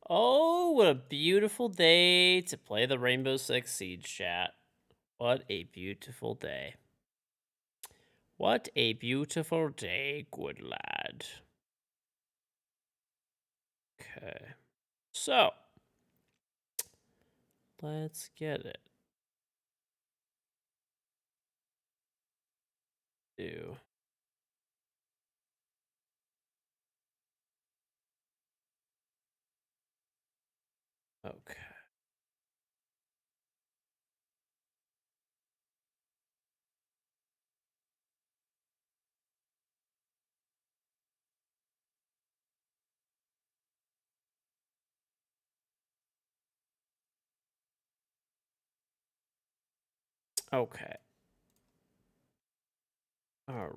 Oh, what a beautiful day to play the Rainbow Six Siege chat. What a beautiful day. What a beautiful day, good lad. Okay. So, let's get it. Do. Okay. Okay. All right.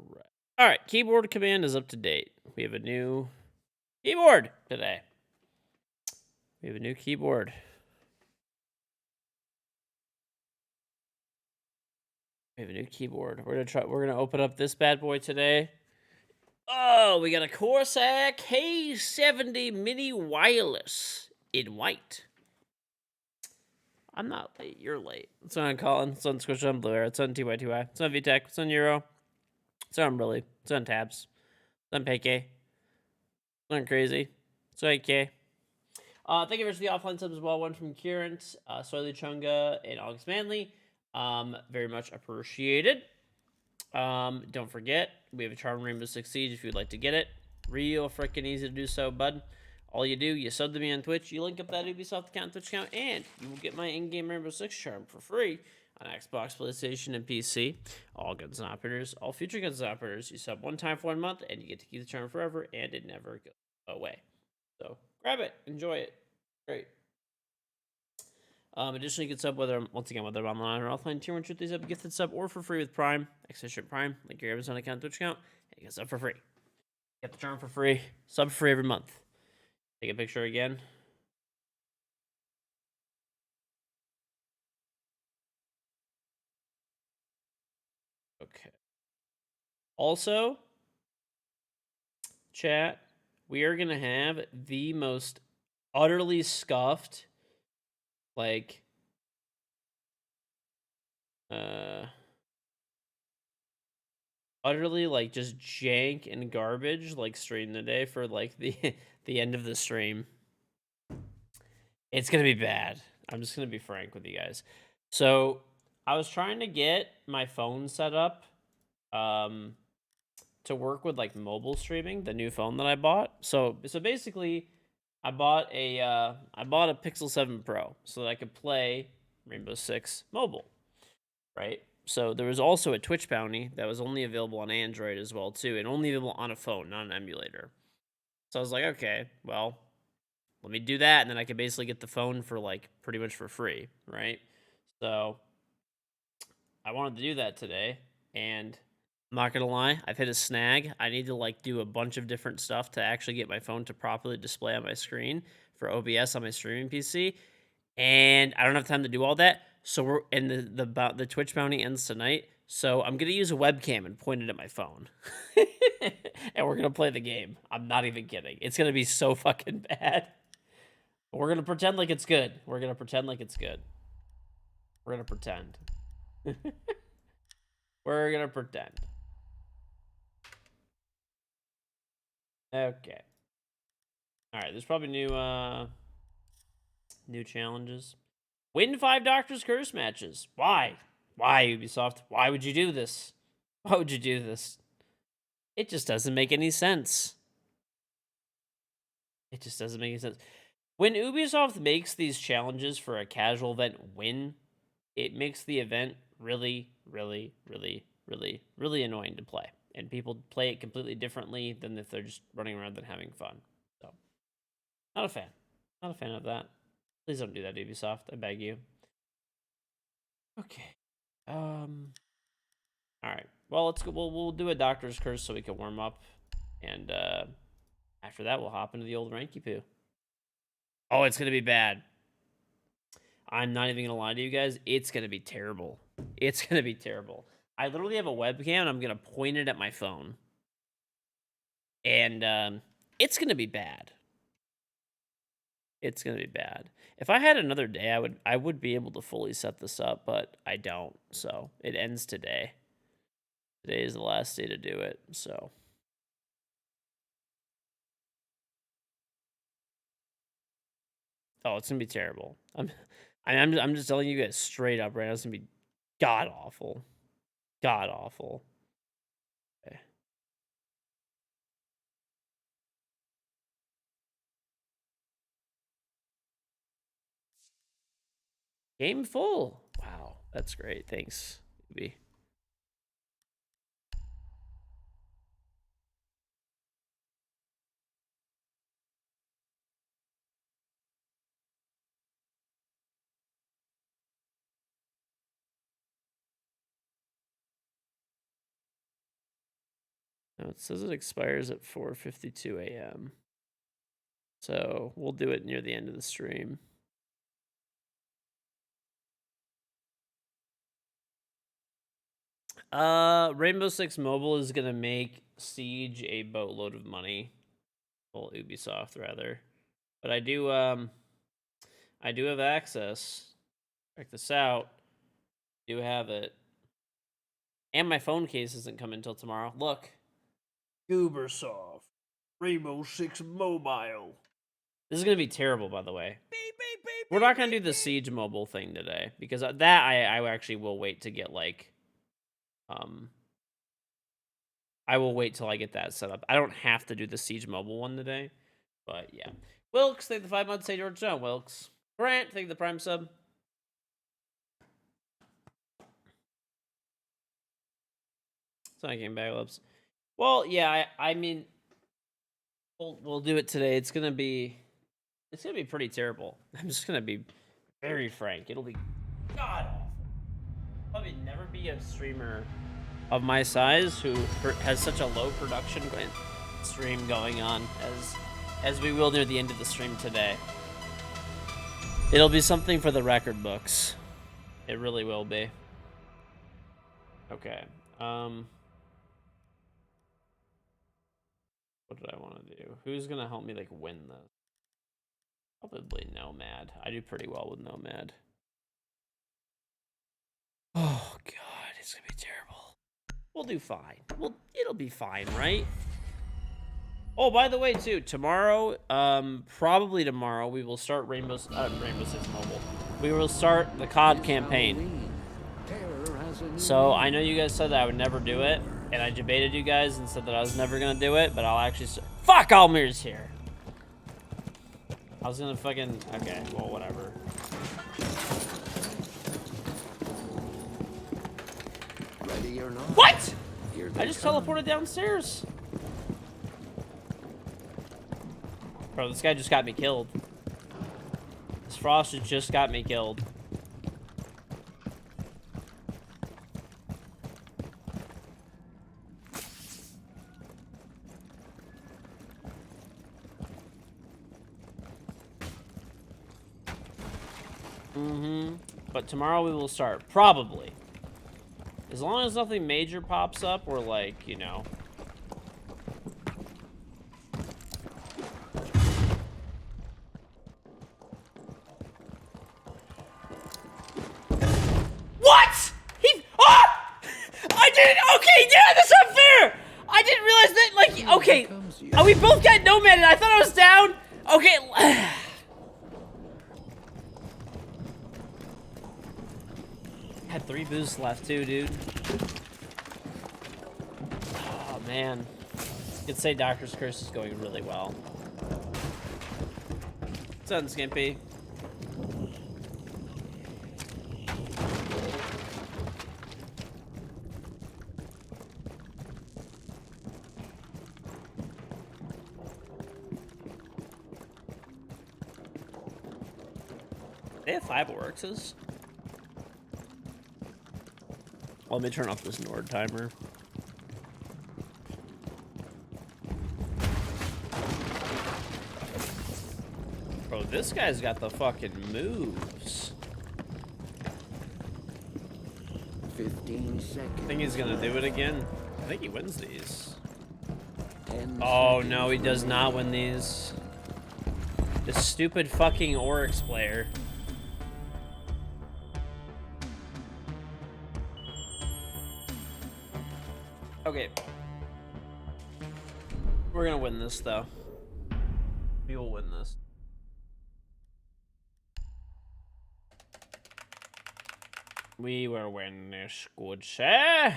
All right. Keyboard command is up to date. We have a new keyboard today. We have a new keyboard. We have a new keyboard. We're gonna open up this bad boy today. Oh, we got a Corsair K70 Mini Wireless in white. I'm not late. You're late. It's on Colin. It's on Squish on Blue Air. It's on TY2Y. It's on VTech. It's on Euro. It's on Really. It's on Tabs. It's on PK. It's on Crazy. It's on AK. Thank you for the offline subs as well. One from Kieran, Soily Chunga, and August Manley. Very much appreciated. Don't forget, we have a Charm Rainbow Six Siege if you'd like to get it. Real freaking easy to do so, bud. All you do, you sub to me on Twitch, you link up that Ubisoft account, Twitch account, and you will get my in-game Rainbow Six Charm for free on Xbox, PlayStation, and PC. All Guns and Operators, all future Guns and Operators, you sub one time for 1 month, and you get to keep the charm forever, and it never goes away. So grab it, enjoy it. Great. Additionally, you can sub whether whether online or offline. Tier 1 truth is up, gifted sub, or for free with Prime. Access Prime, like your Amazon account, Twitch account, and you can sub for free. Get the charm for free, sub for free every month. Take a picture again. Okay. Also, chat, we are gonna have the most utterly scuffed, like, utterly like just jank and garbage like stream today for like the the end of the stream. It's gonna be bad. I'm just gonna be frank with you guys. So I was trying to get my phone set up um to work with like mobile streaming, the new phone that I bought. So basically I bought a Pixel 7 Pro so that I could play Rainbow Six mobile, right? So there was also a Twitch bounty that was only available on Android as well too, and only available on a phone, not an emulator. So I was like, okay, well, let me do that, and then I could basically get the phone for like pretty much for free, right? So I wanted to do that today, and I'm not gonna lie, I've hit a snag. I need to like do a bunch of different stuff to actually get my phone to properly display on my screen for OBS on my streaming PC, and I don't have time to do all that. So we're and the Twitch bounty ends tonight. So I'm gonna use a webcam and point it at my phone, and we're gonna play the game. I'm not even kidding. It's gonna be so fucking bad. We're gonna pretend like it's good. We're gonna pretend like it's good. We're gonna pretend. We're gonna pretend. Okay. All right. There's probably new challenges. Win 5 Doctor's Curse matches. Why? Why, Ubisoft? Why would you do this? Why would you do this? It just doesn't make any sense. It just doesn't make any sense. When Ubisoft makes these challenges for a casual event win, it makes the event really, really, really, really, really annoying to play. And people play it completely differently than if they're just running around and having fun. So, not a fan. Not a fan of that. Please don't do that, Ubisoft. I beg you. Okay. All right. Well, let's go. We'll do a Doctor's Curse so we can warm up, and after that, we'll hop into the old Ranky Poo. Oh, it's gonna be bad. I'm not even gonna lie to you guys. It's gonna be terrible. It's gonna be terrible. I literally have a webcam, and I'm gonna point it at my phone, and it's gonna be bad. It's gonna be bad. If I had another day, I would be able to fully set this up, but I don't. So it ends today. Today is the last day to do it. So it's gonna be terrible. I'm just telling you guys straight up right now. It's gonna be god awful. God awful. Okay. Game full. Wow, that's great. Thanks, Ubi. No, it says it expires at 4:52 a.m. So we'll do it near the end of the stream. Rainbow Six Mobile is gonna make Siege a boatload of money. Well, Ubisoft rather. But I do have access. Check this out. I do have it. And my phone case isn't coming until tomorrow. Look. Ubisoft. Rainbow Six Mobile. This is gonna be terrible, by the way. We're not gonna do the Siege Mobile thing today because that I actually will wait to get like, I will wait till I get that set up. I don't have to do the Siege Mobile one today, but yeah. Wilkes, thank the 5 months. Say George John. Wilkes. Grant, thank the Prime sub. Sonic Game Backlips. Well, yeah. I mean, we'll do it today. It's gonna be pretty terrible. I'm just gonna be very frank. It'll be god awful. Probably never be a streamer of my size who has such a low production stream going on as we will near the end of the stream today. It'll be something for the record books. It really will be. Okay. What did I want to do? Who's gonna help me like win this? Probably Nomad. I do pretty well with Nomad. Oh god, it's gonna be terrible. We'll do fine. It'll be fine, right? Oh, by the way, too, tomorrow, probably tomorrow, we will start Rainbow Six Mobile. We will start the COD campaign. So I know you guys said that I would never do it, and I debated you guys and said that I was never gonna do it, but I'll actually fuck, Almir's here. I was gonna fucking, okay, well, whatever. Ready or not? What? I just teleported downstairs. Bro, this guy just got me killed. This Frost just got me killed. But tomorrow we will start, probably. As long as nothing major pops up, or like, you know. What? I didn't. Okay, yeah, that's not fair. I didn't realize that. Like, okay, we both got nomaded. I thought I was down. Okay. Had 3 boosts left too, dude. Oh man, I could say Doctor's Curse is going really well. What's up, Skimpy? They have 5 Oryxes. Let me turn off this Nord timer. Bro, this guy's got the fucking moves. 15 seconds. I think he's gonna do it again. I think he wins these. 10 Oh no, he does not win these. This stupid fucking Oryx player. Okay. We're gonna win this, though. We will win this. We will win this, good sir.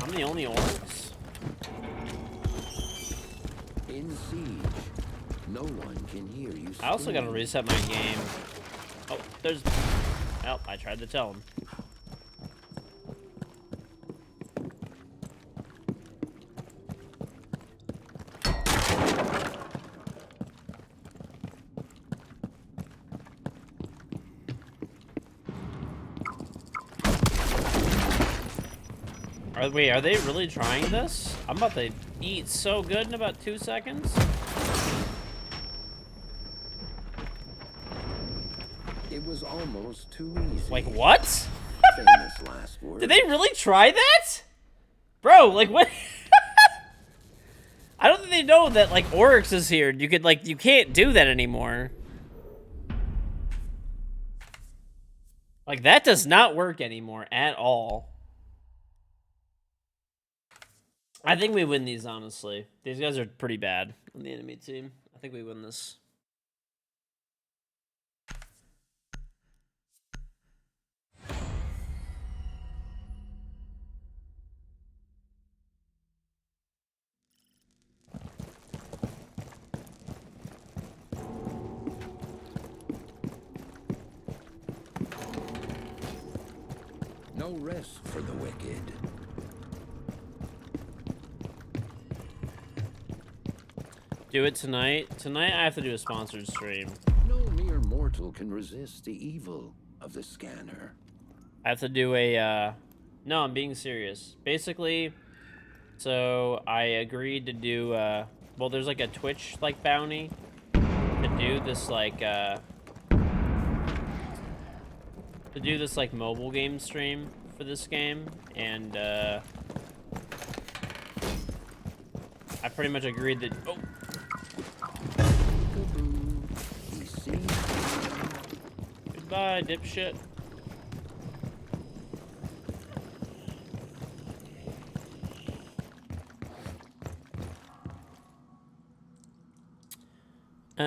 I'm the only Oryx? In siege, no one can hear you. I also gotta reset my game. Oh, there's... Well, I tried to tell him. Wait, are they really trying this? I'm about to eat so good in about 2 seconds. It was almost too easy. Like, what? Famous last word. Did they really try that? Bro, like, what? I don't think they know that, like, Oryx is here. You could, like, you can't do that anymore. Like, that does not work anymore at all. I think we win these, honestly. These guys are pretty bad on the enemy team. I think we win this. No rest for the wicked. Do it tonight. Tonight I have to do a sponsored stream. No mere mortal can resist the evil of the scanner. I have to do a, no, I'm being serious. Basically, so I agreed to do, well, there's like a Twitch, like, bounty to do this, like, mobile game stream for this game, and, I pretty much agreed that, oh. Goodbye, dipshit. We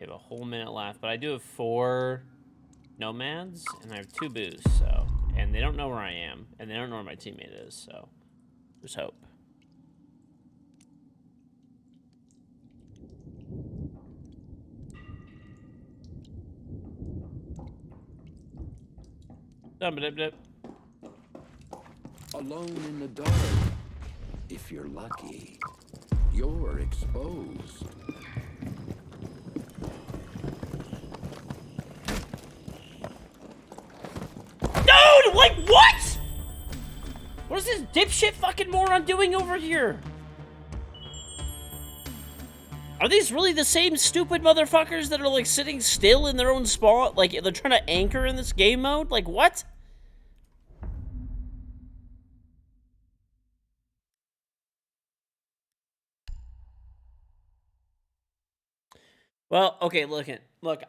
have a whole minute left, but I do have 4 nomads, and I have 2 boosts, so... And they don't know where I am, and they don't know where my teammate is, so... There's hope. Dip. Alone in the dark. If you're lucky, you're exposed. Dude, like, what? What is this dipshit fucking moron doing over here? Are these really the same stupid motherfuckers that are, like, sitting still in their own spot? Like, they're trying to anchor in this game mode? Like, what? Well, okay, look,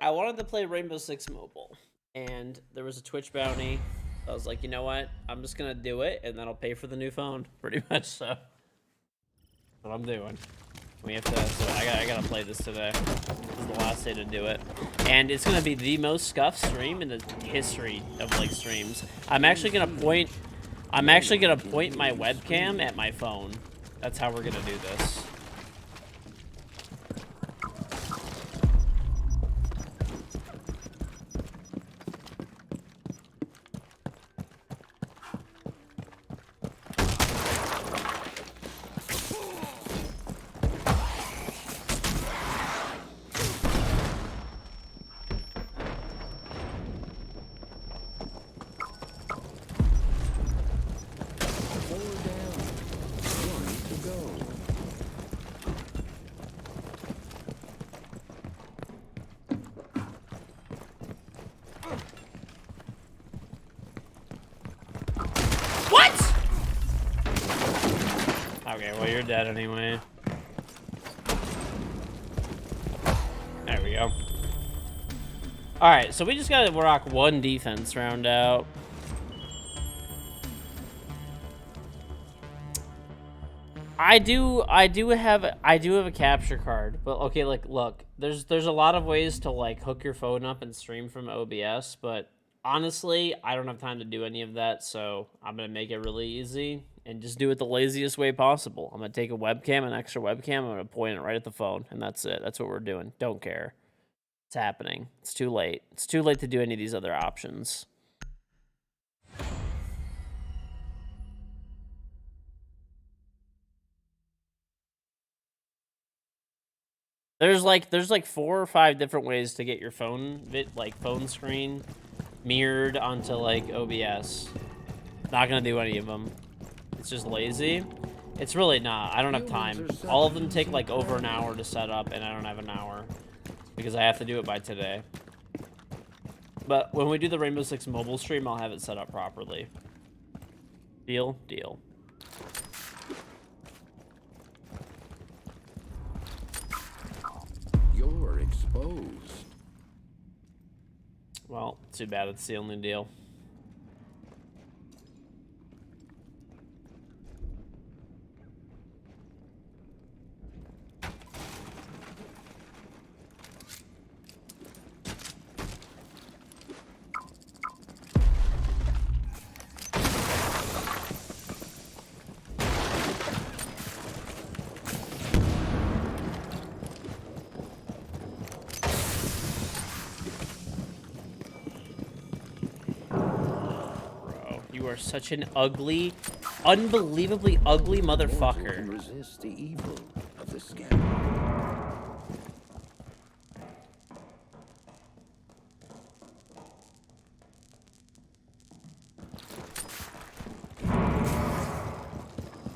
I wanted to play Rainbow Six Mobile, and there was a Twitch bounty. I was like, you know what? I'm just gonna do it, and then I'll pay for the new phone, pretty much, so. That's what I'm doing. We have to, so I gotta play this today. This is the last day to do it. And it's gonna be the most scuffed stream in the history of, like, streams. I'm actually gonna point my webcam at my phone. That's how we're gonna do this. What? Okay, well, you're dead anyway. There we go. Alright, so we just gotta rock one defense round out. I do have a capture card, but okay, like, look, there's a lot of ways to like hook your phone up and stream from OBS, but honestly, I don't have time to do any of that, so I'm gonna make it really easy and just do it the laziest way possible. I'm gonna take a webcam, an extra webcam, I'm gonna point it right at the phone, and that's it. That's what we're doing. Don't care. It's happening. It's too late. It's too late to do any of these other options. There's like 4 or 5 different ways to get your phone phone screen mirrored onto like OBS. Not gonna do any of them. It's just lazy. It's really not. I don't have time. All of them take like over an hour to set up, and I don't have an hour because I have to do it by today. But when we do the Rainbow Six mobile stream, I'll have it set up properly. Deal? Deal. You're exposed. Well, too bad. It's the only deal. You are such an ugly, unbelievably ugly motherfucker. Can resist the evil of the scam.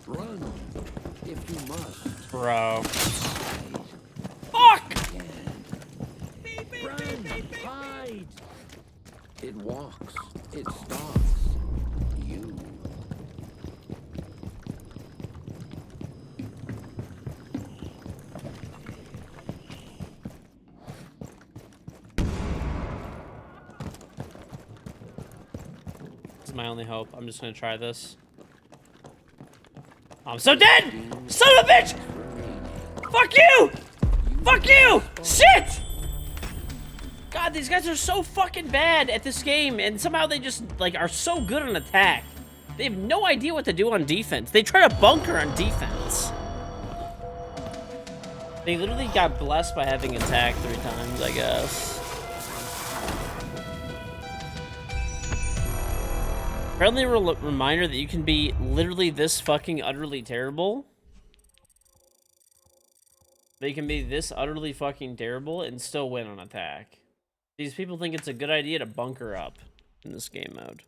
Run, if you must. Bro. Fuck! Run, hide. It walks. It stalks. You. This is my only hope. I'm just gonna try this. I'm so dead! Son of a bitch! Fuck you! Fuck you! Shit! God, these guys are so fucking bad at this game, and somehow they just, like, are so good on attack. They have no idea what to do on defense. They try to bunker on defense. They literally got blessed by having attack 3 times, I guess. Apparently a reminder that you can be literally this fucking utterly terrible. They can be this utterly fucking terrible and still win on attack. These people think it's a good idea to bunker up in this game mode.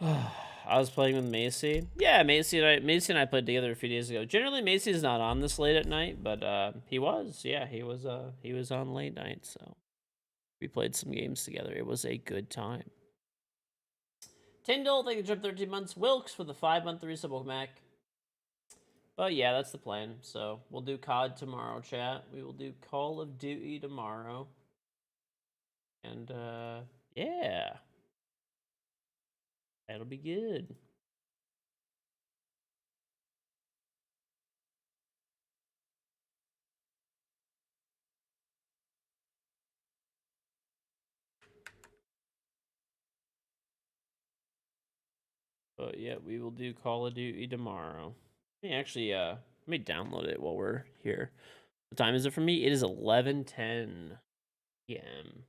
I was playing with Macy. Yeah, Macy and I played together a few days ago. Generally, Macy's not on this late at night, but he was. Yeah, he was on late night, so we played some games together. It was a good time. Tyndall, thank you for 13 months. Wilkes for the 5-month resub, Mac. But yeah, that's the plan. So we'll do COD tomorrow, chat. We will do Call of Duty tomorrow. And yeah. That'll be good. But yeah, we will do Call of Duty tomorrow. Let me actually let me download it while we're here. What time is it for me? It is 11:10 p.m.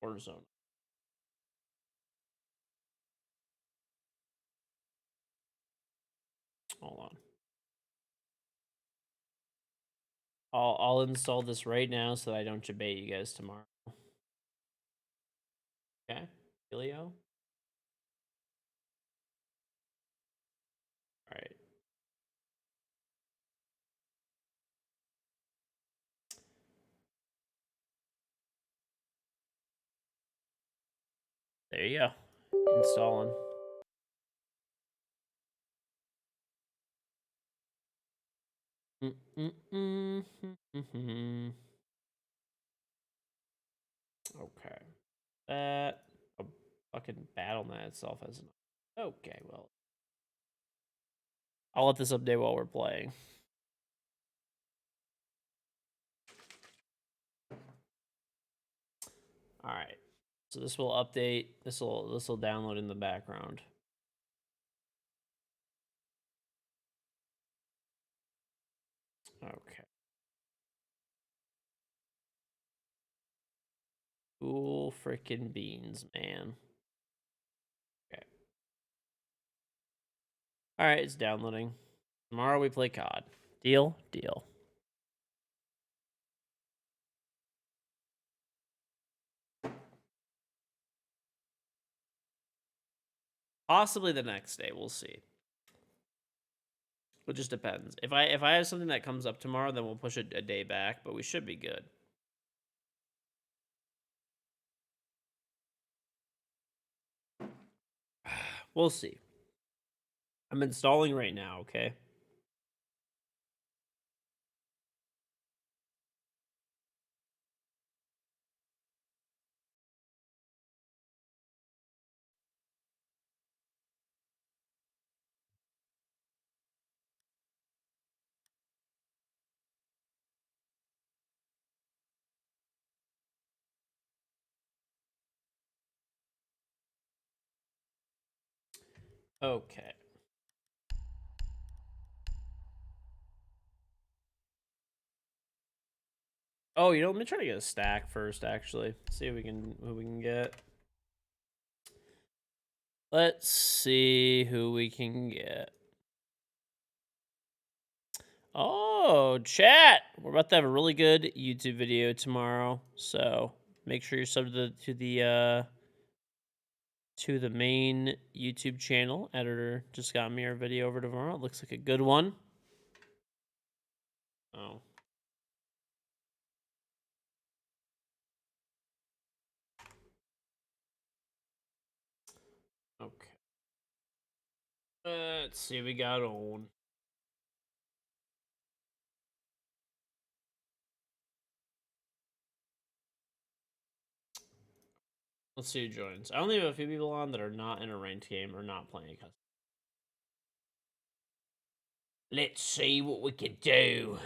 Warzone. Hold on. I'll install this right now so that I don't debate you guys tomorrow. Okay. Helio. All right. There you go. Installing. Okay. That a fucking BattleNet itself has an. Okay, well, I'll let this update while we're playing. All right. So this will update. This will download in the background. Okay. Cool freaking beans, man. Okay. All right, it's downloading. Tomorrow we play COD. Deal? Deal. Possibly the next day. We'll see. It just depends. If I have something that comes up tomorrow, then we'll push it a day back. But we should be good. We'll see. I'm installing right now. Okay. Okay. Oh, let me try to get a stack first. Actually, see if who we can get. Let's see who we can get. Oh, chat! We're about to have a really good YouTube video tomorrow, so make sure you're subbed to the main YouTube channel. Editor just got me our video over tomorrow. It looks like a good one. Oh. Okay. Let's see what we got on. Let's see who joins. I only have a few people on that are not in a ranked game or not playing a custom. Let's see what we can do.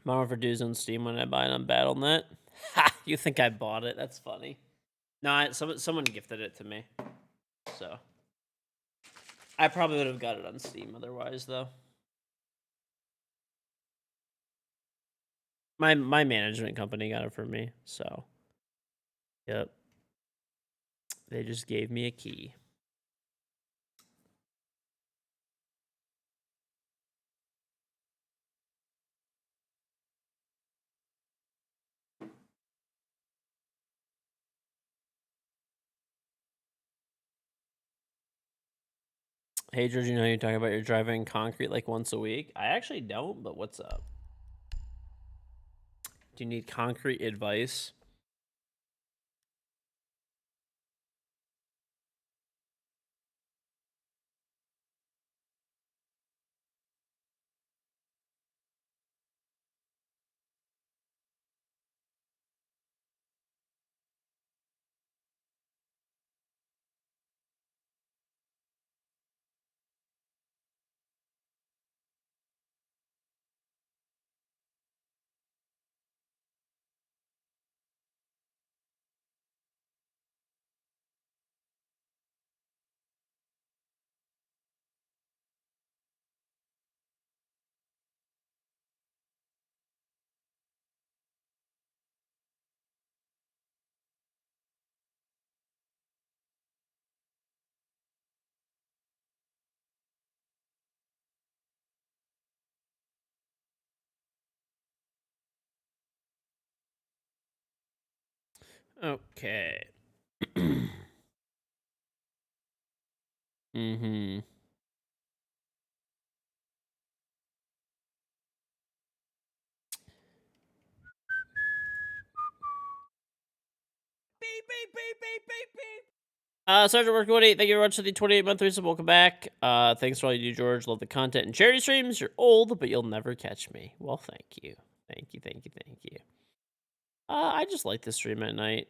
Tomorrow for dues on Steam when I buy it on BattleNet. Ha! You think I bought it? That's funny. No, someone gifted it to me. So I probably would have got it on Steam otherwise, though. My management company got it for me, so yep. They just gave me a key. Hey, George, you talk about you're driving concrete like once a week. I actually don't, but what's up? Do you need concrete advice? Okay. Mm-hmm. Beep, beep, beep, beep, beep, beep. Sergeant Work 28, thank you very much for the 28-month resub. Welcome back. Thanks for all you do, George. Love the content and charity streams. You're old, but you'll never catch me. Well, thank you. Thank you, thank you, thank you. I just like this stream at night.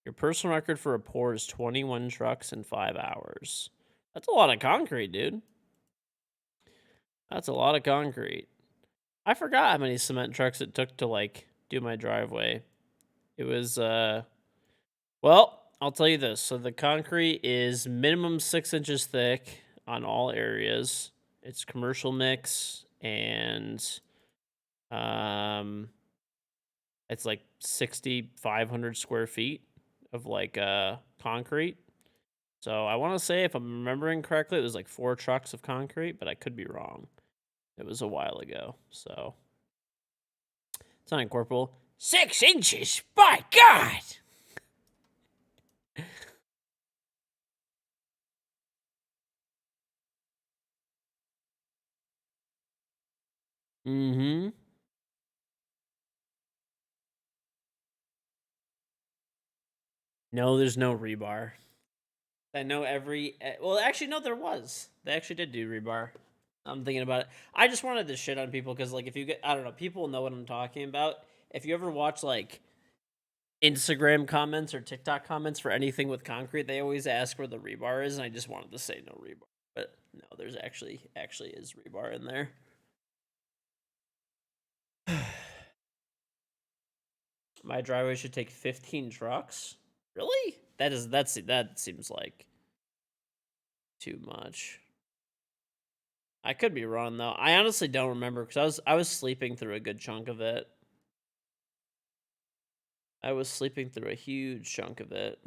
Your personal record for a pour is 21 trucks in 5 hours. That's a lot of concrete, dude. That's a lot of concrete. I forgot how many cement trucks it took to, like, do my driveway. It was, well, I'll tell you this. So the concrete is minimum 6 inches thick on all areas. It's commercial mix, and it's like 6,500 square feet of like concrete. So I want to say, if I'm remembering correctly, it was like 4 trucks of concrete, but I could be wrong. It was a while ago, so it's not incorporable. 6 inches, by God. Mm-hmm. No, there's no rebar. I know well, actually, no, there was. They actually did do rebar. I'm thinking about it. I just wanted to shit on people because, like, if you get, I don't know, people know what I'm talking about. If you ever watch, like, Instagram comments or TikTok comments for anything with concrete, they always ask where the rebar is, and I just wanted to say no rebar. But no, there's actually is rebar in there. My driveway should take 15 trucks. Really? That seems like too much. I could be wrong though. I honestly don't remember because I was sleeping through a good chunk of it. I was sleeping through a huge chunk of it.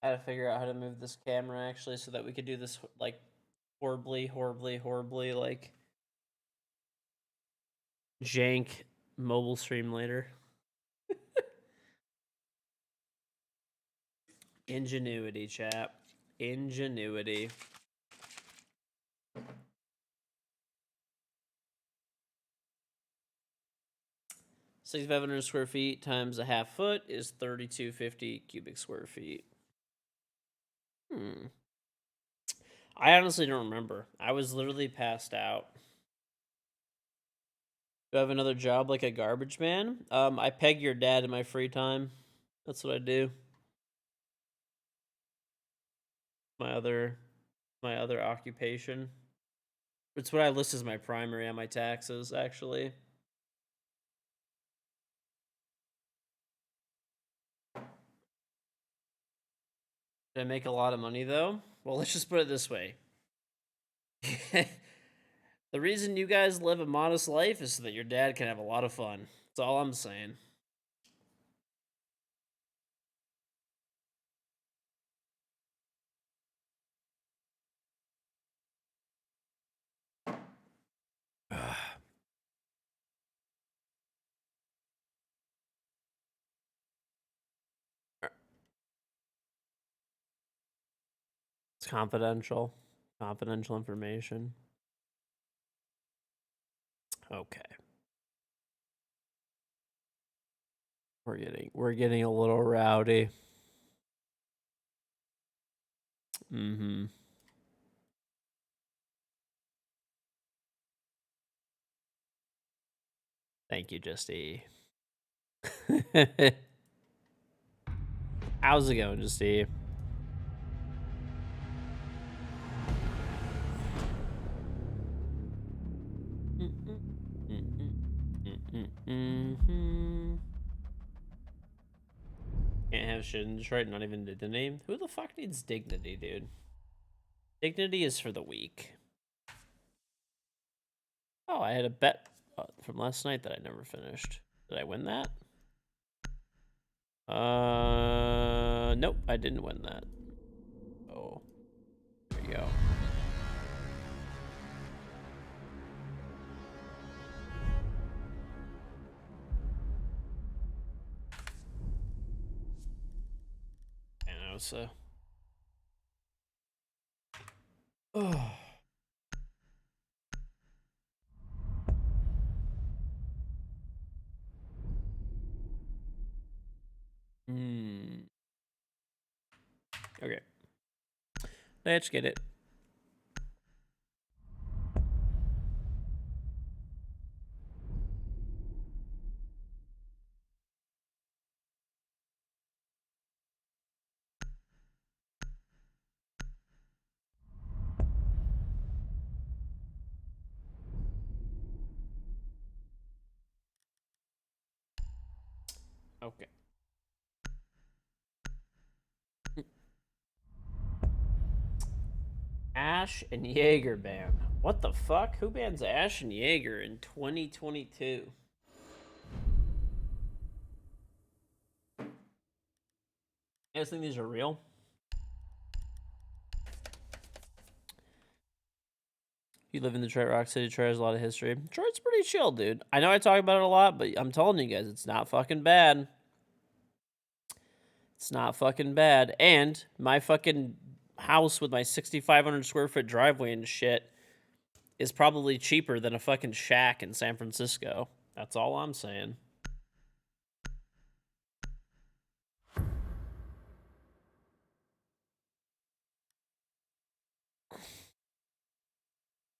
I had to figure out how to move this camera actually so that we could do this like horribly like jank mobile stream later. Ingenuity, chap. Ingenuity. 6,500 square feet times a half foot is 3,250 cubic square feet. I honestly don't remember. I was literally passed out. Do I have another job like a garbage man? I peg your dad in my free time. That's what I do. My other occupation. It's what I list as my primary on my taxes, actually. Did I make a lot of money though? Well, let's just put it this way. The reason you guys live a modest life is so that your dad can have a lot of fun. That's all I'm saying. It's confidential. Confidential information. Okay. We're getting a little rowdy. Mm-hmm. Thank you, Justy. How's it going, Justy? Can't have shit in Detroit, not even the name. Who the fuck needs dignity, dude? Dignity is for the weak. Oh, I had a bet from last night that I never finished. Did I win that? Nope, I didn't win that. Oh, there you go. And I was oh. Okay. Let's get it. Okay. Ash and Jaeger ban. What the fuck? Who bans Ash and Jaeger in 2022? You guys think these are real? You live in Detroit, Rock City. Detroit has a lot of history. Detroit's pretty chill, dude. I know I talk about it a lot, but I'm telling you guys, it's not fucking bad. It's not fucking bad. And my fucking house with my 6,500 square foot driveway and shit is probably cheaper than a fucking shack in San Francisco. That's all I'm saying.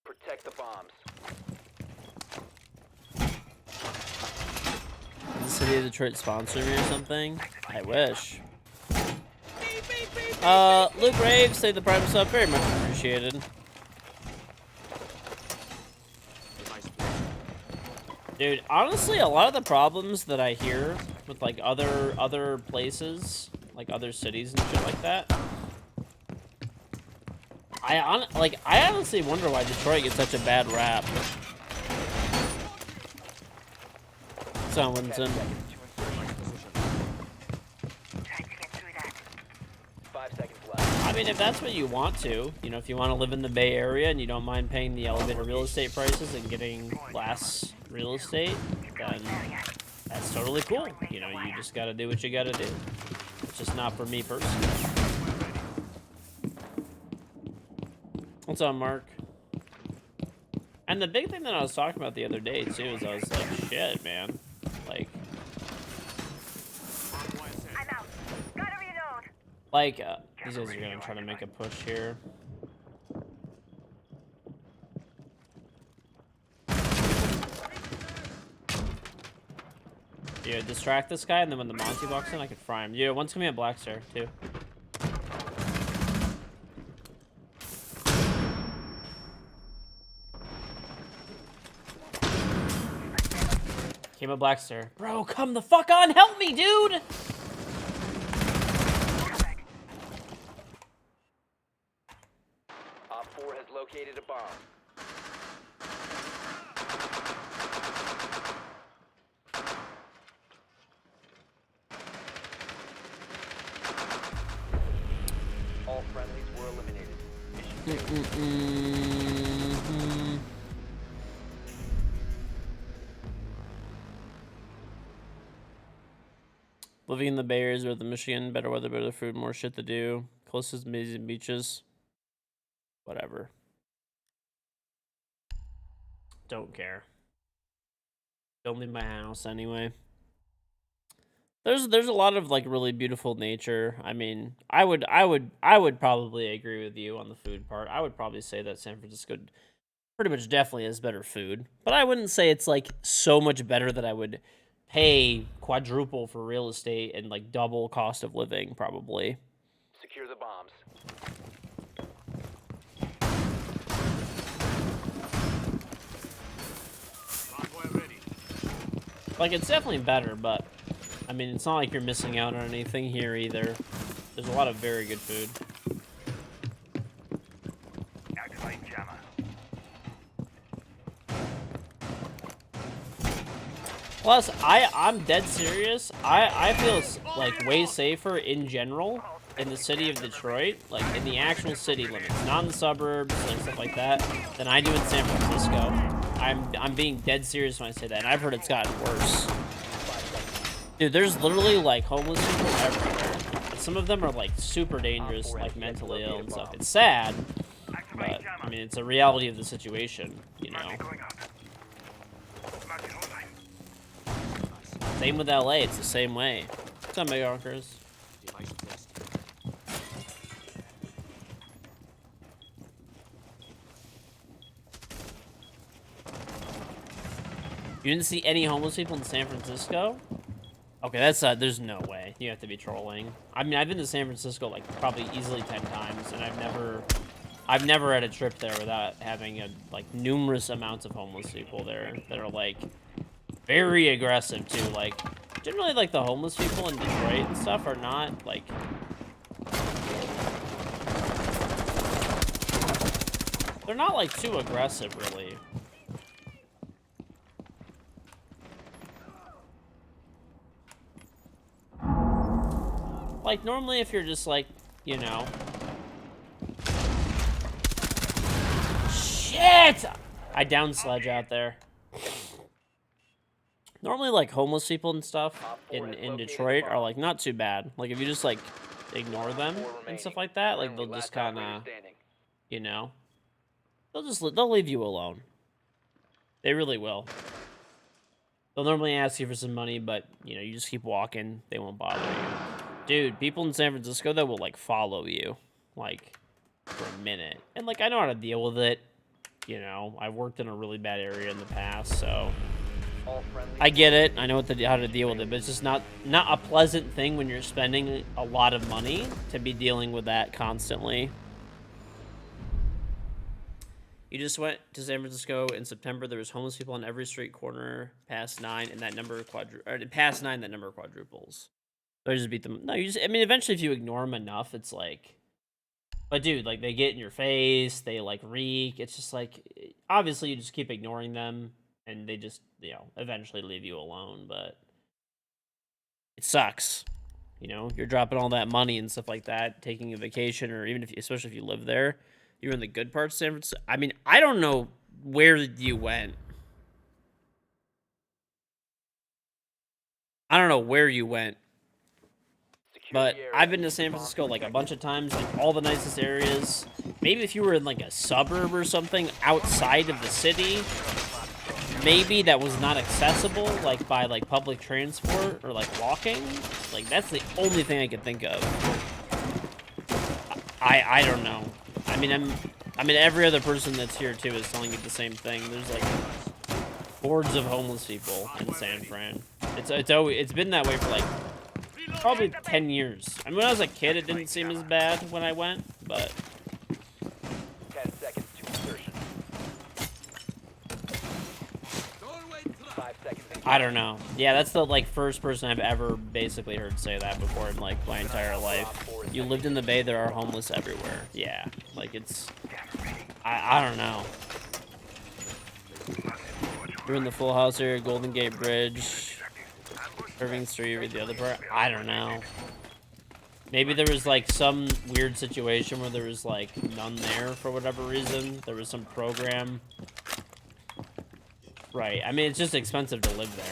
Protect the bombs. Is the city of Detroit sponsor me or something? I wish. Luke Rave, say the prime sub, very much appreciated. Dude, honestly, a lot of the problems that I hear with like other places, like other cities and shit like that, I honestly wonder why Detroit gets such a bad rap. Someone's in. 5 seconds left. I mean, if that's what you want to, you know, if you want to live in the Bay Area and you don't mind paying the elevated real estate prices and getting less real estate, then that's totally cool. You know, you just gotta do what you gotta do. It's just not for me personally. What's up, Mark? And the big thing that I was talking about the other day, too, is I was like, shit, man. Like, these guys are gonna try to make a push here. Yeah, distract this guy, and then when the Monty walks in, I could fry him. Yeah, one's gonna be a black star, too. Came a black star. Bro, come the fuck on! Help me, dude! Op 4 has located a bomb. All friendlies were eliminated. Living in the Bay Area with the Michigan, better weather, better food, more shit to do. Closest amazing beaches. Whatever. Don't care. Don't leave my house anyway. There's a lot of like really beautiful nature. I mean, I would probably agree with you on the food part. I would probably say that San Francisco pretty much definitely has better food, but I wouldn't say it's like so much better that I would pay quadruple for real estate and like double cost of living probably. Secure the bombs. Like, it's definitely better, but I mean, it's not like you're missing out on anything here either. There's a lot of very good food. Plus, I'm dead serious. I feel like way safer in general in the city of Detroit, like in the actual city limits, not in the suburbs, like stuff like that, than I do in San Francisco. I'm being dead serious when I say that, and I've heard it's gotten worse. Dude, there's literally like homeless people everywhere. Some of them are like super dangerous, like mentally ill and stuff. It's sad, but I mean it's a reality of the situation, you know. Same with LA, it's the same way. What's up, Mega Rockers? You didn't see any homeless people in San Francisco? Okay, that's there's no way. You have to be trolling. I mean, I've been to San Francisco like probably easily 10 times, and I've never had a trip there without having like numerous amounts of homeless people there that are like very aggressive too. Like generally, like the homeless people in Detroit and stuff are not like. They're not like too aggressive, really. Like, normally if you're just, like, you know... Shit! I downed Sledge out there. Normally, like, homeless people and stuff in Detroit are, like, not too bad. Like, if you just, like, ignore them and stuff like that, like, they'll just kind of, you know... They'll leave you alone. They really will. They'll normally ask you for some money, but, you know, you just keep walking. They won't bother you. Dude, people in San Francisco that will, like, follow you, like, for a minute. And, like, I know how to deal with it. You know, I've worked in a really bad area in the past, so... I get it. I know how to deal with it, but it's just not a pleasant thing when you're spending a lot of money to be dealing with that constantly. You just went to San Francisco in September. There was homeless people on every street corner past 9, and that number past 9, that number quadruples. So I just beat them. No, you just, I mean, eventually if you ignore them enough, it's like, but dude, like they get in your face, they like reek. It's just like, obviously you just keep ignoring them and they just, you know, eventually leave you alone, but it sucks. You know, you're dropping all that money and stuff like that, taking a vacation, or even if, especially if you live there, you're in the good parts of San Francisco. I mean, I don't know where you went. I don't know where you went. But I've been to San Francisco like a bunch of times, like all the nicest areas. Maybe if you were in like a suburb or something outside of the city, maybe that was not accessible, like by like public transport or like walking. Like that's the only thing I can think of. I don't know. I mean every other person that's here too is telling you the same thing. There's like hordes of homeless people in San Fran. It's been that way for like probably 10 years. I mean, when I was a kid, it didn't seem as bad when I went, but 10 seconds to insertion. 5 seconds. I don't know. Yeah, that's the like first person I've ever basically heard say that before in like my entire life. You lived in the Bay, there are homeless everywhere. Yeah, like it's, I don't know. You're in the Full House area, Golden Gate Bridge, Irving Street, or the other part. I don't know. Maybe there was like some weird situation where there was like none there for whatever reason. There was some program. Right. I mean, it's just expensive to live there.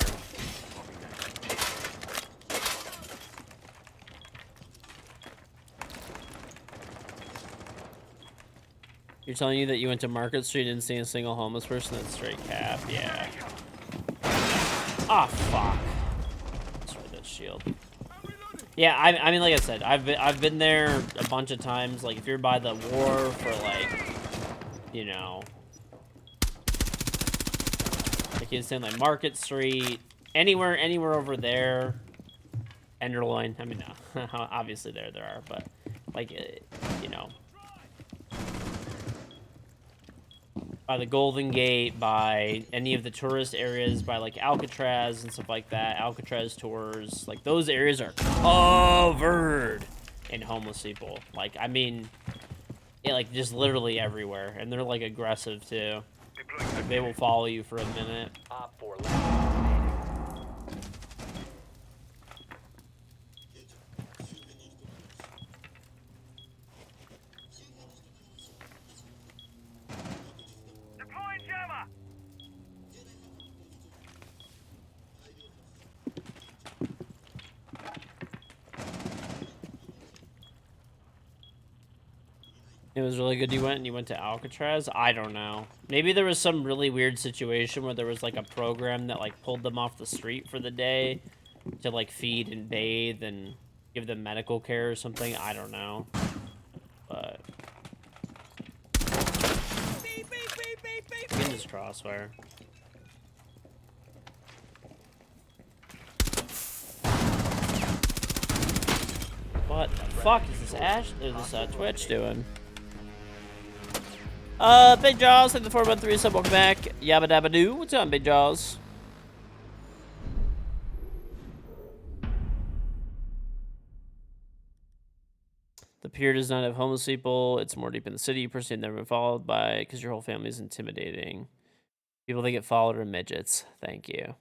You're telling you that you went to Market Street and didn't see a single homeless person? That's straight cap. Yeah. Ah, fuck. Destroy that shield. Yeah, I mean, like I said, I've been there a bunch of times. Like, if you're by the wharf or like, you know, like you saying like Market Street, anywhere over there, Enderloin. I mean, no, obviously there are, but like, you know, by the Golden Gate, by any of the tourist areas, by like Alcatraz and stuff like that, Alcatraz tours, like those areas are covered in homeless people. Like, I mean, yeah, like just literally everywhere, and they're like aggressive too. Like, they will follow you for a minute. Op 4 left. It was really good. You went to Alcatraz. I don't know. Maybe there was some really weird situation where there was like a program that like pulled them off the street for the day to like feed and bathe and give them medical care or something. I don't know. But in this crossfire. What the fuck is this Twitch doing? Big Jaws, like the 413 sub, welcome back. Yabba dabba doo. What's up, Big Jaws? The pier does not have homeless people. It's more deep in the city. You personally have never been followed by because your whole family is intimidating. People that get followed are midgets. Thank you.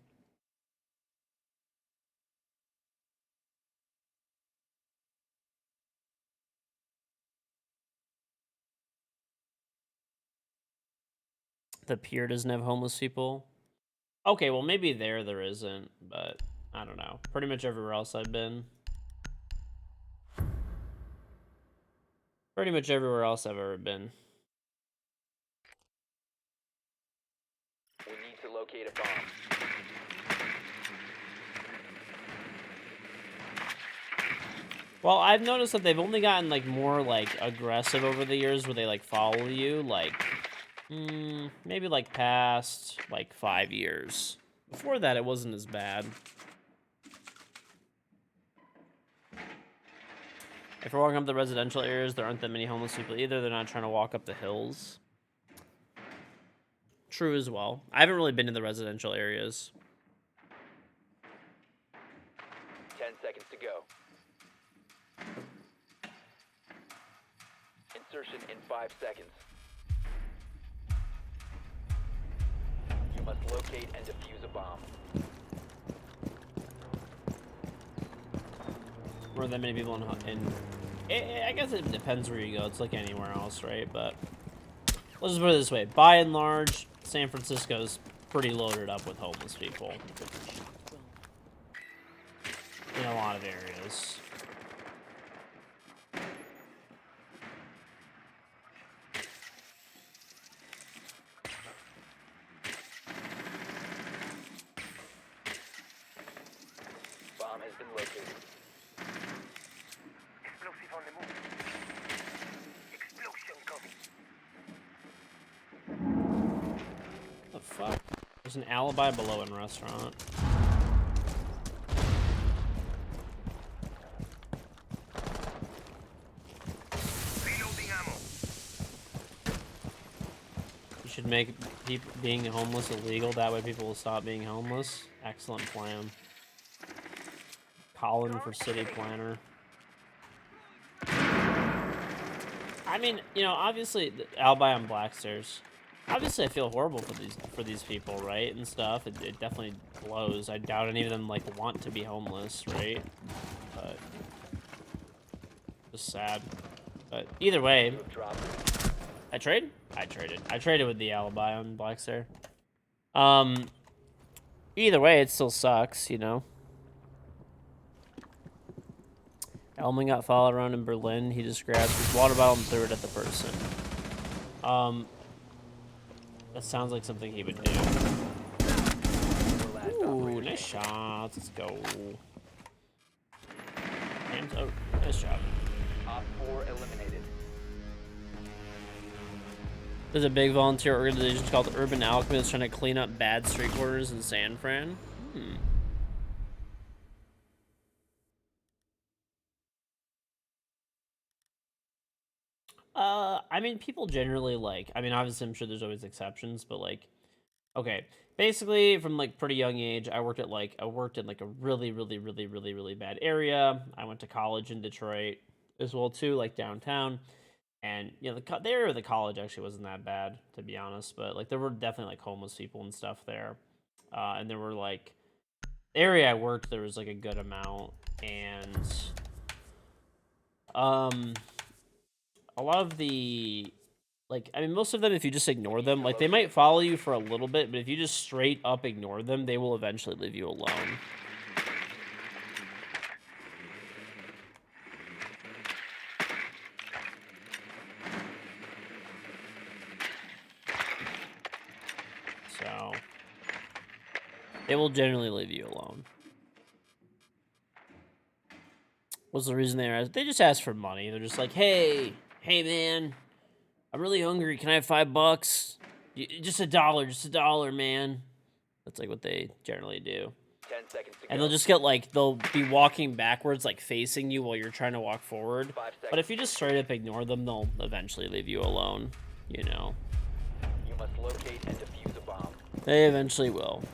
The pier doesn't have homeless people. Okay, well maybe there isn't, but I don't know. Pretty much everywhere else I've been. Pretty much everywhere else I've ever been. We need to locate a bomb. Well, I've noticed that they've only gotten like more like aggressive over the years where they like follow you, like maybe like past like 5 years. Before that, it wasn't as bad. If we're walking up the residential areas, there aren't that many homeless people either. They're not trying to walk up the hills. True as well. I haven't really been in the residential areas. 10 seconds to go. Insertion in 5 seconds. You must locate and defuse a bomb. More than many people I guess it depends where you go. It's like anywhere else, right? But let's just put it this way. By and large, San Francisco's pretty loaded up with homeless people. In a lot of areas. Bomb has been located. Explosive on the move. Explosion coming. What the fuck? There's an alibi below in restaurant. Reloading ammo. You should make being homeless illegal. That way people will stop being homeless. Excellent plan. Colin for city planner. I mean, you know, obviously, alibi on Blackstairs. Obviously, I feel horrible for these people, right, and stuff. It definitely blows. I doubt any of them like want to be homeless, right? But just sad. But either way, You have dropped it. I traded. I traded with the alibi on Blackstair. Either way, it still sucks, you know. Elman got followed around in Berlin. He just grabbed his water bottle and threw it at the person. That sounds like something he would do. Ooh, nice shots. Let's go. And, oh, nice job. Op 4 eliminated. There's a big volunteer organization called Urban Alchemy that's trying to clean up bad street corners in San Fran. I mean, people generally like, I mean, obviously I'm sure there's always exceptions, but like, okay, basically from like pretty young age, I worked in like a really bad area. I went to college in Detroit as well too, like downtown. And you know, the area of the college actually wasn't that bad, to be honest, but like there were definitely like homeless people and stuff there. And there were like, the area I worked, there was like a good amount, and a lot of the, like, I mean, most of them, if you just ignore them, like, they might follow you for a little bit, but if you just straight up ignore them, they will eventually leave you alone. So they will generally leave you alone. What's the reason they are? They just ask for money. They're just like, hey man, I'm really hungry. Can I have $5? Just $1, man. That's like what they generally do. 10 seconds to And go. they'll just get like, they'll be walking backwards, like facing you while you're trying to walk forward. 5 seconds. But if you just straight up ignore them, they'll eventually leave you alone, you know. You must locate and defuse a bomb. They eventually will.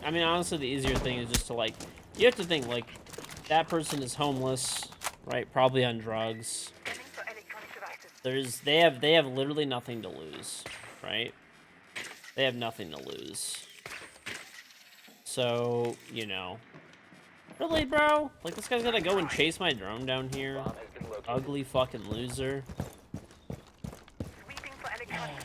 I mean, honestly, the easier thing is just to, like, you have to think, like, that person is homeless, right? Probably on drugs. Scanning for electronic devices. They have literally nothing to lose, right? They have nothing to lose. So, you know. Really, bro? Like, this guy's gonna go and chase my drone down here? Bomb has been located. Ugly fucking loser. Sweeping for electronics.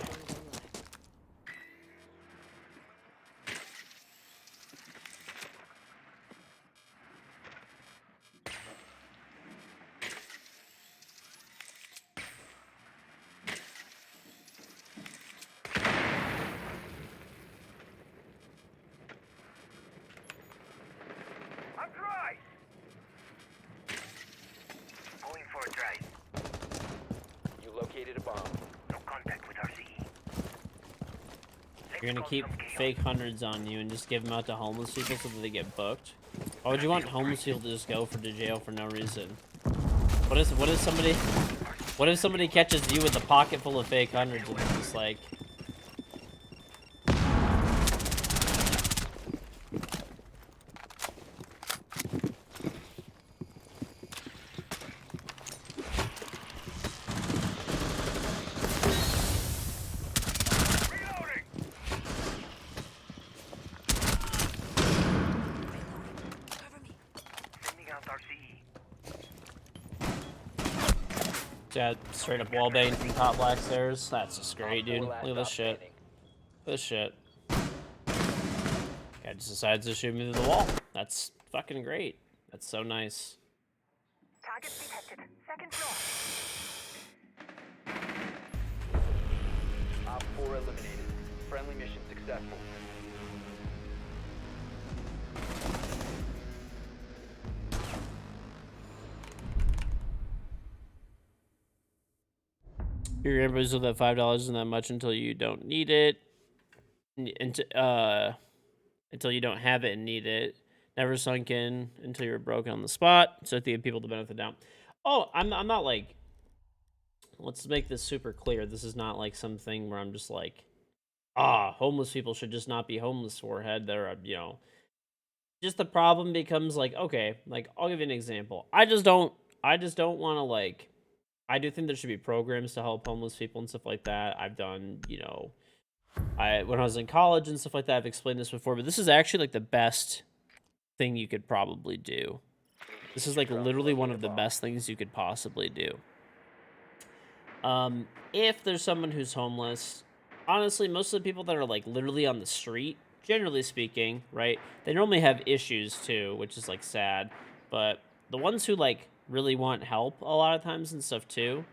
I'm dry. Going for a drive. You located a bomb. No contact with RCE. You're gonna keep fake hundreds on you and just give them out to homeless people so that they get booked? Why would you want homeless people to just go to jail for no reason? What if somebody catches you with a pocket full of fake hundreds and it's just like, Reloading. Sending out RCE. yeah, straight up wallbang from top black stairs? That's just great, dude. Four Look last at this stop shit. standing. This shit. Guy just decides to shoot me through the wall. That's fucking great. That's so nice. Target detected. Second floor. Op 4 eliminated. Friendly mission successful. Your everybody's with that $5 isn't that much until you don't need it. Until you don't have it and need it. Never sunk in until you're broken on the spot. So I think people to benefit down. Oh, I'm not like. Let's make this super clear. This is not like something where I'm just like, homeless people should just not be homeless forehead. They're you know. Just the problem becomes like, okay, like I'll give you an example. I just don't want to like. I do think there should be programs to help homeless people and stuff like that. I've done, you know, when I was in college and stuff like that, I've explained this before, but this is actually like the best thing you could probably do. This is like literally one of the best things you could possibly do. If there's someone who's homeless, honestly, most of the people that are like literally on the street, generally speaking, right, they normally have issues too, which is like sad, but the ones who like really want help a lot of times and stuff too,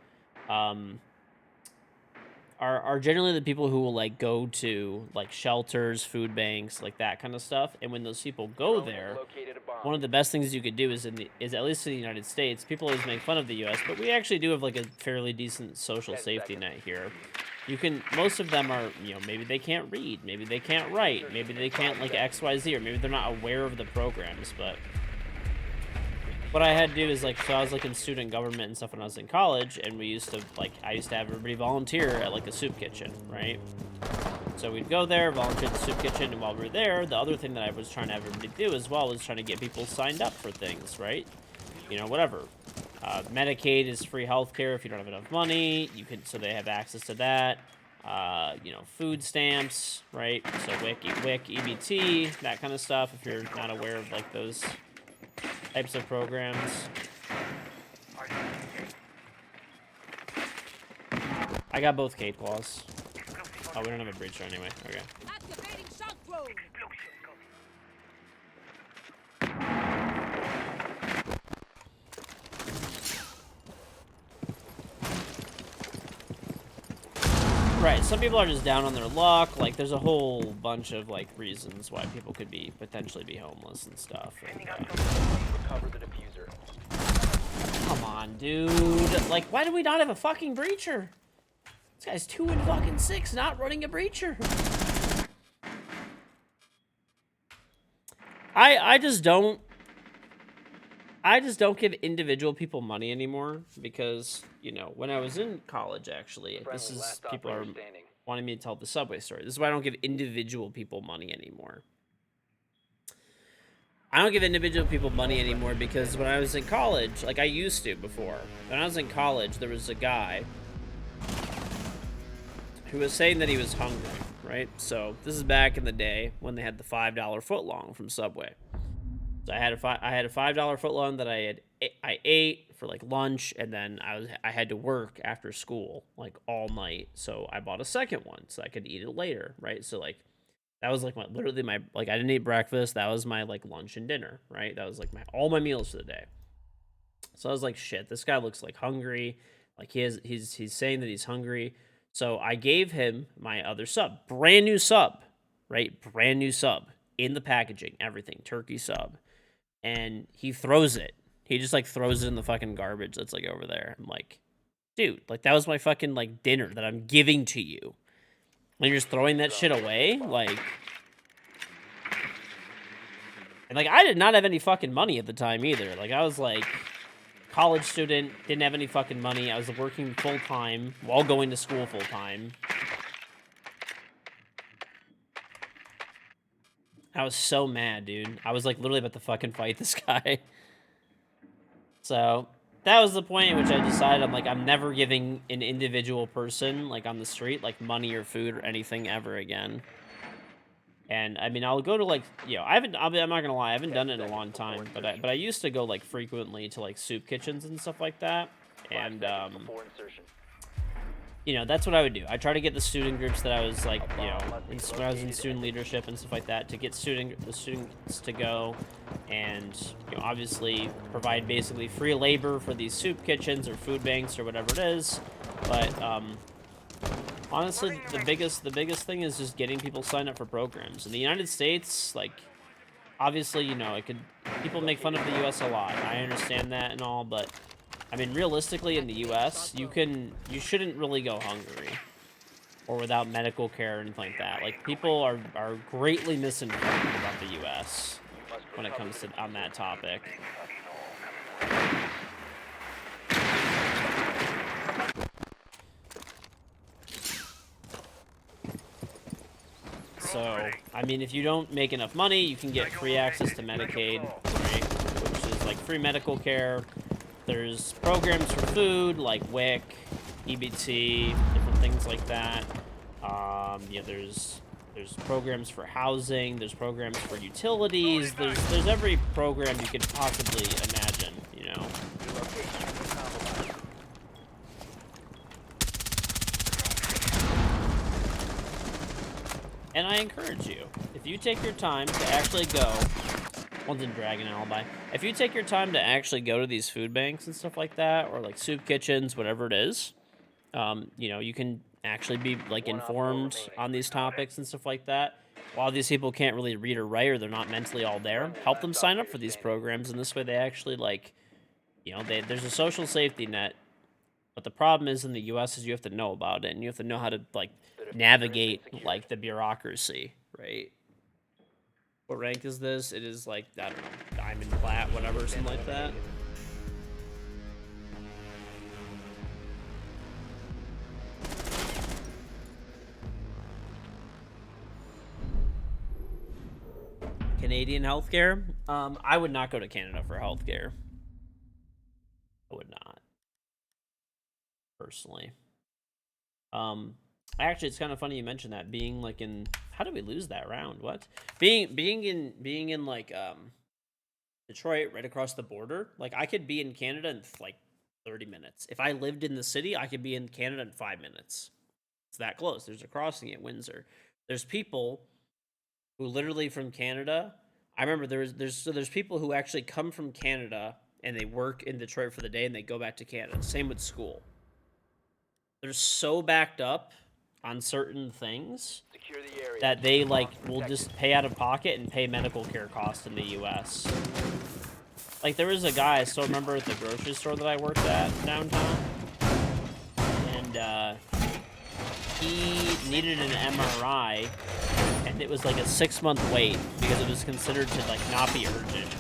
are generally the people who will like go to like shelters, food banks, like that kind of stuff. And when those people go Drone has there, located a bomb. one of the best things you could do is is at least in the United States, people always make fun of the U.S., but we actually do have like a fairly decent social 10 safety seconds. net here. You can, most of them are, you know, maybe they can't read, maybe they can't write, maybe they can't like XYZ, or maybe they're not aware of the programs, but what I had to do is like, so I was like in student government and stuff when I was in college, and we used to like, I used to have everybody volunteer at like a soup kitchen, right? So we'd go there, volunteer at the soup kitchen, and while we were there, the other thing that I was trying to have everybody do as well was trying to get people signed up for things, right? You know, whatever. Medicaid is free healthcare if you don't have enough money. You can, so they have access to that. You know, food stamps, right? So WIC, EBT, that kind of stuff. If you're not aware of like those types of programs. I got both Cape Claws. Oh, we don't have a breacher anyway. Okay. Activating shock drone. Explosion coming. Right, some people are just down on their luck. Like, there's a whole bunch of, like, reasons why people could be potentially be homeless and stuff. And, Recover the diffuser. come on, dude. Like, why do we not have a fucking breacher? This guy's 2 and fucking 6, not running a breacher. I just don't give individual people money anymore because, you know, when I was in college, actually, this Friendly is, last people are operator standing. wanting me to tell the subway story. This is why I don't give individual people money anymore. I don't give individual people money anymore because when I was in college, like I used to before, when I was in college, there was a guy who was saying that he was hungry, right? So this is back in the day when they had the $5 footlong from Subway. So I had a $5 footlong that I ate for like lunch, and then I had to work after school like all night. So I bought a second one so I could eat it later, right? So like that was like literally my, like, I didn't eat breakfast. That was my like lunch and dinner, right? That was like all my meals for the day. So I was like, shit, this guy looks like hungry. Like he's saying that he's hungry. So I gave him my other sub, brand new sub, right? Brand new sub in the packaging, everything, turkey sub. And he throws it. He just like throws it in the fucking garbage that's like over there. I'm like, dude, like that was my fucking like dinner that I'm giving to you. And you're just throwing that shit away? Like, and like I did not have any fucking money at the time either. Like I was like college student, didn't have any fucking money. I was working full time while going to school full time. I was so mad, dude. I was like literally about to fucking fight this guy. So that was the point at which I decided I'm never giving an individual person like on the street like money or food or anything ever again. And I mean, I'll go to like, you know, I'm not gonna lie, I haven't done it in a long time, but I used to go like frequently to like soup kitchens and stuff like that. And Before insertion. you know, that's what I would do. I try to get the student groups that I was like, you know, when I was in student leadership and stuff like that, to get the students to go and, you know, obviously provide basically free labor for these soup kitchens or food banks or whatever it is. But honestly, the biggest thing is just getting people signed up for programs. In the United States, like, obviously, you know, people make fun of the U.S. a lot. I understand that and all, but I mean, realistically, in the U.S., you shouldn't really go hungry or without medical care or anything like that. Like, people are greatly misinformed about the U.S. when it comes to on that topic. So, I mean, if you don't make enough money, you can get free access to Medicaid, right? Which is like free medical care. There's programs for food like WIC, EBT, different things like that. You know, there's programs for housing. There's programs for utilities. There's every program you could possibly imagine. You know. And I encourage you, if you take your time to actually go. One's in Dragon Alibi. If you take your time to actually go to these food banks and stuff like that, or like soup kitchens, whatever it is, you know, you can actually be like informed on these topics and stuff like that. While these people can't really read or write, or they're not mentally all there, help them sign up for these programs, and this way they actually like, you know, there's a social safety net. But the problem is in the U.S. is you have to know about it, and you have to know how to like navigate like the bureaucracy, right? What rank is this? It is like, I don't know, diamond, plat, whatever, something like that. Canadian healthcare? I would not go to Canada for healthcare. I would not. Personally. Actually, it's kind of funny you mentioned that. Being like in, how did we lose that round? What? Being in like Detroit, right across the border. Like I could be in Canada in like 30 minutes. If I lived in the city, I could be in Canada in 5 minutes. It's that close. There's a crossing at Windsor. There's people who literally from Canada. I remember there's people who actually come from Canada and they work in Detroit for the day and they go back to Canada. Same with school. They're so backed up on certain things Secure the area. that they like Bombs will protected. just pay out of pocket and pay medical care costs in the U.S. Like there was a guy I still remember at the grocery store that I worked at downtown, and he needed an MRI, and it was like a 6-month wait because it was considered to like not be urgent.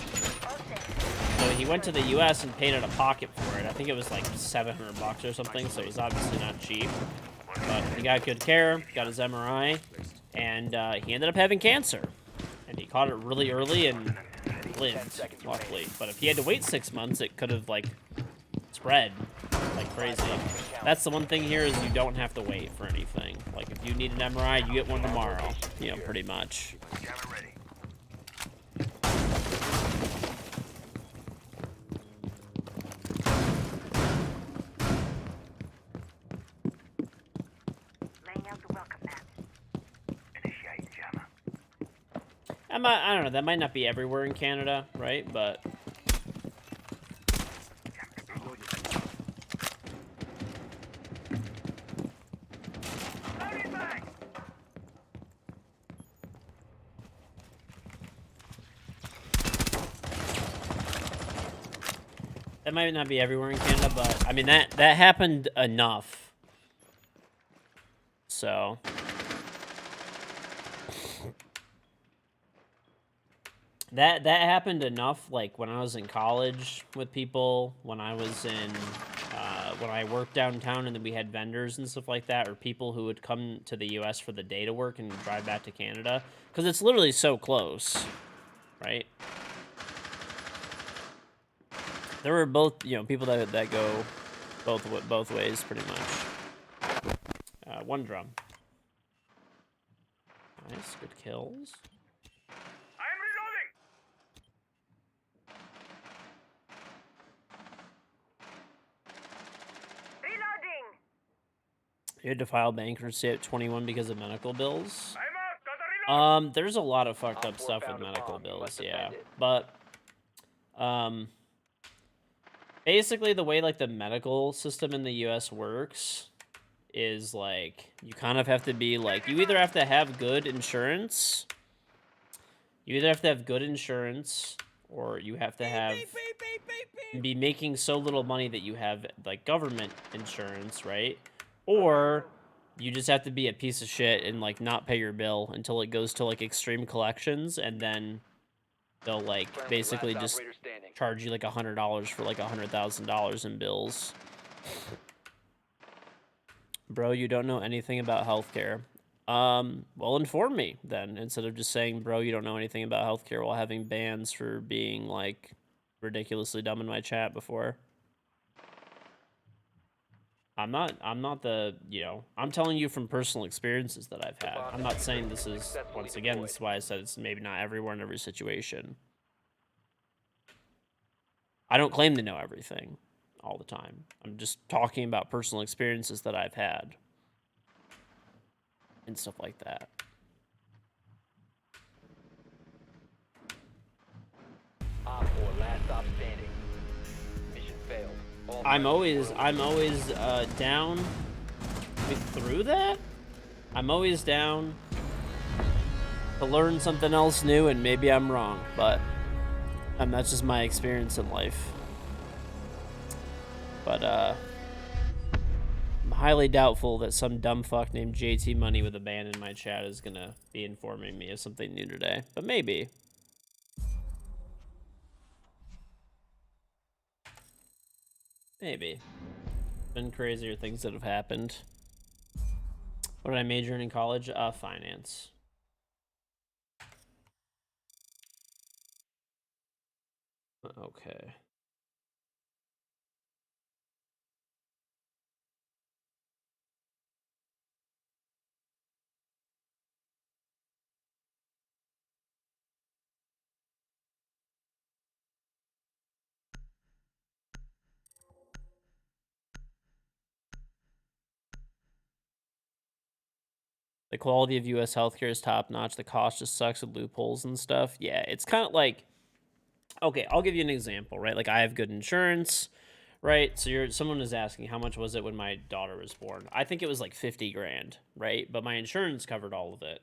So he went to the U.S. and paid out of pocket for it. I think it was like $700 or something, so it was obviously not cheap. But he got good care, got his MRI, and he ended up having cancer. And he caught it really early and lived, luckily. But if he had to wait 6 months, it could have like spread like crazy. That's the one thing here is you don't have to wait for anything. Like if you need an MRI, you get one tomorrow. You know, pretty much. Camera ready. Laying out the welcome mat. Initiate jammer. I don't know. That might not be everywhere in Canada, right? But Loading back. that might not be everywhere in Canada. But I mean that happened enough. So that happened enough. Like when I was in college with people, when I was in when I worked downtown, and then we had vendors and stuff like that, or people who would come to the U.S. for the day to work and drive back to Canada, because it's literally so close, right? There were both, you know, people that go both ways, pretty much. One drum. Nice, good kills. I'm reloading. Reloading. You had to file bankruptcy at 21 because of medical bills. I'm out. Gotta reload. There's a lot of fucked up Op 4 stuff with found a medical bomb. You bills, must yeah. defend it. But, basically the way, like, the medical system in the U.S. works is, like, you kind of have to be, like, you either have to have good insurance, or you have to have, be making so little money that you have, like, government insurance, right? Or you just have to be a piece of shit and, like, not pay your bill until it goes to, like, extreme collections, and then they'll, like, Friendly, basically last just operator standing. charge you, like, $100 for, like, $100,000 in bills. Bro, you don't know anything about healthcare. Well, inform me, then, instead of just saying, bro, you don't know anything about healthcare while having bans for being, like, ridiculously dumb in my chat before. I'm not the, you know, I'm telling you from personal experiences that I've had. I'm not saying this is, once again, this is why I said it's maybe not everywhere in every situation. I don't claim to know everything all the time. I'm just talking about personal experiences that I've had and stuff like that. Op 4, last stop standing. Mission failed. All I'm friendlies always down through that. I'm always down to learn something else new, and maybe I'm wrong, but that's just my experience in life. But I'm highly doubtful that some dumb fuck named JT Money with a band in my chat is gonna be informing me of something new today. But maybe. Maybe. Been crazier things that have happened. What did I major in college? Finance. Okay. The quality of U.S. healthcare is top notch. The cost just sucks with loopholes and stuff. Yeah, it's kind of like, okay, I'll give you an example, right? Like I have good insurance, right? So someone is asking how much was it when my daughter was born. I think it was like 50 grand, right? But my insurance covered all of it.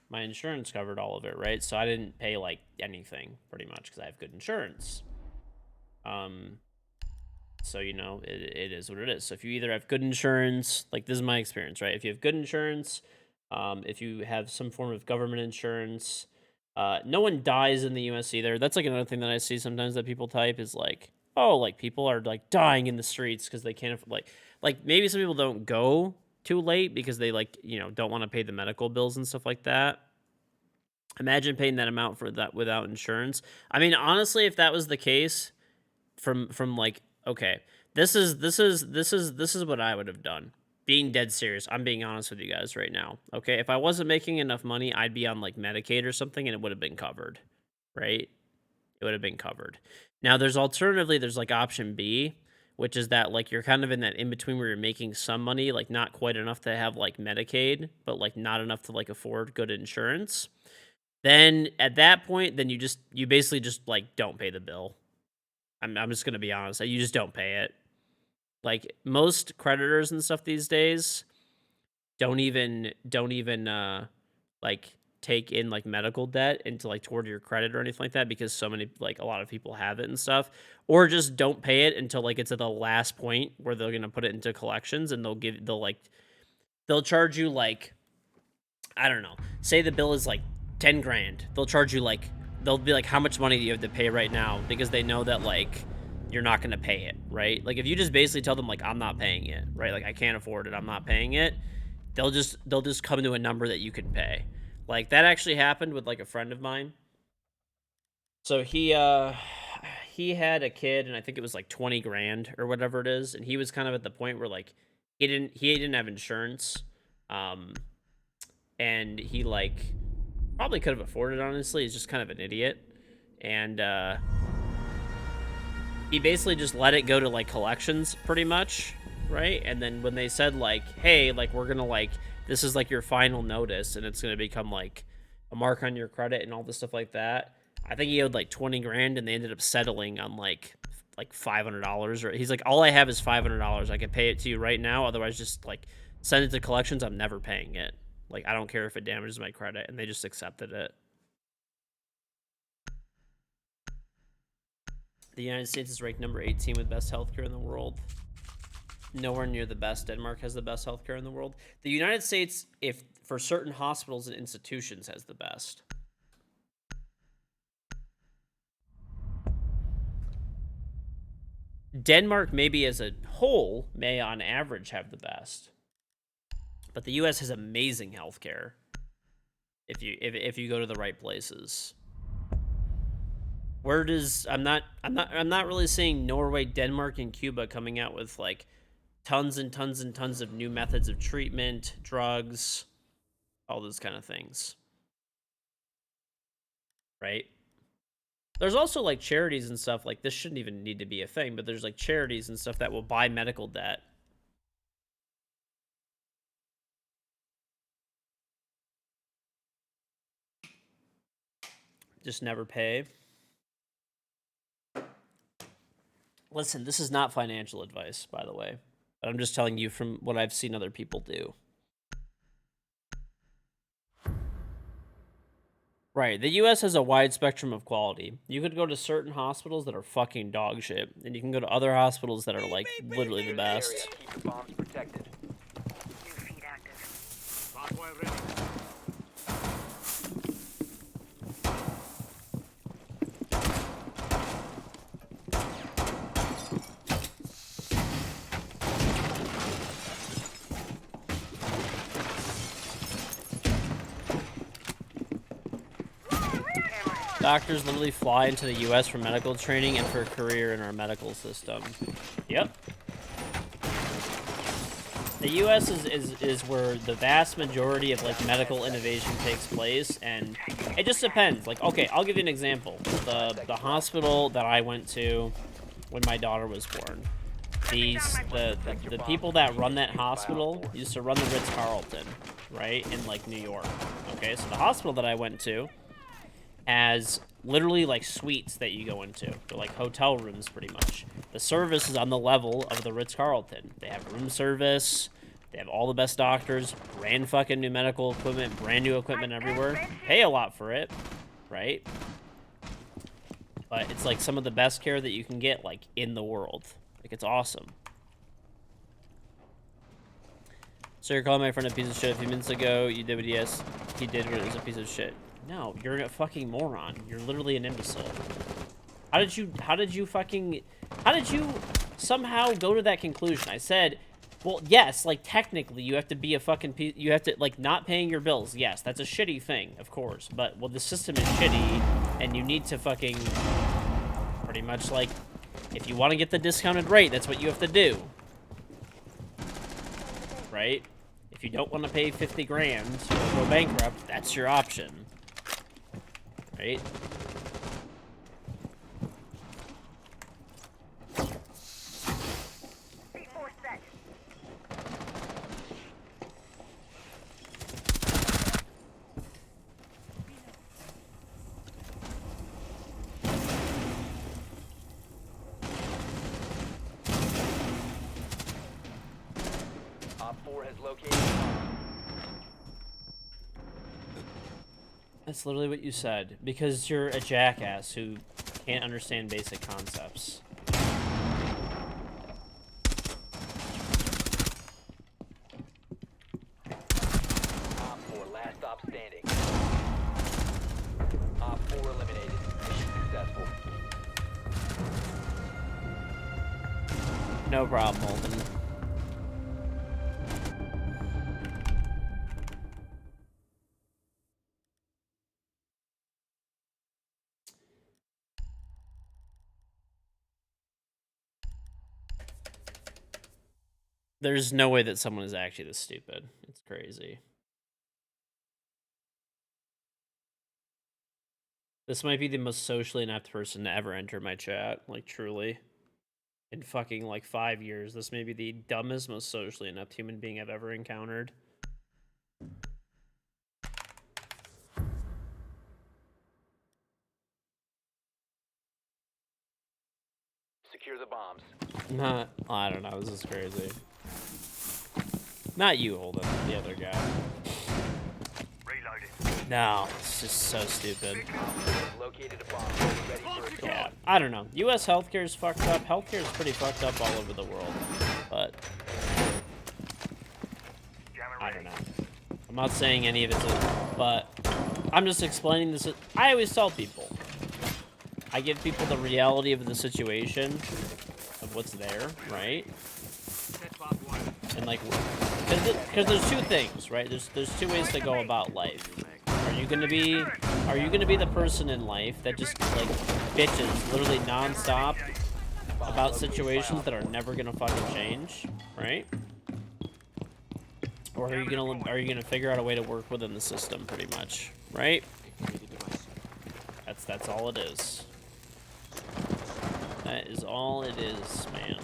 My insurance covered all of it, right? So I didn't pay like anything pretty much because I have good insurance. So you know, it is what it is. So if you either have good insurance, like this is my experience, right? If you have good insurance, if you have some form of government insurance, no one dies in the U.S. either. That's like another thing that I see sometimes that people type is like, oh, like people are like dying in the streets because they can't like maybe some people don't go too late because they like don't want to pay the medical bills and stuff like that. Imagine paying that amount for that without insurance. I mean, honestly, if that was the case, from like, okay, this is what I would have done. Being dead serious, I'm being honest with you guys right now. Okay, if I wasn't making enough money, I'd be on like Medicaid or something, and it would have been covered, right? It would have been covered. Now, there's like option B, which is that like you're kind of in that in between where you're making some money, like not quite enough to have like Medicaid, but like not enough to like afford good insurance. Then at that point, then you basically just like don't pay the bill. I'm just gonna be honest. You just don't pay it. Like most creditors and stuff these days don't even like take in like medical debt into like toward your credit or anything like that because so many like a lot of people have it and stuff, or just don't pay it until like it's at the last point where they're gonna put it into collections and they'll charge you like, I don't know, say the bill is like 10 grand. They'll be like, how much money do you have to pay right now? Because they know that like you're not going to pay it, right? Like if you just basically tell them like, I'm not paying it, right? Like I can't afford it, I'm not paying it. They'll just come to a number that you can pay. Like that actually happened with like a friend of mine. So he had a kid and I think it was like 20 grand or whatever it is. And he was kind of at the point where like he didn't have insurance. And he like probably could have afforded it, honestly. He's just kind of an idiot. And he basically just let it go to like collections pretty much, right? And then when they said like, hey, like we're gonna like, this is like your final notice and it's gonna become like a mark on your credit and all this stuff like that, I think he owed like 20 grand and they ended up settling on like $500. Or he's like, all I have is $500. I can pay it to you right now, otherwise just like send it to collections. I'm never paying it. Like, I don't care if it damages my credit. And they just accepted it. The United States is ranked number 18 with best healthcare in the world. Nowhere near the best. Denmark has the best healthcare in the world. The United States, if for certain hospitals and institutions, has the best. Denmark, maybe as a whole, may on average have the best. But the U.S. has amazing healthcare if you go to the right places. Where does I'm not really seeing Norway, Denmark, and Cuba coming out with like tons and tons and tons of new methods of treatment, drugs, all those kind of things. Right? There's also like charities and stuff, like this shouldn't even need to be a thing, but there's like charities and stuff that will buy medical debt. Just never pay. Listen, this is not financial advice, by the way, but I'm just telling you from what I've seen other people do. Right, the U.S. has a wide spectrum of quality. You could go to certain hospitals that are fucking dog shit, and you can go to other hospitals that are like literally the best. Keep the bombs protected. New feed active. Doctors literally fly into the U.S. for medical training and for a career in our medical system. Yep. The U.S. is where the vast majority of like medical innovation takes place, and it just depends. Like, okay, I'll give you an example. The hospital that I went to when my daughter was born. The people that run that hospital used to run the Ritz-Carlton, right, in like New York. Okay, so the hospital that I went to has literally like suites that you go into. They're like hotel rooms pretty much. The service is on the level of the Ritz-Carlton. They have room service. They have all the best doctors, brand fucking new medical equipment, brand new equipment everywhere. Pay a lot for it, right? But it's like some of the best care that you can get, like, in the world. Like, it's awesome. So you're calling my friend a piece of shit a few minutes ago. You did what he did when it was a piece of shit. No, you're a fucking moron. You're literally an imbecile. How did you somehow go to that conclusion? I said, well, yes, like, technically, you have to be a fucking piece, you have to, like, not paying your bills. Yes, that's a shitty thing, of course. But, well, the system is shitty, and you need to fucking, pretty much, like, if you want to get the discounted rate, that's what you have to do. Right? If you don't want to pay 50 grand or go bankrupt, that's your option. Right? C4 set. Op 4 has located a bomb. That's literally what you said. Because you're a jackass who can't understand basic concepts. Op 4, last stop standing. Op 4 eliminated. Mission successful. No problem, Holden. There's no way that someone is actually this stupid. It's crazy. This might be the most socially inept person to ever enter my chat. Like, truly. In fucking, like, 5 years, this may be the dumbest, most socially inept human being I've ever encountered. Secure the bombs. I don't know, this is crazy. Not you, Holden, the other guy. Reloading. No, it's just so stupid. Located a bomb. Ready for assault. Yeah, I don't know. U.S. healthcare is fucked up. Healthcare is pretty fucked up all over the world. But I don't know. I'm not saying any of it's but I'm just explaining this. I always tell people. I give people the reality of the situation, of what's there, right? And like, because there's two things, right? There's two ways to go about life. Are you gonna be the person in life that just like bitches literally nonstop about situations that are never gonna fucking change, right? Or are you gonna figure out a way to work within the system, pretty much, right? That's all it is. That is all it is, man.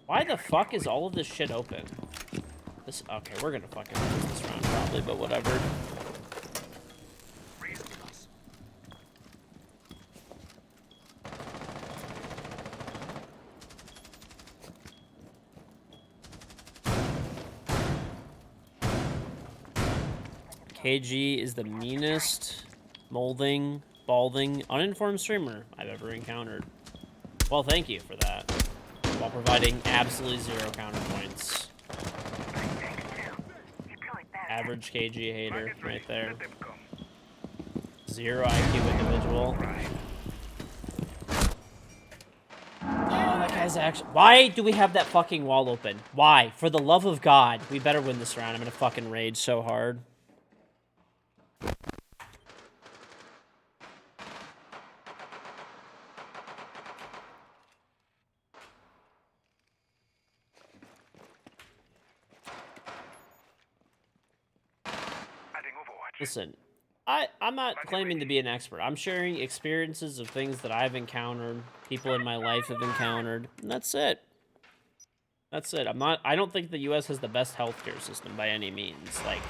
Why the fuck is all of this shit open? Okay, we're gonna fucking lose this round probably, but whatever. KG is the meanest, molding, balding, uninformed streamer I've ever encountered. Well, thank you for that. While providing absolutely zero counterpoints. Average KG hater right there. Zero IQ individual. Oh, that guy's actually... Why do we have that fucking wall open? Why? For the love of God. We better win this round. I'm gonna fucking rage so hard. Listen, I'm not claiming to be an expert. I'm sharing experiences of things that I've encountered, people in my life have encountered, and that's it. That's it. I don't think the US has the best healthcare system by any means. Like,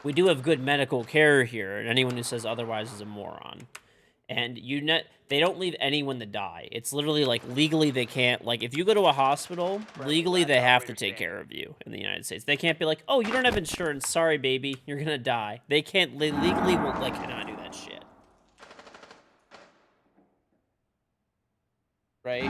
we do have good medical care here, and anyone who says otherwise is a moron. And they don't leave anyone to die. It's literally like legally they can't, like if you go to a hospital, legally they have to take care of you in the United States. They can't be like, oh, you don't have insurance. Sorry, baby. You're going to die. They can't, they legally will, like, cannot do that shit. Right?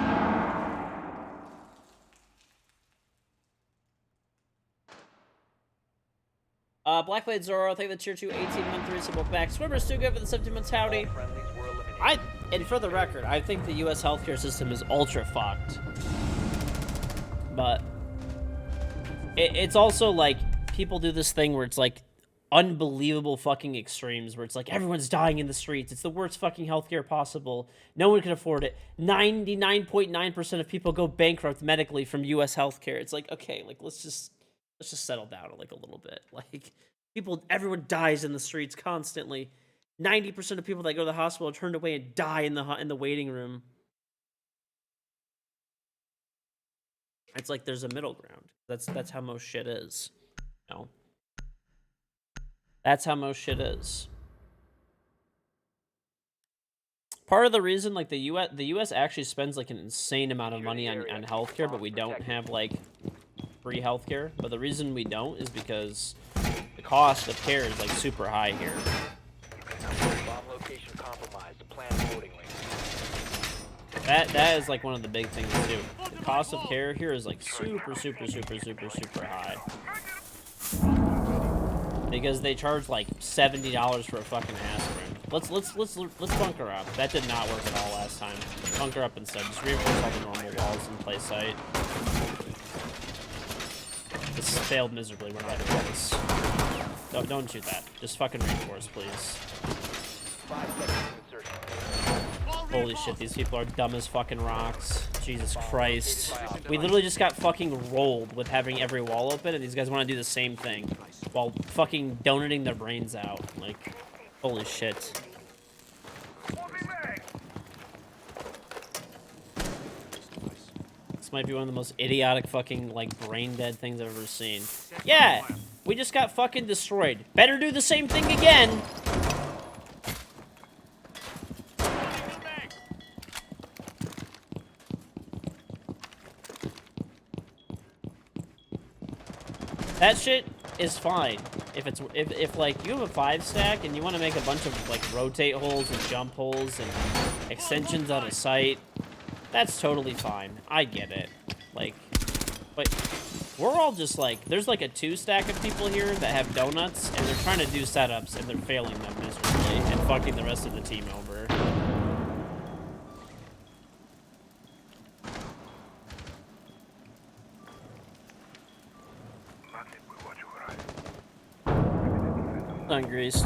Blackblade Zoro, thank the tier 2 18-month reasonable back. Swimmer's too good for the 17-month howdy. And for the record, I think the U.S. healthcare system is ultra fucked. But it's also like people do this thing where it's like unbelievable fucking extremes where it's like everyone's dying in the streets. It's the worst fucking healthcare possible. No one can afford it. 99.9% of people go bankrupt medically from U.S. healthcare. It's like, okay, like let's just settle down like a little bit. Like everyone dies in the streets constantly. 90% of people that go to the hospital are turned away and die in the waiting room. It's like there's a middle ground. That's how most shit is. You know? That's how most shit is. Part of the reason, like the U.S. actually spends like an insane amount of money on healthcare, but we don't have like free healthcare. But the reason we don't is because the cost of care is like super high here. Bomb location compromised. Plan accordingly. That is like one of the big things too. The cost of care here is like super high. Because they charge like $70 for a fucking aspirin. Let's bunker up. That did not work at all last time. Bunker up instead. Just reinforce all the normal walls and play site. This failed miserably. We're not doing this. Don't shoot that. Just fucking reinforce, please. 5 seconds to insertion. Holy shit, these people are dumb as fucking rocks. Jesus Christ. We literally just got fucking rolled with having every wall open, and these guys want to do the same thing while fucking donating their brains out. Like, holy shit. This might be one of the most idiotic fucking, like, brain-dead things I've ever seen. Yeah! We just got fucking destroyed. Better do the same thing again! That shit is fine. If like you have a 5 stack and you want to make a bunch of like rotate holes and jump holes and extensions out of sight, that's totally fine. I get it. Like, but we're all just like, there's like a 2 stack of people here that have donuts and they're trying to do setups and they're failing them miserably and fucking the rest of the team over. Ungreased.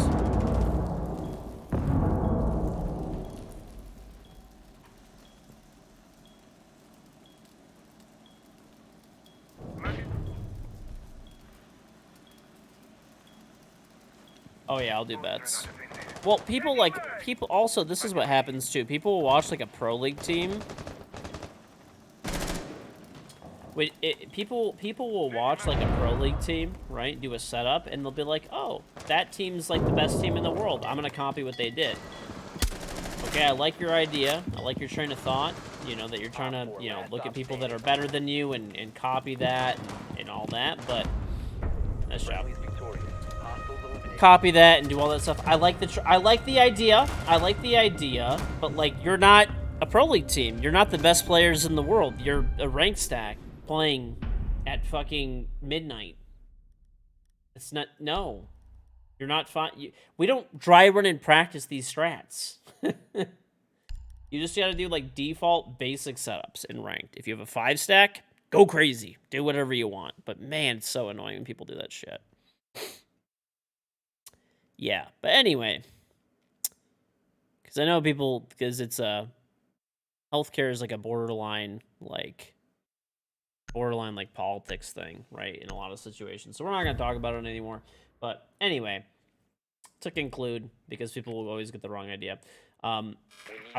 Oh yeah, I'll do bets. Well, people also, this is what happens too. People will watch like a pro league team. Wait, people will watch like a pro league team, right? Do a setup, and they'll be like, "Oh, that team's like the best team in the world. I'm gonna copy what they did." Okay, I like your idea. I like your train of thought. You know that you're trying to, you know, look at people that are better than you and copy that and all that. But nice job. Copy that and do all that stuff. I like the idea. I like the idea. But like, you're not a pro league team. You're not the best players in the world. You're a rank stack playing at fucking midnight. It's not, no. You're not fine. We don't dry run and practice these strats. You just gotta do like default basic setups in ranked. If you have a 5 stack, go crazy. Do whatever you want. But man, it's so annoying when people do that shit. Yeah, but anyway. Because I know people, because it's healthcare is like a borderline like politics thing, right? In a lot of situations. So we're not going to talk about it anymore. But anyway, to conclude, because people will always get the wrong idea. I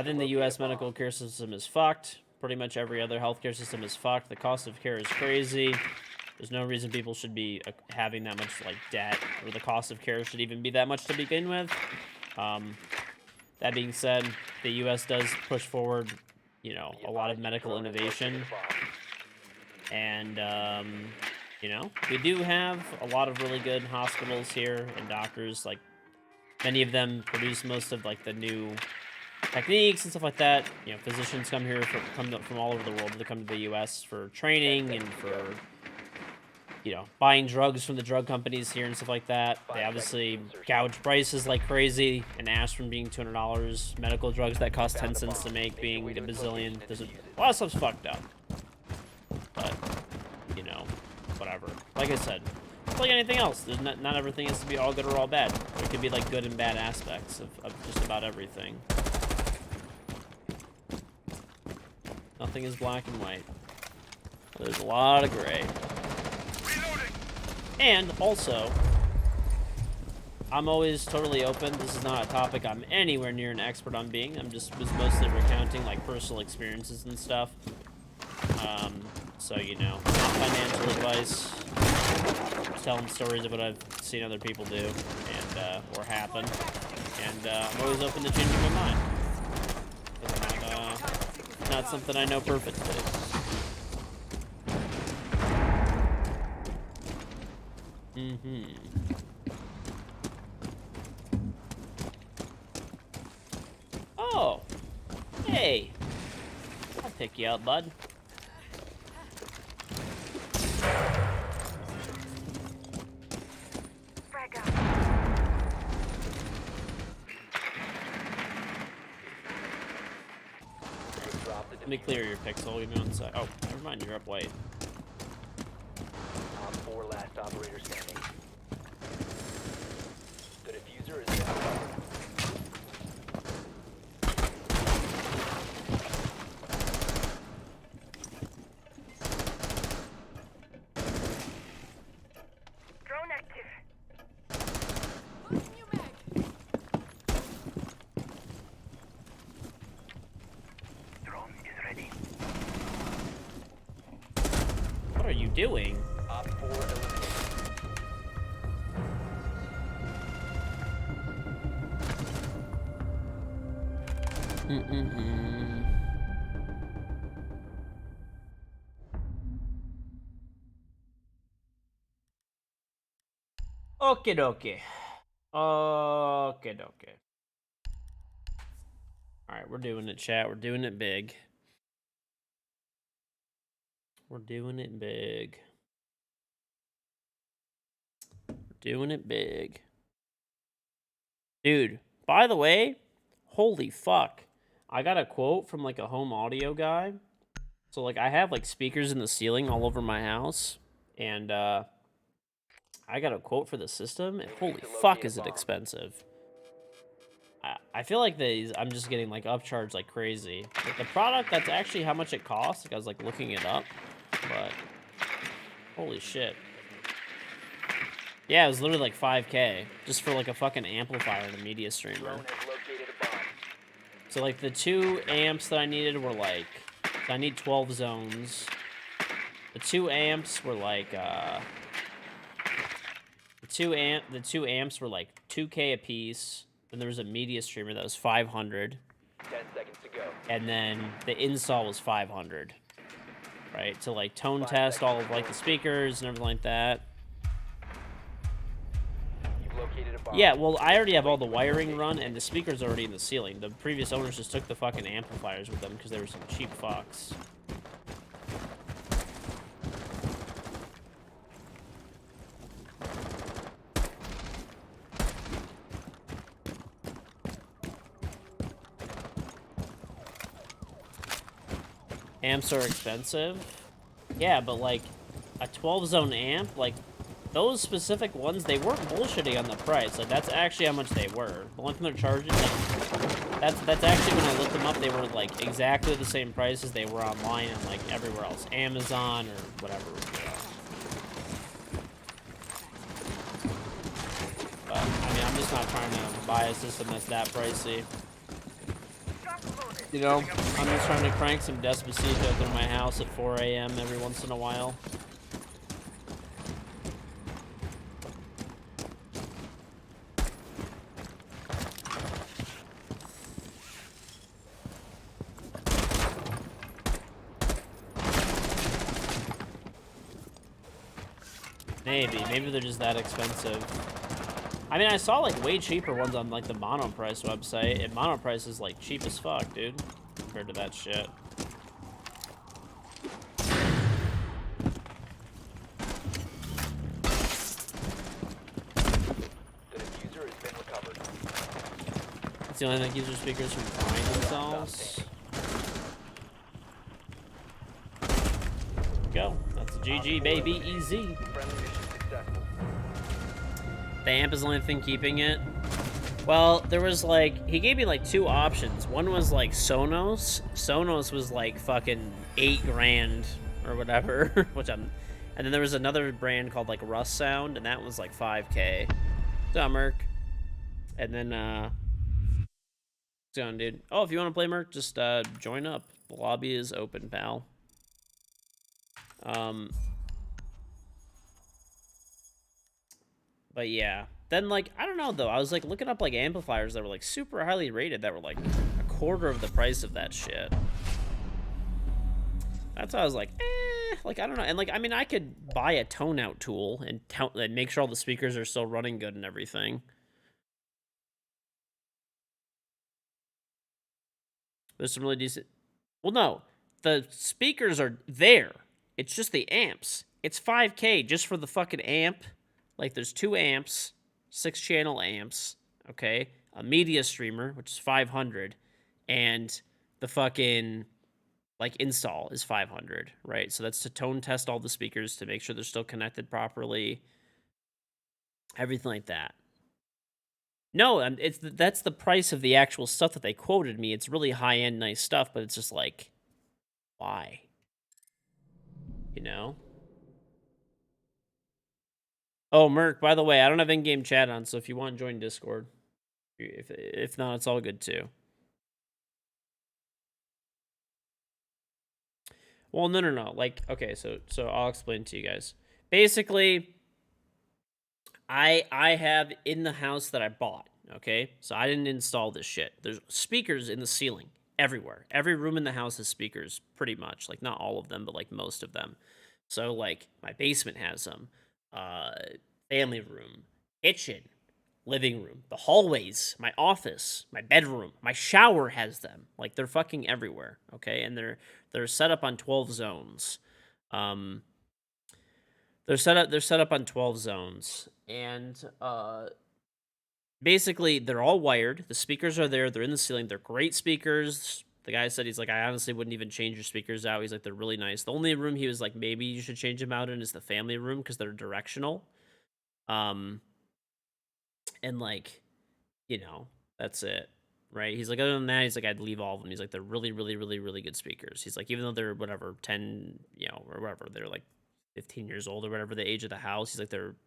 think the U.S. medical care system is fucked. Pretty much every other healthcare system is fucked. The cost of care is crazy. There's no reason people should be having that much like debt, or the cost of care should even be that much to begin with. That being said, the U.S. does push forward, you know, a lot of medical innovation. And, you know, we do have a lot of really good hospitals here and doctors. Like, many of them produce most of, like, the new techniques and stuff like that. You know, physicians come here from all over the world to come to the U.S. for training and for, you know, buying drugs from the drug companies here and stuff like that. They obviously gouge prices like crazy. An aspirin being $200, medical drugs that cost 10 cents to make being a bazillion. There's a lot of stuff's fucked up. But, you know, whatever. Like I said, it's like anything else. There's not everything has to be all good or all bad. There could be like good and bad aspects of just about everything. Nothing is black and white. There's a lot of gray. And also, I'm always totally open. This is not a topic I'm anywhere near an expert on being. Was mostly recounting like personal experiences and stuff. So, you know, not financial advice. Just telling stories of what I've seen other people do and or happen. And I'm always open to changing my mind. It's not something I know perfectly. Oh, hey, I'll pick you up, bud. Frag out. Let me clear your pixel. Give me one sec. Oh, never mind. You're up white. Op 4 last operator standing. The diffuser is now covered. Drone active. Loading new mag. Drone is ready. What are you doing? Op 4 eliminated. Okay, dokie. Okay, dokie. Alright, we're doing it, chat. We're doing it big. We're doing it big. We're doing it big. Dude, by the way, holy fuck. I got a quote from like a home audio guy. So like I have like speakers in the ceiling all over my house. And I got a quote for the system. And holy fuck is it expensive. I feel like I'm just getting like upcharged like crazy. But the product, that's actually how much it costs. Like I was like looking it up. But holy shit. Yeah, it was literally like 5K just for like a fucking amplifier and a media streamer. Drone has located a bomb. So like the 2 amps that I needed were like, so I need 12 zones. The 2 amps were like the 2 amps were like 2K a piece. Then there was a media streamer that was 500. 10 seconds to go. And then the install was 500. Right? To like tone test all of like the speakers and everything like that. You've located a bomb. Yeah, well, I already have all the wiring run, and the speaker's already in the ceiling. The previous owners just took the fucking amplifiers with them because they were some cheap fucks. Amps are expensive. Yeah, but like a 12-zone amp, like those specific ones, they weren't bullshitting on the price. Like that's actually how much they were. The one thing they're charging, like, that's actually when I looked them up, they were like exactly the same price as they were online and like everywhere else, Amazon or whatever. But I mean, I'm just not trying to buy a system that's that pricey. You know, I'm just trying to crank some Despacito through my house at 4 a.m. every once in a while. Maybe they're just that expensive. I mean, I saw like way cheaper ones on like the Monoprice website, and Monoprice is like cheap as fuck, dude, compared to that shit. The diffuser has been recovered. It's the only thing that keeps your speakers from frying themselves. Go. That's a GG, baby. Easy. Friendly mission successful. The amp is the only thing keeping it. Well, there was like, he gave me like 2 options. One was like Sonos. Sonos was like fucking 8 grand or whatever, which I'm, and then there was another brand called like Rust Sound, and that was like 5K. What's up, Merc? And then, what's going on, dude? Oh, if you want to play, Merc, just join up. The lobby is open, pal. But yeah, then like, I don't know though, I was like looking up like amplifiers that were like super highly rated that were like a quarter of the price of that shit. That's why I was like, like, I don't know. And like, I mean, I could buy a tone out tool and make sure all the speakers are still running good and everything. There's some really decent, well, no, the speakers are there. It's just the amps. It's 5K just for the fucking amp. Like, there's 2 amps, 6-channel amps, okay? A media streamer, which is 500, and the fucking, like, install is 500, right? So that's to tone test all the speakers to make sure they're still connected properly, everything like that. No, that's the price of the actual stuff that they quoted me. It's really high-end, nice stuff, but it's just like, why? You know? Oh, Merc, by the way, I don't have in-game chat on, so if you want to join Discord. If not, it's all good too. Well, no. Like, okay, so I'll explain to you guys. Basically, I have in the house that I bought, okay? So I didn't install this shit. There's speakers in the ceiling everywhere. Every room in the house has speakers, pretty much. Like, not all of them, but like most of them. So like my basement has them. Family room, kitchen, living room, the hallways, my office, my bedroom, my shower has them. Like, they're fucking everywhere, okay? And they're set up on 12 zones. They're set up on 12 zones, and basically they're all wired. The speakers are there. They're in the ceiling. They're great speakers. The guy said, he's like, I honestly wouldn't even change your speakers out. He's like, they're really nice. The only room he was like, maybe you should change them out in is the family room because they're directional. And like, you know, that's it, right? He's like, other than that, he's like, I'd leave all of them. He's like, they're really, really, really, really good speakers. He's like, even though they're whatever 10, you know, or whatever, they're like 15 years old or whatever the age of the house.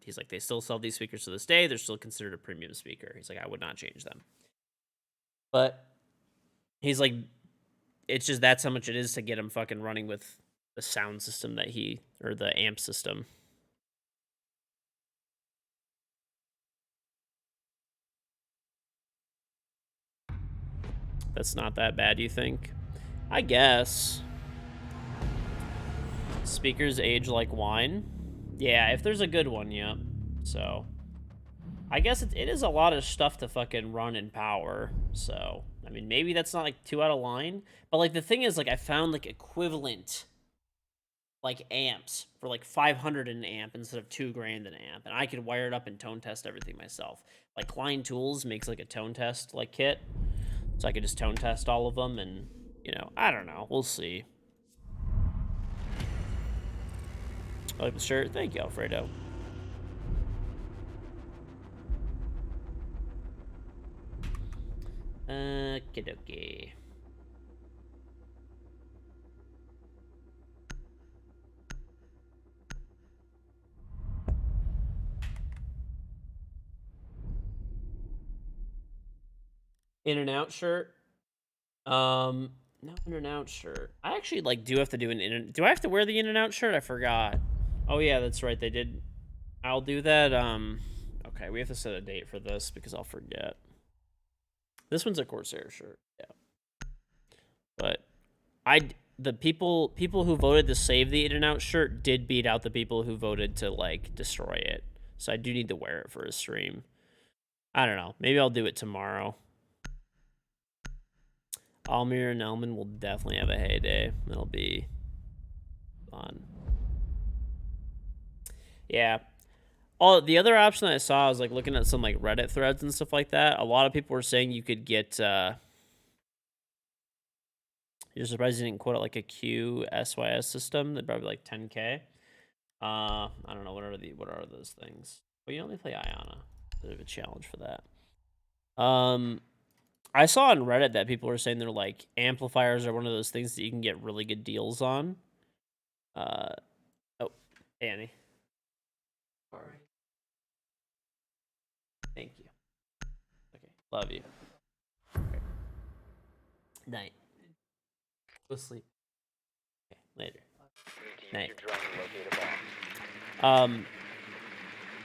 He's like, they still sell these speakers to this day. They're still considered a premium speaker. He's like, I would not change them. But he's like, it's just that's how much it is to get him fucking running with the sound system that or the amp system. That's not that bad, you think? I guess. Speakers age like wine. Yeah, if there's a good one, yeah. So, I guess it is a lot of stuff to fucking run and power. So, I mean, maybe that's not like too out of line. But like the thing is, like I found like equivalent like amps for like 500 an amp instead of 2 grand an amp, and I could wire it up and tone test everything myself. Like Klein Tools makes like a tone test like kit. So I could just tone test all of them and, you know, I don't know. We'll see. I like the shirt. Thank you, Alfredo. Okie In and out shirt. No in and out shirt. I actually like do have to do do I have to wear the in and out shirt? I forgot. Oh yeah, that's right. They did. I'll do that. Okay, we have to set a date for this because I'll forget. This one's a Corsair shirt. Yeah. But the people who voted to save the In-N-Out shirt did beat out the people who voted to like destroy it. So I do need to wear it for a stream. I don't know. Maybe I'll do it tomorrow. Almir and Elman will definitely have a heyday. It'll be fun. Yeah. All the other option that I saw, I was like looking at some like Reddit threads and stuff like that. A lot of people were saying you could get you're surprised you didn't quote it like a QSYS system. That'd probably like 10K. I don't know, what are those things? Well, you only play Iona. Bit of a challenge for that. I saw on Reddit that people were saying they're like amplifiers are one of those things that you can get really good deals on. Oh, Annie. Sorry. Thank you. Okay, love you. Okay. Night. Go sleep. Okay, later. Night.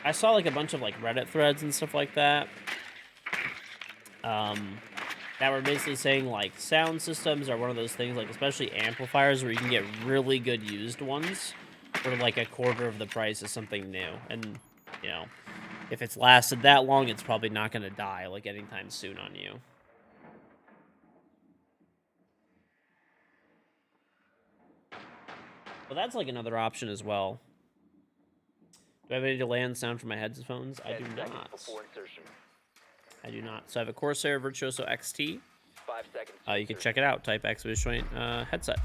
I saw like a bunch of like Reddit threads and stuff like that. That were basically saying like sound systems are one of those things, like especially amplifiers, where you can get really good used ones for like a quarter of the price of something new. And you know, if it's lasted that long, it's probably not going to die like anytime soon on you. Well, that's like another option as well. Do I have any delay on sound for my headphones? I do not. I do not. So I have a Corsair Virtuoso XT. 5 seconds. You can check it out. Type X Joint headset.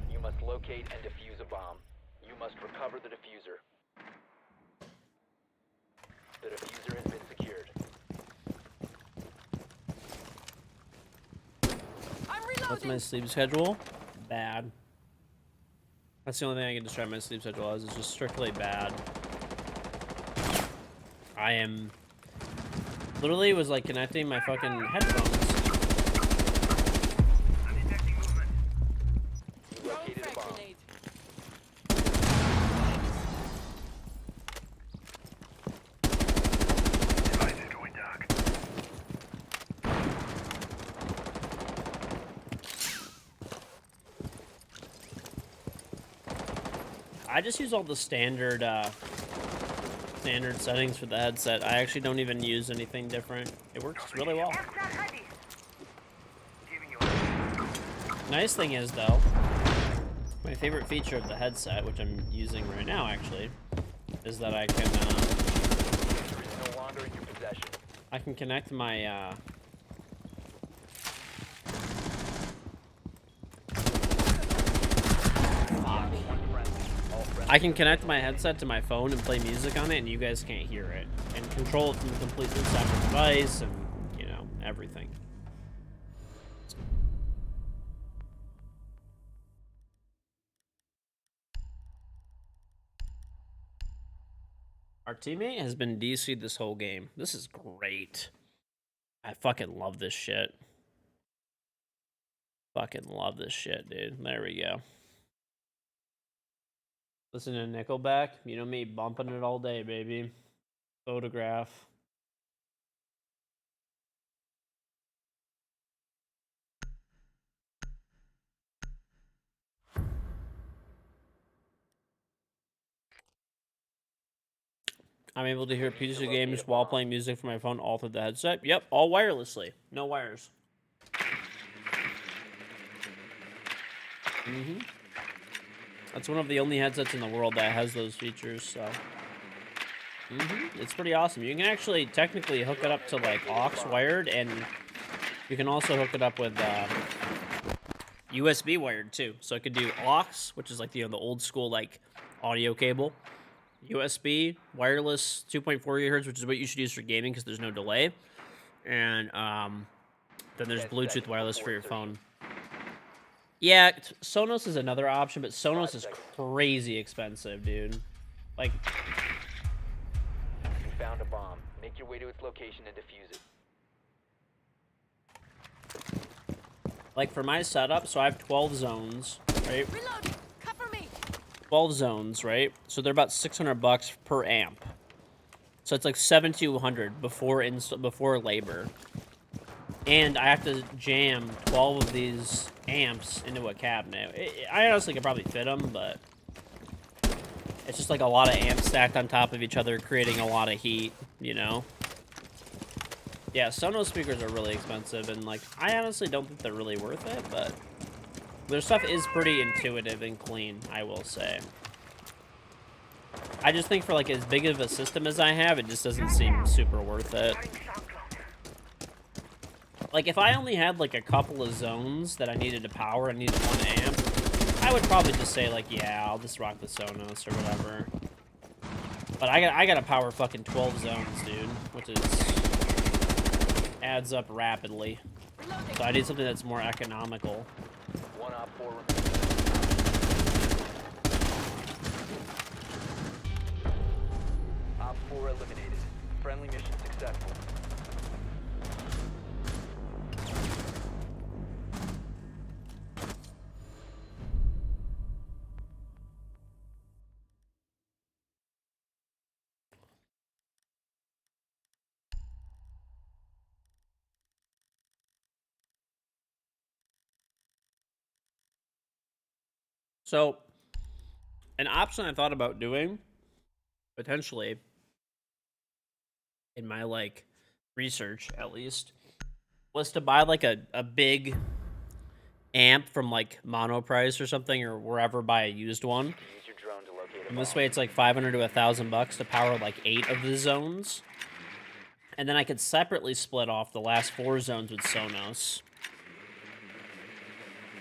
You must locate and defuse a bomb. You must recover the diffuser. The diffuser has been secured. I'm reloading. What's my sleep schedule? Bad. That's the only thing I can describe my sleep schedule as. It's just strictly bad. I am... Literally was like connecting my fucking headphones. I'm detecting movement. You located a bomb. Grenade. Devices going dark. I just use all the standard settings for the headset. I actually don't even use anything different. It works really well. Aircraft ready. Giving you a Nice thing is though, my favorite feature of the headset, which I'm using right now actually, is that I can Diffuser is no longer in your possession. I can connect my I can connect my headset to my phone and play music on it, and you guys can't hear it, and control it from a completely separate device, and you know, everything. Our teammate has been DC'd this whole game. This is great. I fucking love this shit. Fucking love this shit, dude. There we go. Listen to Nickelback. You know me bumping it all day, baby. Photograph. I'm able to hear PC games while playing music from my phone all through the headset. Yep, all wirelessly. No wires. Mm-hmm. That's one of the only headsets in the world that has those features, so... Mm-hmm. It's pretty awesome. You can actually technically hook it up to, like, aux wired, and you can also hook it up with USB wired, too. So it could do aux, which is, like, you know, the old school, like, audio cable. USB, wireless 2.4 gigahertz, which is what you should use for gaming because there's no delay. And then there's Bluetooth wireless for your phone. Yeah, Sonos is another option, but Sonos is crazy expensive, dude. Like, You found a bomb. Make your way to its location and defuse it. like for my setup, so I have 12 zones, right? Reloading. Cover me. 12 zones, right? So they're about $600 per amp. So it's like $7,200 before labor. And I have to jam 12 of these amps into a cabinet. I honestly could probably fit them, but it's just like a lot of amps stacked on top of each other, creating a lot of heat, you know? Yeah, Sonos speakers are really expensive, and like, I honestly don't think they're really worth it, but their stuff is pretty intuitive and clean, I will say. I just think for like as big of a system as I have, it just doesn't seem super worth it. Like, if I only had like a couple of zones that I needed to power and needed 1 amp, I would probably just say like, yeah, I'll just rock the Sonos or whatever. But I gotta power fucking 12 zones, dude, which adds up rapidly. So I need something that's more economical. One Op 4 Op 4 eliminated. Friendly mission successful. So, an option I thought about doing, potentially, in my, like, research, at least, was to buy, like, a big amp from, like, Monoprice or something, or wherever, buy a used one. Use your drone to locate a And this bomb. way it's, like, 500 to $1,000 to power, like, 8 of the zones. And then I could separately split off the last 4 zones with Sonos.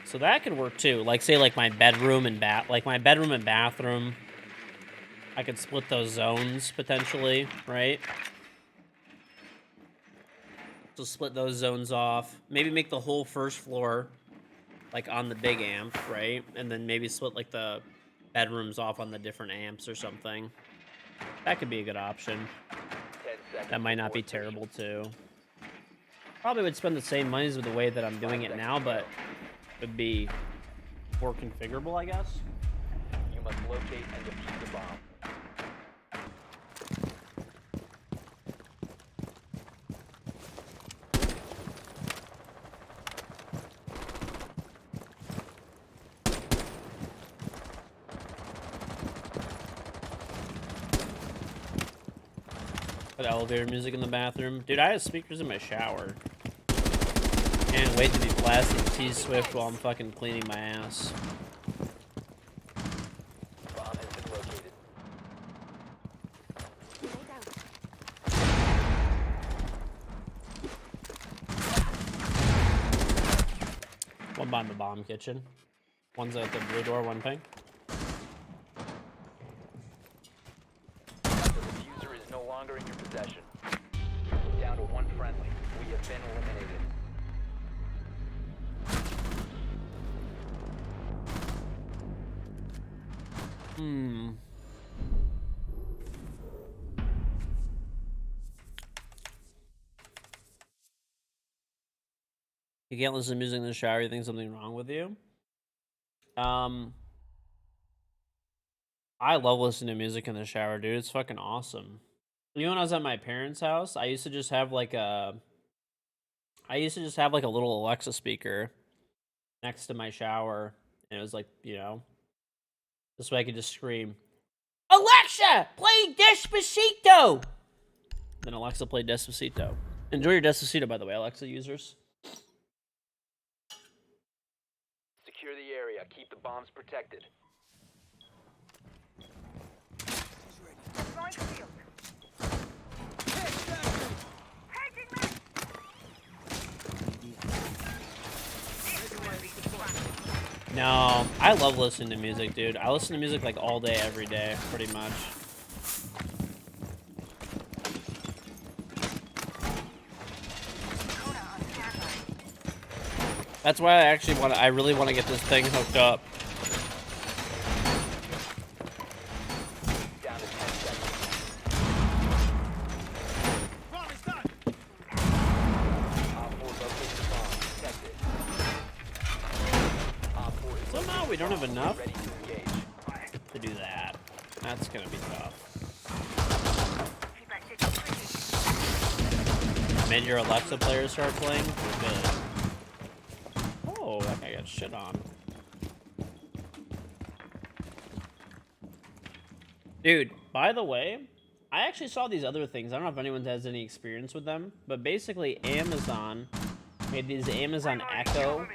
So that could work too. Like, say, like my bedroom and bathroom. I could split those zones potentially, right? So split those zones off. Maybe make the whole first floor like on the big amp, right? And then maybe split like the bedrooms off on the different amps or something. That could be a good option. 10 seconds That might not be before terrible too. Probably would spend the same monies with the way that I'm doing it now, but would be more configurable, I guess. you must locate and defuse the bomb. Put elevator music in the bathroom. Dude, I have speakers in my shower. Can't wait to be blasting T-Swift while I'm fucking cleaning my ass. Bomb has been located. One by the bomb kitchen. One's at the blue door, one ping. The diffuser is no longer in your possession. Down to 1 friendly. We have been eliminated. You can't listen to music in the shower, you think something wrong with you? I love listening to music in the shower, dude. It's fucking awesome. You know, when I was at my parents' house, I used to just have like a little Alexa speaker next to my shower, and it was like, you know, this way I could just scream, "Alexa, play Despacito!" Then Alexa played Despacito. Enjoy your Despacito, by the way, Alexa users. Secure the area. Keep the bombs protected. Deploying shield. Taking me. No, I love listening to music, dude. I listen to music like all day, every day, pretty much. That's why I really want to get this thing hooked up. Down to 10 seconds. Op 4 located the bomb. Protect it. Op 4 is Somehow we don't have enough ready to engage. to do that. That's gonna be tough. Keep that shit quick. Made your Alexa player start playing? We're good. Oh. Oh, that guy got shit on. Dude, by the way, I actually saw these other things. I don't know if anyone has any experience with them, but basically Amazon made these Amazon Echo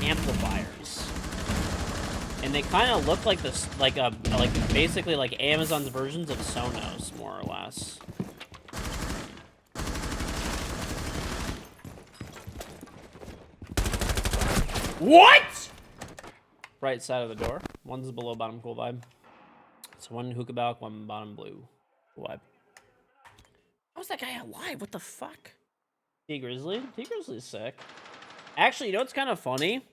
amplifiers. And they kind of look like this, like basically like Amazon's versions of Sonos, more or less. What? Right side of the door. One's below bottom, cool vibe. It's one hookah balk, one bottom blue. Cool vibe. How's that guy alive? What the fuck? T Grizzly? T Grizzly's sick. Actually, you know what's kind of funny?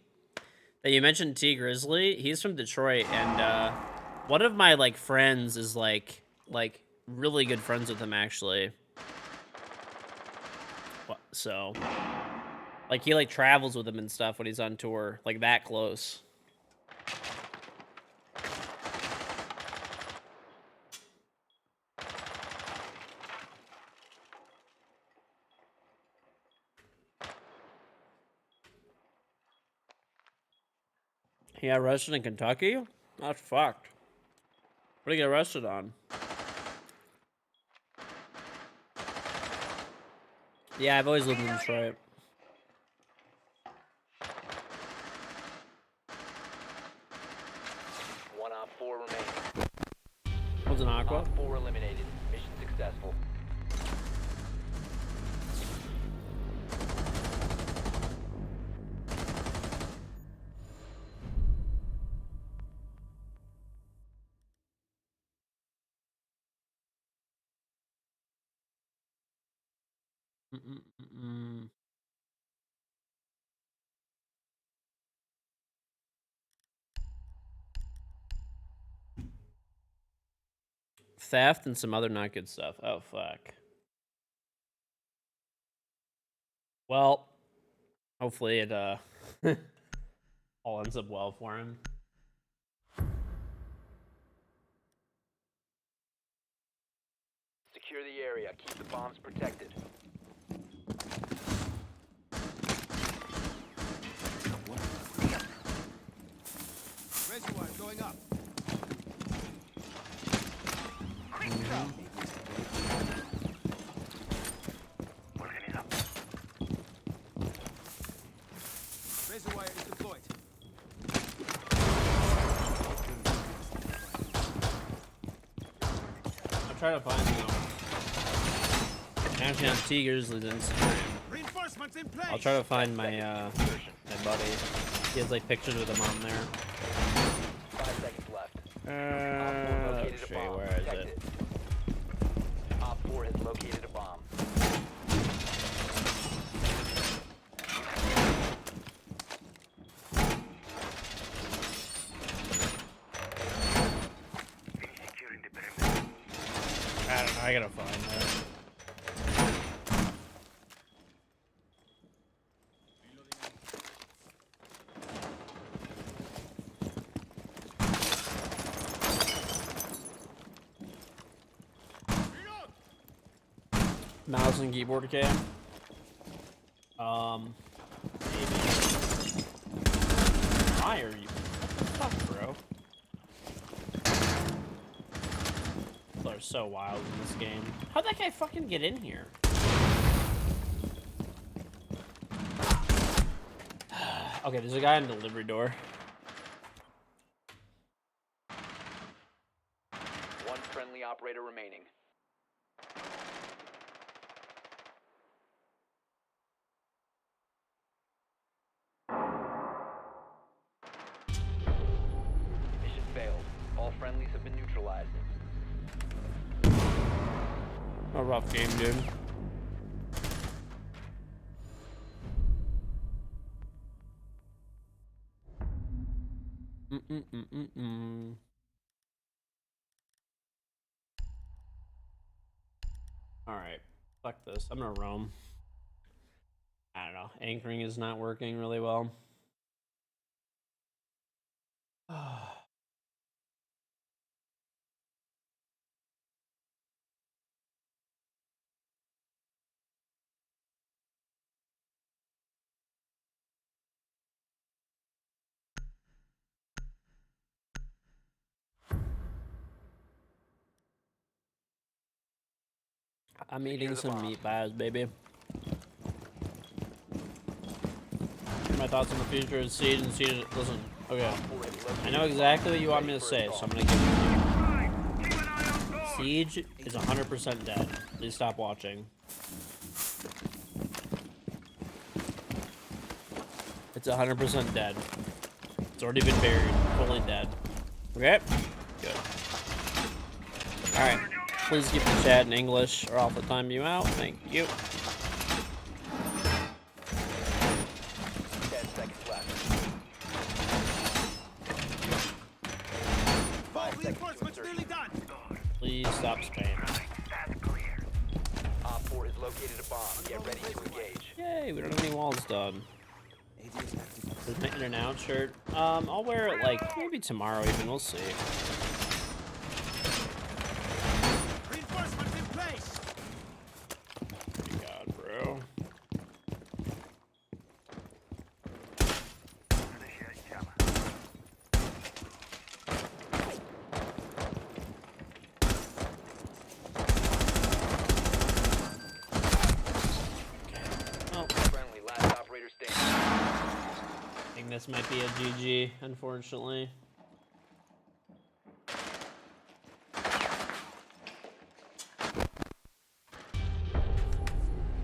That you mentioned T Grizzly. He's from Detroit, and one of my like friends is like really good friends with him actually. So, like he like travels with him and stuff when he's on tour, like that close. He got arrested in Kentucky? That's fucked. What did he get arrested on? Yeah, I've always lived in Detroit. One op 4 remaining. What's an aqua? Op 4 eliminated. Mission successful. Theft and some other not good stuff. Oh, fuck. Well, hopefully it all ends up well for him. Secure the area. Keep the bombs protected. Reservoir going up. Reservoir is deployed. I'll try to find him. Actually, on T Grizzly's Instagram. Reinforcements in place. I'll try to find my my buddy. He has like pictures with him on there. 5 seconds left. Op 4 Let's located a see, bomb. where is Protect it? Op 4 has located a bomb. Securing the perimeter. I don't know. I gotta find that. Mouse and keyboard cam. Maybe. Why are you? Fuck, bro. People are so wild in this game. How'd that guy fucking get in here? Okay, there's a guy on the delivery door. One friendly operator remaining. Mission failed. All friendlies have been neutralized. A rough game, dude. Alright. Fuck this. I'm gonna roam. I don't know. Anchoring is not working really well. I'm eating the some bomb. meat pies, baby. My thoughts on the future of Siege and Siege. Listen, okay. I know exactly what you want me to say, so I'm gonna give it to you. Siege is 100% dead. Please stop watching. It's 100% dead. It's already been buried. Fully dead. Okay? Good. Alright. Please keep the chat in English or I'll time you out. Thank you. 10 seconds left. 5 seconds to Reinforcements insertion. nearly done. Please stop spamming. Op 4 has located a bomb. Get ready to engage. Yay, we don't have any walls done. There's my in and out shirt. I'll wear it like maybe tomorrow even. We'll see. Reinforcements in place. Thank God, bro. Oh, Friendly, last operator standing. I think this might be a GG, unfortunately.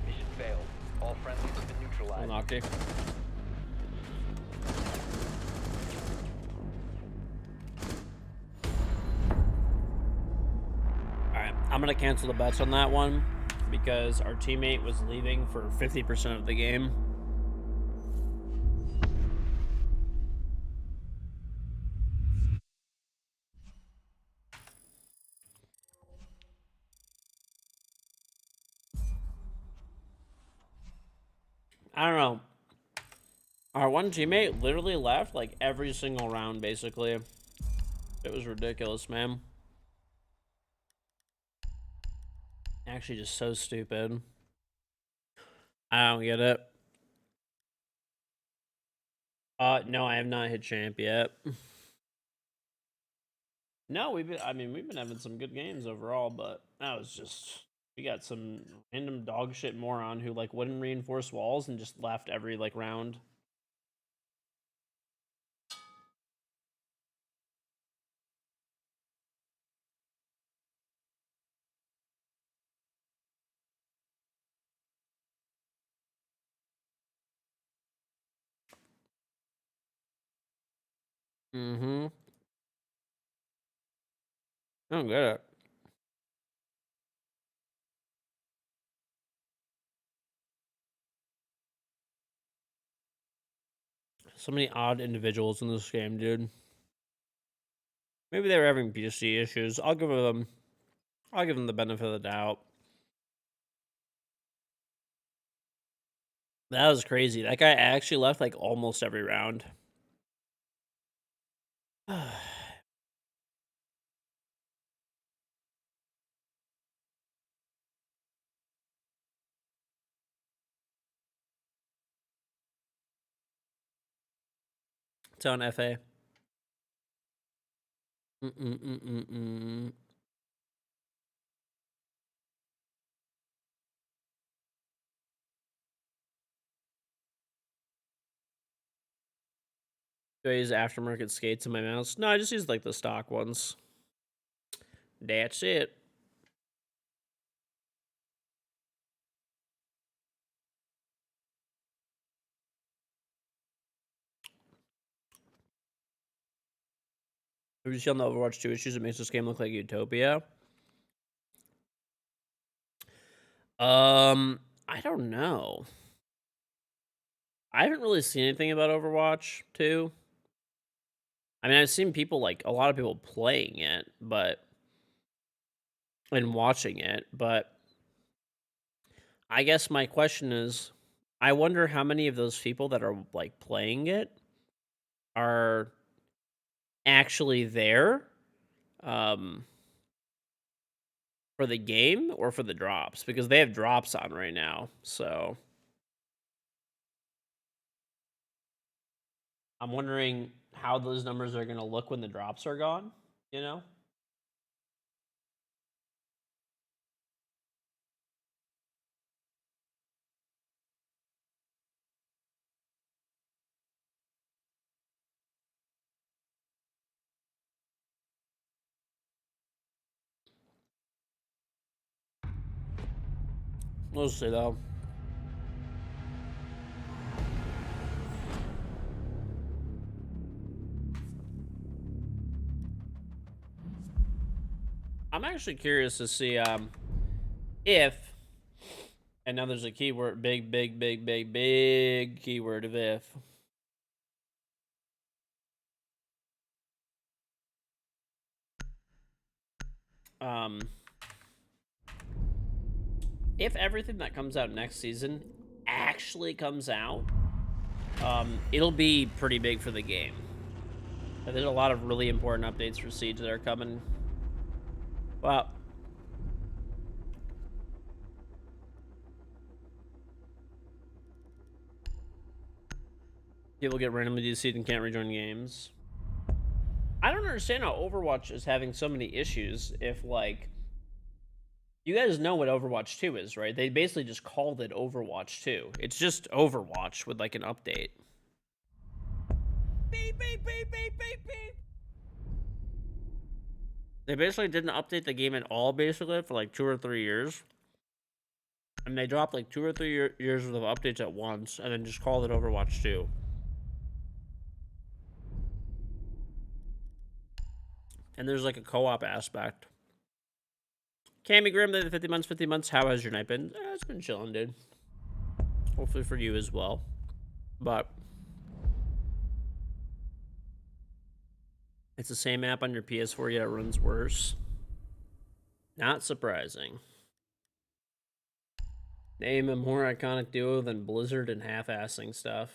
Mission failed. All friendlies have been neutralized. Unlucky. Alright, I'm gonna cancel the bets on that one because our teammate was leaving for 50% of the game. I don't know. Our one teammate literally left like every single round, basically. It was ridiculous, man. Actually, just so stupid. I don't get it. No, I have not hit champ yet. No, we've been having some good games overall, but that was just, we got some random dog shit moron who like wouldn't reinforce walls and just left every like round. Mm-hmm. I don't get it. So many odd individuals in this game, dude. Maybe they were having PC issues. I'll give them the benefit of the doubt. That was crazy. That guy actually left like almost every round. It's on FA. Mm-mm-mm-mm-mm. Do I use aftermarket skates in my mouse? No, I just use like the stock ones. That's it. Have you seen the Overwatch 2 issues? It makes this game look like Utopia. I don't know. I haven't really seen anything about Overwatch 2. I mean, I've seen people like a lot of people playing it, and watching it, but I guess my question is, I wonder how many of those people that are like playing it are actually there for the game or for the drops, because they have drops on right now. So I'm wondering how those numbers are going to look when the drops are gone, you know? We'll see though. I'm actually curious to see if, and now there's a keyword, big keyword of um if everything that comes out next season actually comes out, it'll be pretty big for the game. There's a lot of really important updates for Siege that are coming. Wow. People get randomly DC'd and can't rejoin games. I don't understand how Overwatch is having so many issues if, like, you guys know what Overwatch 2 is, right? They basically just called it Overwatch 2. It's just Overwatch with, like, an update. Beep, beep, beep, beep, beep, beep. They basically didn't update the game at all, basically, for, like, 2 or 3 years. And they dropped, like, 2 or 3 years worth of updates at once, and then just called it Overwatch 2. And there's, like, a co-op aspect. Cammy Grim, the 50 months, 50 months. How has your night been? It's been chilling, dude. Hopefully for you as well. But it's the same app on your PS4, yet it runs worse. Not surprising. Name a more iconic duo than Blizzard and half-assing stuff.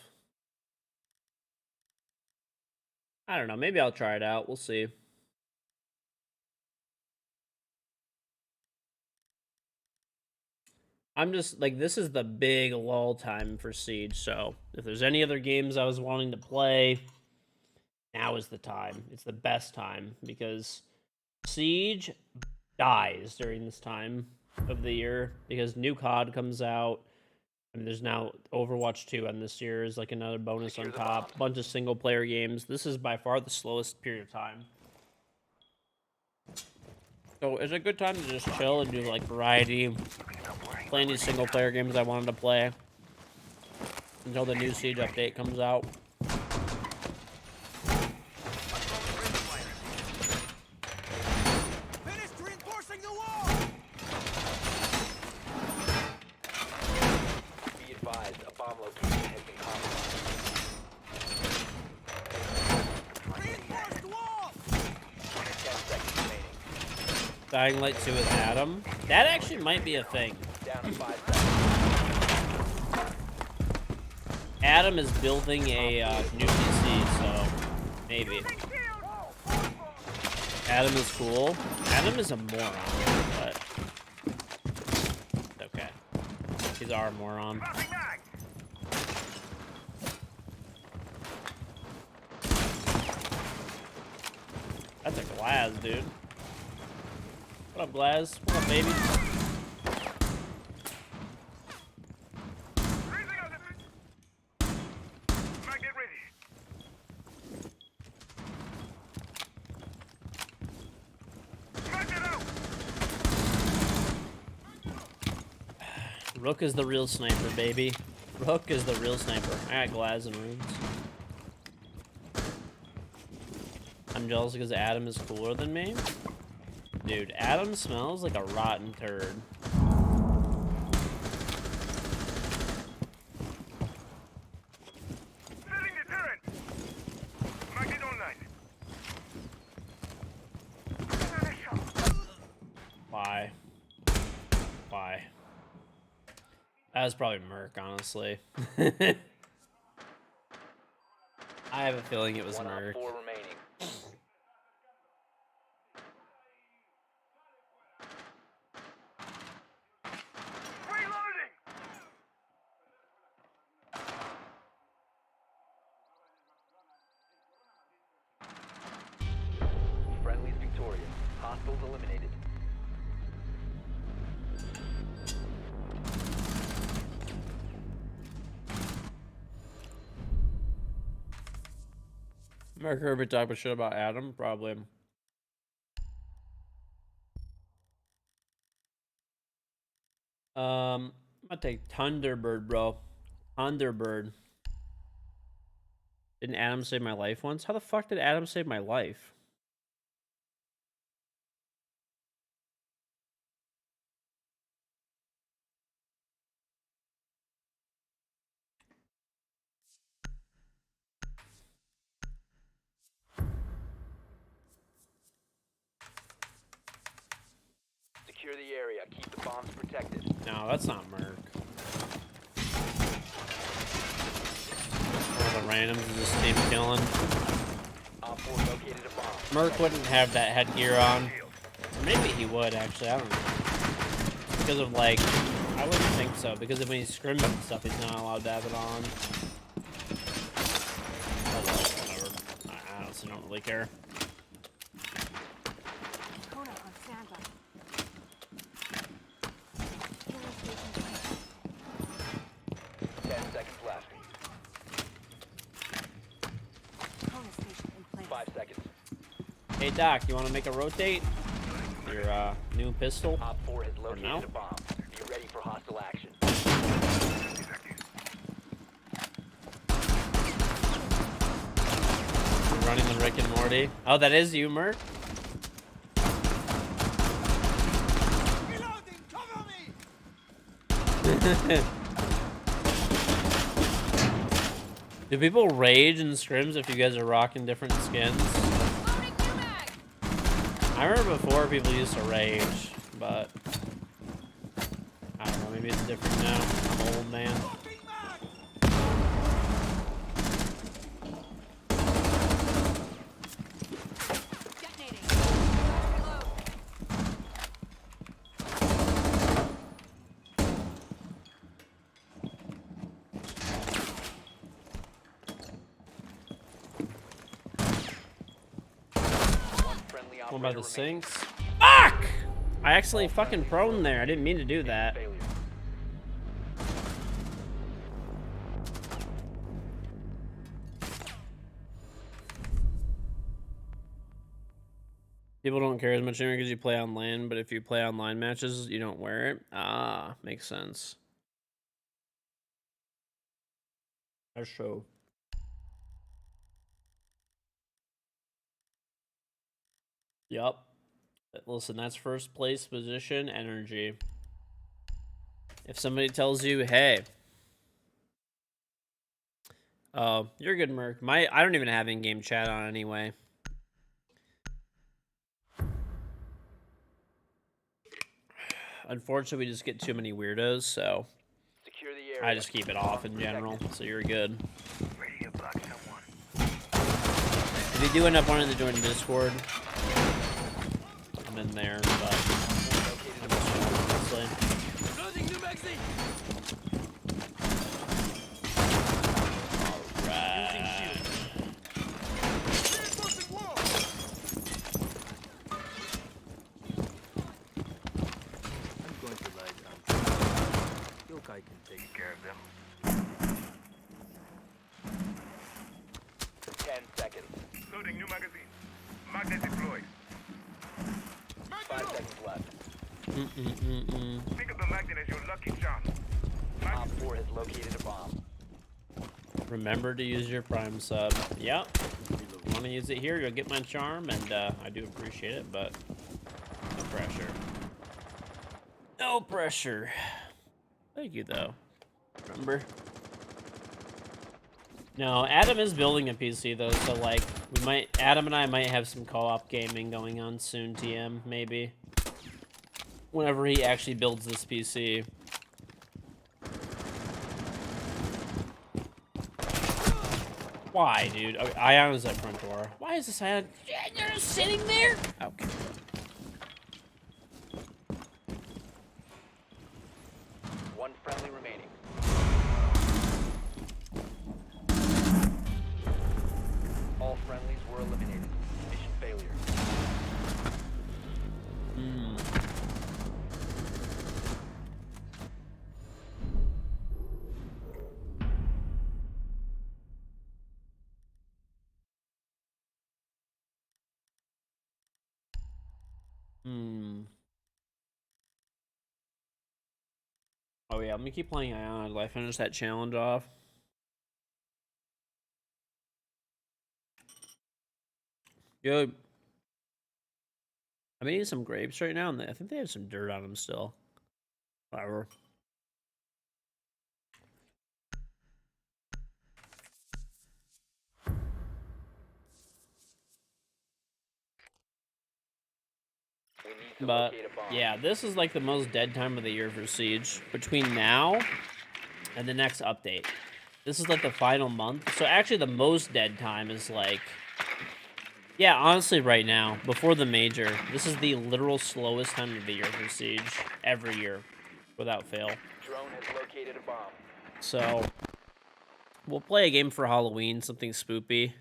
I don't know. Maybe I'll try it out. We'll see. I'm just, like, this is the big lull time for Siege, so if there's any other games I was wanting to play, now is the time. It's the best time, because Siege dies during this time of the year, because new COD comes out, and there's now Overwatch 2 on this year is like another bonus on top, bunch of single-player games. This is by far the slowest period of time. So it's a good time to just chill and do, like, variety, playing these single-player games I wanted to play until the new Siege update comes out. Finished reinforcing the wall! Be advised, a bomb location has been compromised. Reinforced wall! 10 seconds remaining. Dying Light 2 with Adam. That actually might be a thing. Down to 5 seconds. Adam is building a new PC, so maybe. Adam is cool. Adam is a moron, but it's okay. He's our moron. That's a Glaz, dude. What up, Glaz? What up, baby? Rook is the real sniper, baby. Rook is the real sniper. I got Glaz and runes. I'm jealous because Adam is cooler than me. Dude, Adam smells like a rotten turd. Why? Why? That was probably Merc, honestly. I have a feeling it was 1 on Merc. 4 remaining. Friendly's victorious. Hostiles eliminated. Mark Herbert talk shit about Adam, probably. I'll take Thunderbird, bro. Thunderbird. Didn't Adam save my life once? How the fuck did Adam save my life? Secure the area. Keep the bombs protected. No, that's not Merc. One of the randoms in this team killing. Op 4 located a bomb. Merc wouldn't have that headgear on. Or maybe he would, actually. I don't know. Because of, like... I wouldn't think so. Because of when he's scrimming and stuff, he's not allowed to have it on. Oh, well, whatever. I honestly don't really care. Kona on standby. 10 seconds left. Kona station in place. 5 seconds. Hey, Doc, you want to make a rotate? Your, new pistol? Op 4 has located now? a bomb. Be ready for hostile action. You're running the Rick and Morty. Oh, that is you, Merc? Reloading! Cover me! Do people rage in scrims if you guys are rocking different skins? Loading new mag. I remember before people used to rage, but I don't know, maybe it's different now. I'm an old man. Big mag! Detonating. Reload. One friendly What operator about the remaining. sinks? Fuck! I actually fucking prone there. I didn't mean to do that. Failure. People don't care as much anymore because you play online, but if you play online matches, you don't wear it. Ah, makes sense. That's true. Yup. Listen, that's first place position energy. If somebody tells you, hey, oh, you're good, Merc. I don't even have in-game chat on anyway. Unfortunately, we just get too many weirdos, so Secure the area. I just keep it off in general, so you're good. Ready to block someone. If you do end up wanting to join Discord, I'm in there, but honestly, Loading new magazine! right. Reinforcing wall! I'm going to lie down. Yokai can take care of them. 10 seconds. Loading new magazine. Magnet deployed. 5 seconds left. Think of the magnet as your lucky charm. Op 4 has located a bomb. Remember to use your Prime sub. Yep. If you want to use it here, you'll get my charm, and I do appreciate it, but no pressure. No pressure. Thank you, though. Remember? No, Adam is building a PC, though, so, like, Adam and I might have some co-op gaming going on soon, TM, maybe. Whenever he actually builds this PC. Why, dude? Okay, Ion at front door. Why is this Ion? You're just sitting there? Okay. One friendly remaining. All friendlies were eliminated. Mission failure. Hmm. Hmm. Oh yeah, let me keep playing Ion until I finish that challenge off. Good. I'm eating some grapes right now, and I think they have some dirt on them still. Whatever. We need to But locate a bomb. yeah, this is like the most dead time of the year for Siege. Between now and the next update. This is like the final month. So actually the most dead time is like... Yeah, honestly right now, before the major, this is the literal slowest time of the year for Siege. Every year. Without fail. Drone has located a bomb. So... We'll play a game for Halloween, something spoopy.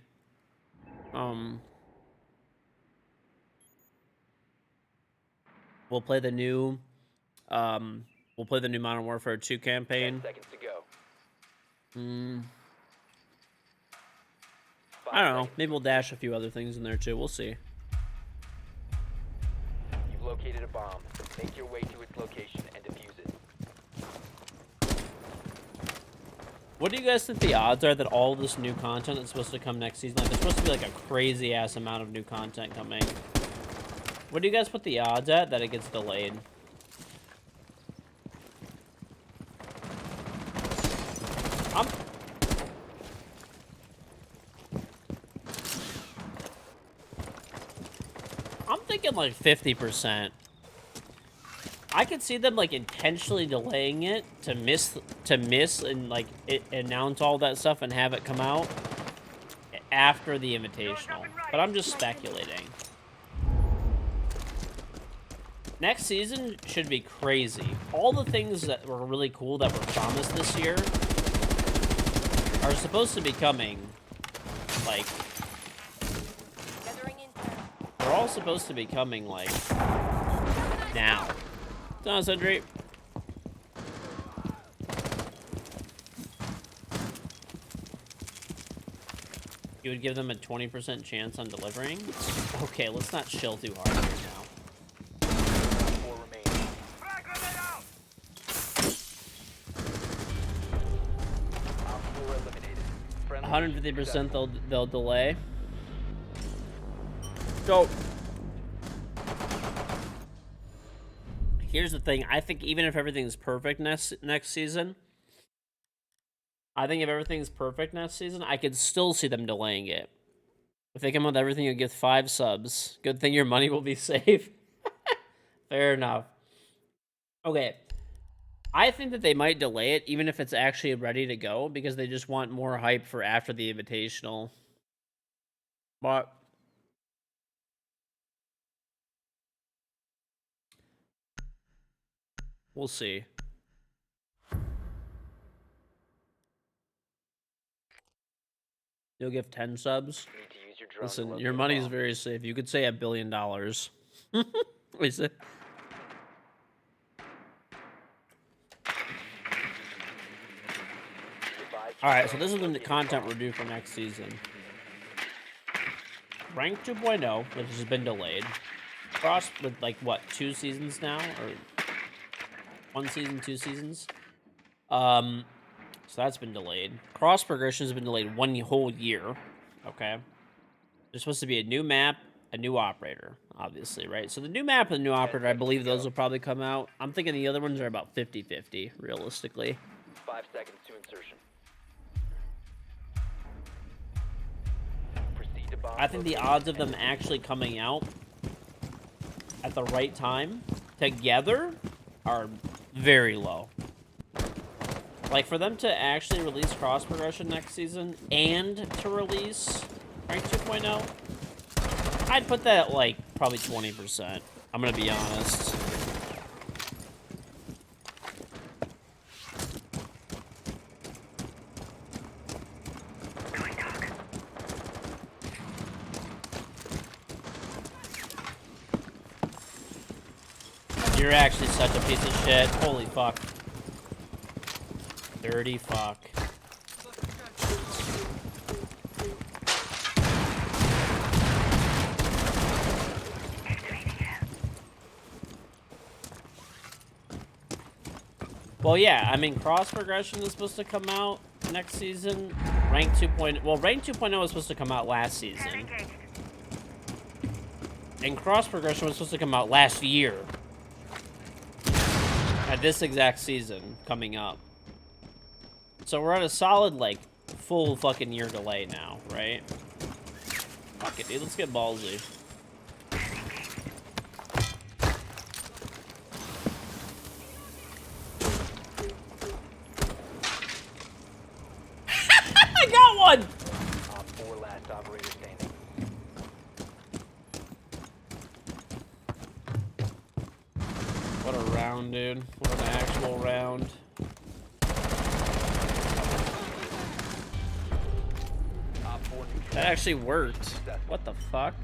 We'll play the new... we'll play the new Modern Warfare 2 10 campaign. seconds to go. I don't know. Maybe we'll dash a few other things in there too. We'll see. You've located a bomb. Make your way to its location and defuse it. What do you guys think the odds are that all this new content is supposed to come next season? Like, there's supposed to be like a crazy ass amount of new content coming. What do you guys put the odds at that it gets delayed? I'm thinking like 50%. I could see them like intentionally delaying it to miss and like announce all that stuff and have it come out after the invitational. But I'm just speculating. Next season should be crazy. All the things that were really cool that were promised this year are supposed to be coming, like, they're all supposed to be coming, like, now. Sounds so great. You would give them a 20% chance on delivering? Okay, let's not chill too hard here now. 4 remaining. 4 eliminated. Friendly 150% they'll delay. So here's the thing. I think even if everything's perfect next season, I think if everything's perfect next season, I could still see them delaying it. If they come with everything, you get 5 subs. Good thing your money will be safe. Fair enough. Okay. I think that they might delay it, even if it's actually ready to go, because they just want more hype for after the Invitational. But we'll see. You'll give 10 subs? Need to use your drone to Listen, locate your a money's bomb. very safe. You could say $1 billion. Is it? Alright, so this is the content we're due for next season. Rank 2.0, which has been delayed. Cross with, like, what, 2 seasons now? Or 1 season, 2 seasons? So that's been delayed. Cross progression has been delayed 1 whole year. Okay. There's supposed to be a new map, a new operator, obviously, right? So the new map and the new operator, I believe those will probably come out. I'm thinking the other ones are about 50-50, realistically. 5 seconds to insertion. Proceed to bomb I think the location odds of and them actually coming out at the right time together are very low. Like, for them to actually release cross progression next season and to release Rank 2.0, I'd put that at, like, probably 20%. I'm gonna be honest. You're actually such a piece of shit. Holy fuck. Dirty fuck. Well, yeah, I mean, cross progression is supposed to come out next season. Rank 2.0, well, Rank 2.0 was supposed to come out last season. And cross progression was supposed to come out last year. At this exact season coming up. So we're at a solid, like, full fucking year delay now, right? Fuck it, dude, let's get ballsy. I got one! Op 4 last operator standing. What a round, dude. What an actual round. Op 4 neutral. That actually worked. What the fuck?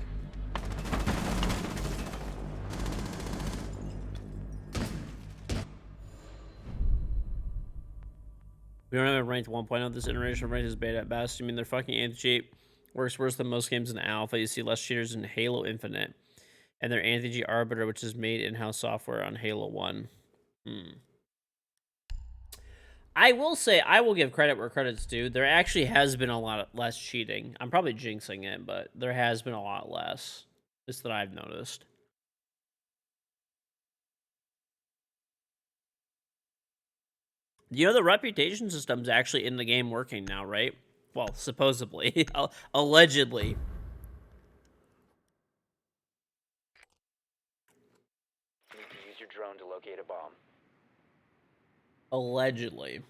We don't have a ranked 1.0 this iteration. Ranked is beta at best. You mean their fucking anti-cheat works worse than most games in alpha. You see less cheaters in Halo Infinite. And their anti-cheat arbiter, which is made in-house software on Halo 1. I will say, I will give credit where credit's due. There actually has been a lot less cheating. I'm probably jinxing it, but there has been a lot less. Just that I've noticed. You know, the reputation system's actually in the game working now, right? Well, supposedly. Allegedly. Need to use your drone to locate a bomb. Allegedly.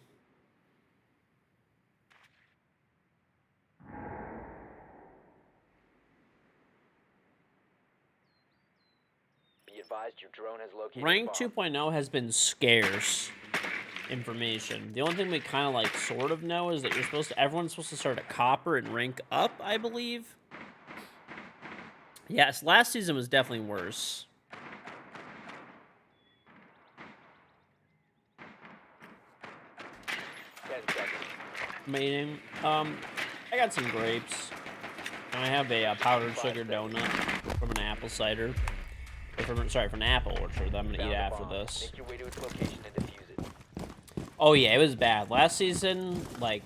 Be advised your drone has located Rank a bomb. 2.0 has been scarce information. The only thing we kind of like sort of know is that everyone's supposed to start at copper and rank up, I believe. Yes, last season was definitely worse. 10 seconds. Meeting. I got some grapes. And I have a powdered sugar donut from an apple cider. From an apple orchard that I'm gonna Found eat a after bomb. this. Make your way to its location and defuse it. Oh yeah, it was bad. Last season, like,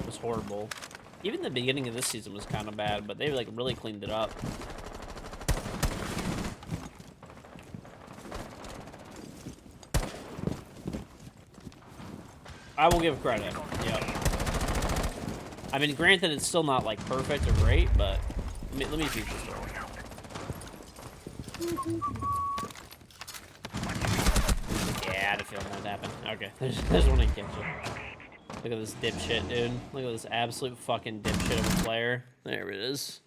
was horrible. Even the beginning of this season was kind of bad, but they like really cleaned it up. I will give credit. Yep. I mean, granted, it's still not like perfect or great, but let me feed this door. Yeah, I had a feeling that would happen. Okay, there's one in kitchen. Look at this dipshit, dude. Look at this absolute fucking dipshit of a player. There it is.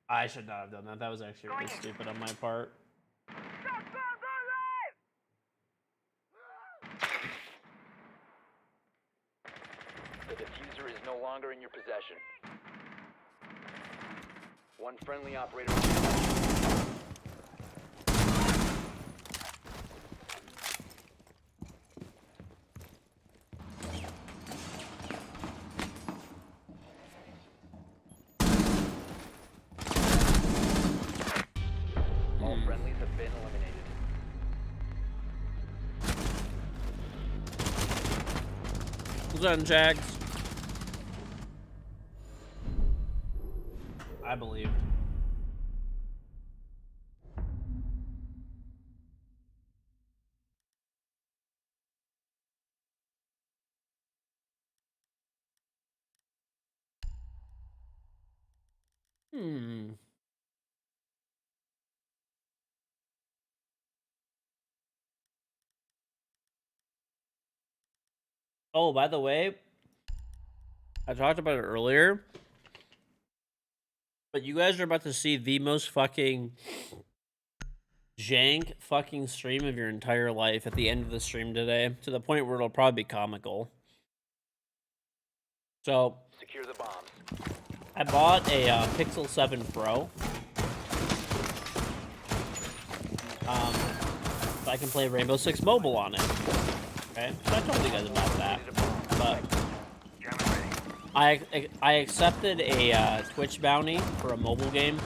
I should not have done that. That was actually really stupid on my part. The diffuser is no longer in your possession. One friendly operator. All friendlies have been eliminated. What's on, Jags? I believed. Oh, by the way, I talked about it earlier, but you guys are about to see the most fucking jank fucking stream of your entire life at the end of the stream today, to the point where it'll probably be comical. So, Secure the bombs. I bought a Pixel 7 Pro. So I can play Rainbow Six Mobile on it. Okay, so I told you guys about that. But I accepted a Twitch bounty for a mobile game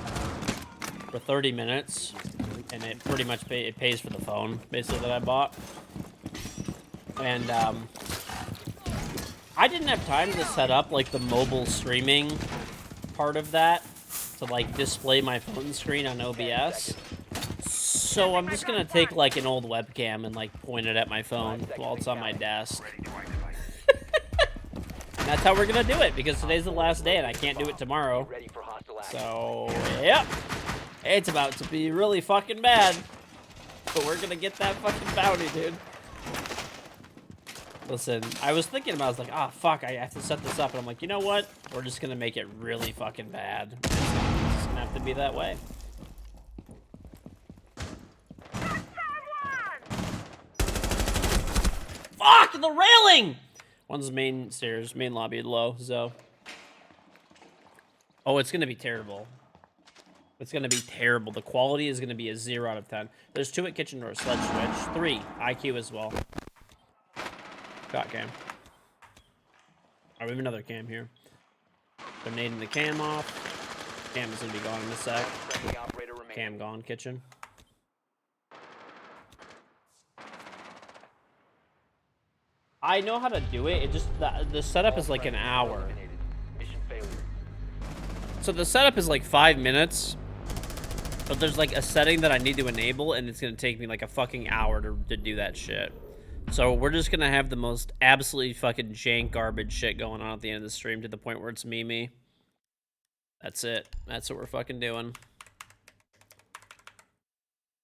for 30 minutes. and it pretty much it pays for the phone, basically, that I bought. And I didn't have time to set up like the mobile streaming part of that to like display my phone screen on OBS. So I'm just gonna take like an old webcam and like point it at my phone while it's on my desk. And that's how we're gonna do it, because today's the last day and I can't do it tomorrow. Ready for hostile action. So, yep. It's about to be really fucking bad. But we're gonna get that fucking bounty, dude. Listen, I was thinking about it, I was like, ah, fuck, I have to set this up. And I'm like, you know what? We're just gonna make it really fucking bad. It's just gonna have to be that way. Fuck, the railing! One's main stairs, main lobby low, so. Oh, it's gonna be terrible. It's gonna be terrible. The quality is gonna be a 0 out of 10. There's 2 at kitchen door, sledge switch. 3, IQ as well. Got cam. Oh, we have another cam here. They're nading the cam off. Cam is gonna be gone in a sec. Friendly operator remaining. Cam gone, kitchen. I know how to do it. It just the setup is like an hour. Eliminated. Mission failure. So the setup is like 5 minutes, but there's like a setting that I need to enable, and it's gonna take me like a fucking hour to do that shit. So we're just gonna have the most absolutely fucking jank garbage shit going on at the end of the stream to the point where it's me. That's it. That's what we're fucking doing.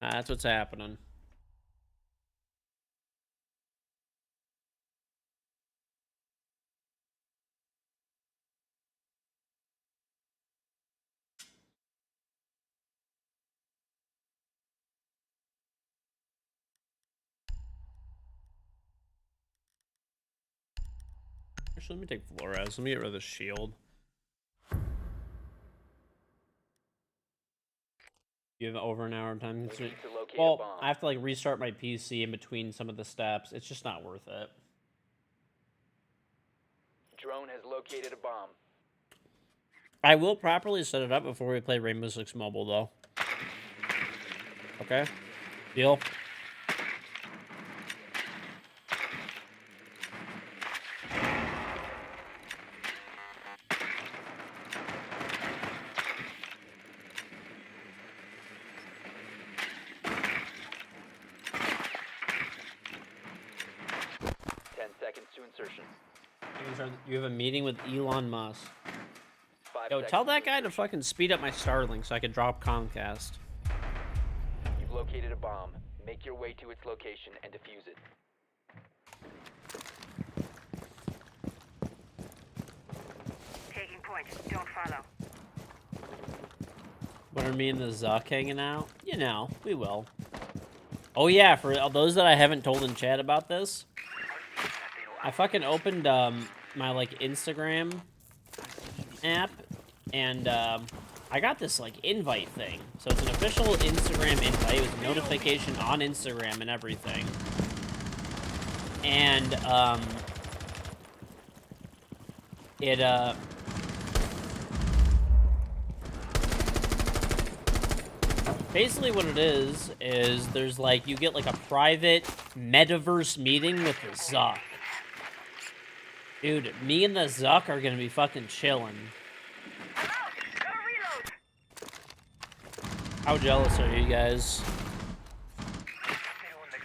That's what's happening. Actually, let me take Flores. Let me get rid of the shield. You have over an hour of time. We need to locate a Well, bomb. I have to like restart my PC in between some of the steps. It's just not worth it. Drone has located a bomb. I will properly set it up before we play Rainbow Six Mobile, though. Okay? Deal? You have a meeting with Elon Musk. 5 Yo, seconds tell to that guy to insertion. fucking speed up my Starlink so I can drop Comcast. You've located a bomb. Make your way to its location and defuse it. Taking point. Don't follow. When are me and the Zuck hanging out? You know, we will. Oh yeah, for those that I haven't told in chat about this, I fucking opened my like Instagram app, and I got this like invite thing. So it's an official Instagram invite with notification on Instagram and everything. And basically what it is there's like, you get like a private metaverse meeting with the Zuck. Dude, me and the Zuck are gonna be fucking chilling. How jealous are you guys?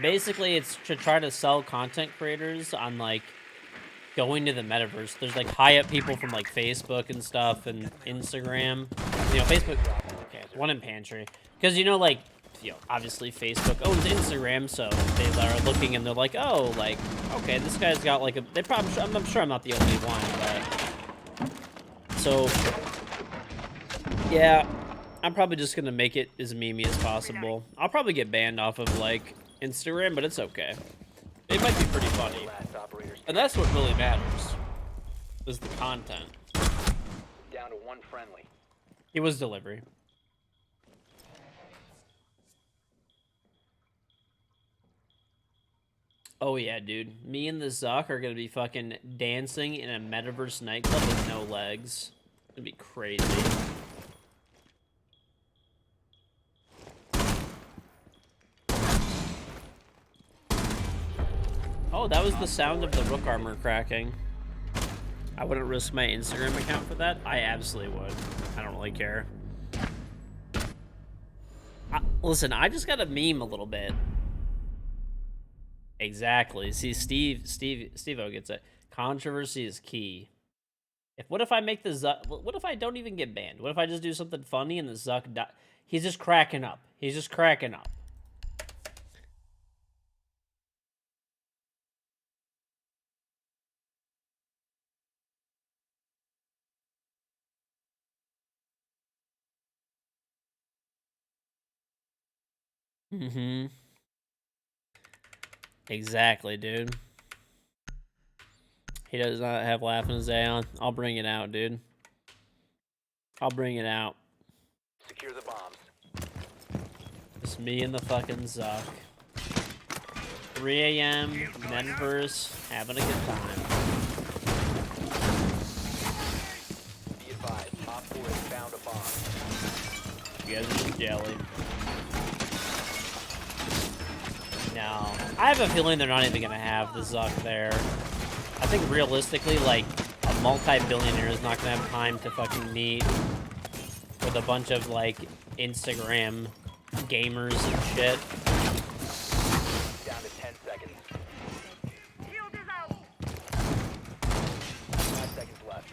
Basically, it's to try to sell content creators on like going to the metaverse. There's like high up people from like Facebook and stuff and Instagram. You know, Facebook. Okay, one in pantry. Because you know, like, you know, obviously Facebook owns Instagram, so they are looking and they're like, oh, like, okay, this guy's got like a. They probably. I'm sure I'm not the only one, but so yeah, I'm probably just gonna make it as memey as possible. I'll probably get banned off of like Instagram, but it's okay. It might be pretty funny. Last operator And that's what really matters, is the content. down to one friendly. It was delivery. Oh yeah, dude. Me and the Zuck are gonna be fucking dancing in a metaverse nightclub with no legs. It's gonna be crazy. Oh, that was the sound of the rook armor cracking. I wouldn't risk my Instagram account for that. I absolutely would. I don't really care. Listen, I just gotta meme a little bit. Exactly. See, Steve-O gets it. Controversy is key. What if I make the Zuck? What if I don't even get banned? What if I just do something funny and the Zuck he's just cracking up. He's just cracking up. Mm-hmm. Exactly, dude. He does not have laughing his day on. I'll bring it out, dude. I'll bring it out. Secure the bombs. Just me and the fucking Zuck. 3 a.m. Menverse, having a good time. Be advised, Op 4 has found a bomb. You guys are just jelly. No. I have a feeling they're not even gonna have the Zuck there. I think realistically, like, a multi-billionaire is not gonna have time to fucking meet with a bunch of, like, Instagram gamers and shit. Down to 10 seconds. Shield is out. 5 seconds left.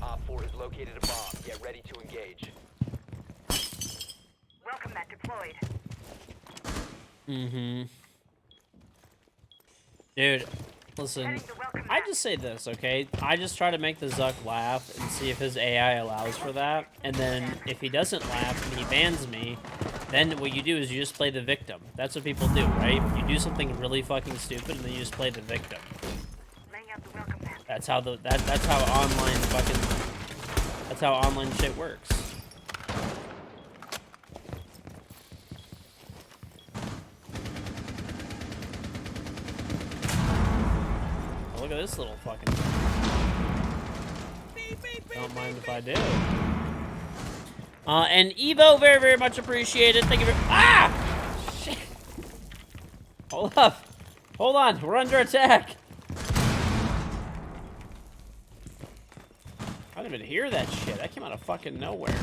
Op 4 has located a bomb. Get ready to engage. Welcome mat deployed. Mm-hmm. Dude, listen, I just say this, okay? I just try to make the Zuck laugh and see if his AI allows for that. And then if he doesn't laugh and he bans me, then what you do is you just play the victim. That's what people do, right? You do something really fucking stupid and then you just play the victim. Laying out the welcome mat. That's how that's how online shit works. Look at this little fucking... Don't mind if I do. And Evo, very, very much appreciated. Thank you very... Ah! Shit. Hold up. Hold on. We're under attack. I didn't even hear that shit. That came out of fucking nowhere.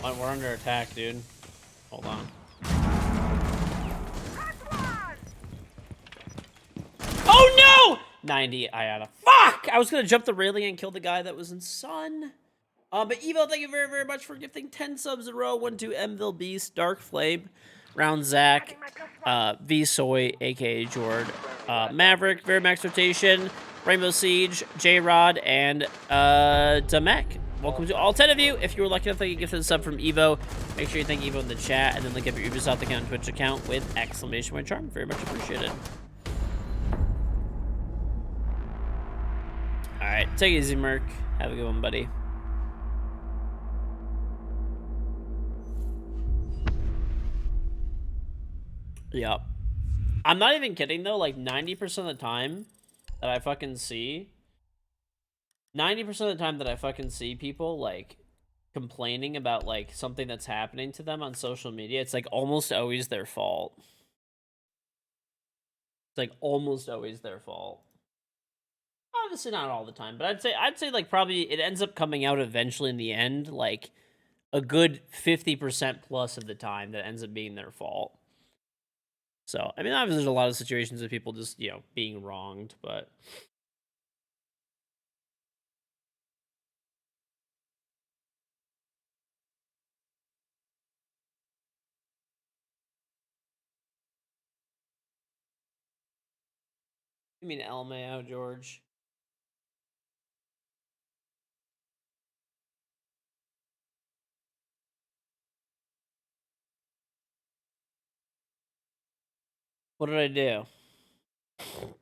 We're under attack, dude. Hold on. Oh no! 90 IATA. Fuck! I was gonna jump the railing and kill the guy that was in Sun. But Evo, thank you very, very much for gifting 10 subs in a row. 1 to Mville Beast, Dark Flame, Round Zach, V Soy, aka Jord, Maverick, Very Max Rotation, Rainbow Siege, J Rod, and Damek. Welcome to all 10 of you. If you were lucky enough to get gifted a sub from Evo, make sure you thank Evo in the chat and then link up your Ubisoft account and Twitch account with !charm. Very much appreciated. Alright, take it easy, Merc. Have a good one, buddy. Yep. I'm not even kidding, though. Like, 90% of the time that I fucking see... 90% of the time that I fucking see people, like, complaining about, like, something that's happening to them on social media, it's, like, almost always their fault. It's, like, almost always their fault. Obviously not all the time, but I'd say like probably it ends up coming out eventually in the end, like a good 50% plus of the time that ends up being their fault. So, I mean, obviously there's a lot of situations of people just, you know, being wronged, but you mean LMAO, George? What did I do? Oh,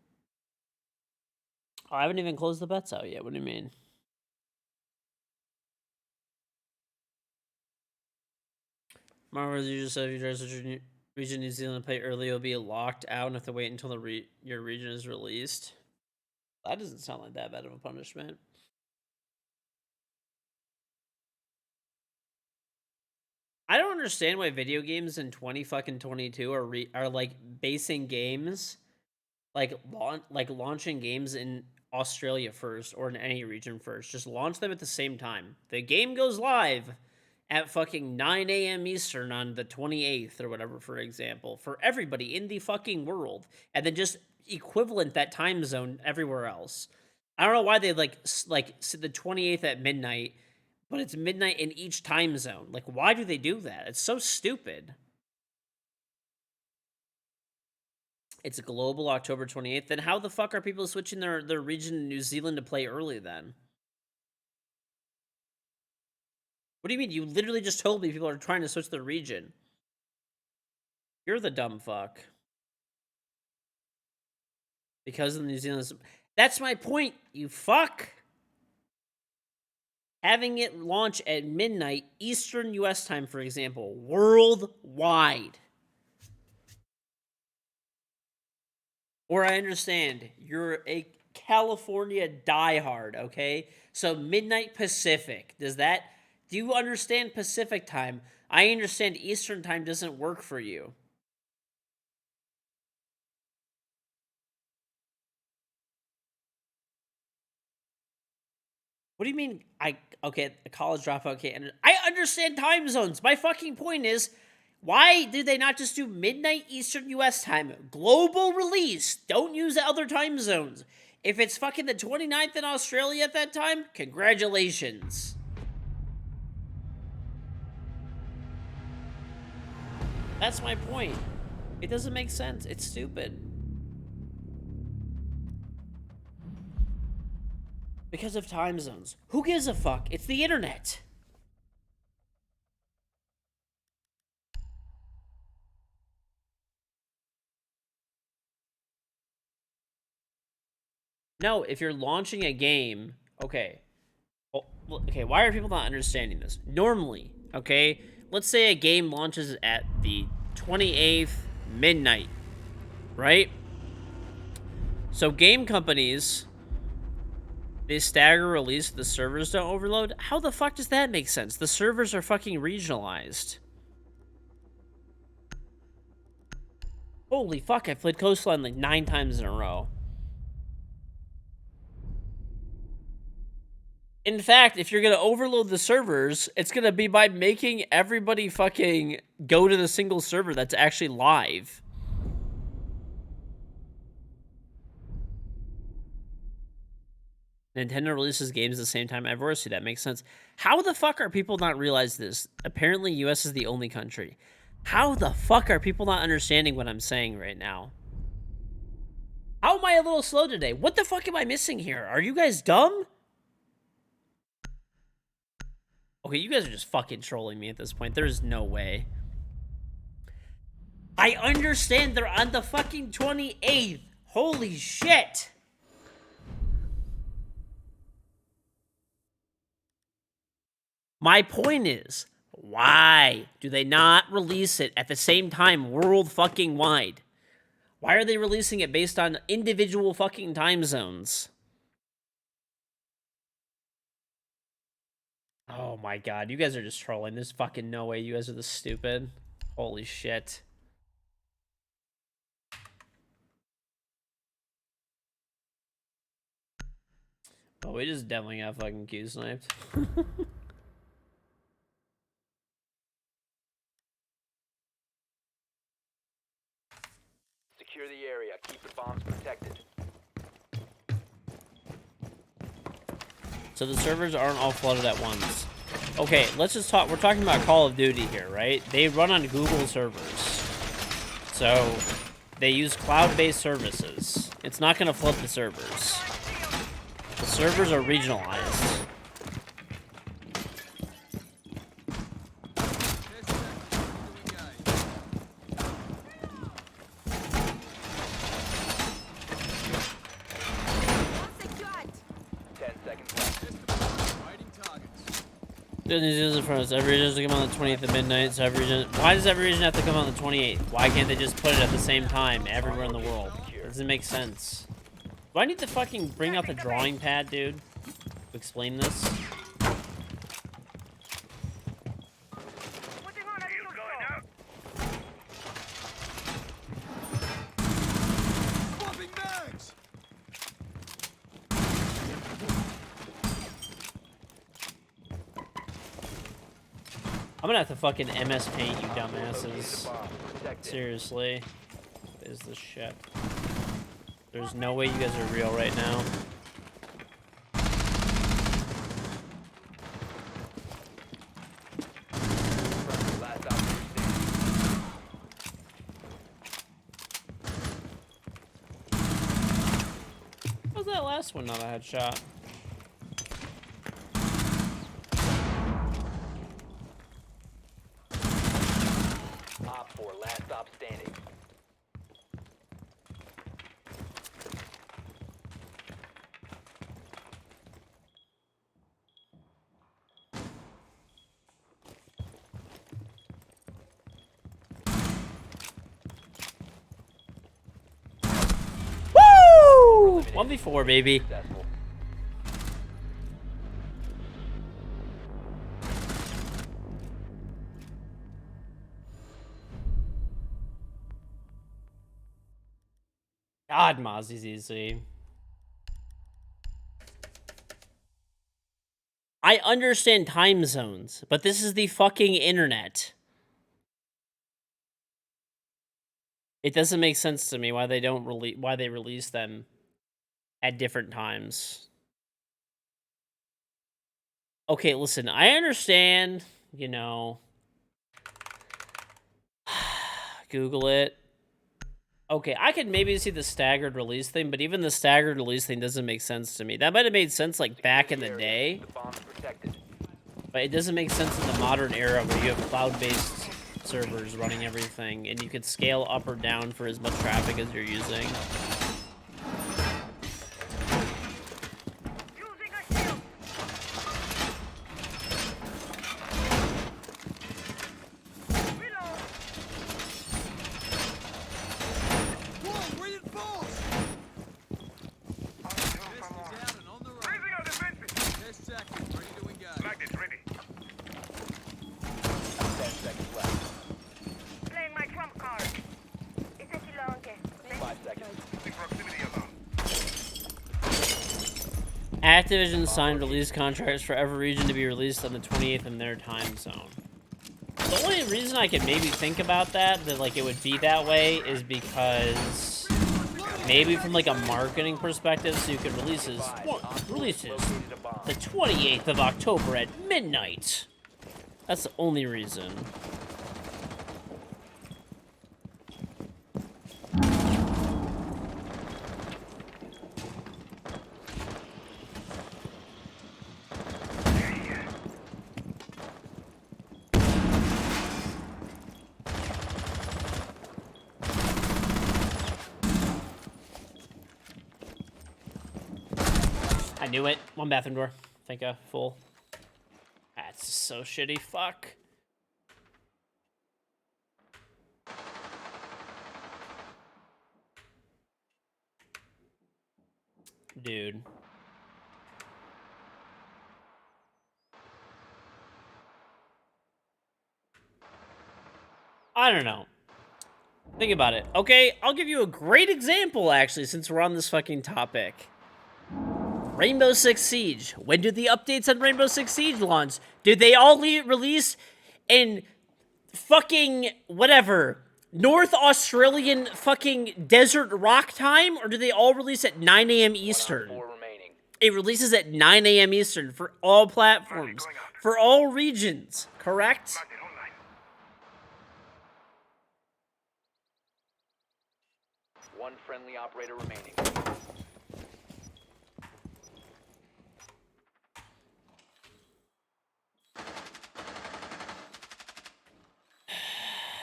I haven't even closed the bets out yet. What do you mean? Marvel, you just said if you try such a region New Zealand play early, you'll be locked out and have to wait until your region is released. That doesn't sound like that bad of a punishment. I don't understand why video games in 2022 are like basing games like launching games in Australia first or in any region first. Just launch them at the same time. The game goes live at fucking 9 a.m. Eastern on the 28th or whatever, for example, for everybody in the fucking world, and then just equivalent that time zone everywhere else. I don't know why they like the 28th at midnight, but it's midnight in each time zone. Like, why do they do that? It's so stupid. It's global October 28th. Then how the fuck are people switching their region in New Zealand to play early then? What do you mean? You literally just told me people are trying to switch their region. You're the dumb fuck. Because of New Zealand. That's my point, you fuck. Having it launch at midnight Eastern US time, for example, worldwide. Or I understand, you're a California diehard, okay? So midnight Pacific. Do you understand Pacific time? I understand Eastern time doesn't work for you. What do you mean? Okay, a college dropout. Okay, and I understand time zones. My fucking point is, why did they not just do midnight Eastern US time? Global release. Don't use the other time zones. If it's fucking the 29th in Australia at that time, congratulations. That's my point. It doesn't make sense. It's stupid. Because of time zones. Who gives a fuck? It's the internet. No, if you're launching a game, okay. Well, okay, why are people not understanding this? Normally, okay, let's say a game launches at the 28th midnight, right? So game companies, they stagger release, the servers don't overload. How the fuck does that make sense? The servers are fucking regionalized. Holy fuck, I played Coastline like 9 times in a row. In fact, if you're going to overload the servers, it's going to be by making everybody fucking go to the single server that's actually live. Nintendo releases games at the same time everywhere, so that makes sense. How the fuck are people not realize this? Apparently, US is the only country. How the fuck are people not understanding what I'm saying right now? How am I a little slow today? What the fuck am I missing here? Are you guys dumb? Okay, you guys are just fucking trolling me at this point. There's no way. I understand they're on the fucking 28th. Holy shit. My point is, why do they not release it at the same time world fucking wide? Why are they releasing it based on individual fucking time zones? Oh my god, you guys are just trolling. There's fucking no way you guys are this stupid. Holy shit. Oh, we just definitely got fucking Q-sniped. Secure the area. Keep the bombs protected. So the servers aren't all flooded at once. Okay, let's just talk. We're talking about Call of Duty here, right? They run on Google servers. So they use cloud-based services. It's not going to flood the servers. The servers are regionalized. New Zealand's in front of us. Every region has to come on the 20th at midnight. So every region. Why does every region have to come on the 28th? Why can't they just put it at the same time everywhere in the world? It doesn't make sense. Do I need to fucking bring out the drawing pad, dude, to explain this? Putting on a I'm gonna have to fucking MS Paint, you Op 4 located a dumbasses. bomb. Protect it. Seriously. What is this shit? There's no way you guys are real right now. Friendly, last operator standing. What was that last one not a headshot? Op 4, last stop standing. Woo! 1v4, baby. Successful. God, Mozzie's easy. I understand time zones, but this is the fucking internet. It doesn't make sense to me why they don't why they release them at different times. Okay, listen, I understand, you know. Google it. Okay, I could maybe see the staggered release thing, but even the staggered release thing doesn't make sense to me. That might have made sense like back in the day, The bomb's protected. but it doesn't make sense in the modern era where you have cloud-based servers running everything, and you could scale up or down for as much traffic as you're using. Using a shield. Reload. Whoa, reinforced! Test is out and on the road. Raising our defenses. Test second, ready to engage. Magnet ready. 10 seconds left. Playing my trump card. Ese silonque. 5 seconds. The proximity alarm. Activision signed release contracts for every region to be released on the 28th in their time zone. The only reason I could maybe think about that like it would be that way, is because maybe from like a marketing perspective, so you could release Located a bomb. the 28th of October at midnight. That's the only reason. I knew it. One bathroom door. Think a full. That's just so shitty. Fuck. Dude. I don't know. Think about it. Okay, I'll give you a great example, actually, since we're on this fucking topic. Rainbow Six Siege. When did the updates on Rainbow Six Siege launch? Did they all release in fucking whatever North Australian fucking desert rock time, or do they all release at 9 a.m. Eastern? 4 remaining. It releases at 9 a.m. Eastern for all platforms, for all regions, correct? Magnet online. 1 friendly operator remaining.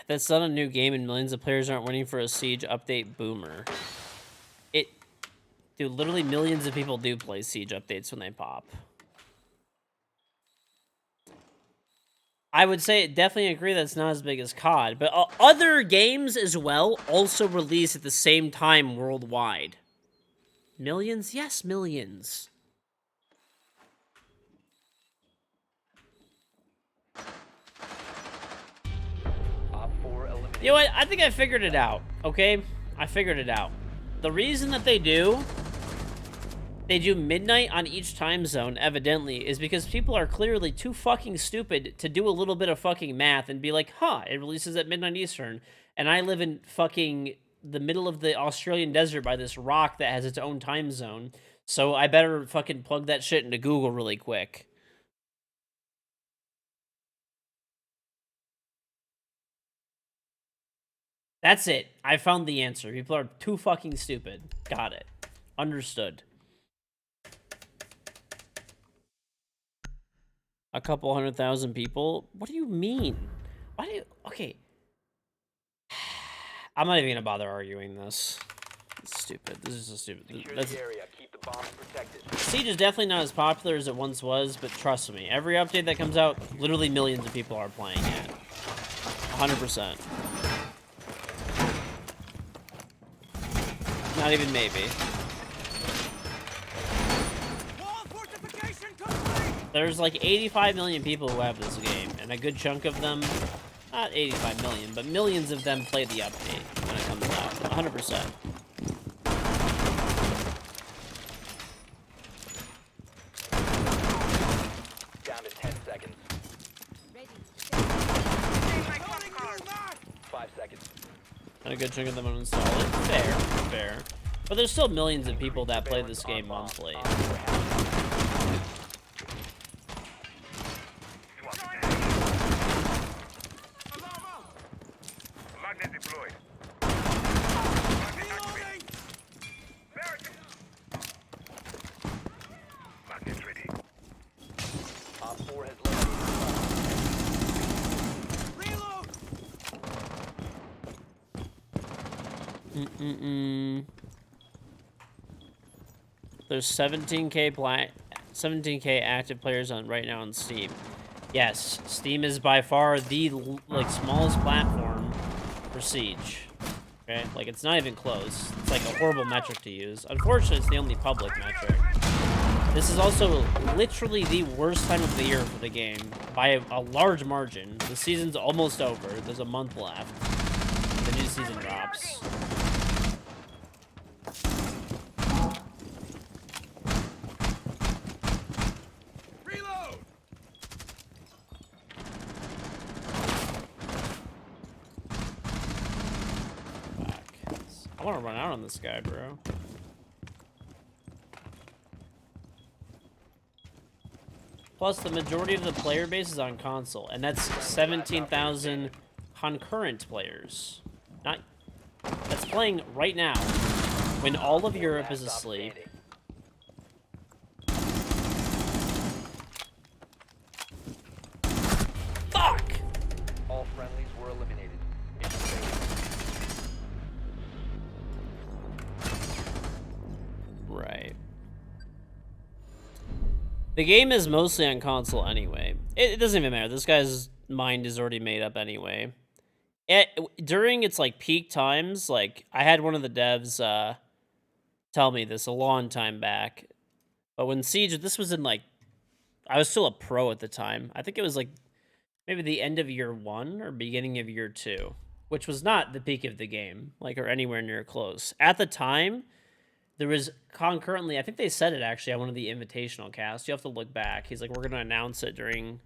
That's not a new game, and millions of players aren't waiting for a Siege update boomer. Dude, literally millions of people do play Siege updates when they pop. I would say definitely agree that it's not as big as COD, but other games as well also release at the same time worldwide. Millions? Yes, millions. Op 4 eliminated. You know what? I think I figured it out, okay? I figured it out. The reason that they do they do midnight on each time zone, evidently, is because people are clearly too fucking stupid to do a little bit of fucking math and be like, huh, it releases at midnight Eastern, and I live in fucking the middle of the Australian desert by this rock that has its own time zone, so I better fucking plug that shit into Google really quick. That's it. I found the answer. People are too fucking stupid. Got it. Understood. A couple 100,000 people? What do you mean? Why do you... Okay. I'm not even gonna bother arguing this. It's stupid. This is so stupid. Secure That's... the area. Keep the bombs protected. Siege is definitely not as popular as it once was, but trust me, every update that comes out, literally millions of people are playing it. 100%. Not even maybe. Wall fortification complete! There's like 85 million people who have this game, and a good chunk of them, not 85 million, but millions of them play the update when it comes out. 100%. Down to 10 seconds. Ready. Calling you back! 5 seconds. And a good chunk of them uninstall it. Fair, fair. But there's still millions of people that play this game monthly. Magnet deployed. Reloading! Magnet ready. Op 4 has located the bomb. Reload! There's 17k active players on right now on Steam. Yes, Steam is by far the like smallest platform for Siege. Okay, like it's not even close. It's like a horrible metric to use. Unfortunately, it's the only public metric. This is also literally the worst time of the year for the game by a large margin. The season's almost over. There's a month left. The new season drops. Reload! I want to run out on this guy, bro. Plus, the majority of the player base is on console, and that's 17,000 concurrent players. Not that's playing right now, when all of Europe is Last stop asleep. standing. Fuck! All friendlies were eliminated. Mission failed. Right. The game is mostly on console anyway. It doesn't even matter. This guy's mind is already made up anyway. During its like peak times, like I had one of the devs tell me this a long time back. But when Siege, this was in like, I was still a pro at the time. I think it was like maybe the end of year 1 or beginning of year 2, which was not the peak of the game, like or anywhere near close. At the time, there was concurrently, I think they said it actually on one of the invitational casts. You have to look back. He's like, we're gonna announce it during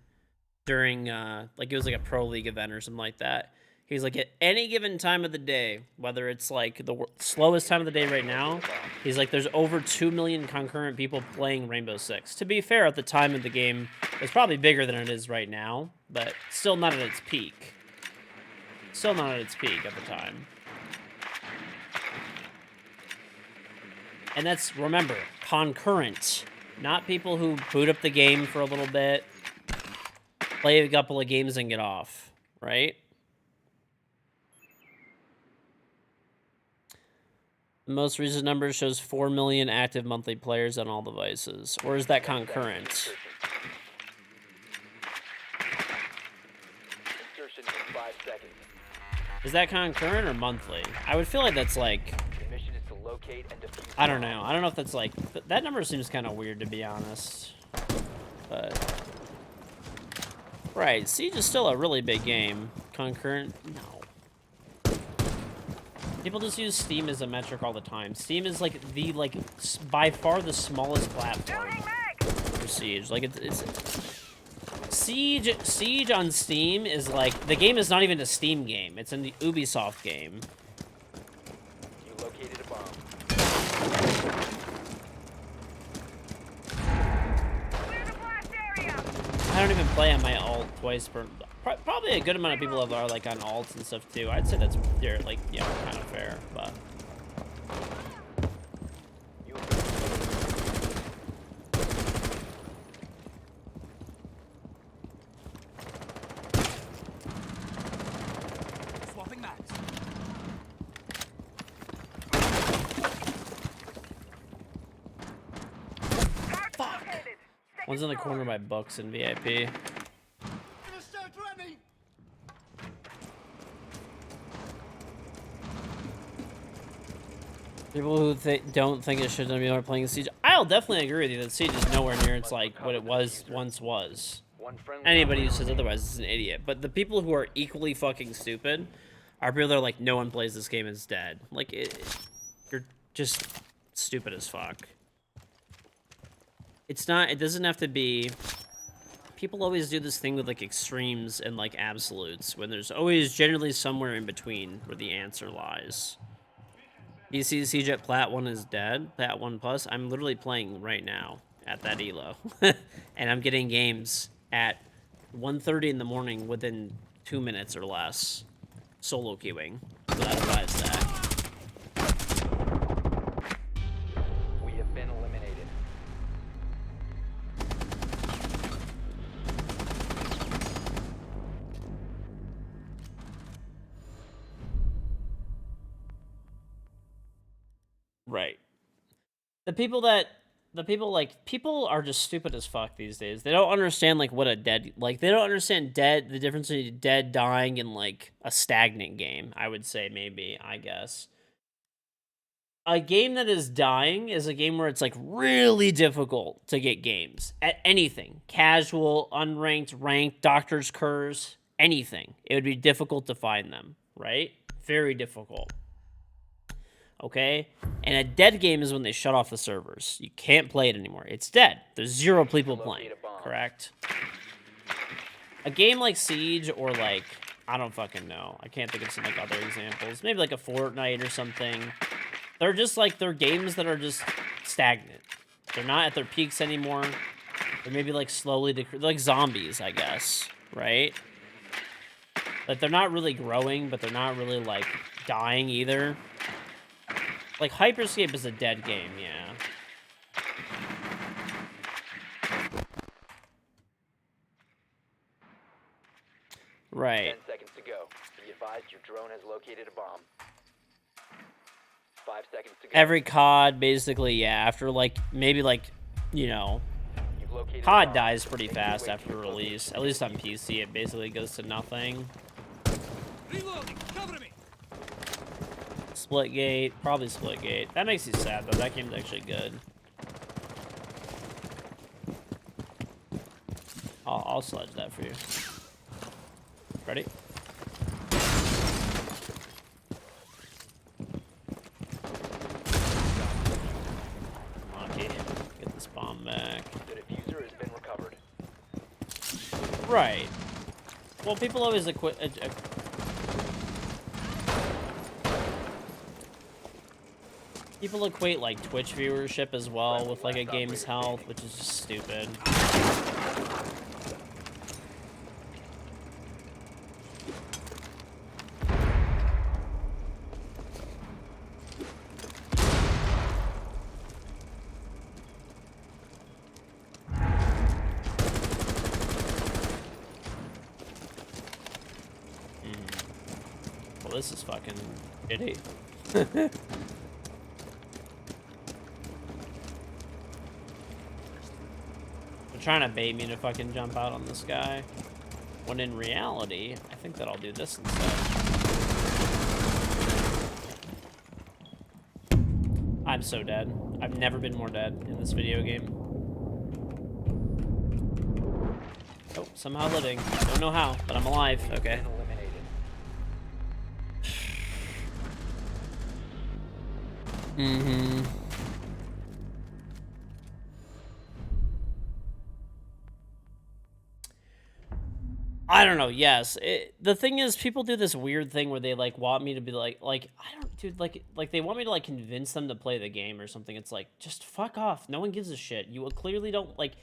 like it was like a pro league event or something like that. He's like, at any given time of the day, whether it's like the slowest time of the day right now, he's like, there's over 2 million concurrent people playing Rainbow Six. To be fair, at the time of the game, it was probably bigger than it is right now, but still not at its peak. Still not at its peak at the time. And that's, remember, concurrent. Not people who boot up the game for a little bit, play a couple of games and get off, right? The most recent number shows 4 million active monthly players on all devices. Or is that concurrent? Insertion in 5 seconds. Is that concurrent or monthly? I would feel like that's like, The mission is to locate and defuse. I don't know. I don't know if that's like, that number seems kind of weird to be honest. But, right, Siege is still a really big game. Concurrent? No. People just use Steam as a metric all the time. Steam is like the by far the smallest platform for Siege. Like it's Siege on Steam is like the game is not even a Steam game. It's an Ubisoft game. You located a bomb. Clear the blast area. I don't even play on my alt twice per. Probably a good amount of people are like on alts and stuff too. I'd say that's like kind of fair, but. You have been Swapping mags. Fuck. One's in the corner by Bucks and VIP. People who don't think it should be more playing Siege. I'll definitely agree with you that Siege is nowhere near it's like what it once was. one friendly. Anybody who says otherwise is an idiot. But the people who are equally fucking stupid are people that are like, no one plays this game, it's dead. Like, you're just stupid as fuck. It's not, it doesn't have to be... People always do this thing with, like, extremes and, like, absolutes, when there's always generally somewhere in between where the answer lies. You see Siege at Plat 1 is dead, Plat 1 Plus. I'm literally playing right now at that elo. And I'm getting games at 1:30 in the morning within 2 minutes or less. Solo queuing. So that applies to that. We have been eliminated. Right. People are just stupid as fuck these days. They don't understand like what a dead, like they don't understand the difference between dead, dying, and like a stagnant game. I would say maybe, I guess. A game that is dying is a game where it's like really difficult to get games at anything. Casual, unranked, ranked, doctor's curse, anything. It would be difficult to find them, right? Very difficult. Okay? And a dead game is when they shut off the servers. You can't play it anymore. It's dead. There's 0 people playing. Correct? A game like Siege or like, I don't fucking know. I can't think of some like other examples. Maybe like a Fortnite or something. They're just like, they're games that are just stagnant. They're not at their peaks anymore. They're maybe like slowly, like zombies, I guess. Right? Like they're not really growing, but they're not really like dying either. Like, Hyperscape is a dead game, yeah. Right. 10 seconds to go. Be advised your drone has located a bomb. 5 seconds to go. Every COD, basically, yeah. After, like, maybe, like, you know... You've located a COD bomb. dies pretty Make fast your way after to release. At least on PC, it basically goes to nothing. Reloading. Cover me. Splitgate, probably Splitgate. That makes you sad, though. That game's actually good. I'll sludge that for you. Ready? Okay, get this bomb back. The diffuser has been recovered. Right. Well, people always people equate like Twitch viewership as well with like a game's health, which is just stupid. Well, this is fucking shitty. They're trying to bait me to fucking jump out on this guy. When in reality, I think that I'll do this instead. I'm so dead. I've never been more dead in this video game. Oh, somehow living. Don't know how, but I'm alive. Okay. Been eliminated. Mm-hmm. I don't know. Yes, the thing is, people do this weird thing where they like want me to be like I don't, dude, like they want me to like convince them to play the game or something. It's like, just fuck off. No one gives a shit. You clearly don't like.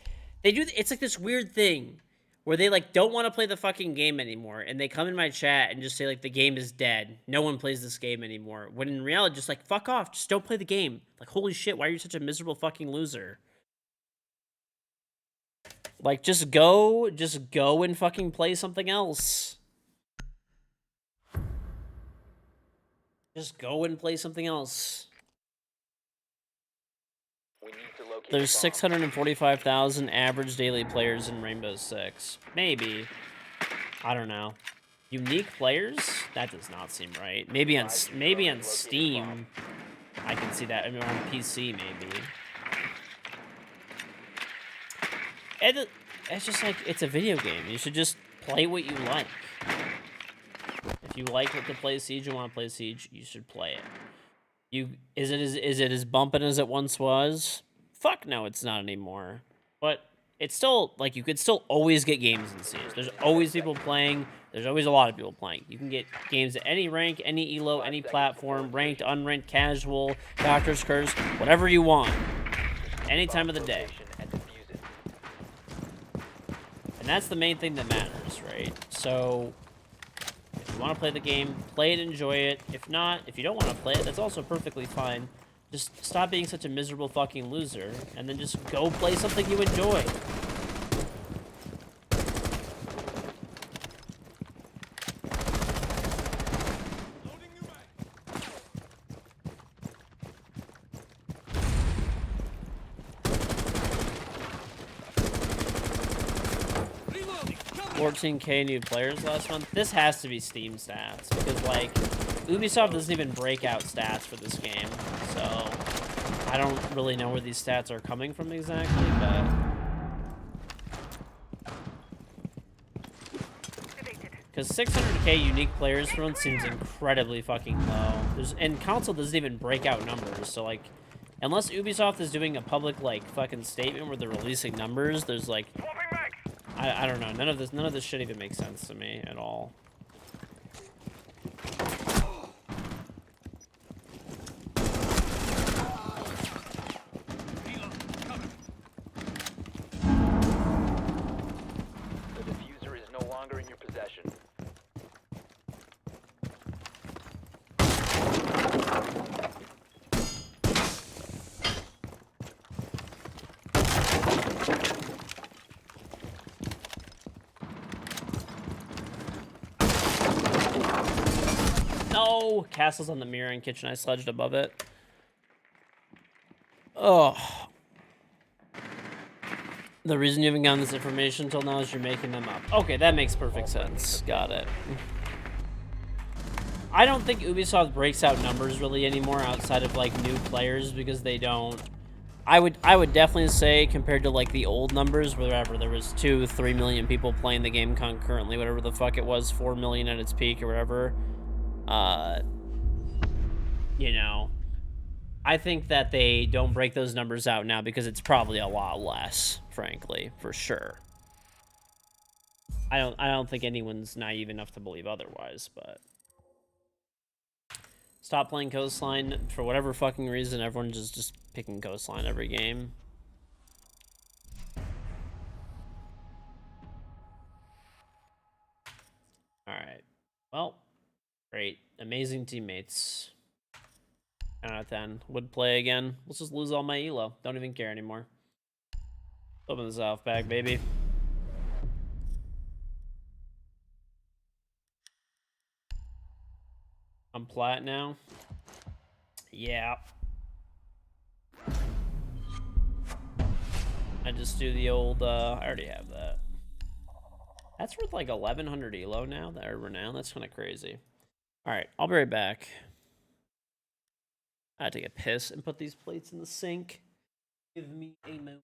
They do. It's like this weird thing where they like don't want to play the fucking game anymore, and they come in my chat and just say like the game is dead. No one plays this game anymore. When in reality, just like fuck off. Just don't play the game. Like, holy shit, why are you such a miserable fucking loser? Like, just go and fucking play something else. Just go and play something else. We need to locate There's the bomb. 645,000 average daily players in Rainbow Six. Maybe. I don't know. Unique players? That does not seem right. Maybe on Steam, I can see that. I mean, on PC, maybe. It's just like, it's a video game. You should just play what you like. If you like to play Siege and want to play Siege, you should play it. Is it as bumping as it once was? Fuck no, it's not anymore. But it's still, like, you could still always get games in Siege. There's always people playing. There's always a lot of people playing. You can get games at any rank, any elo, any platform, ranked, unranked, casual, doctor's curse, whatever you want. Any time of the day. And defuse it. And that's the main thing that matters, right? So, if you want to play the game, play it, enjoy it. If not, if you don't want to play it, that's also perfectly fine. Just stop being such a miserable fucking loser, and then just go play something you enjoy. Reloading. Cover me. 14K new players last month. This has to be Steam stats, because, like, Ubisoft doesn't even break out stats for this game, so I don't really know where these stats are coming from exactly, but... Because 600K unique players for one seems incredibly fucking low. And console doesn't even break out numbers, so, like, unless Ubisoft is doing a public, like, fucking statement where they're releasing numbers, there's, like, I don't know. None of this shit even makes sense to me at all. Reload. Cover me. The diffuser is no longer in your possession. No! Castle's on the mirror and kitchen. I sledged above it. Oh. The reason you haven't gotten this information until now is you're making them up. Okay, that makes perfect sense. Got it. I don't think Ubisoft breaks out numbers really anymore outside of, like, new players, because they don't. I would definitely say, compared to, like, the old numbers, wherever there was 2-3 million people playing the game concurrently, whatever the fuck it was, 4 million at its peak or whatever. You know, I think that they don't break those numbers out now because it's probably a lot less, frankly, for sure. I don't think anyone's naive enough to believe otherwise, but stop playing Coastline for whatever fucking reason. Everyone's just picking Coastline every game. All right. Well, great. Amazing teammates. 10 out of 10. Would play again. Let's just lose all my elo. Don't even care anymore. Open this off bag, baby. I'm plat now. Yeah. I just do the old, I already have that. That's worth like 1,100 elo now, that are renowned. That's kind of crazy. All right, I'll be right back. I had to take a piss and put these plates in the sink. Give me a moment.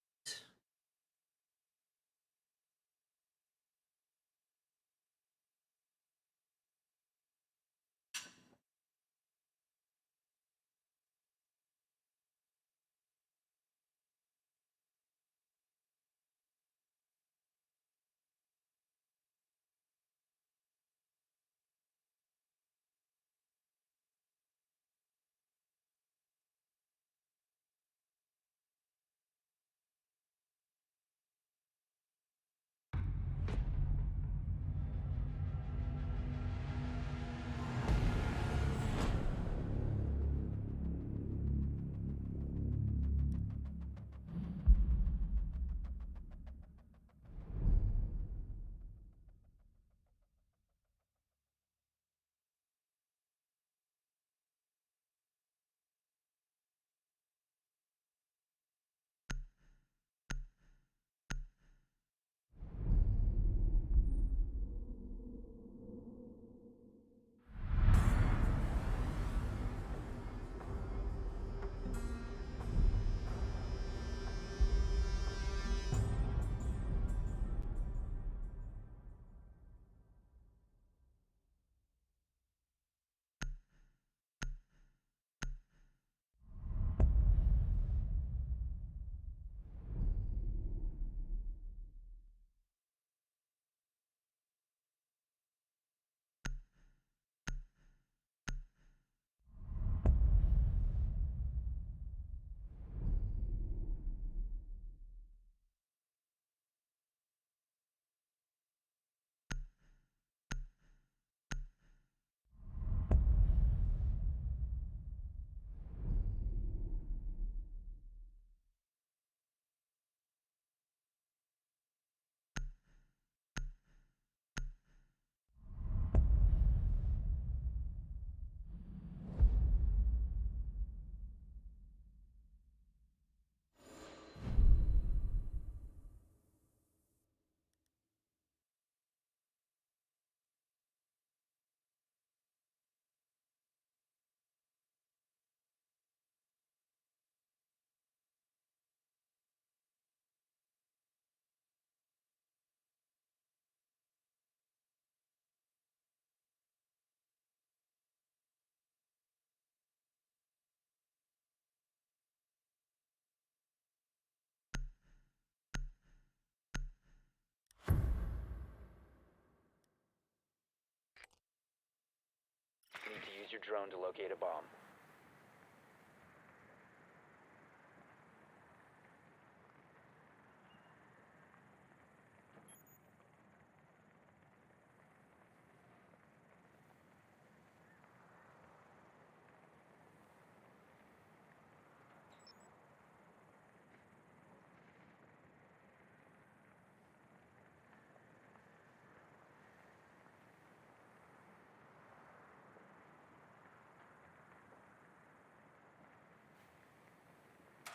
your drone to locate a bomb.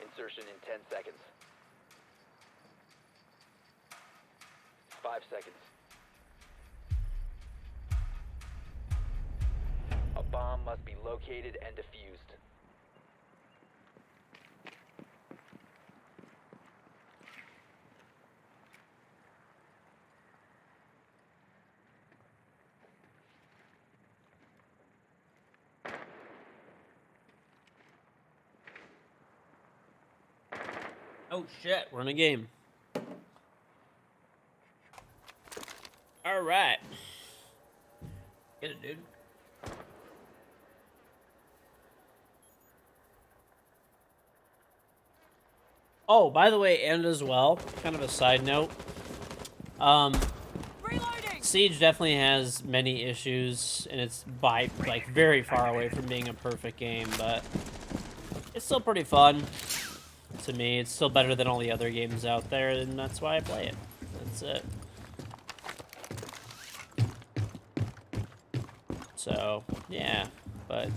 Insertion in 10 seconds. 5 seconds. A bomb must be located and defused. Oh shit, we're in a game. All right. Get it, dude. Oh, by the way, and as well, kind of a side note. Reloading! Siege definitely has many issues, and it's by like very far away from being a perfect game, but it's still pretty fun. To me, it's still better than all the other games out there, and that's why I play it. That's it. So, yeah, but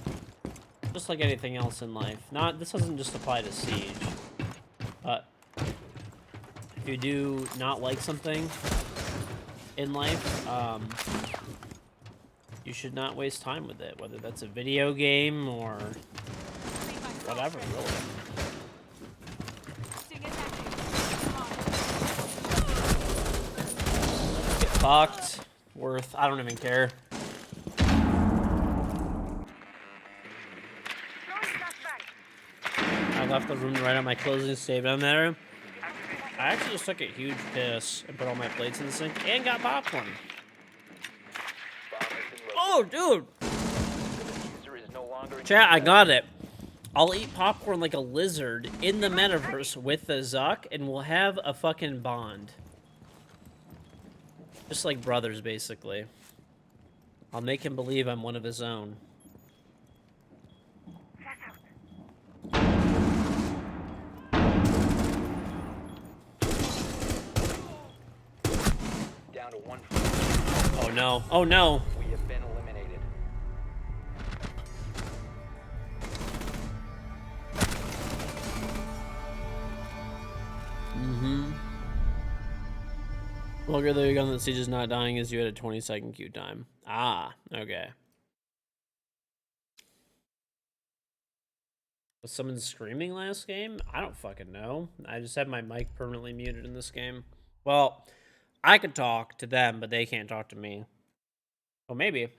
just like anything else in life, this doesn't just apply to Siege, but if you do not like something in life, you should not waste time with it, whether that's a video game or whatever, really. Get fucked. Worth. I don't even care. I left the room to write out my closing statement on there. I actually just took a huge piss and put all my plates in the sink and got popcorn. Oh, dude! The diffuser is no longer in Chat, I got it. I'll eat popcorn like a lizard in the metaverse with the Zuck, and we'll have a fucking bond. Just like brothers, basically. I'll make him believe I'm one of his own. down to 1. Oh no. Oh no. We have been eliminated. Mm-hmm. Longer the gun that Siege is not dying is you had a 20-second queue time. Ah, okay. Was someone screaming last game? I don't fucking know. I just had my mic permanently muted in this game. Well, I could talk to them, but they can't talk to me. Oh, maybe. Need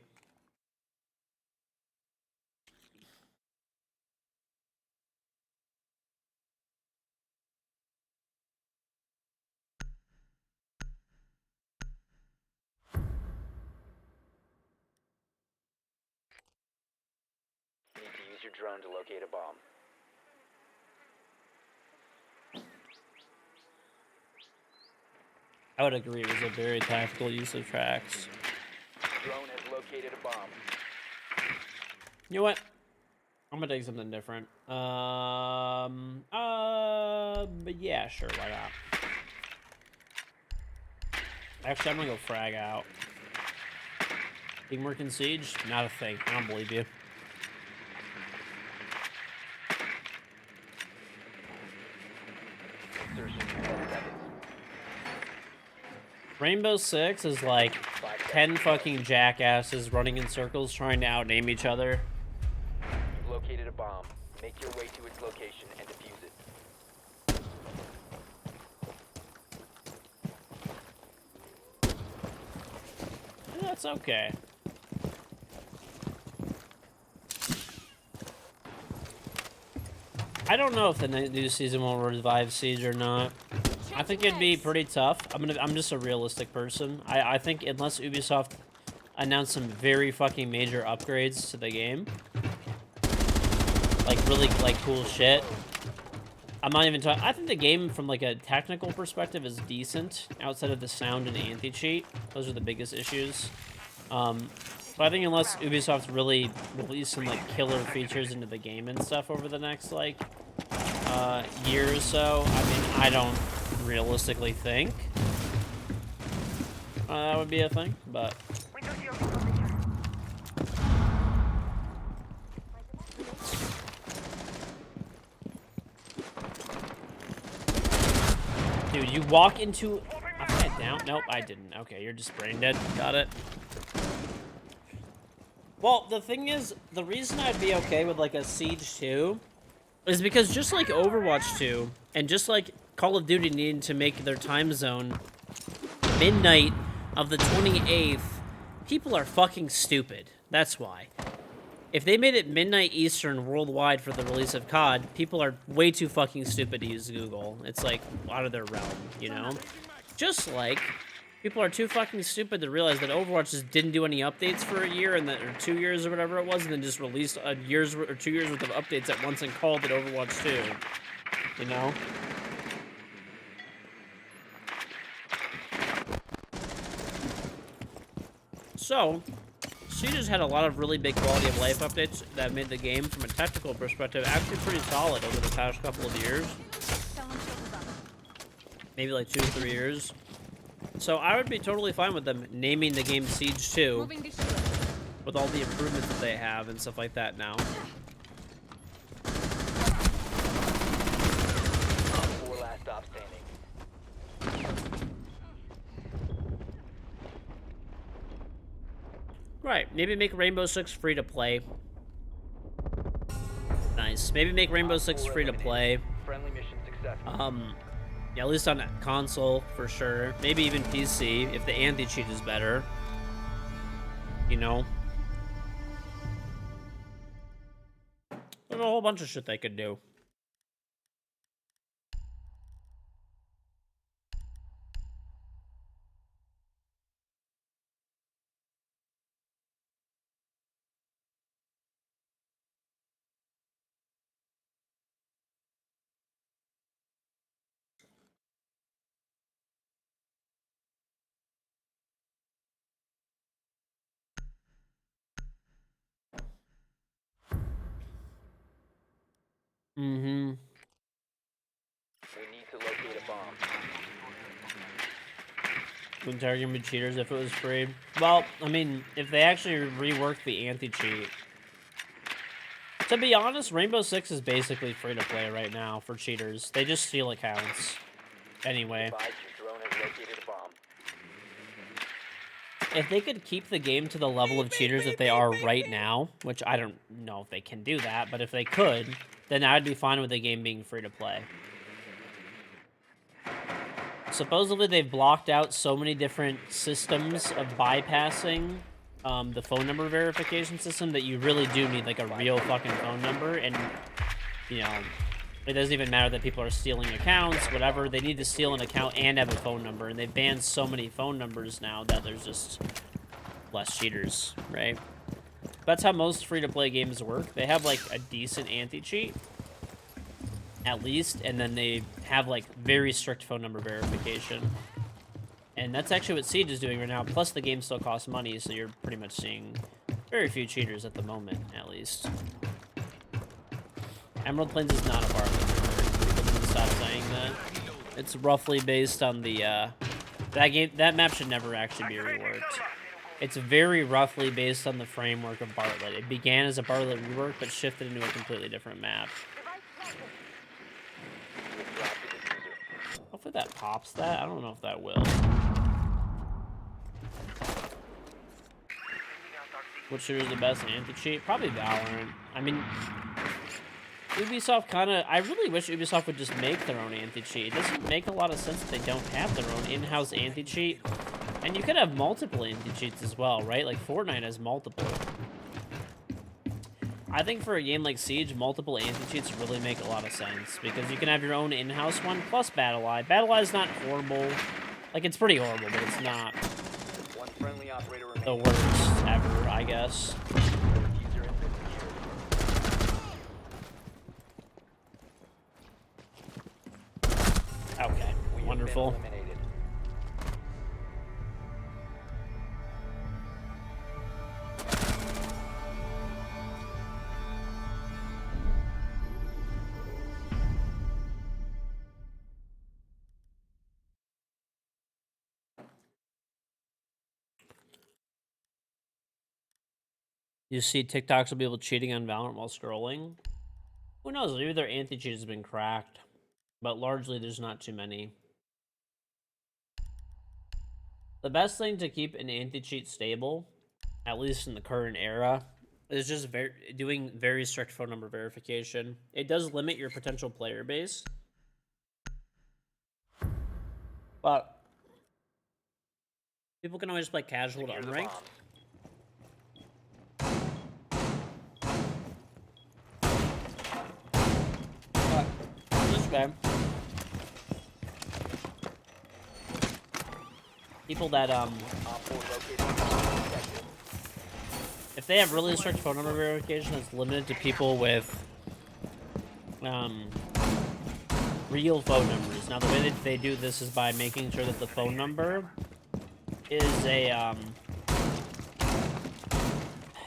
to use your drone to locate a bomb. I would agree. It was a very tactical use of tracks. Drone has located a bomb. You know what? I'm gonna take something different. But yeah, sure, why not? Actually, I'm gonna go frag out. Teamwork in Siege? Not a thing. I don't believe you. Insertion in 10 seconds. Rainbow Six is like 10 fucking jackasses running in circles trying to outname each other. You've located a bomb. Make your way to its location and defuse it. That's okay. I don't know if the new season will revive Siege or not. I think it'd be pretty tough. I'm just a realistic person. I think unless Ubisoft announced some very fucking major upgrades to the game. Like, really, like, cool shit. I'm not even talking... I think the game, from, like, a technical perspective, is decent. Outside of the sound and anti-cheat. Those are the biggest issues. But I think unless Ubisoft's really releasing, like, killer features into the game and stuff over the next, like, year or so, I mean, I don't realistically think that would be a thing, but... Window shield in position. Dude, you walk into... I think I down? Nope, I didn't. Okay, you're just brain dead. Got it. Well, the thing is, the reason I'd be okay with, like, a Siege 2 is because just like Overwatch 2, and just like Call of Duty needing to make their time zone midnight of the 28th, people are fucking stupid. That's why. If they made it midnight Eastern worldwide for the release of COD, people are way too fucking stupid to use Google. It's like out of their realm, you know? Just like people are too fucking stupid to realize that Overwatch just didn't do any updates for a year and that, or 2 years or whatever it was, and then just released a year's or 2 years worth of updates at once and called it Overwatch 2. You know? So, Siege has had a lot of really big quality of life updates that made the game, from a technical perspective, actually pretty solid over the past couple of years. Maybe like 2 or 3 years. So I would be totally fine with them naming the game Siege 2 Moving the shield. with all the improvements that they have and stuff like that now. 4 last stop standing. Right, maybe make Rainbow Six free to play. Nice. Maybe make Rainbow Six free to play. Friendly mission successful. Yeah, at least on console, for sure. Maybe even PC, if the anti-cheat is better. You know? There's a whole bunch of shit they could do. Mm-hmm. We need to locate a bomb. Wouldn't target me cheaters if it was free. Well, I mean, if they actually reworked the anti-cheat. To be honest, Rainbow Six is basically free to play right now for cheaters. They just steal accounts. Anyway. Advise your drone has located a bomb. If they could keep the game to the level of cheaters that they are right now, which I don't know if they can do that, but if they could, then I'd be fine with the game being free to play. Supposedly they've blocked out so many different systems of bypassing the phone number verification system that you really do need like a real fucking phone number, and you know, it doesn't even matter that people are stealing accounts, whatever. They need to steal an account and have a phone number, and they've banned so many phone numbers now that there's just less cheaters, right? That's how most free-to-play games work. They have like a decent anti-cheat, at least, and then they have like very strict phone number verification. And that's actually what Siege is doing right now. Plus the game still costs money, so you're pretty much seeing very few cheaters at the moment, at least. Emerald Plains is not a Bartlett river. People need to stop saying that. It's roughly based on the, that map should never actually be reworked. It's very roughly based on the framework of Bartlett. It began as a Bartlett rework, but shifted into a completely different map. Hopefully that pops that. I don't know if that will. What shooter is the best in anti-cheat? Probably Valorant. I mean, Ubisoft kind of... I really wish Ubisoft would just make their own anti-cheat. It doesn't make a lot of sense that they don't have their own in-house anti-cheat. And you could have multiple anti-cheats as well, right? Like, Fortnite has multiple. I think for a game like Siege, multiple anti-cheats really make a lot of sense, because you can have your own in-house one, plus BattlEye. BattlEye is not horrible. Like, it's pretty horrible, but it's not Friendly operator the remaining. worst ever, I guess. Diffuser has been secured. Okay, We have wonderful. been eliminated. You see TikToks of people cheating on Valorant while scrolling. Who knows? Maybe their anti-cheat has been cracked, but largely there's not too many. The best thing to keep an anti-cheat stable, at least in the current era, is just doing very strict phone number verification. It does limit your potential player base, but people can always play casual to Secure the unranked. bomb. But this game, people that Op 4 located and protected. if they have really strict phone number verification, it's limited to people with real phone numbers. Now, the way that they do this is by making sure that the phone number is a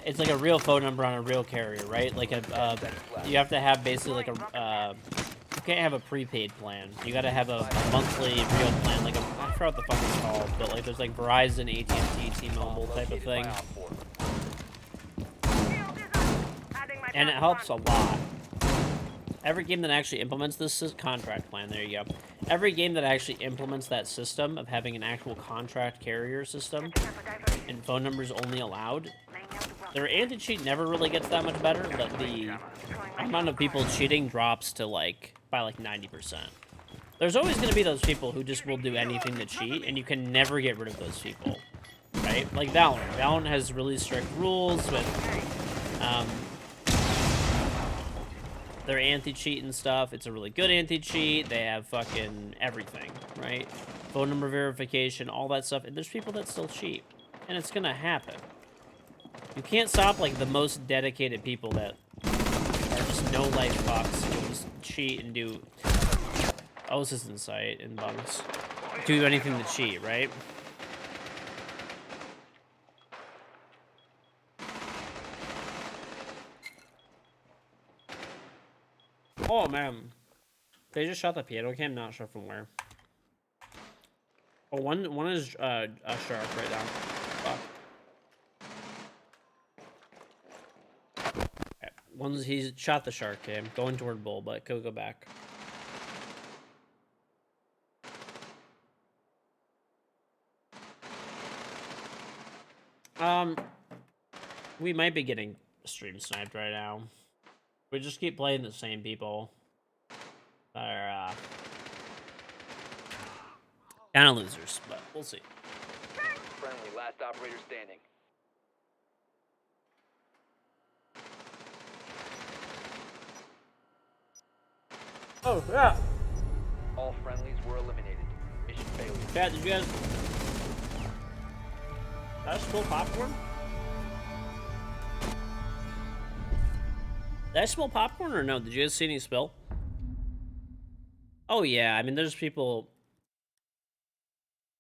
it's like a real phone number on a real carrier, right? Like you have to have basically like you can't have a prepaid plan. You got to have a monthly real plan, like I forgot what the fuck it's called, but like there's like Verizon, AT&T, T-Mobile type of Located thing, by Op 4. and it helps a lot. Every game that actually implements this contract plan, there you go. Every game that actually implements that system of having an actual contract carrier system and phone numbers only allowed, their anti-cheat never really gets that much better, but the amount of people cheating drops to by 90%. There's always going to be those people who just will do anything to cheat, and you can never get rid of those people, right? Like Valorant. Valorant has really strict rules with their anti-cheat and stuff. It's a really good anti-cheat. They have fucking everything, right? Phone number verification, all that stuff. And there's people that still cheat, and it's gonna happen. You can't stop like the most dedicated people that are just no life fucks who just cheat and do. Oh, this is Insight and Bunks. Do anything to cheat, right? Oh man, they just shot the piano cam. Not sure from where. Oh, one is a shark right now. Fuck. Okay. He's shot the shark cam, going toward bull, but could go back. We might be getting stream sniped right now. We just keep playing the same people that are kind of losers, but we'll see. Friendly, last operator standing. Oh yeah. All friendlies were eliminated. Mission failure. Chat, did you guys? Did I spill popcorn? Did I spill popcorn or no? Did you guys see any spill? Oh yeah, I mean there's people.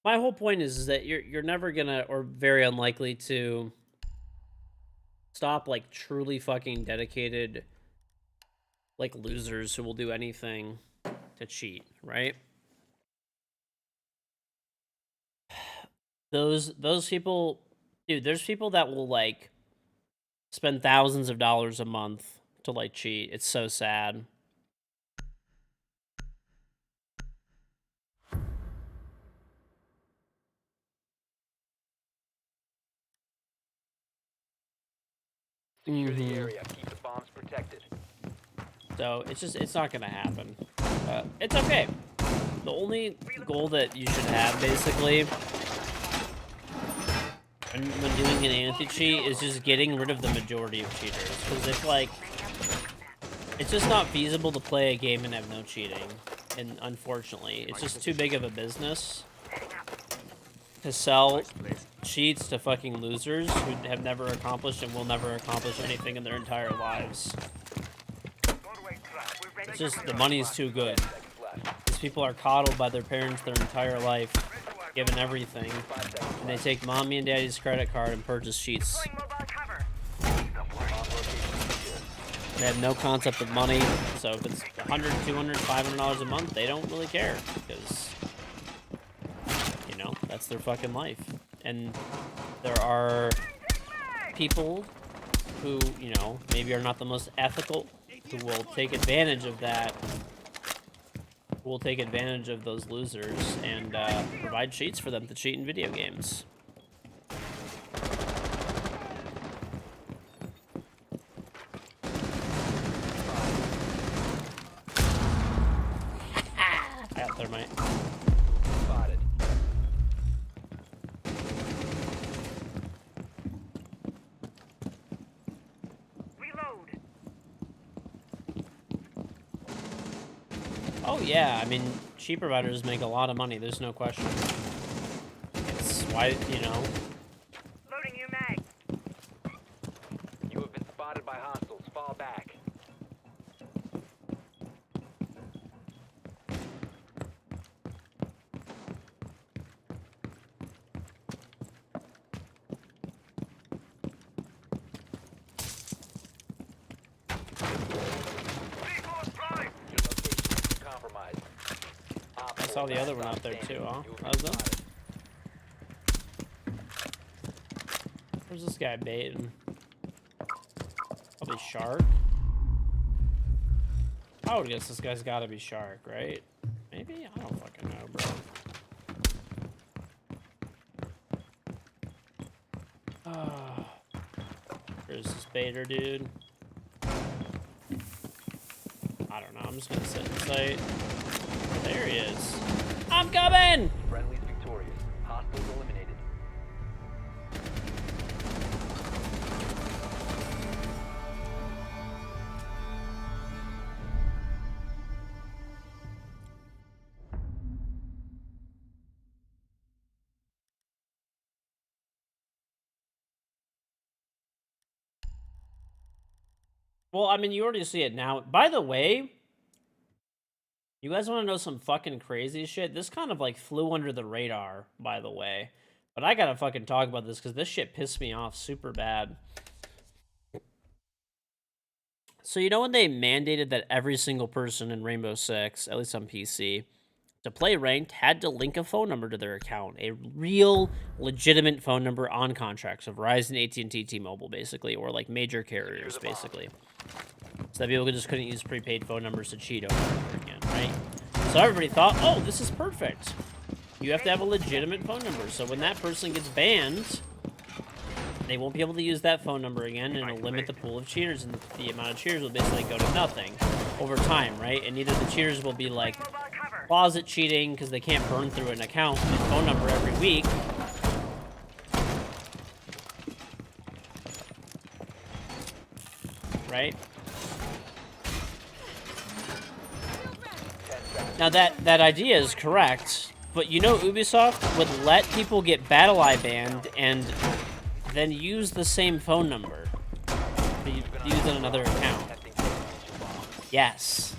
My whole point is that you're never gonna, or very unlikely to, stop like truly fucking dedicated like losers who will do anything to cheat, right? Those people, dude, there's people that will like spend thousands of dollars a month to like cheat. It's so sad. Secure the area. Keep the bombs protected. So it's not gonna happen. It's okay. The only goal that you should have basically when doing an anti-cheat is just getting rid of the majority of cheaters, because it's just not feasible to play a game and have no cheating, and unfortunately it's just too big of a business to sell Nice place. cheats to fucking losers who have never accomplished and will never accomplish anything in their entire lives. It's just the money's too good. These people are coddled by their parents their entire life, given everything, and they take mommy and daddy's credit card and purchase cheats. They have no concept of money, so if it's $100, $200, $500 a month, they don't really care, because, you know, that's their fucking life. And there are people who, you know, maybe are not the most ethical, who will take advantage of that, who will take advantage of those losers and provide cheats for them to cheat in video games. I got thermite. Spotted. Reload. Oh yeah, I mean, cheat providers make a lot of money, there's no question. It's why, you know, Loading new mag. You have been spotted by hostiles. Fall back. Your location is compromised. Op I 4 saw the other last one out stop there standing. too, huh? You have That was been them? spotted. Where's this guy baiting? Probably shark. I would guess this guy's gotta be shark, right? Maybe? I don't fucking know, bro. There's this baiter dude. I don't know, I'm just gonna sit in sight. There he is. I'm coming! Friendly's victorious. Hostiles eliminated. Well, I mean, you already see it now. By the way, you guys want to know some fucking crazy shit? This kind of like flew under the radar, by the way. But I gotta fucking talk about this because this shit pissed me off super bad. So, you know when they mandated that every single person in Rainbow Six, at least on PC, to play ranked had to link a phone number to their account, a real, legitimate phone number on contracts, so Verizon, AT&T, T-Mobile, basically, or like major carriers, basically. So that people just couldn't use prepaid phone numbers to cheat over and over again, right? So everybody thought, oh, this is perfect. You have to have a legitimate phone number. So when that person gets banned, they won't be able to use that phone number again, and it'll limit the pool of cheaters, and the amount of cheaters will basically go to nothing over time, right? And either the cheaters will be like Mobile cover. closet cheating because they can't burn through an account and phone number every week, right? Now that idea is correct, but you know Ubisoft would let people get Battle Eye banned and then use the same phone number to use on another account. Yes.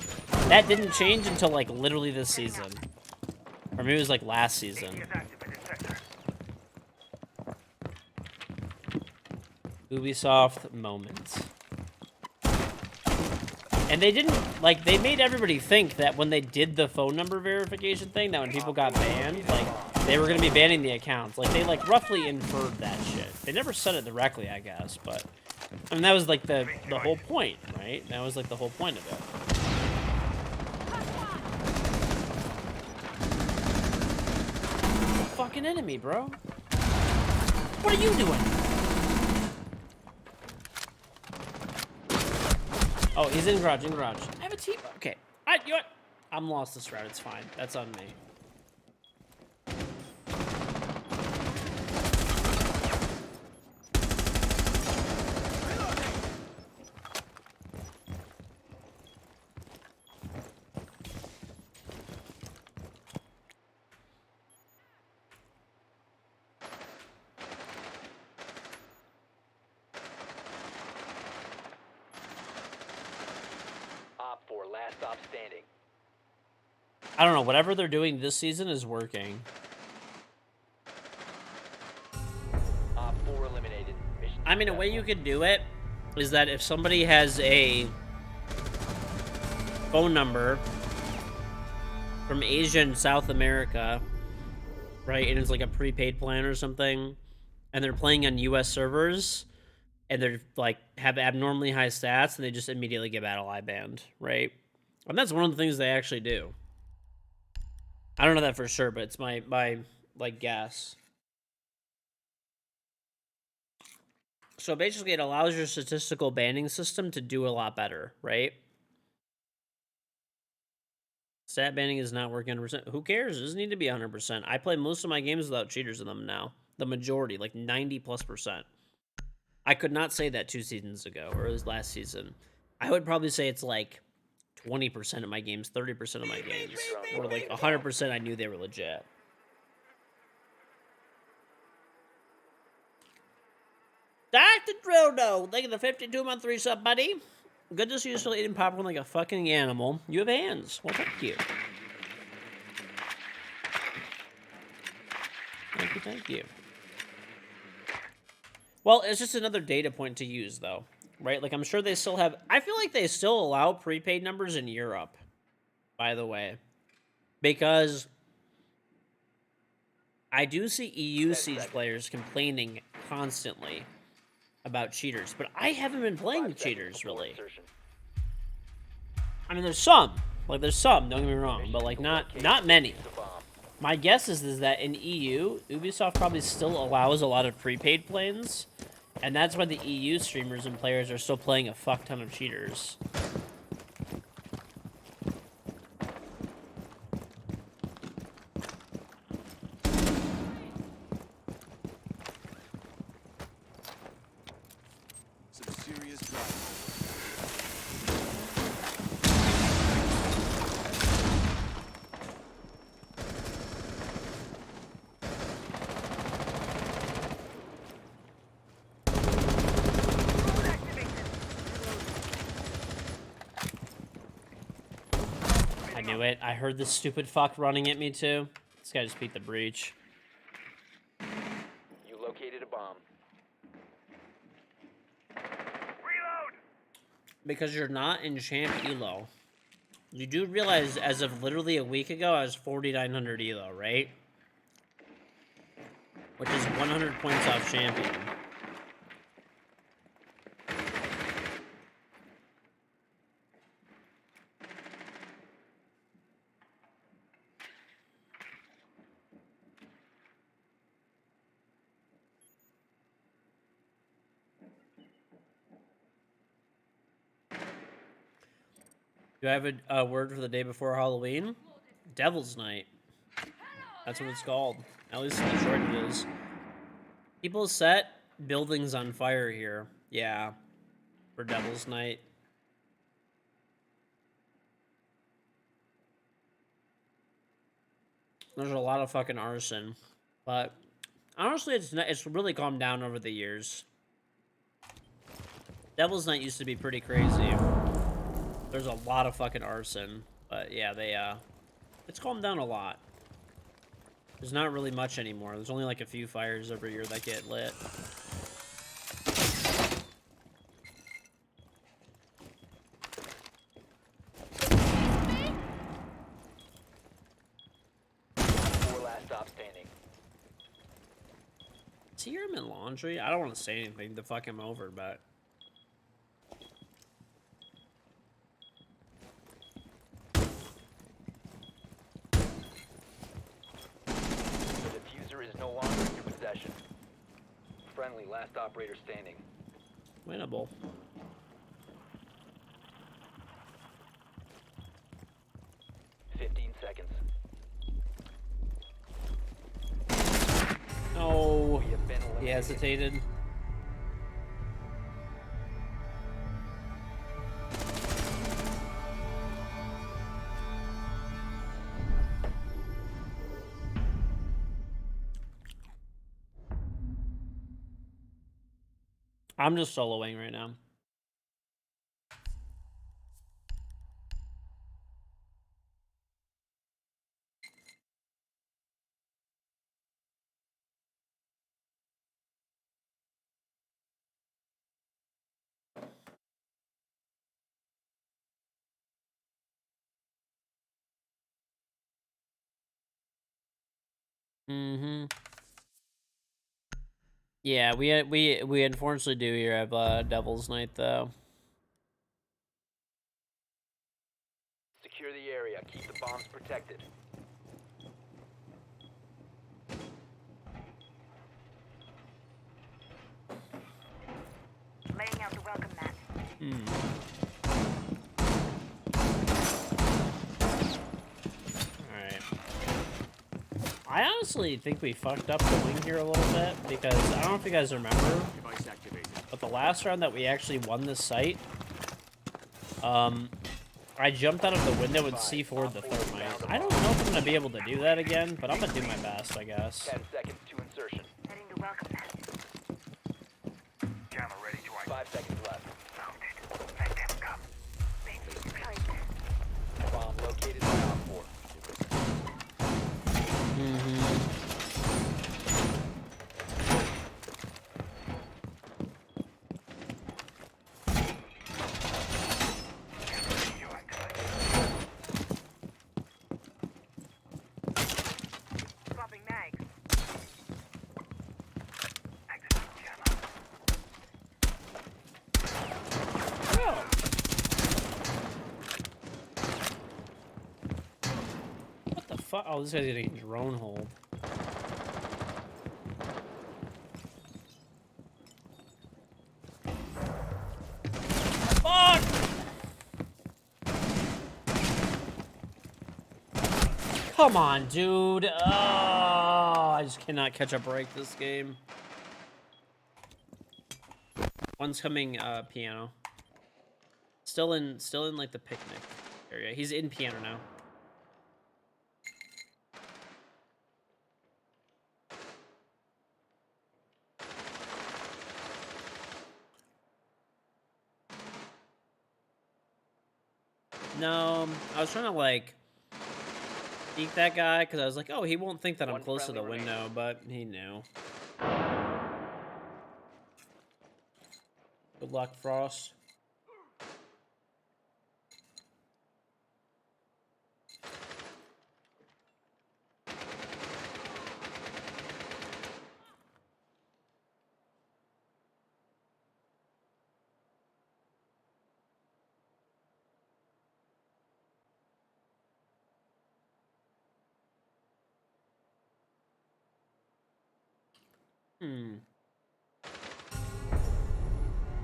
That didn't change until like literally this season. Or maybe it was like last season. Is activated sector. Ubisoft moment. And they didn't, like, they made everybody think that when they did the phone number verification thing, that when people got banned, like, they were going to be banning the accounts. Like, they, like, roughly inferred that shit. They never said it directly, I guess, but, I mean, that was, like, the whole point, right? That was, like, the whole point of it. Fucking enemy, bro. What are you doing? Oh, he's in garage, I have a team. Okay. You know what? I'm lost this route. It's fine. That's on me. last stop standing. I don't know. Whatever they're doing this season is working. Op 4 eliminated. Mission I mean, a way you successful. could do it is that if somebody has a phone number from Asia and South America, right, and it's like a prepaid plan or something, and they're playing on US servers, and they're like have abnormally high stats, and they just immediately get battle eye banned, right? And that's one of the things they actually do. I don't know that for sure, but it's my like guess. So basically, it allows your statistical banning system to do a lot better, right? Stat banning is not working 100%. Who cares? It doesn't need to be 100%. I play most of my games without cheaters in them now. The majority, like 90+%. I could not say that 2 seasons ago, or it was last season. I would probably say it's like 20% of my games, 30% of my games, or like 100% I knew they were legit. Dr. Drodo, thank you for the 52-month resub, buddy. Good to see you still eating popcorn like a fucking animal. You have hands. Well, thank you. Thank you, thank you. Well, it's just another data point to use, though, right? Like, I'm sure they still have... I feel like they still allow prepaid numbers in Europe, by the way. Because I do see EU Siege players complaining constantly about cheaters, but I haven't been playing 5 with seconds cheaters, before really. insertion. I mean, there's some. Like, there's some, don't get me wrong, Mission but, is like, to not locate and many. defuse the bomb. My guess is that in EU, Ubisoft probably still allows a lot of prepaid planes, and that's why the EU streamers and players are still playing a fuck ton of cheaters. Some serious drama. I knew it. I heard this stupid fuck running at me, too. This guy just beat the breach. You located a bomb. Because you're not in champ elo. You do realize, as of literally a week ago, I was 4,900 elo, right? Which is 100 points off champion. Do I have a word for the day before Halloween? Devil's Night. That's what it's called. At least in Detroit it is. People set buildings on fire here. Yeah. For Devil's Night. There's a lot of fucking arson. But honestly, it's really calmed down over the years. Devil's Night used to be pretty crazy. There's a lot of fucking arson. But yeah, it's calmed down a lot. There's not really much anymore. There's only like a few fires every year that get lit. Four last stop standing. See, you're in laundry? I don't want to say anything to fuck him over, but... The diffuser is no longer in your possession. Friendly, last operator standing. Winnable. Seconds. Oh, We have been he eliminated. hesitated. I'm just soloing right now. Mm-hmm. Yeah, we unfortunately do here have Devil's Night though. Secure the area. Keep the bombs protected. Laying out the welcome mat. Alright. I honestly think we fucked up the wing here a little bit because I don't know if you guys remember, Device activated. but the last round that we actually won this site, I jumped out of the window with C4'd the thermite. I don't know if I'm gonna be able to do that again, but I'm gonna do my best, I guess. 10 seconds to insertion. Heading to welcome mat. Jammer ready to 5 seconds left. found it. Let them come. Baby deployed. Bomb located by Op 4. Swapping mags. Activate jammer. What the fuck? Oh, this guy's getting drone hold. Fuck! Come on, dude. Oh, I just cannot catch a break this game. One's coming piano. Still in like the picnic area. He's in piano now. No, I was trying to like peek that guy because I was like, oh, he won't think that I'm One close to the friendly window, but he knew. Good luck, Frost.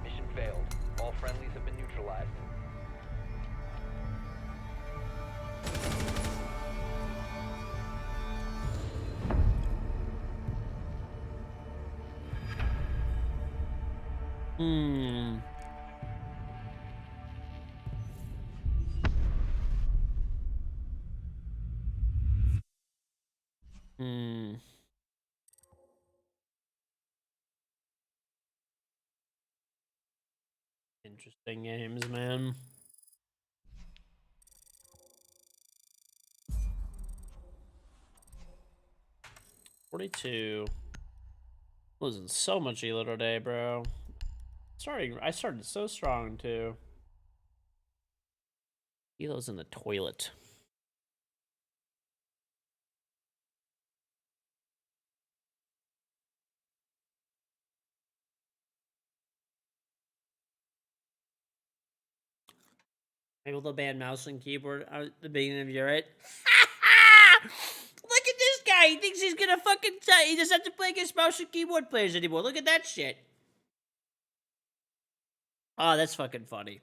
Mission failed. All friendlies have been neutralized. Hmm. Hmm. Interesting games, man. $42. Losing so much elo today, bro. I started so strong too. Elo's in the toilet. Able to ban mouse and keyboard at the beginning of your right. Look at this guy. He thinks he's gonna fucking he doesn't have to play against mouse and keyboard players anymore. Look at that shit. Oh, that's fucking funny.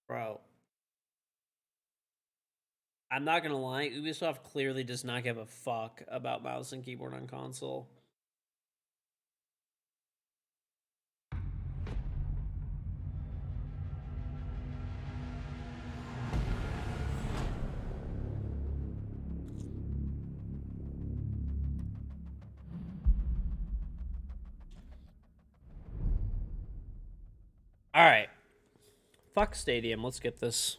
Bro. I'm not gonna lie, Ubisoft clearly does not give a fuck about mouse and keyboard on console. Alright. Fuck Stadium, let's get this.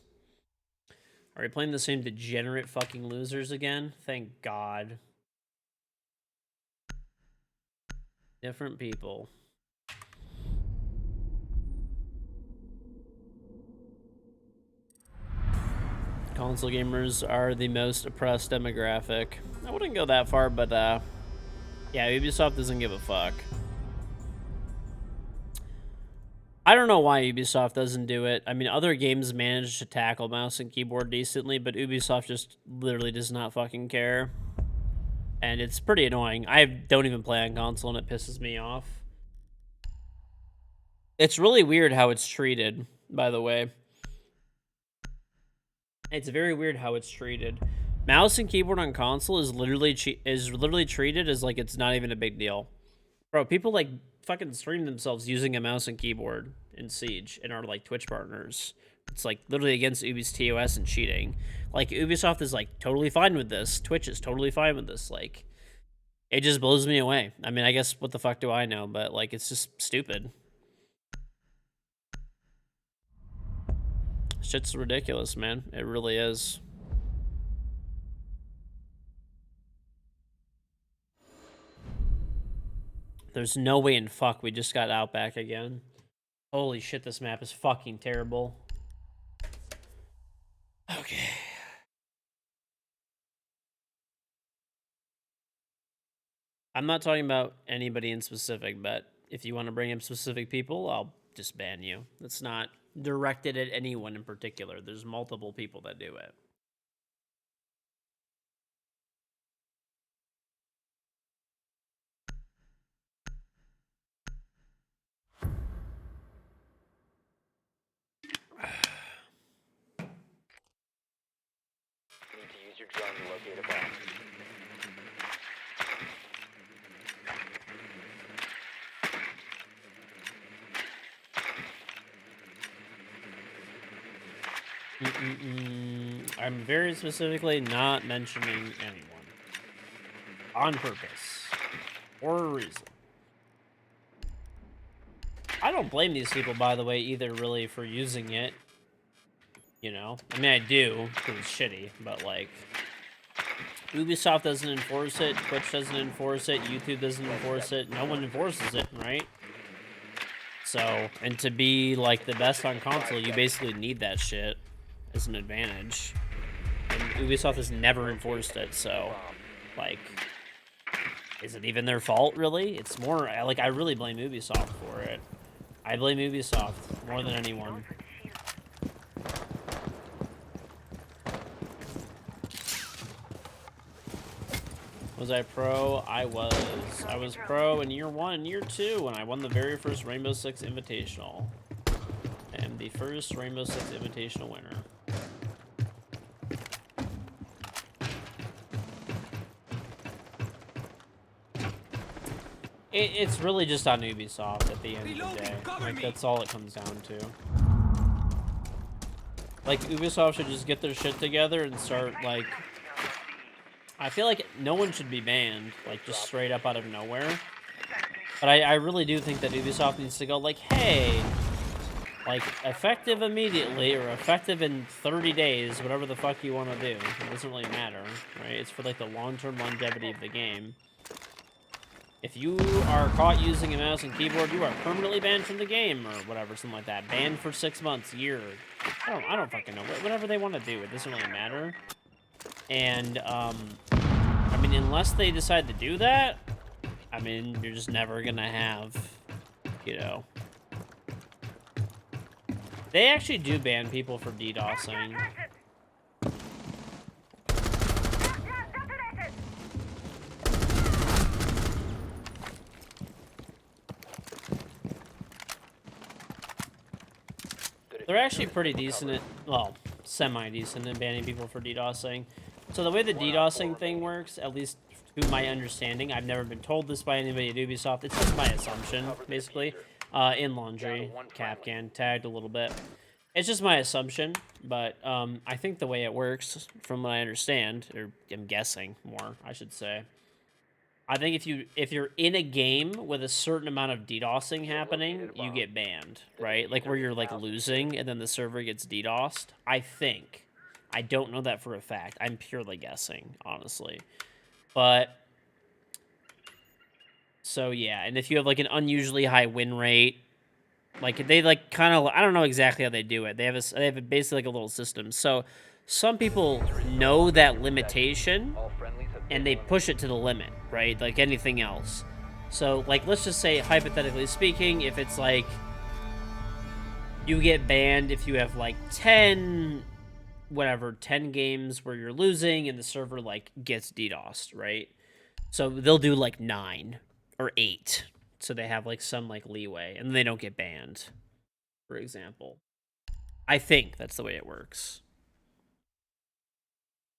Are we playing the same degenerate fucking losers again? Thank God. Different people. console gamers are the most oppressed demographic. I wouldn't go that far, but yeah, Ubisoft doesn't give a fuck. I don't know why Ubisoft doesn't do it. I mean, other games manage to tackle mouse and keyboard decently, but Ubisoft just literally does not fucking care. And it's pretty annoying. I don't even play on console, and it pisses me off. It's really weird how it's treated, by the way. It's very weird how it's treated. Mouse and keyboard on console is literally treated as like it's not even a big deal. Bro, people like fucking stream themselves using a mouse and keyboard in Siege and are like Twitch partners. It's like literally against Ubi's TOS and cheating. Like Ubisoft is like totally fine with this. Twitch is totally fine with this. Like it just blows me away. I mean, I guess what the fuck do I know? But like it's just stupid. Shit's ridiculous, man. It really is. There's no way in fuck we just got Outback again. Holy shit, this map is fucking terrible. Okay. I'm not talking about anybody in specific, but if you want to bring up specific people, I'll just ban you. It's not directed at anyone in particular. There's multiple people that do it. You need to use your drone to locate a bomb. I'm very specifically not mentioning anyone. On purpose. For a reason. I don't blame these people, by the way, either, really, for using it. You know? I mean, I do, because it's shitty, but, like... Ubisoft doesn't enforce it, Twitch doesn't enforce it, YouTube doesn't enforce it, no one enforces it, right? So, and to be, like, the best on console, you basically need that shit as an advantage. And Ubisoft has never enforced it, so, like, is it even their fault, really? It's more, like, I really blame Ubisoft for it. I blame Ubisoft more than anyone. Was I pro? I was. I was pro in year 1 and year 2 when I won the very first Rainbow Six Invitational. I am the first Rainbow Six Invitational winner. It's really just on Ubisoft at the end of the day. Like, that's all it comes down to. Like, Ubisoft should just get their shit together and start, like... I feel like no one should be banned, like, just straight up out of nowhere. But I really do think that Ubisoft needs to go, like, hey... Like, effective immediately, or effective in 30 days, whatever the fuck you want to do. It doesn't really matter, right? It's for, like, the long-term longevity of the game. If you are caught using a mouse and keyboard, you are permanently banned from the game, or whatever, something like that. Banned for 6 months, year. I don't fucking know. Whatever they want to do, it doesn't really matter. And, I mean, unless they decide to do that, I mean, you're just never gonna have, you know... They actually do ban people for DDoSing. They're actually pretty decent at, well, semi-decent at banning people for DDoSing. So the way the DDoSing thing works, at least to my understanding, I've never been told this by anybody at Ubisoft, it's just my assumption, basically. In Laundry, Capcan, tagged a little bit. It's just my assumption, but I think the way it works, from what I understand, or I'm guessing more, I should say, I think if you're in a game with a certain amount of DDoSing happening, you get banned, right? Like where you're like losing and then the server gets DDoSed. I think. I don't know that for a fact. I'm purely guessing, honestly. But so yeah, and if you have like an unusually high win rate, like they like kind of, I don't know exactly how they do it. They have basically like a little system. So some people know that limitation All friendlies have been and they push it to the limit, right? Like anything else. So, like, let's just say, hypothetically speaking, if it's like you get banned if you have like 10 games where you're losing and the server like gets DDoSed, right? So they'll do like 9 or 8. So they have like some like leeway and they don't get banned, for example. I think that's the way it works.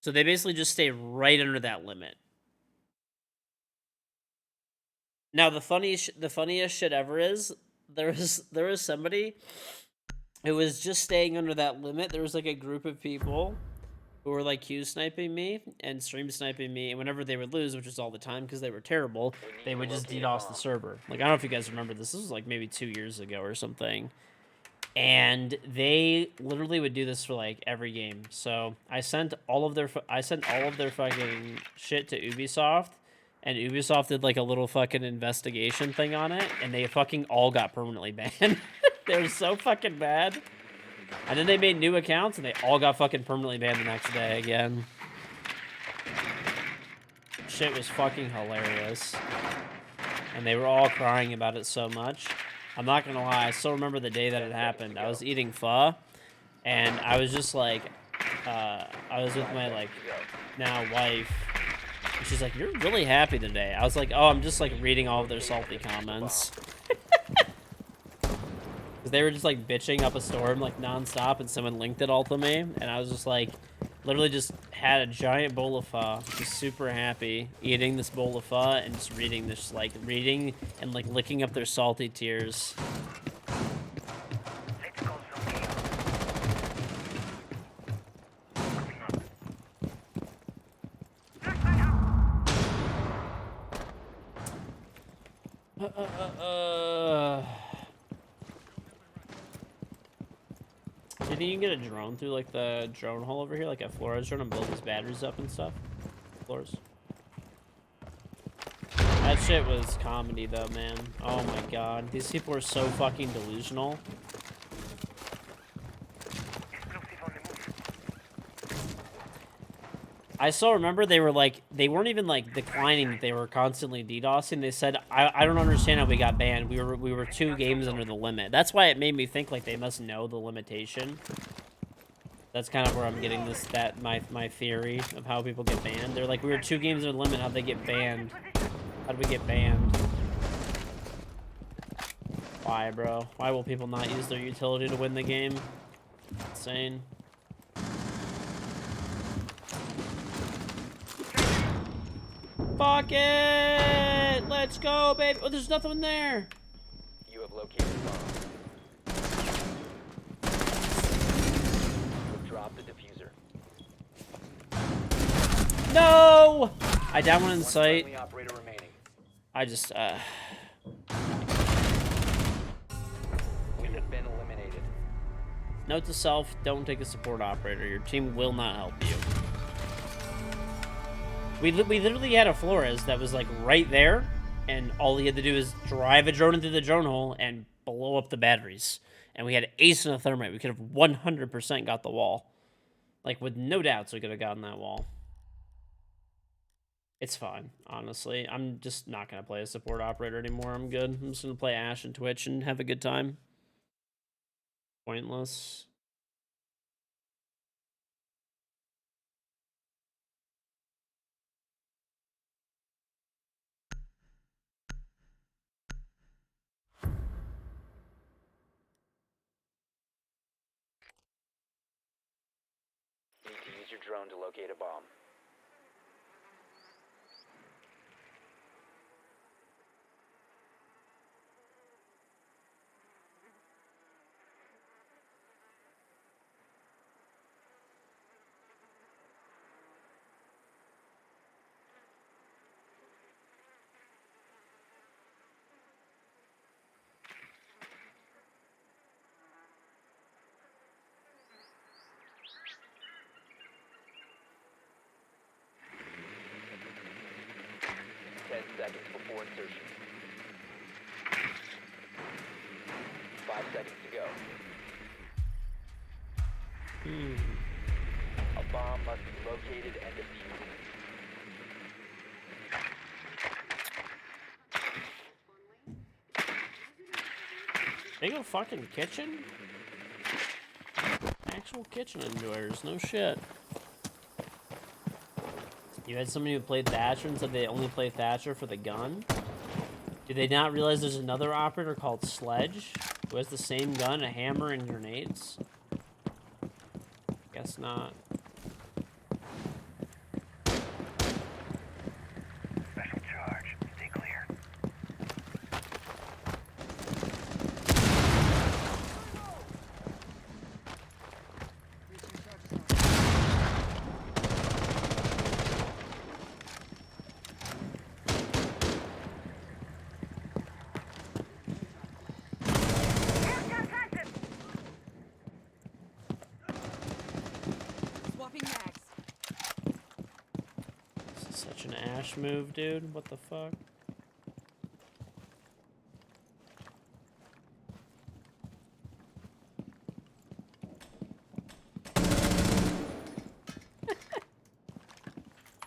So they basically just stay right under that limit. Now the funniest shit ever is there was somebody who was just staying under that limit. There was like a group of people who were like Q sniping me and stream sniping me, and whenever they would lose, which was all the time because they were terrible, they would just DDoS the server. Like, I don't know if you guys remember this. This was like maybe 2 years ago or something. And they literally would do this for like every game. So I sent all of their fucking shit to Ubisoft, and Ubisoft did like a little fucking investigation thing on it, and they fucking all got permanently banned. They were so fucking bad. And then they made new accounts, and they all got fucking permanently banned the next day again. Shit was fucking hilarious. And they were all crying about it so much. I'm not gonna lie, I still remember the day that it happened. I was eating pho, and I was just like, I was with my, like, now wife, and she's like, "You're really happy today." I was like, "Oh, I'm just, like, reading all of their salty comments." Because they were just, like, bitching up a storm, like, nonstop, and someone linked it all to me, and I was just, like, literally just had a giant bowl of pho, just super happy, eating this bowl of pho, and just reading this, like, reading and, like, licking up their salty tears. Let's go from here. Do you think you can get a drone through, like, the drone hole over here, like a Flores drone, and blow these batteries up and stuff? Flores. That shit was comedy, though, man. Oh my god. These people are so fucking delusional. Explosive on the move. I still remember they were like, they weren't even like declining that they were constantly DDoSing. They said, I don't understand how we got banned. We were 2 games under the limit. That's why it made me think like they must know the limitation. That's kind of where I'm getting this, my theory of how people get banned. They're like, we were 2 games under the limit. How'd they get banned? How'd we get banned? Why, bro? Why will people not use their utility to win the game? Insane. Fuck it! Let's go, baby! Oh, there's nothing there! You have located a bomb. You have dropped the diffuser. No! I down one in One sight. friendly operator remaining. I just, We have been eliminated. note to self, don't take a support operator. Your team will not help you. We literally had a Flores that was, like, right there, and all he had to do is drive a drone into the drone hole and blow up the batteries. And we had ace and a thermite. We could have 100% got the wall. Like, with no doubts, we could have gotten that wall. It's fine, honestly. I'm just not going to play a support operator anymore. I'm good. I'm just going to play Ashe and Twitch and have a good time. Pointless. You need to use your drone to locate a bomb. Seconds before insertion. 5 seconds to go. I'll bomb must be located and defused. They go fucking kitchen? Actual kitchen enjoyers, no shit. You had somebody who played Thatcher and said they only play Thatcher for the gun? Do they not realize there's another operator called Sledge who has the same gun, a hammer, and grenades? Guess not. Special charge. Stay clear. Swapping mags. This is such an Ash move, dude. What the fuck?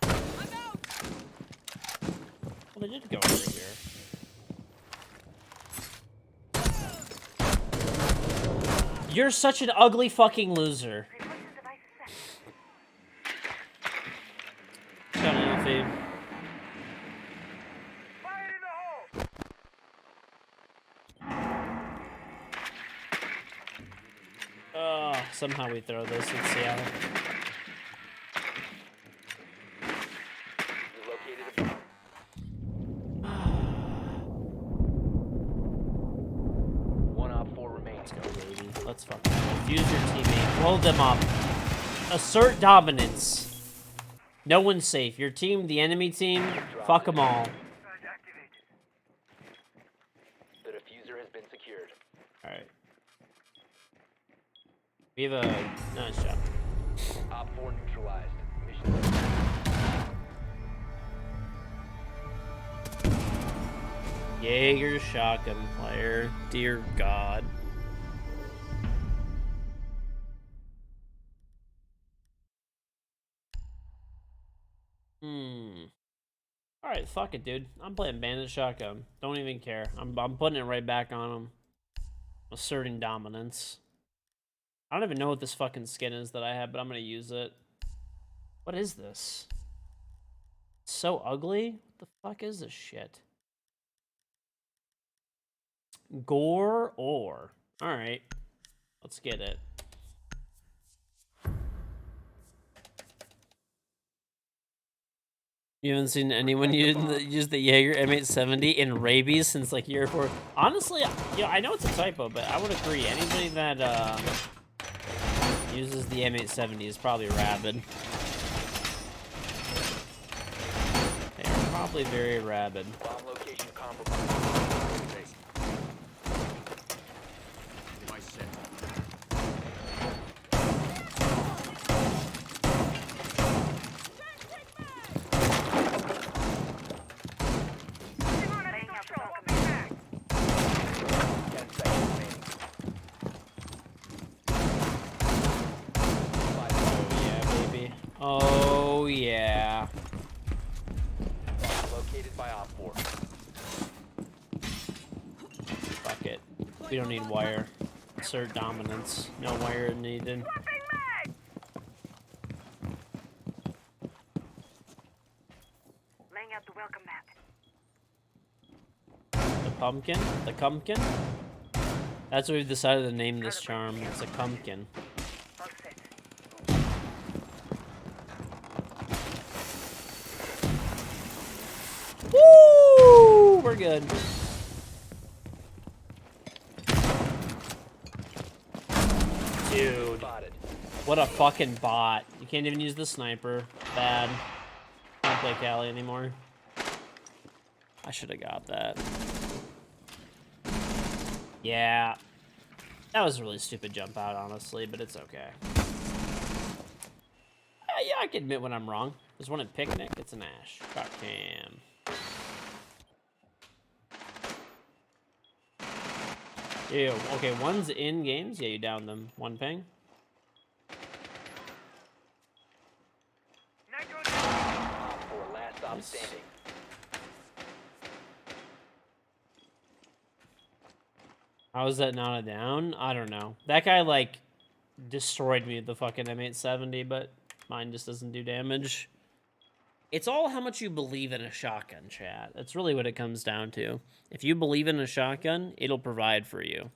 I'm out. Well, they did go over here. You're such an ugly fucking loser. Replacement device set. Got an Alfie. Fire in the hole! Oh, somehow we throw this. Let's see how. You located a bomb. One op 4 remains. Let's fucking defuse your teammate. Blow them up. Assert dominance. No one's safe. Your team, the enemy team, fuck them all. Charge activated. The diffuser has been secured. Alright. We have a nice job. Op 4 neutralized. Mission. Jaeger shotgun player. Dear God. Alright, fuck it, dude. I'm playing bandit shotgun. Don't even care. I'm putting it right back on him. Asserting dominance. I don't even know what this fucking skin is that I have, but I'm gonna use it. What is this? It's so ugly. What the fuck is this shit? Gore ore. Alright. Let's get it. You haven't seen anyone use the Jaeger M870 in rabies since like year 4. Honestly, yeah, I know it's a typo, but I would agree. Anybody that uses the M870 is probably rabid. They are probably very rabid. Bomb location compromised. Device set. Laying out the welcome back. 10 seconds remaining. 5 Oh yeah, baby. Oh yeah. bomb located by op 4. Fuck it. We don't need wire. Assert dominance. No wire needed. Swapping mag! Laying out the welcome map. The pumpkin? The cumpkin? That's what we've decided to name this charm. It's a cumpkin. All set. Woo! We're good. Dude, Spotted. what a fucking bot. You can't even use the sniper. Bad. Can't play Cali anymore. I should have got that. Yeah. That was a really stupid jump out, honestly, but it's okay. Yeah, I can admit when I'm wrong. There's one at Picnic. It's an Ash. Shot cam. Ew. Okay, one's in games. Yeah, you downed them. One ping. Nice. standing. How is that not a down? I don't know. That guy, like, destroyed me with the fucking M870, but mine just doesn't do damage. It's all how much you believe in a shotgun, chat. That's really what it comes down to. If you believe in a shotgun, it'll provide for you.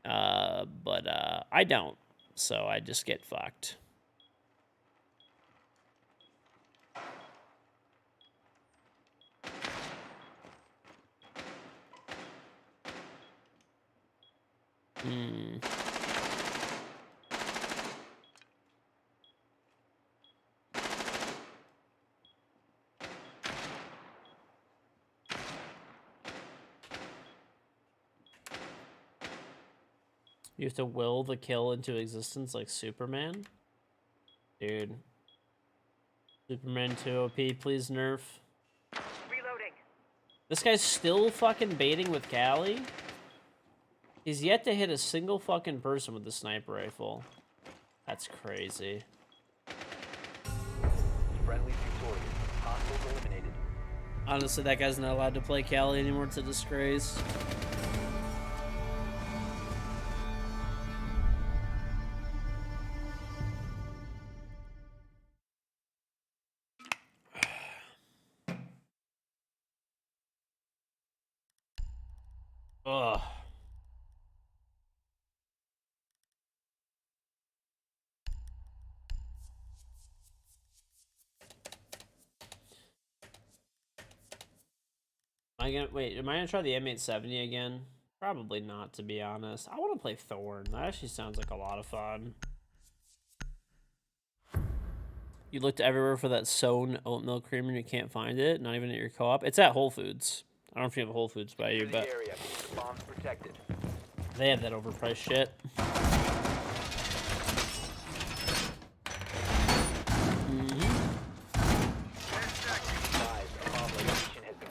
But I don't, so I just get fucked. Hmm. You have to will the kill into existence like Superman? Dude. Superman 2 OP, please nerf. Reloading. This guy's still fucking baiting with Callie? He's yet to hit a single fucking person with the sniper rifle. That's crazy. Friendly victorious. Hostiles eliminated. Honestly, that guy's not allowed to play Callie anymore. It's a disgrace. Ugh. Am I gonna try the M870 again? Probably not, to be honest. I want to play Thorn. That actually sounds like a lot of fun. You looked everywhere for that sewn oat milk creamer and you can't find it? Not even at your co-op? It's at Whole Foods. I don't know if you have a Whole Foods by you, Clear but the area. The bomb's protected. they have that overpriced shit. Advise, a bomb location has been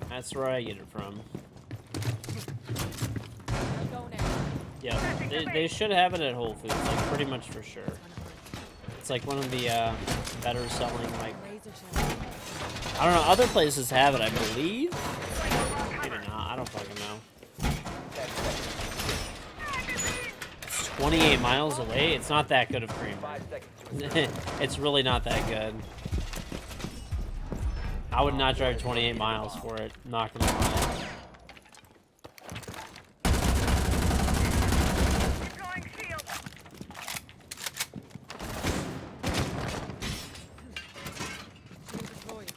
That's where I get it from. I'm going in. Yeah, they should have it at Whole Foods, like pretty much for sure. It's like one of the better selling, like, Razor sharp. I don't know, other places have it, I believe. Maybe not, I don't fucking know. 10 seconds. It's 28 miles away. It's not that good of creamer. 5 seconds to It's really not that good. I would not drive 28 miles for it. Not gonna lie. Deploying shield. Shield deployed.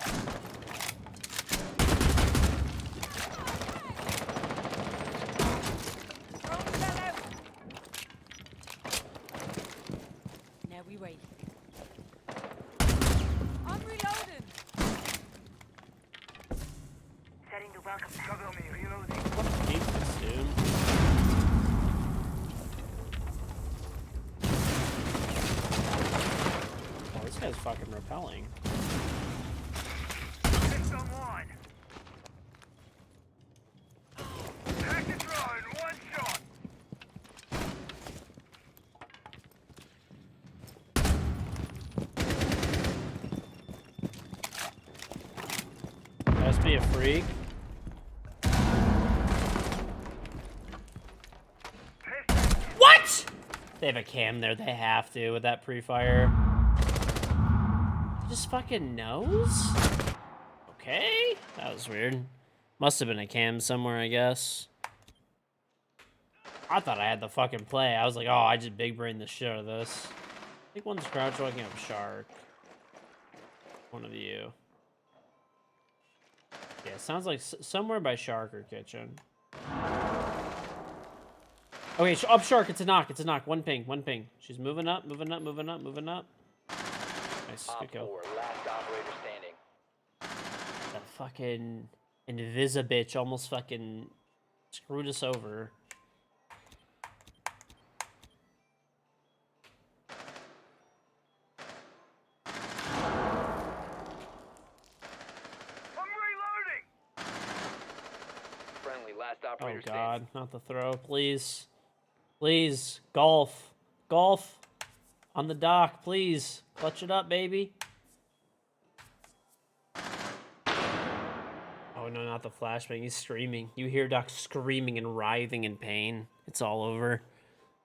Throwing shell out. Now we wait. I'm reloading. Setting the welcome. Cover me. Reloading. Jesus, dude. Oh, this guy's fucking repelling. Hit someone. Package run. One shot. Must be a freak. What? They have a cam there. They have to with that pre-fire. He just fucking knows? Okay. That was weird. Must have been a cam somewhere, I guess. I thought I had the fucking play. I was like, oh, I just big brained the shit out of this. I think one's crouch walking up shark. One of you. Yeah, sounds like somewhere by shark or kitchen. Okay, up shark. It's a knock. It's a knock. One ping. One ping. She's moving up. Moving up. Moving up. Moving up. Nice. Op Good kill. 4, last operator standing. That fucking Invisa bitch almost fucking screwed us over. I'm reloading. Friendly, last Oh operator god, standing. not the throw, please. Please. Golf. Golf. On the dock, please. Clutch it up, baby. Oh no, not the flashbang. He's screaming. You hear Doc screaming and writhing in pain. It's all over.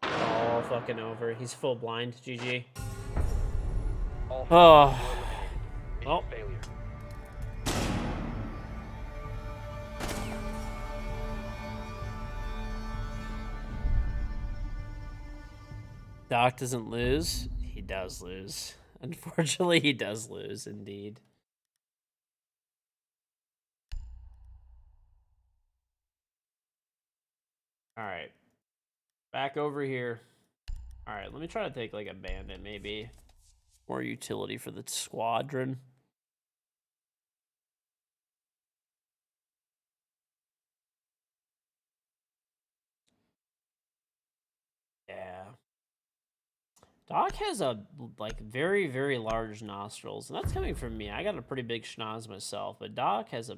All fucking over. He's full blind. GG. All Oh. friendlies were eliminated. Mission Well. failure. Doc doesn't lose. He does lose. Unfortunately, he does lose, indeed. Alright. Back over here. Alright, let me try to take, like, a bandit, maybe. More utility for the squadron. Yeah. Doc has a, like, very, very large nostrils. And that's coming from me. I got a pretty big schnoz myself. But Doc has a...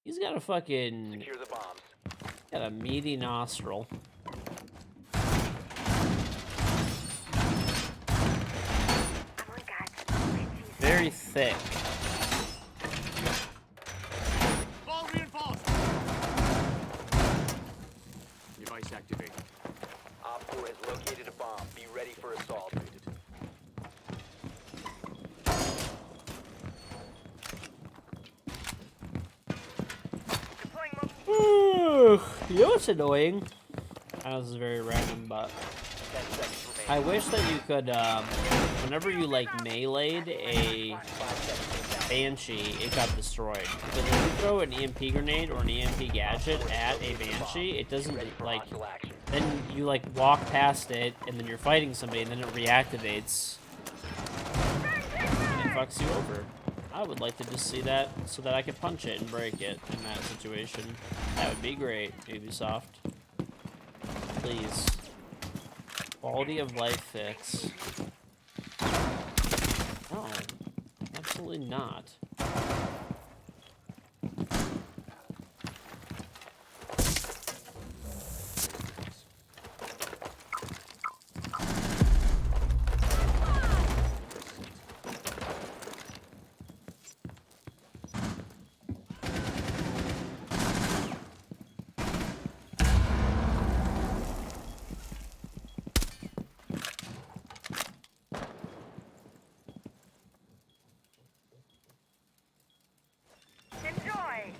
He's got a fucking... Secure the bombs. Got a meaty nostril. Very thick. Ball reinforced. Device activated. Op 4 has located a bomb. Be ready for assault. You know what's annoying? I know this is very random, but 10 seconds remaining. I wish that you could, whenever you, like, meleeed a 5 seconds. Banshee, it got destroyed. Because if you throw an EMP grenade or an EMP gadget at a Banshee, it doesn't, like, Hostile action. then you, like, walk past it, and then you're fighting somebody, and then it reactivates. And it fucks you over. I would like to just see that so that I could punch it and break it in that situation. That would be great, Ubisoft. Please. Quality of life fix. No, absolutely not. Enjoy!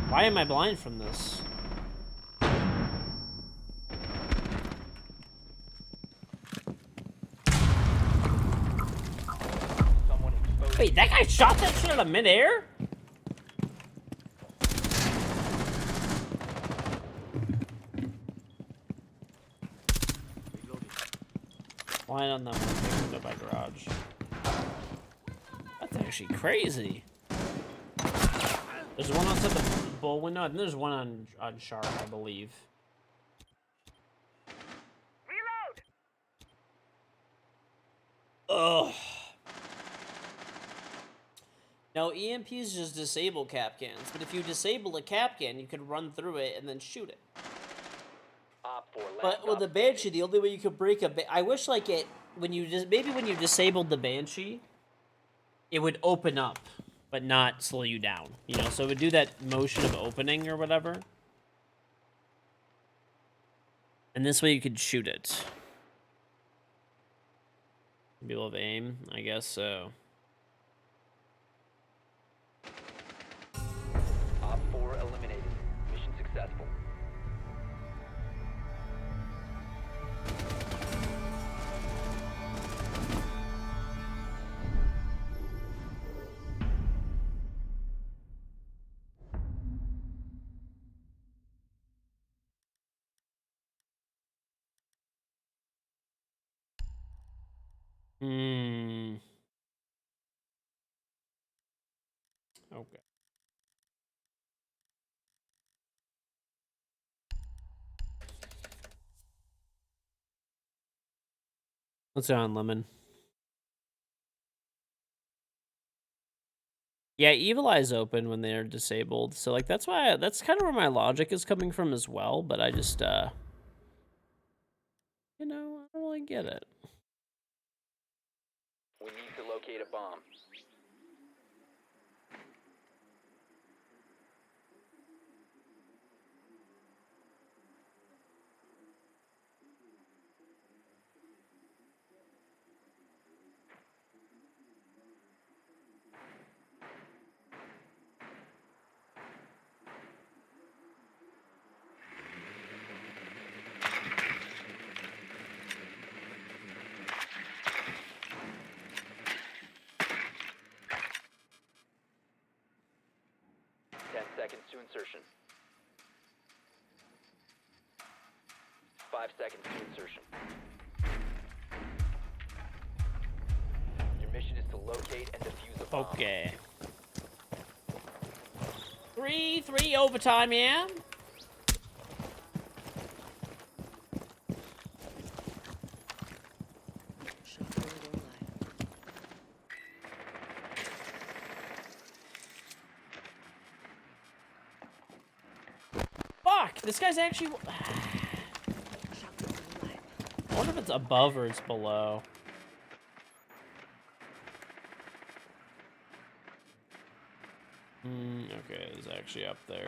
Why am I blind from this? Someone exposed. Wait, that guy shot that shit out of midair? Reloading. Blind on them window by garage. That's actually crazy. There's one outside the bull window, and there's one on Shark, I believe. Reload! Ugh. No, EMPs just disable cap cans, but if you disable a cap can, you can run through it and then shoot it. Op 4 last But with the op Banshee, standing. the only way you could break I wish, like, it, when you just, maybe when you disabled the Banshee, it would open up, but not slow you down, you know? So it would do that motion of opening or whatever. And this way you could shoot it. Be able to aim, I guess so. Op 4 eliminated. Mission successful. Hmm. Okay. Let's go on Lemon. Yeah, Evil Eye's open when they're disabled. So, like, that's why, that's kind of where my logic is coming from as well. But I just, you know, I don't really get it. We need to locate a bomb. Seconds to insertion. 5 seconds to insertion. Your mission is to locate and defuse a bomb. Okay. 3-3 overtime, yeah? Shotgun don't lie. Fuck! This guy's actually... Shotgun don't lie. I wonder if it's above or it's below. Okay, it's actually up there.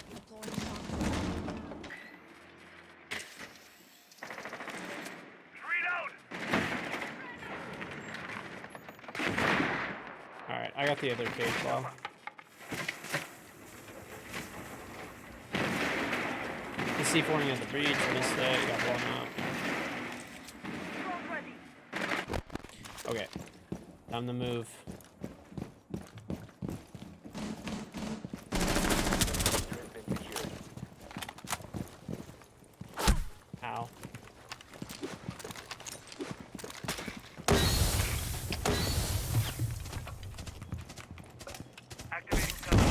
Deploying shotgun. Alright, I got the other cage ball. The C4 at the breach, missed it, got blown up. Okay, time to move. Ow. Activating cover.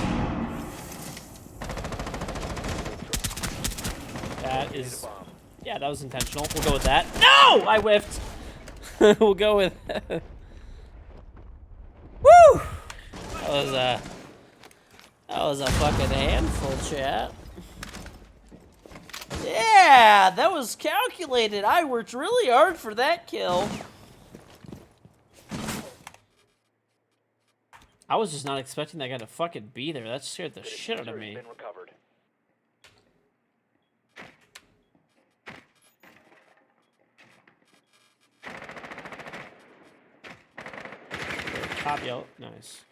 That is... Yeah, that was intentional. We'll go with that. No! I whiffed! We'll go with... Woo! That was a fucking handful, chat. Yeah, that was calculated. I worked really hard for that kill. I was just not expecting that guy to fucking be there. That scared the shit out of me. Been recovered. Top yellow. Nice.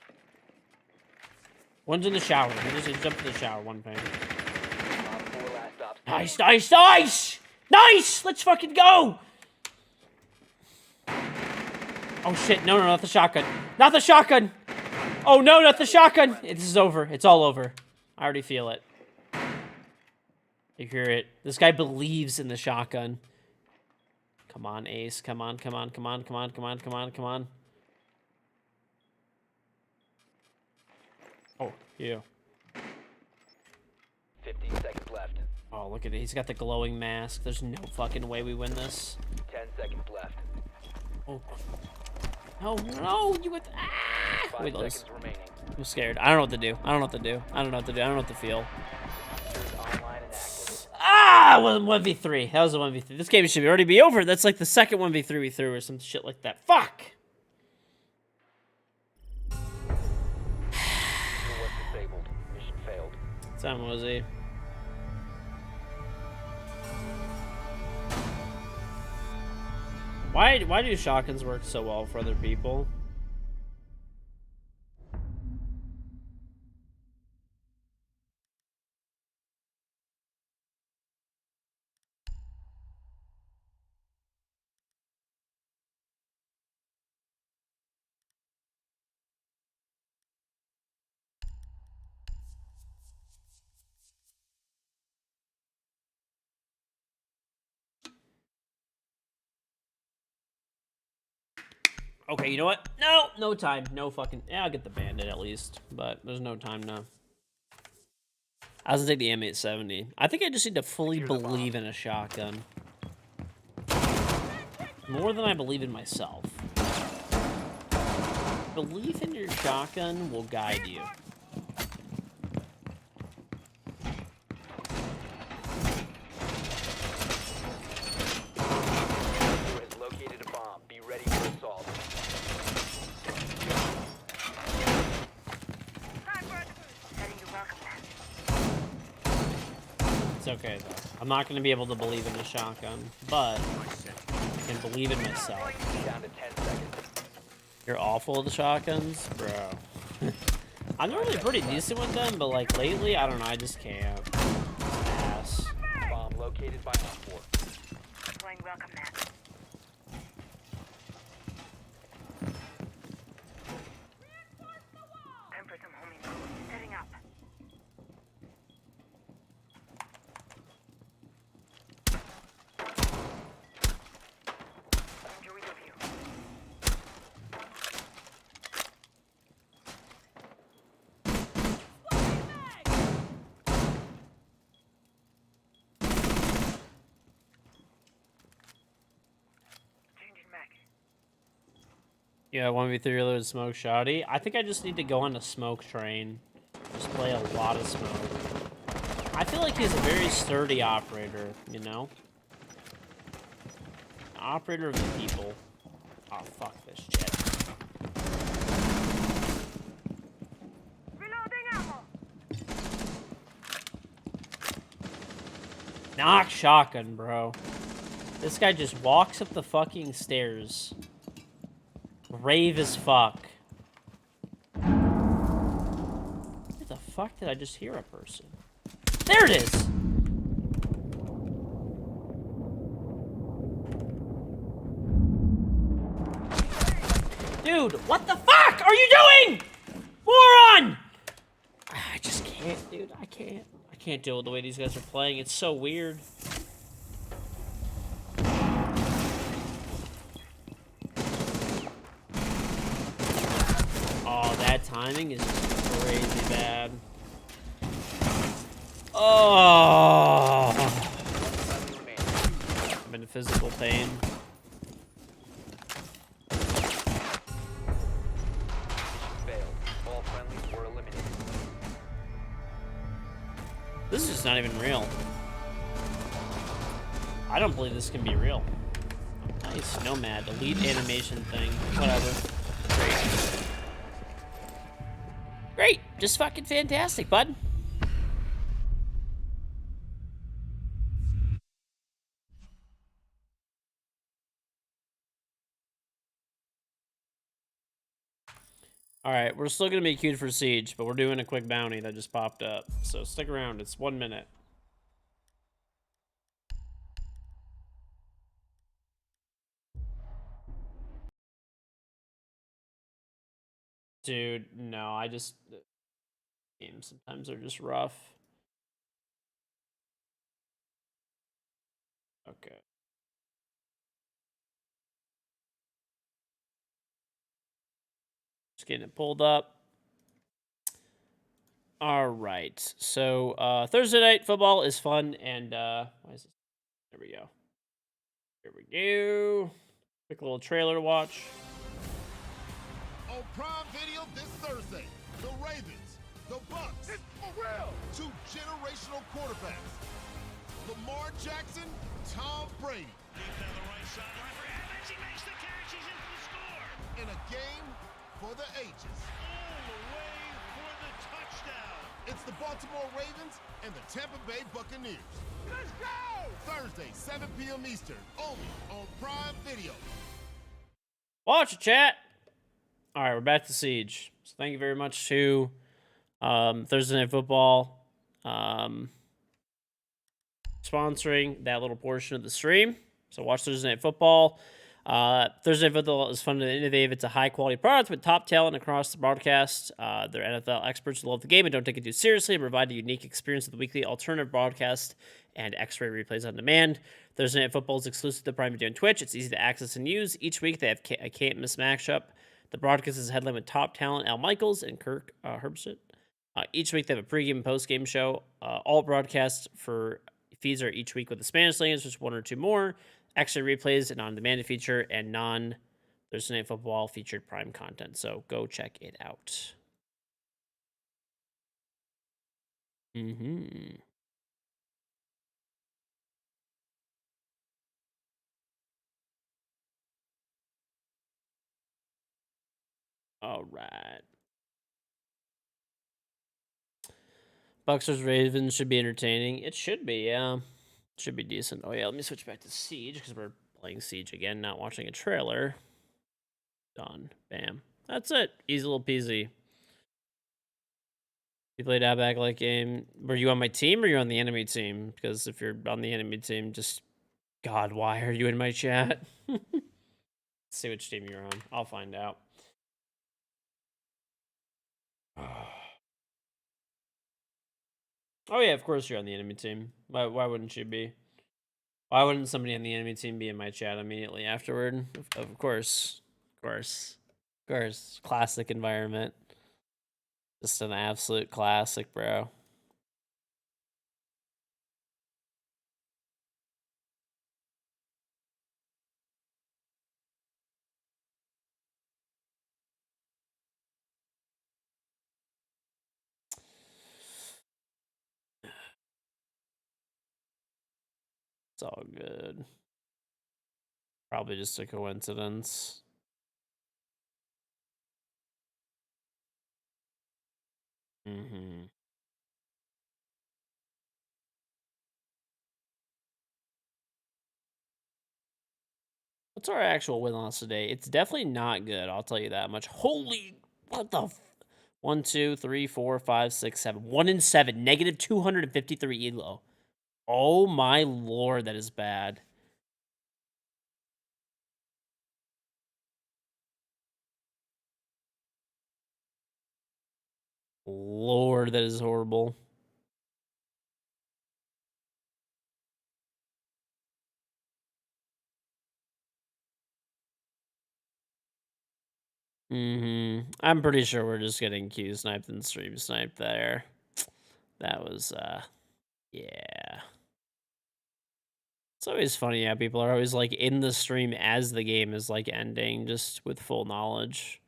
One's in the shower. He just jumped in the shower. One thing. Op 4 last stop. Nice, nice, nice! Nice! Let's fucking go! Oh shit, no, not the shotgun. Not the shotgun! Oh no, not the shotgun! This is over. It's all over. I already feel it. You hear it. This guy believes in the shotgun. Come on, Ace. Come on, come on, come on, come on, come on, come on, come on. Oh, you. 15 seconds left. Oh, look at it. He's got the glowing mask. There's no fucking way we win this. 10 seconds left. Oh. No, no, you would. Ah! 5 Wait, Liz. seconds remaining. I'm scared. I don't know what to do. I don't know what to do. I don't know what to do. I don't know what to feel. Diffuser's online and active. Ah! 1v3. That was a 1v3. This game should already be over. That's like the second 1v3 we threw or some shit like that. Fuck! User was disabled. Mission failed. What time was he? Why do shotguns work so well for other people? Okay, you know what? No, no time. No fucking... Yeah, I'll get the bandit at least. But there's no time now. I was gonna take the M870. I think I just need to fully Secure the bomb. believe in a shotgun. More than I believe in myself. Belief in your shotgun will guide you. Who has located a bomb? Be ready for assault. Setting your welcome mat. It's okay though. I'm not gonna be able to believe in a shotgun, but I can believe in myself. Down to 10 seconds. You're awful at the shotguns, bro. I'm normally pretty decent with them, but like lately, I don't know. I just can't. Ass. Bomb located by Op 4. Deploying welcome mat. Time for some homing. Setting up. Enjoy the view. Changing back. Yeah, 1v3 reload smoke shoddy. I think I just need to go on a smoke train. Just play a lot of smoke. I feel like he's a very sturdy operator, you know? An operator of the people. Oh, fuck this shit. Reloading ammo. Knock shotgun, bro. This guy just walks up the fucking stairs. Brave as fuck. Where the fuck did I just hear a person? There it is! Dude, what the fuck are you doing? Moron! I just can't, dude. I can't deal with the way these guys are playing. It's so weird. Oh, that timing is just crazy bad. Oh, Friendly remaining. I'm in physical pain. Failed. All friendlies were eliminated. This is just not even real. I don't believe this can be real. Nice, Nomad, elite animation thing, whatever. Great. Great, just fucking fantastic, bud. Alright, we're still gonna be queued for Siege, but we're doing a quick bounty that just popped up. So stick around, it's 1 minute. Dude, no, I just... Games sometimes are just rough. Okay. Just getting it pulled up. All right. So Thursday night football is fun, and why is this? There we go. Here we go. Quick little trailer to watch. On Prime Video this Thursday, the Ravens, the Bucks. It's for real. 2 generational quarterbacks. Lamar Jackson, Tom Brady. Deep down the right sideline for Evans. He makes the catch. He's in for the score. In a game for the ages. All the way for the touchdown. It's the Baltimore Ravens and the Tampa Bay Buccaneers. Let's go! Thursday, 7 p.m. Eastern, only on Prime Video. Watch it, chat. All right, we're back to Siege. So thank you very much to Thursday Night Football sponsoring that little portion of the stream. So watch Thursday Night Football. Thursday Night Football is fun and innovative. It's a high-quality product with top talent across the broadcast. They're NFL experts who love the game and don't take it too seriously and provide a unique experience with the weekly alternative broadcast and X-ray replays on demand. Thursday Night Football is exclusive to Prime Video and Twitch. It's easy to access and use. Each week they have a can't-miss matchup. The broadcast is headlined with top talent Al Michaels and Kirk Herbstreit. Each week they have a pregame and postgame show. All broadcasts for feeds are each week with the Spanish language, just one or two more. Extra replays, an on-demand feature, and non-Thursday Night Football featured prime content. So go check it out. Mm-hmm. All right. Bucks vs. Ravens should be entertaining. It should be, yeah. Should be decent. Oh, yeah, let me switch back to Siege because we're playing Siege again, not watching a trailer. Done. Bam. That's it. Easy little peasy. You played Outback like game. Were you on my team or you on the enemy team? Because if you're on the enemy team, just God, why are you in my chat? See which team you're on. I'll find out. Oh yeah, of course you're on the enemy team. Why wouldn't you be? Why wouldn't somebody on the enemy team be in my chat immediately afterward? Of course. Of course. Of course. Classic environment. Just an absolute classic, bro. It's all good. Probably just a coincidence. Mm-hmm. What's our actual win loss today? It's definitely not good. I'll tell you that much. Holy, what the? 1, 2, 3, 4, 5, 6, 7. 1 in 7. Negative 253 elo. Oh my lord, that is bad. Lord, that is horrible. I'm pretty sure we're just getting Q sniped and stream sniped there. That was, yeah. It's always funny how people are always like in the stream as the game is like ending, just with full knowledge.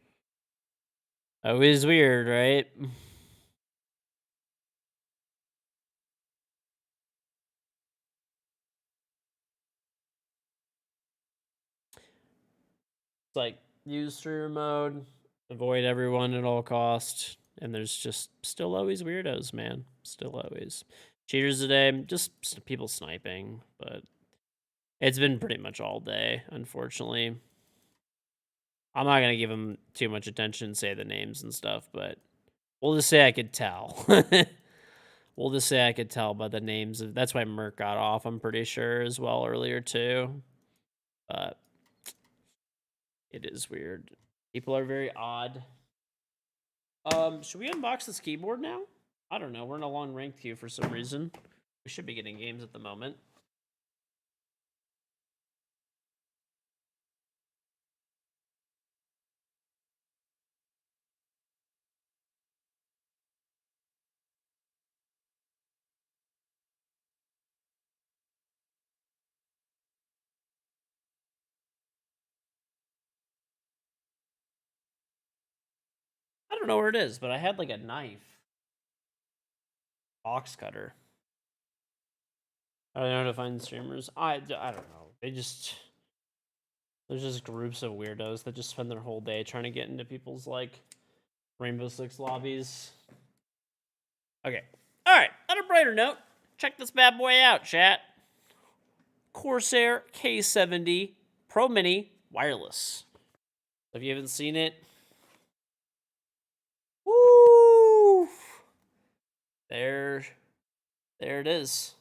Always weird, right? It's like use streamer mode, avoid everyone at all cost, and there's just still always weirdos, man. Still always cheaters today. Just people sniping, but it's been pretty much all day, unfortunately. I'm not gonna give them too much attention, say the names and stuff, but we'll just say I could tell. We'll just say I could tell by the names. That's why Merc got off, I'm pretty sure, as well earlier too. But it is weird. People are very odd. Should we unbox this keyboard now? I don't know. We're in a long rank queue for some reason. We should be getting games at the moment. I don't know where it is, but I had like a knife. Box cutter. I don't know how to find streamers. I don't know. There's just groups of weirdos that just spend their whole day trying to get into people's like Rainbow Six lobbies. Okay. All right. On a brighter note, check this bad boy out, chat. Corsair K70 Pro Mini Wireless. If you haven't seen it, woo! There it is.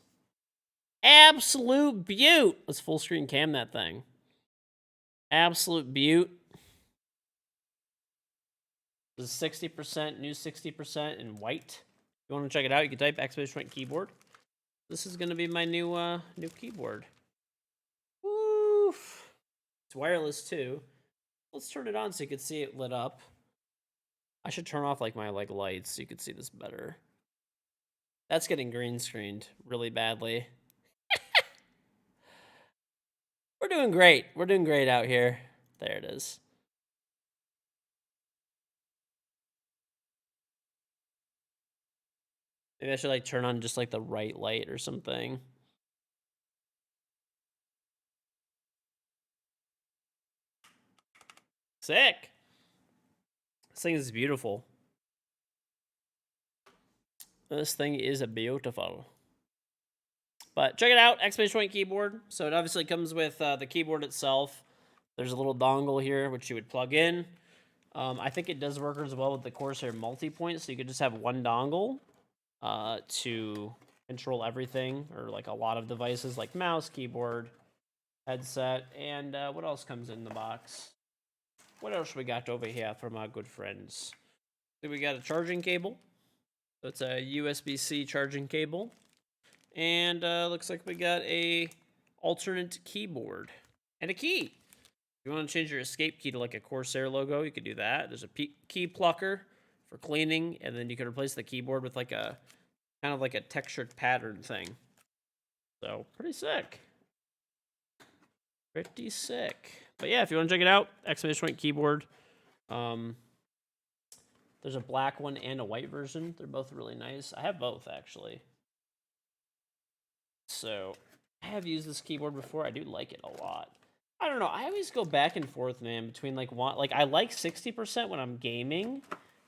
Absolute beaut. Let's full screen cam that thing. Absolute beaut. This is 60%, new 60% in white. If you want to check it out, you can type ! keyboard. This is gonna be my new keyboard. Woof. It's wireless too. Let's turn it on so you can see it lit up. I should turn off like my lights so you could see this better. That's getting green screened really badly. We're doing great. We're doing great out here. There it is. Maybe I should like turn on just like the right light or something. Sick. This thing is beautiful. This thing is beautiful. But check it out, exclamation point keyboard. So it obviously comes with the keyboard itself. There's a little dongle here, which you would plug in. I think it does work as well with the Corsair multi-point, so you could just have one dongle to control everything, or like a lot of devices like mouse, keyboard, headset, and what else comes in the box? What else we got over here from our good friends? So we got a charging cable. So it's a USB-C charging cable. And looks like we got a alternate keyboard and a key. If you want to change your escape key to like a Corsair logo, you could do that. There's a key plucker for cleaning, and then you can replace the keyboard with like a kind of like a textured pattern thing. So pretty sick. Pretty sick. But yeah, if you want to check it out, exclamation point keyboard. There's a black one and a white version. They're both really nice. I have both actually. So I have used this keyboard before. I do like it a lot. I don't know. I always go back and forth, man, between like I like 60% when I'm gaming,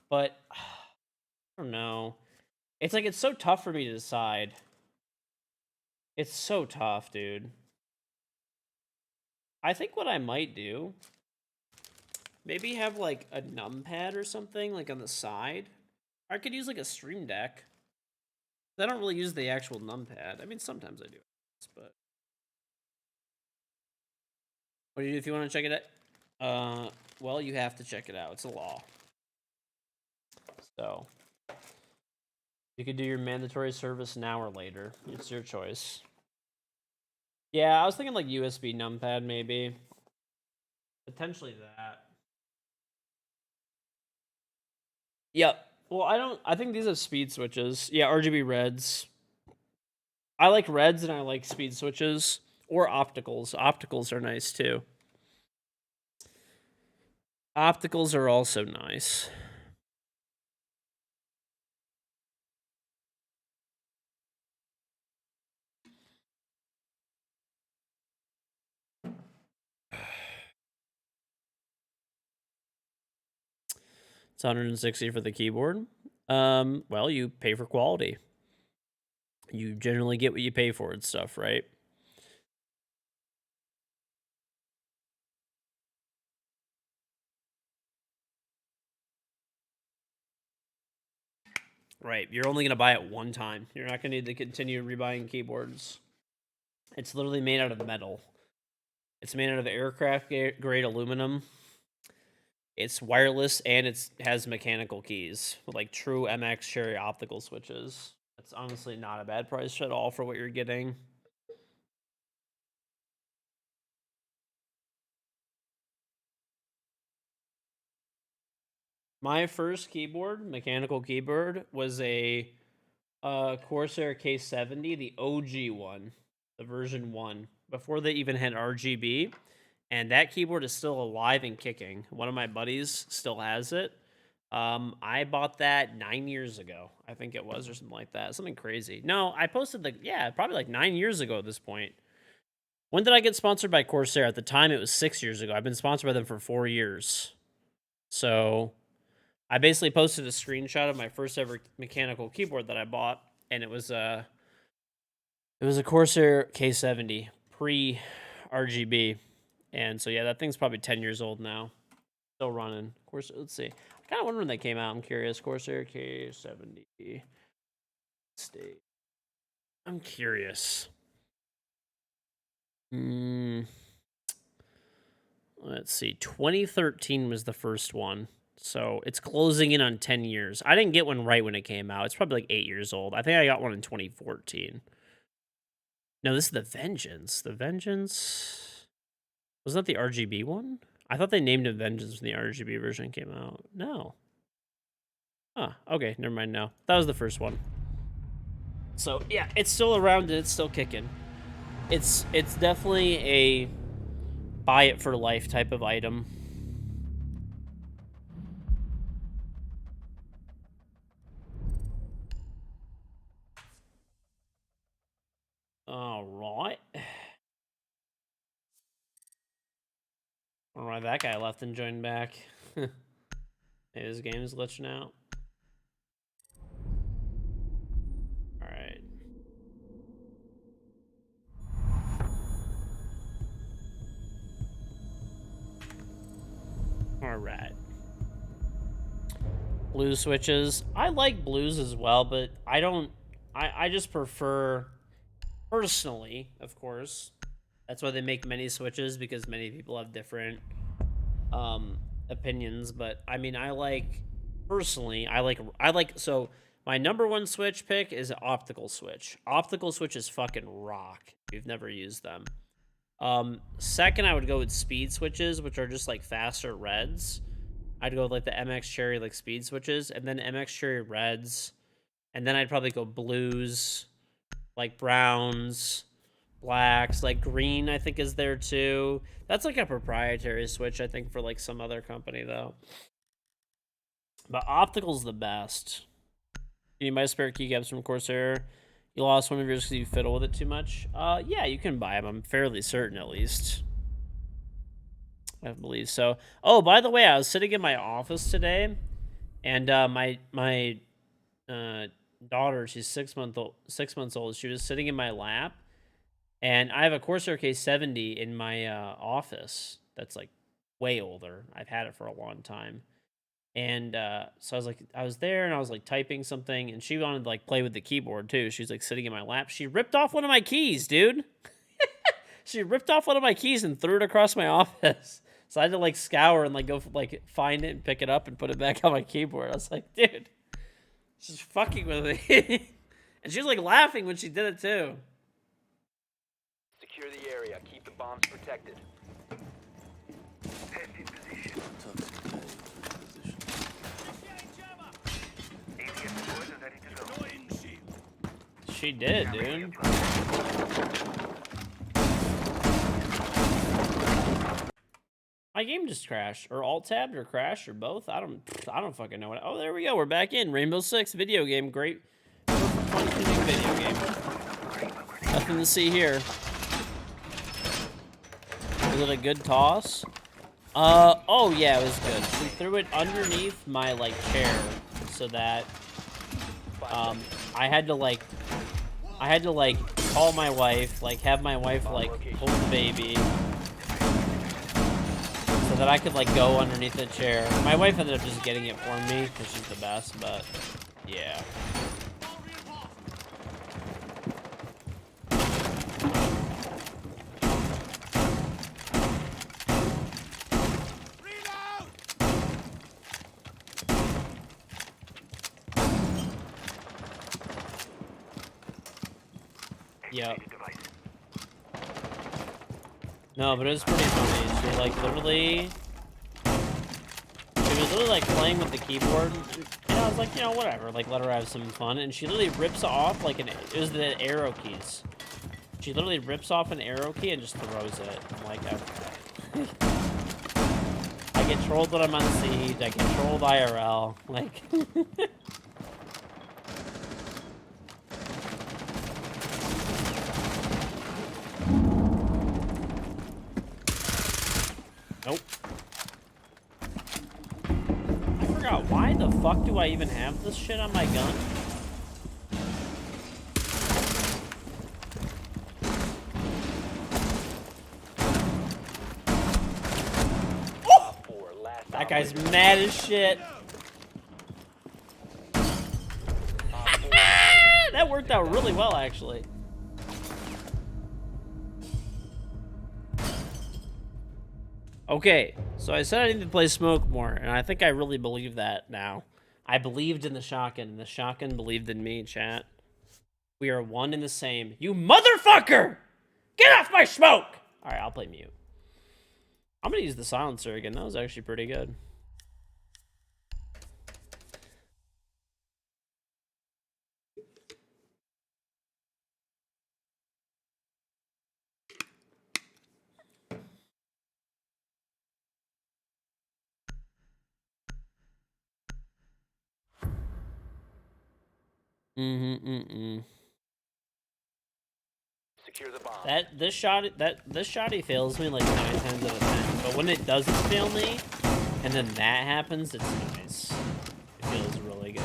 but I don't know. It's like it's so tough for me to decide. It's so tough, dude. I think what I might do, maybe have like a numpad or something like on the side. Or I could use like a Stream Deck. I don't really use the actual numpad. I mean, sometimes I do, but what do you do if you want to check it out? Well, you have to check it out. It's a law. So you could do your mandatory service now or later. It's your choice. Yeah, I was thinking like USB numpad maybe. Potentially that. Yep. Well, I think these have speed switches. Yeah, RGB reds. I like reds and I like speed switches or opticals. Opticals are nice too. Opticals are also nice. It's 160 for the keyboard. Well, you pay for quality. You generally get what you pay for and stuff, right? Right. You're only going to buy it one time. You're not going to need to continue rebuying keyboards. It's literally made out of metal. It's made out of aircraft grade aluminum. It's wireless and it has mechanical keys with like true MX Cherry optical switches. That's honestly not a bad price at all for what you're getting. My first keyboard, mechanical keyboard, was a Corsair K70, the OG one, the version 1, before they even had RGB. And that keyboard is still alive and kicking. One of my buddies still has it. I bought that 9 years ago, I think it was, or something like that. Something crazy. No, I posted probably like 9 years ago at this point. When did I get sponsored by Corsair? At the time, it was 6 years ago. I've been sponsored by them for 4 years. So I basically posted a screenshot of my first ever mechanical keyboard that I bought, and it was a Corsair K70 pre RGB, and so yeah, that thing's probably 10 years old now, still running. Corsair, let's see. I kind of wonder when they came out. I'm curious. Corsair K70 state. I'm curious. Let's see. 2013 was the first one. So it's closing in on 10 years. I didn't get one right when it came out. It's probably like 8 years old. I think I got one in 2014. No, this is the Vengeance. The Vengeance... Was that the RGB one? I thought they named it Vengeance when the RGB version came out. No. Huh, okay, never mind now. That was the first one. So, yeah, it's still around and it's still kicking. It's definitely a buy it for life type of item. All right. I don't know why that guy left and joined back. Maybe his game is glitching out. All right. All right. Blue switches. I like blues as well, but I don't. I just prefer, personally, of course. That's why they make many switches, because many people have different opinions. But I mean, I like, personally, I like. So my number one switch pick is an optical switch. Optical switches fucking rock. If you've never used them. Second, I would go with speed switches, which are just like faster reds. I'd go with like the MX Cherry like speed switches, and then MX Cherry reds, and then I'd probably go blues, like browns, blacks, like green I think is there too. That's like a proprietary switch I think for like some other company though. But optical's the best. You need my spare keycaps from Corsair. You lost one of yours because you fiddle with it too much. Yeah, you can buy them. I'm fairly certain at least. I believe so. Oh, by the way, I was sitting in my office today, and my daughter, she's 6 months old. She was sitting in my lap, and I have a Corsair K70 in my office that's like way older. I've had it for a long time, and so I was there, and I was like typing something, and she wanted to like play with the keyboard too. She's like sitting in my lap. She ripped off one of my keys, dude. She ripped off one of my keys and threw it across my office. So I had to like scour and like go like find it and pick it up and put it back on my keyboard. I was like, dude, she's fucking with me. And she was like laughing when she did it too. Secure the area. Keep the bombs protected. Testing position. ATM deployed and ready to go. She did, dude. My game just crashed, or alt tabbed, or crashed, or both. I don't fucking know what. Oh, there we go. We're back in Rainbow Six video game. Great, fun tuning video game. Nothing to see here. Was it a good toss? Oh yeah, it was good. She threw it underneath my like chair, so that I had to like call my wife, like have my wife like hold the baby, so that I could like go underneath the chair. My wife ended up just getting it for me because she's the best, but yeah. Yep. No, but it was pretty funny. She like literally, she was literally like playing with the keyboard, and I was like, you know, whatever, like let her have some fun. And she literally rips off like it was the arrow keys. She literally rips off an arrow key and just throws it. I'm like, okay. I get trolled when I'm on Siege. I get trolled IRL. Like. Nope. I forgot, why the fuck do I even have this shit on my gun? Oh! That guy's mad as shit. That worked out really well, actually. Okay, so I said I needed to play smoke more, and I think I really believe that now. I believed in the shotgun, and the shotgun believed in me, chat. We are one and the same. You motherfucker! Get off my smoke! Alright, I'll play mute. I'm gonna use the silencer again. That was actually pretty good. Secure the bomb. This shotty fails me like 9 times out of 10. But when it doesn't fail me, and then that happens, it's nice. It feels really good.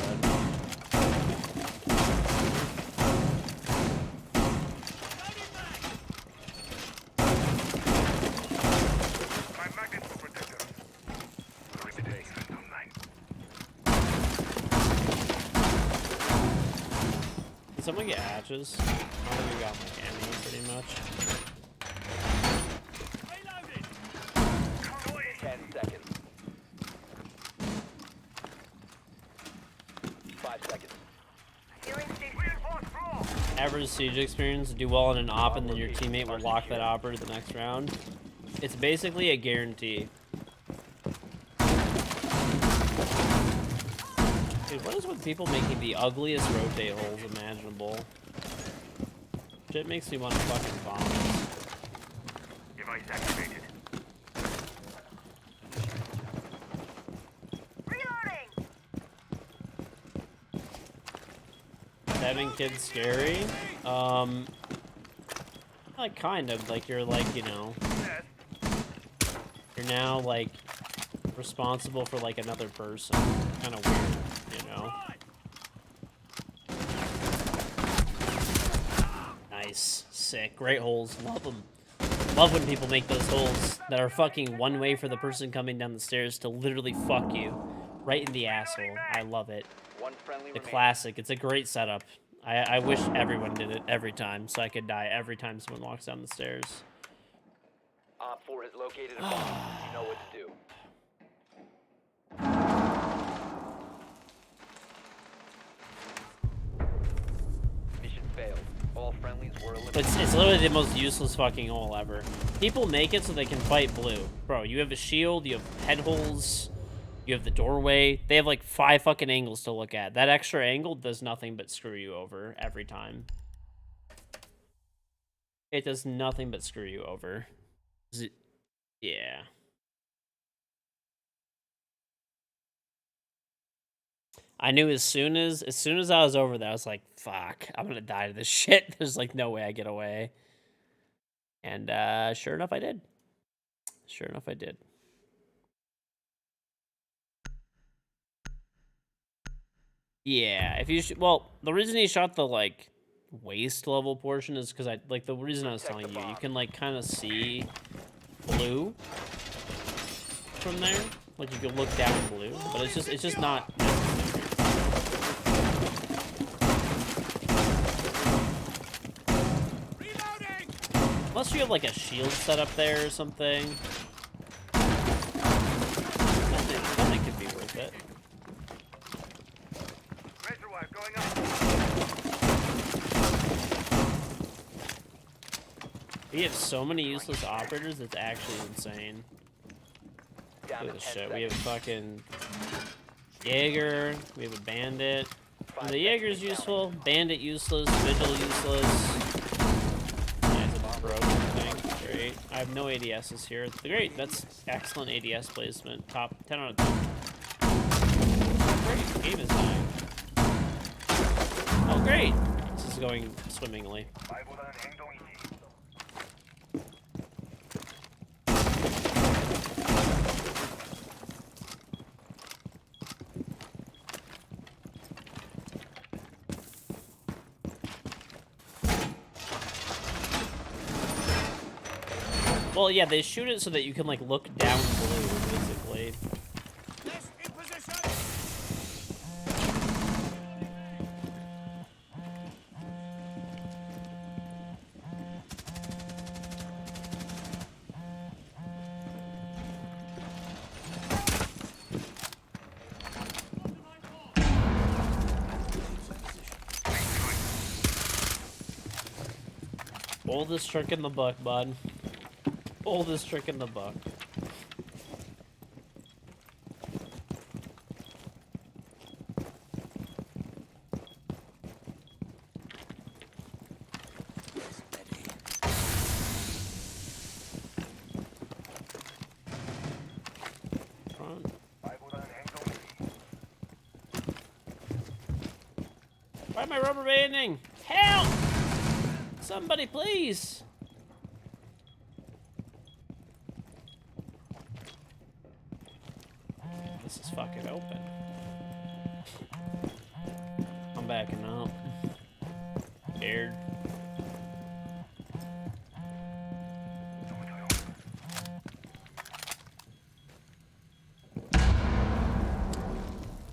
My magnets will protect us. Did someone get hatches? I think we got like any pretty much. 10 seconds. 5 seconds. Healing station. Average siege experience, do well on an op and then your teammate will lock that opper the next round. It's basically a guarantee. Dude, what is with people making the ugliest rotate holes imaginable? Shit makes me want to fucking vomit. Device activated. Reloading. Having kids scary? Like kind of, like you're like, you know, you're now like responsible for like another person. Kind of weird, you know? Nice, sick, great holes, love them. Love when people make those holes that are fucking one way for the person coming down the stairs to literally fuck you right in the asshole. I love it. One friendly The remaining. classic. It's a great setup. I wish everyone did it every time so I could die every time someone walks down the stairs. Op 4 has located a bomb. You know what to do. Mission failed. All friendlies were eliminated. It's literally the most useless fucking hole ever. People make it so they can fight blue. Bro, you have a shield, you have head holes, you have the doorway. They have like 5 fucking angles to look at. That extra angle does nothing but screw you over every time. It does nothing but screw you over. Yeah. I knew as soon as I was over there, I was like, fuck, I'm gonna die to this shit. There's like no way I get away. And sure enough I did. Sure enough I did. Yeah, if you well, the reason he shot the like waist level portion is because the reason I was telling you, you can like kind of see blue from there. Like you can look down blue, but it's just not necessary. Unless you have like a shield set up there or something. Then it could be worth it. Razor wire going up. We have so many useless operators, it's actually insane. Down Look to at this 10 shit. We have a seconds. fucking Jaeger, we have a bandit. The Jaeger's useful, bandit useless, vigil useless. Nice, a broken thing. Great. I have no ADSs here. Great, that's excellent ADS placement. Top 10 out of 10. Great, game is dying. Oh great! This is going swimmingly. 말보다는 행동이지. Well, yeah, they shoot it so that you can like look down blue, basically. Yes, in position. Oldest trick in the book, bud. Oldest trick in the book. Front. 말보다는 행동이지. Why am I rubber banding? Help! Somebody, please. This is fucking open. I'm backing up. Scared.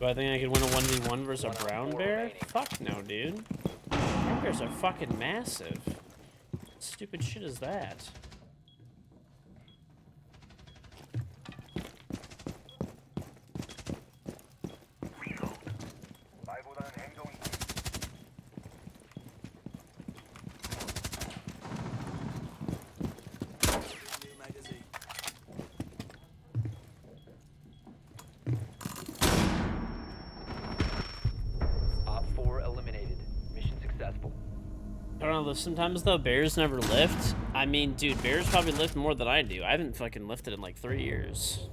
Do I think I could win a 1v1 versus a brown bear? Fuck no, dude. Brown bears are fucking massive. What stupid shit is that? New magazine. Op 4 eliminated. Mission successful. I don't know, sometimes though, bears never lift. I mean, dude, bears probably lift more than I do. I haven't fucking lifted in like 3 years.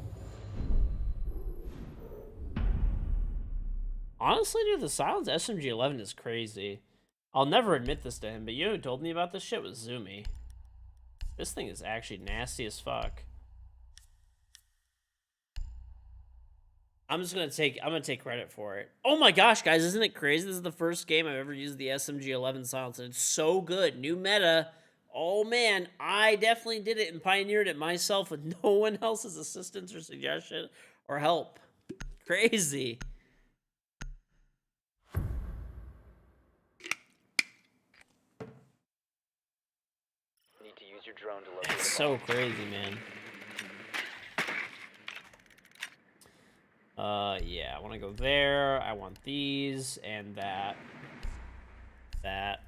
Honestly, dude, the Silence SMG-11 is crazy. I'll never admit this to him, but you know who told me about this shit was Zoomy. This thing is actually nasty as fuck. I'm gonna take credit for it. Oh my gosh, guys, isn't it crazy? This is the first game I've ever used the SMG-11 Silence, and it's so good. New meta. Oh man, I definitely did it and pioneered it myself with no one else's assistance or suggestion or help. Crazy. Need to use your drone to locate It's the so bomb. crazy, man. Yeah, I want to go there. I want these and that. That.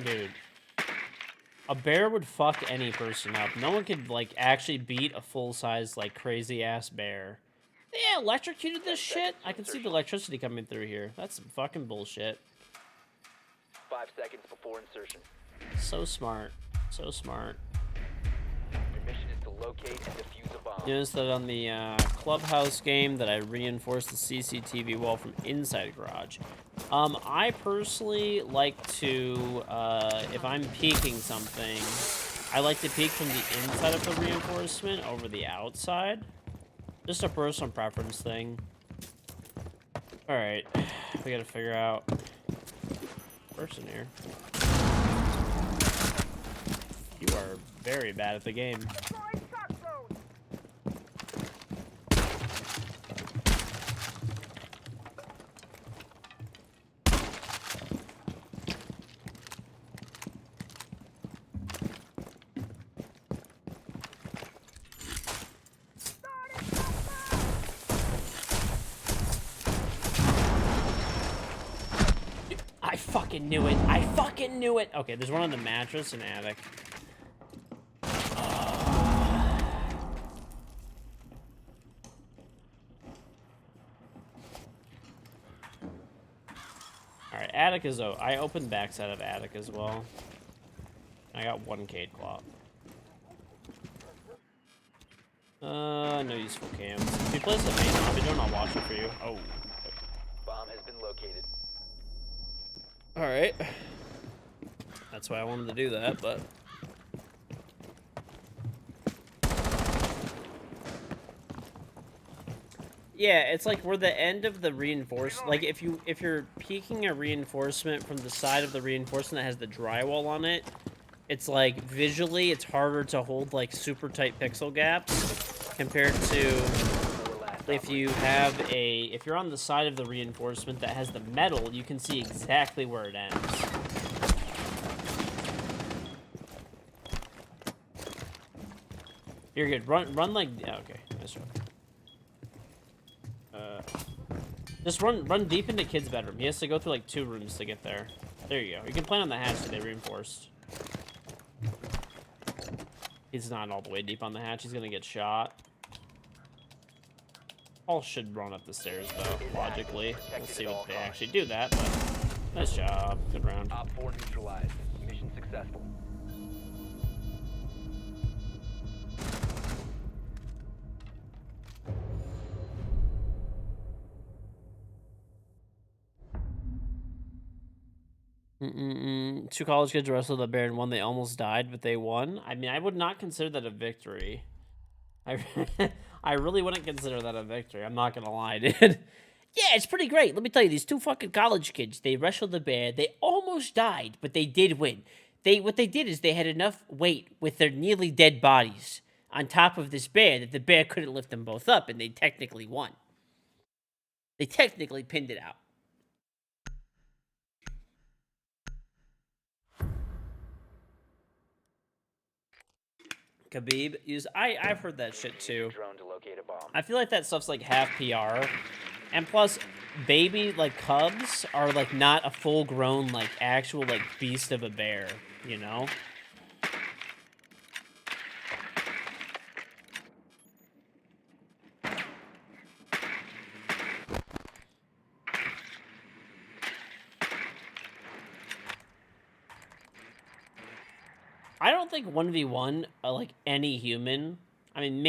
Dude. A bear would fuck any person up. No one could, like, actually beat a full-size, like, crazy-ass bear. Yeah, electrocuted this shit? I can see the electricity coming through here. That's some fucking bullshit. 5 seconds before insertion. So smart. So smart. Your mission is to locate and defuse a bomb. Notice that on the clubhouse game that I reinforced the CCTV wall from inside garage. I personally like to, if I'm peeking something, I like to peek from the inside of the reinforcement over the outside. Just a personal preference thing. Alright, we gotta figure out person here. You are very bad at the game. I fucking knew it. I fucking knew it. Okay, there's one on the mattress and attic. Alright, attic is over. I opened backside of attic as well. I got one Cade Claw. No useful cams. If you place the main lobby door, I'll watch it for you. Oh. Bomb has been located. Alright. That's why I wanted to do that, but... Yeah, it's like we're the end of the reinforcement. Like if you're peeking a reinforcement from the side of the reinforcement that has the drywall on it, it's like visually it's harder to hold like super tight pixel gaps compared to if you have if you're on the side of the reinforcement that has the metal, you can see exactly where it ends. You're good. Run like okay. Nice one. Just run deep into kid's bedroom. He has to go through like 2 rooms to get there. There you go. You can plant on the hatch that they reinforced. He's not all the way deep on the hatch. He's gonna get shot. All should run up the stairs though, logically. We'll see what they actually do that, but Nice job. Good round. Op 4 neutralized. Mission successful. Two college kids wrestled a bear and won. They almost died, but they won. I mean, I would not consider that a victory. I, I really wouldn't consider that a victory. I'm not gonna lie, dude. Yeah, it's pretty great. Let me tell you, these two fucking college kids, they wrestled a bear. They almost died, but they did win. What they did is they had enough weight with their nearly dead bodies on top of this bear that the bear couldn't lift them both up, and they technically won. They technically pinned it out. Khabib used. I've heard that shit too. Drone to locate a bomb. I feel like that stuff's like half PR, and plus, baby like cubs are like not a full grown like actual like beast of a bear, you know. I don't think 1v1 like any human. I mean,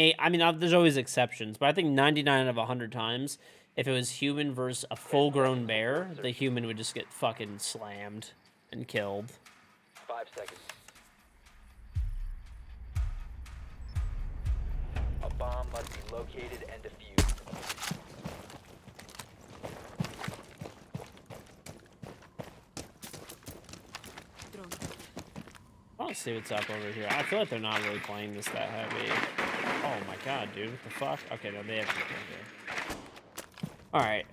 there's always exceptions, but I think 99 out of 100 times, if it was human versus a full-grown bear, the human would just get fucking slammed and killed. 5 seconds. A bomb must be located and defused. Drone. I want to see what's up over here. I feel like they're not really playing this that heavy. Oh my god, dude. What the fuck? Okay, no, they have people here. Alright.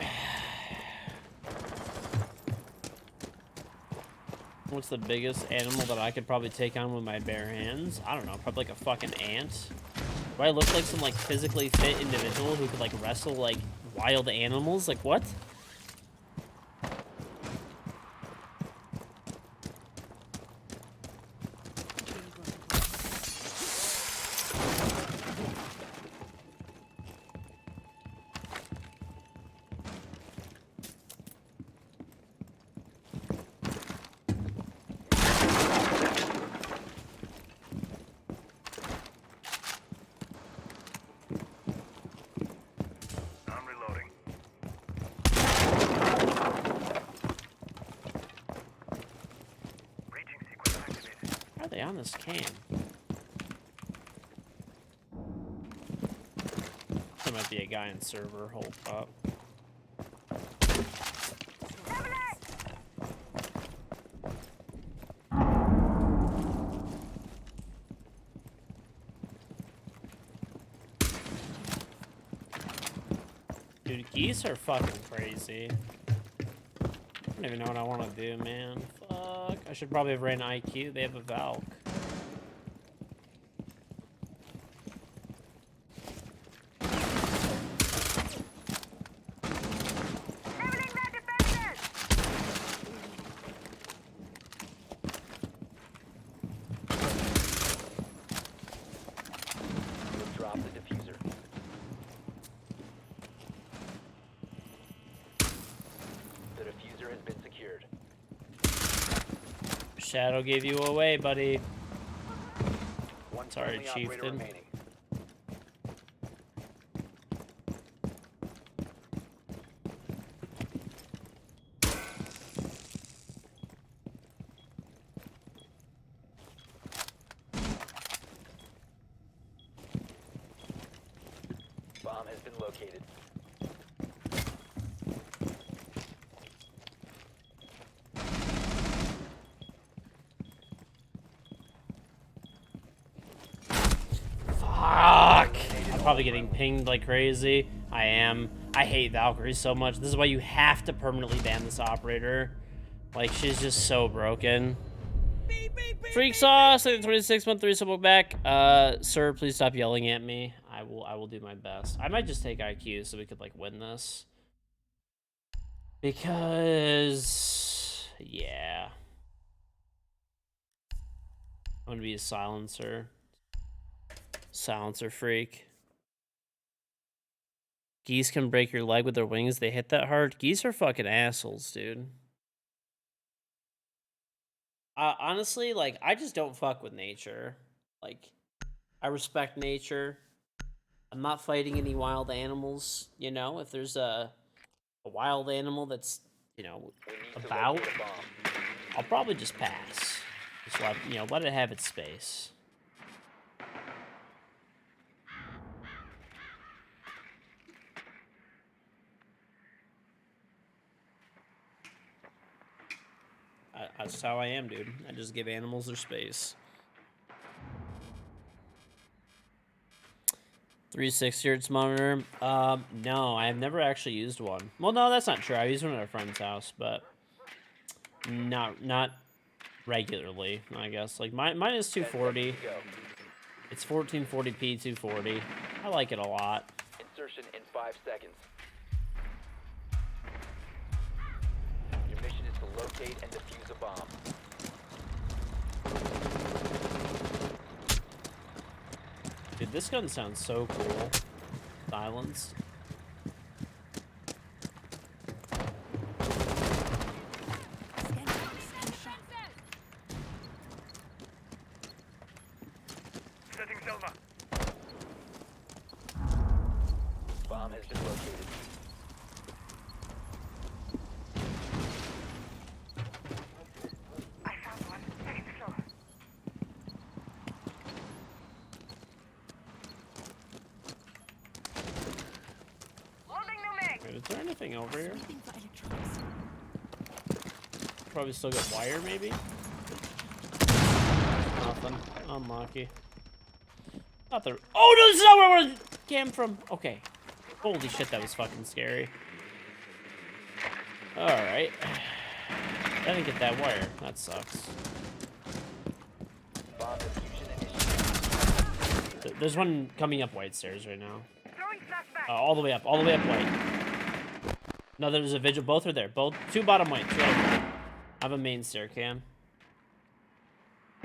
What's the biggest animal that I could probably take on with my bare hands? I don't know. Probably like a fucking ant. Do I look like some like physically fit individual who could like wrestle like wild animals? Like what? I'm reloading. Breaching sequence activated. How are they on this cam? There might be a guy in server. Hold up. Dude, geese are fucking crazy. I don't even know what I want to do, man. Fuck. I should probably have ran IQ. They have a Valk. We'll drop the diffuser. The diffuser has been secured. Shadow gave you away, buddy. One Sorry, friendly operator chieftain. remaining. Bomb has been located. Fuck! I'm probably getting pinged like crazy. I am. I hate Valkyrie so much. This is why you have to permanently ban this operator. Like, she's just so broken. Freak Sauce, 26 month 3 sub back. Sir, please stop yelling at me. I will do my best. I might just take IQ so we could like win this. Because yeah. I'm gonna be a silencer. Silencer freak. Geese can break your leg with their wings. They hit that hard. Geese are fucking assholes, dude. honestly, like, I just don't fuck with nature. Like, I respect nature. I'm not fighting any wild animals. You know, if there's a wild animal that's, you know, We need to about, locate a bomb. I'll probably just pass. Just let it have its space. That's how I am, dude. I just give animals their space. 360 hertz monitor. No, I have never actually used one. Well, no, that's not true. I used one at a friend's house, but not regularly. I guess like mine is 240. Go. It's 1440p 240. I like it a lot. Insertion in 5 seconds. Your mission is to locate and defuse a bomb. Dude, this gun sounds so cool. Silence. Setting Selma. Bomb has been located. I found one. Second floor. Loading new mag. Wait, is there anything over here? Sweeping for electronics. Probably still got wire, maybe? Nothing. Unlucky. Not the. Oh, no, this is not where I came from. Okay. Holy shit, that was fucking scary. Alright. I didn't get that wire. That sucks. Bomb diffusion initiated. There's one coming up white stairs right now. Throwing flashback. All the way up white. No, there's a vigil. Both are there. Both. Two bottom white. Two bottom white. I have a main stair cam.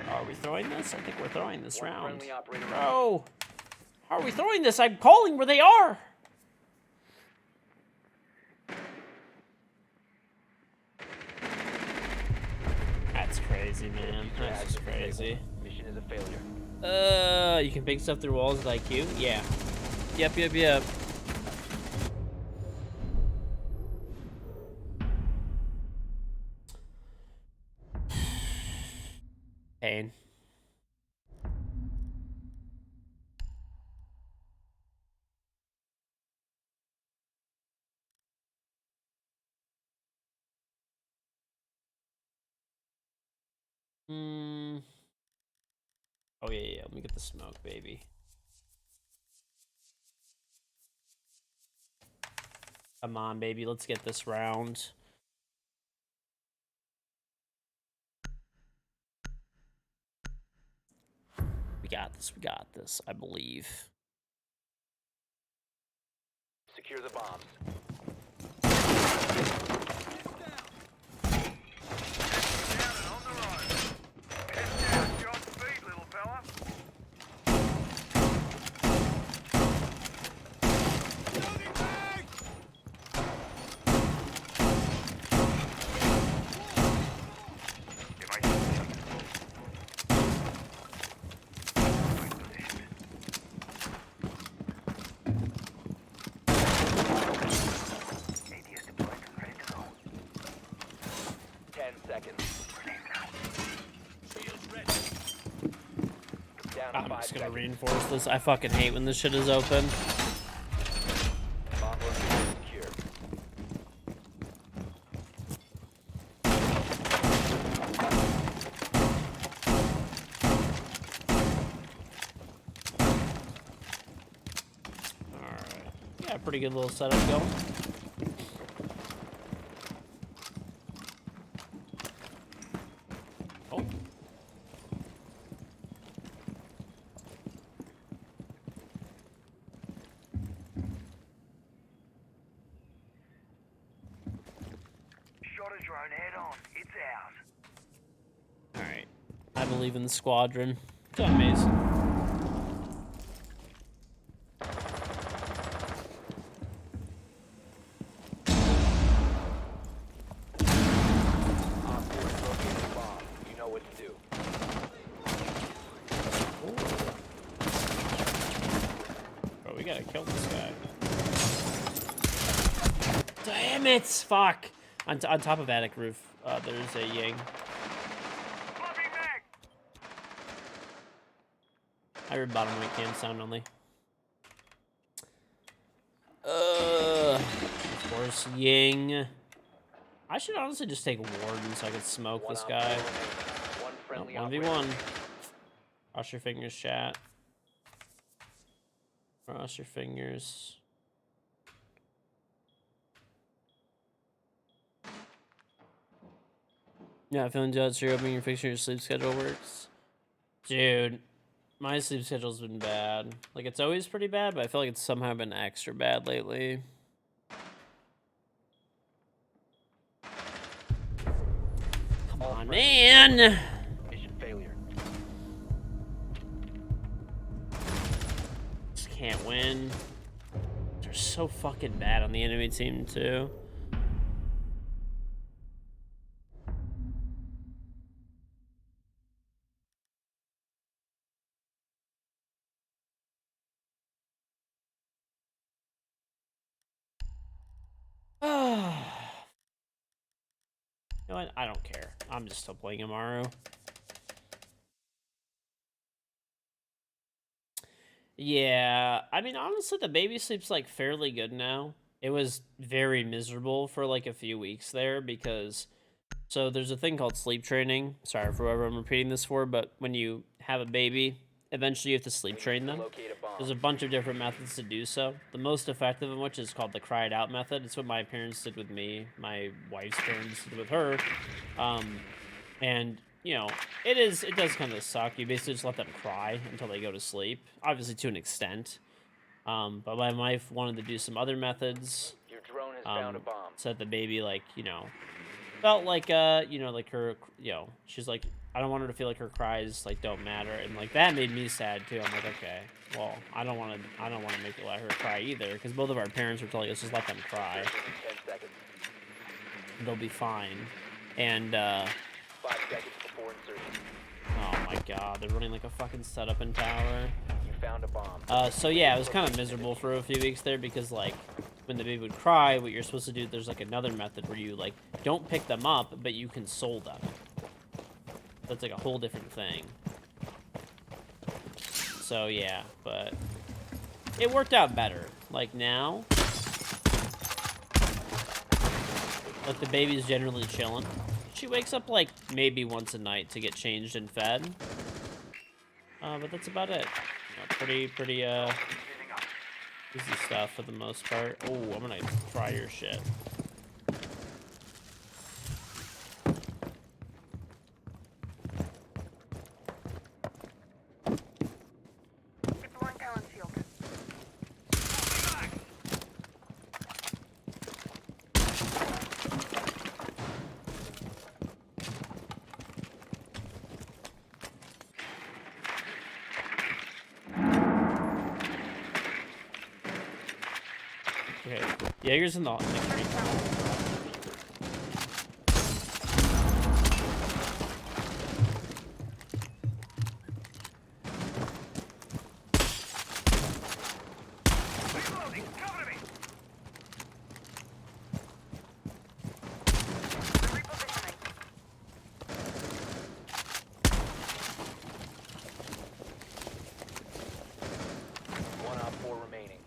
Are we throwing this? I think we're throwing this One round. friendly operator. Bro! How are we throwing this? I'm calling where they are! That's crazy, man. That's just crazy. Mission is a failure. You can pick stuff through walls with IQ? Yeah. Yep. Pain. Oh, yeah. Let me get the smoke, baby. Come on, baby. Let's get this round. We got this, I believe. Secure the bombs. Down and on the road. Head down, Godspeed, little fella. Loading mag! ATS deployed and ready to go. 10 seconds. Down to I'm 5 just gonna seconds. reinforce this. I fucking hate when this shit is open. Bomb location secure. Alright. Yeah, pretty good little setup going. Oh. Shot a drone head on. It's ours. Alright. I believe in the squadron. It's amazing. Op 4 has located a bomb. You know what to gotta kill this guy. Damn it! Fuck! On top of attic roof, there's a Ying. Floppy mag. I heard bottom right cam sound only. Of course, Ying. I should honestly just take Warden so I could smoke this guy. One friendly 1v1. Cross your fingers, chat. Cross your fingers. Yeah, feeling jealous you're opening your fixture, your sleep schedule works. Dude, my sleep schedule's been bad. Like, it's always pretty bad, but I feel like it's somehow been extra bad lately. Come on, man! Mission failure. Just can't win. They're so fucking bad on the enemy team, too. You know what? I don't care. I'm just still playing Amaru. Yeah, I mean, honestly, the baby sleep's like fairly good now. It was very miserable for like a few weeks there because, so there's a thing called sleep training. Sorry for whoever I'm repeating this for, but when you have a baby, eventually you have to sleep train them. Locate a bomb. There's a bunch of different methods to do so. The most effective of which is called the cry it out method. It's what my parents did with me, my wife's parents did with her. And you know, it does kind of suck. You basically just let them cry until they go to sleep, obviously to an extent. But my wife wanted to do some other methods. Your drone has found a bomb. So that the baby, like, you know, felt like like her, she's like, I don't want her to feel like her cries like don't matter, and like that made me sad too. I'm like, okay, well, I don't want to make it let her cry either, because both of our parents were telling us just let them cry. 10 seconds. They'll be fine. And 5 seconds before insertion. oh my god, they're running like a fucking setup in tower. You found a bomb. So yeah, it was kind of miserable for a few weeks there because like when the baby would cry, what you're supposed to do, there's like another method where you like don't pick them up, but you console them. That's like a whole different thing. So yeah, but it worked out better. Like now, like the baby's generally chilling. She wakes up like maybe once a night to get changed and fed. But that's about it. Pretty easy stuff for the most part. Oh, I'm gonna try your shit. Deploying talent shield. Okay, Jaeger's in the green. Reloading. Cover me. Repositioning. One op 4 remaining.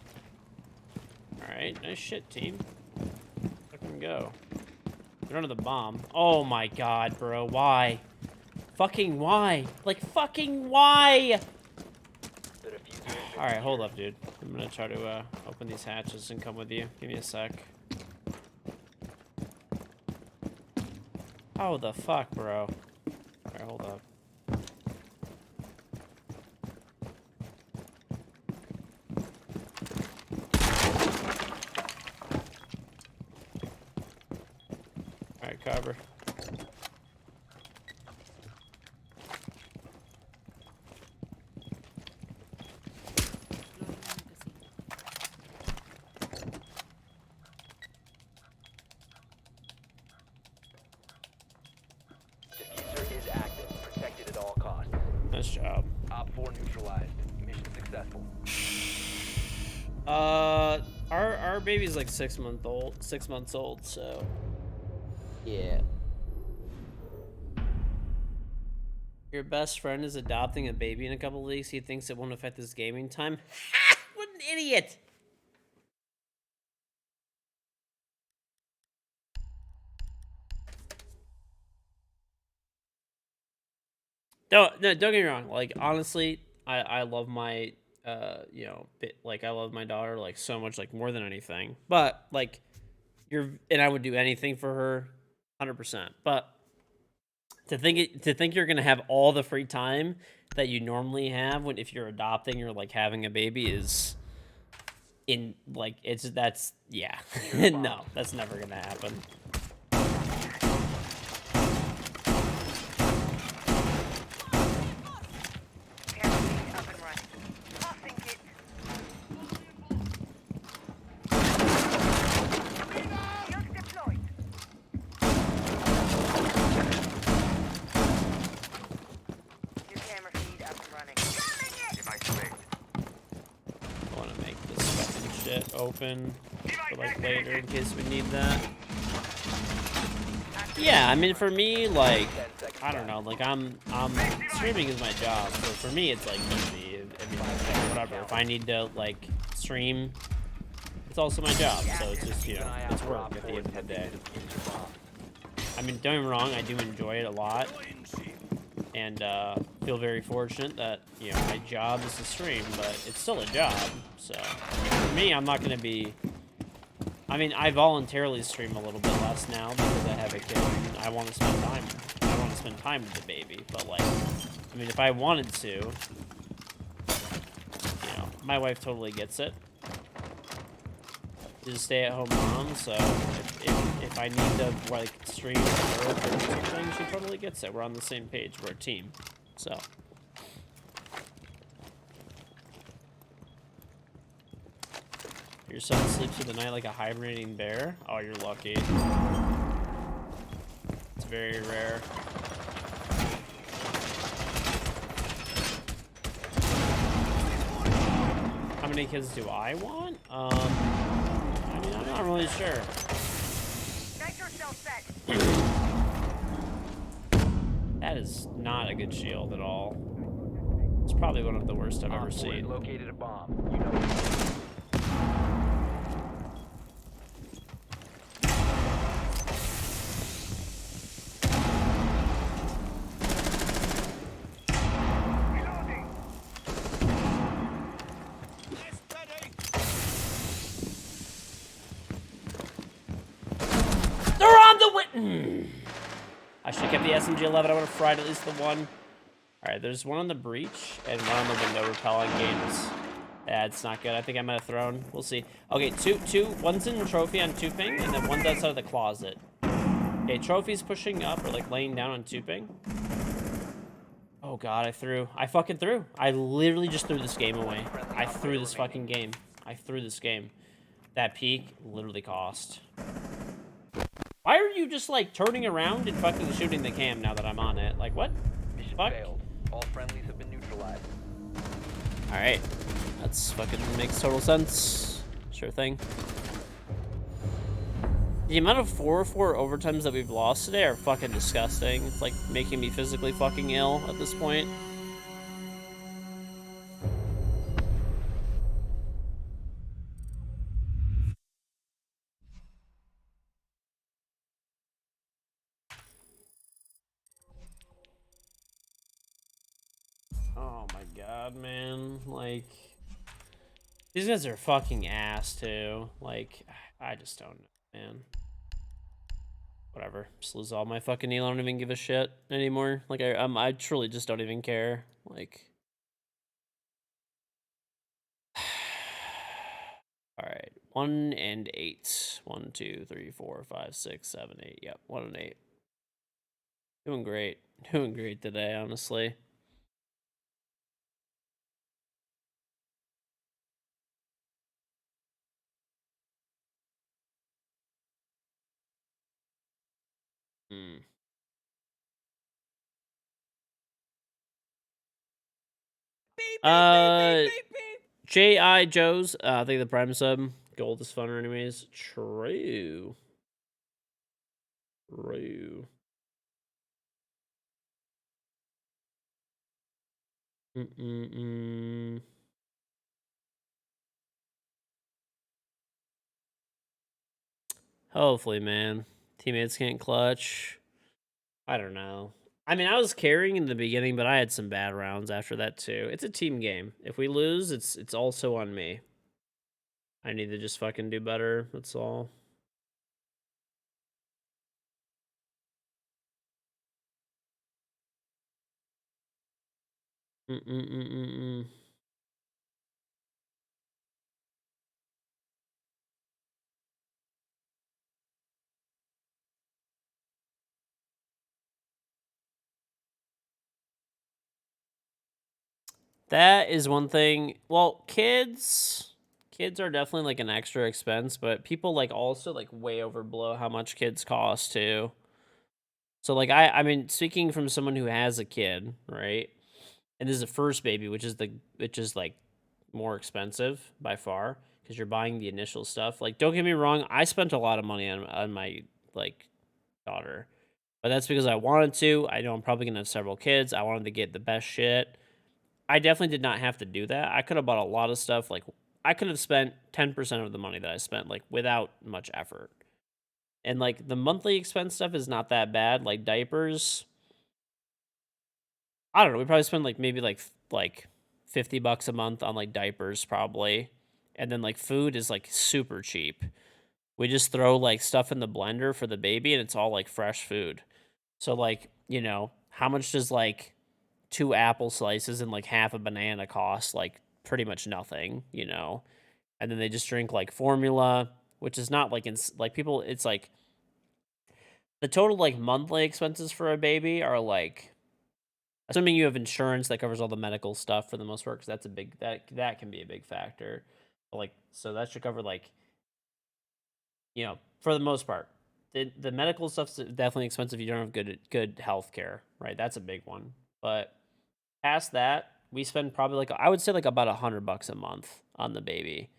Alright, nice shit, team. Fucking go. Get under the bomb. Oh my god, bro. Why? Fucking why? Like, fucking why? The diffuser has been Alright, hold up, dude. I'm gonna try to open these hatches and come with you. Give me a sec. How the fuck, bro? Alright, hold up. Alright, cover. Diffuser is active. Protected at all costs. Nice job. Op 4 neutralized. Mission successful. Our baby's like 6 months old. 6 months old. So, yeah. Your best friend is adopting a baby in a couple weeks. He thinks it won't affect his gaming time. Ha! What an idiot! Don't get me wrong. Like honestly, I love my like I love my daughter like so much, like more than anything. But like and I would do anything for her, 100%. But to think you're gonna have all the free time that you normally have when if you're adopting or like having a baby is in like that's yeah. No, that's never gonna happen. Up and running. Tossing it. Shields deployed. New camera feed up and running. Device saved. I want to make this fucking shit open for like later in case we need that. Yeah, I mean for me, like I don't know, like I'm streaming is my job, so for me it's like easy. I mean, like, whatever. If I need to like stream, it's also my job, so it's just it's work at the end of the day. I mean, don't get me wrong, I do enjoy it a lot, and feel very fortunate that my job is to stream, but it's still a job. So for me, I'm not gonna be. I mean, I voluntarily stream a little bit less now because I have a kid and I want to spend time. I want to spend time with the baby, but like, I mean, if I wanted to, my wife totally gets it. She's a stay-at-home mom, so if I need to like stream or work or something, she totally gets it. We're on the same page. We're a team, so. Your son sleeps through the night like a hibernating bear? Oh, you're lucky. It's very rare. How many kids do I want? I mean, I'm not really sure. That is not a good shield at all. It's probably one of the worst I've ever seen. Located a bomb. You know. I should have kept the SMG-11. I would have fried at least the one. Alright, there's one on the breach and one on the window repelling games. Yeah, it's not good. I think I might have thrown. We'll see. Okay, one's in trophy on 2 ping, and then one's outside of the closet. Okay, trophy's pushing up or like laying down on 2 ping. Oh god, I fucking threw. I literally just threw this game away. I threw this fucking game. I threw this game. That peak literally cost. Why are you just like turning around and fucking shooting the cam now that I'm on it? Like what? Mission Fuck. failed. All friendlies have been neutralized. Alright. That's fucking makes total sense. Sure thing. The amount of 4-4 overtimes that we've lost today are fucking disgusting. It's like making me physically fucking ill at this point. Oh my god, man. Like, these guys are fucking ass, too. Like, I just don't know, man. Whatever. Just lose all my fucking heal. I don't even give a shit anymore. Like, I truly just don't even care. Like, alright. 1 and 8. 1, 2, 3, 4, 5, 6, 7, 8. Yep, 1 and 8. Doing great. Doing great today, honestly. Hmm. J.I. Joe's, I think the Prime sub. Gold is funner anyways. True. True. Mm-mm-mm. Hopefully, man. Teammates can't clutch. I don't know. I mean, I was carrying in the beginning, but I had some bad rounds after that too. It's a team game. If we lose, it's also on me. I need to just fucking do better. That's all. Mm-mm-mm-mm-mm. That is one thing. Well, kids are definitely like an extra expense, but people like also like way overblow how much kids cost too. So like I mean, speaking from someone who has a kid, right? And this is a first baby, which is like more expensive by far because you're buying the initial stuff. Like, don't get me wrong, I spent a lot of money on my like daughter, but that's because I wanted to. I know I'm probably gonna have several kids. I wanted to get the best shit. I definitely did not have to do that. I could have bought a lot of stuff. Like, I could have spent 10% of the money that I spent like without much effort. And like the monthly expense stuff is not that bad. Like diapers, I don't know. We probably spend like maybe like $50 a month on like diapers probably. And then like food is like super cheap. We just throw like stuff in the blender for the baby and it's all like fresh food. So like, how much does like two apple slices and like half a banana cost? Like pretty much nothing. And then they just drink like formula, which is not like like people it's like the total like monthly expenses for a baby are like, assuming you have insurance that covers all the medical stuff for the most part, because that's a big that can be a big factor. But like, so that should cover like, for the most part. The medical stuff's definitely expensive if you don't have good health care, right? That's a big one. But past that, we spend probably like I would say like about $100 a month on the baby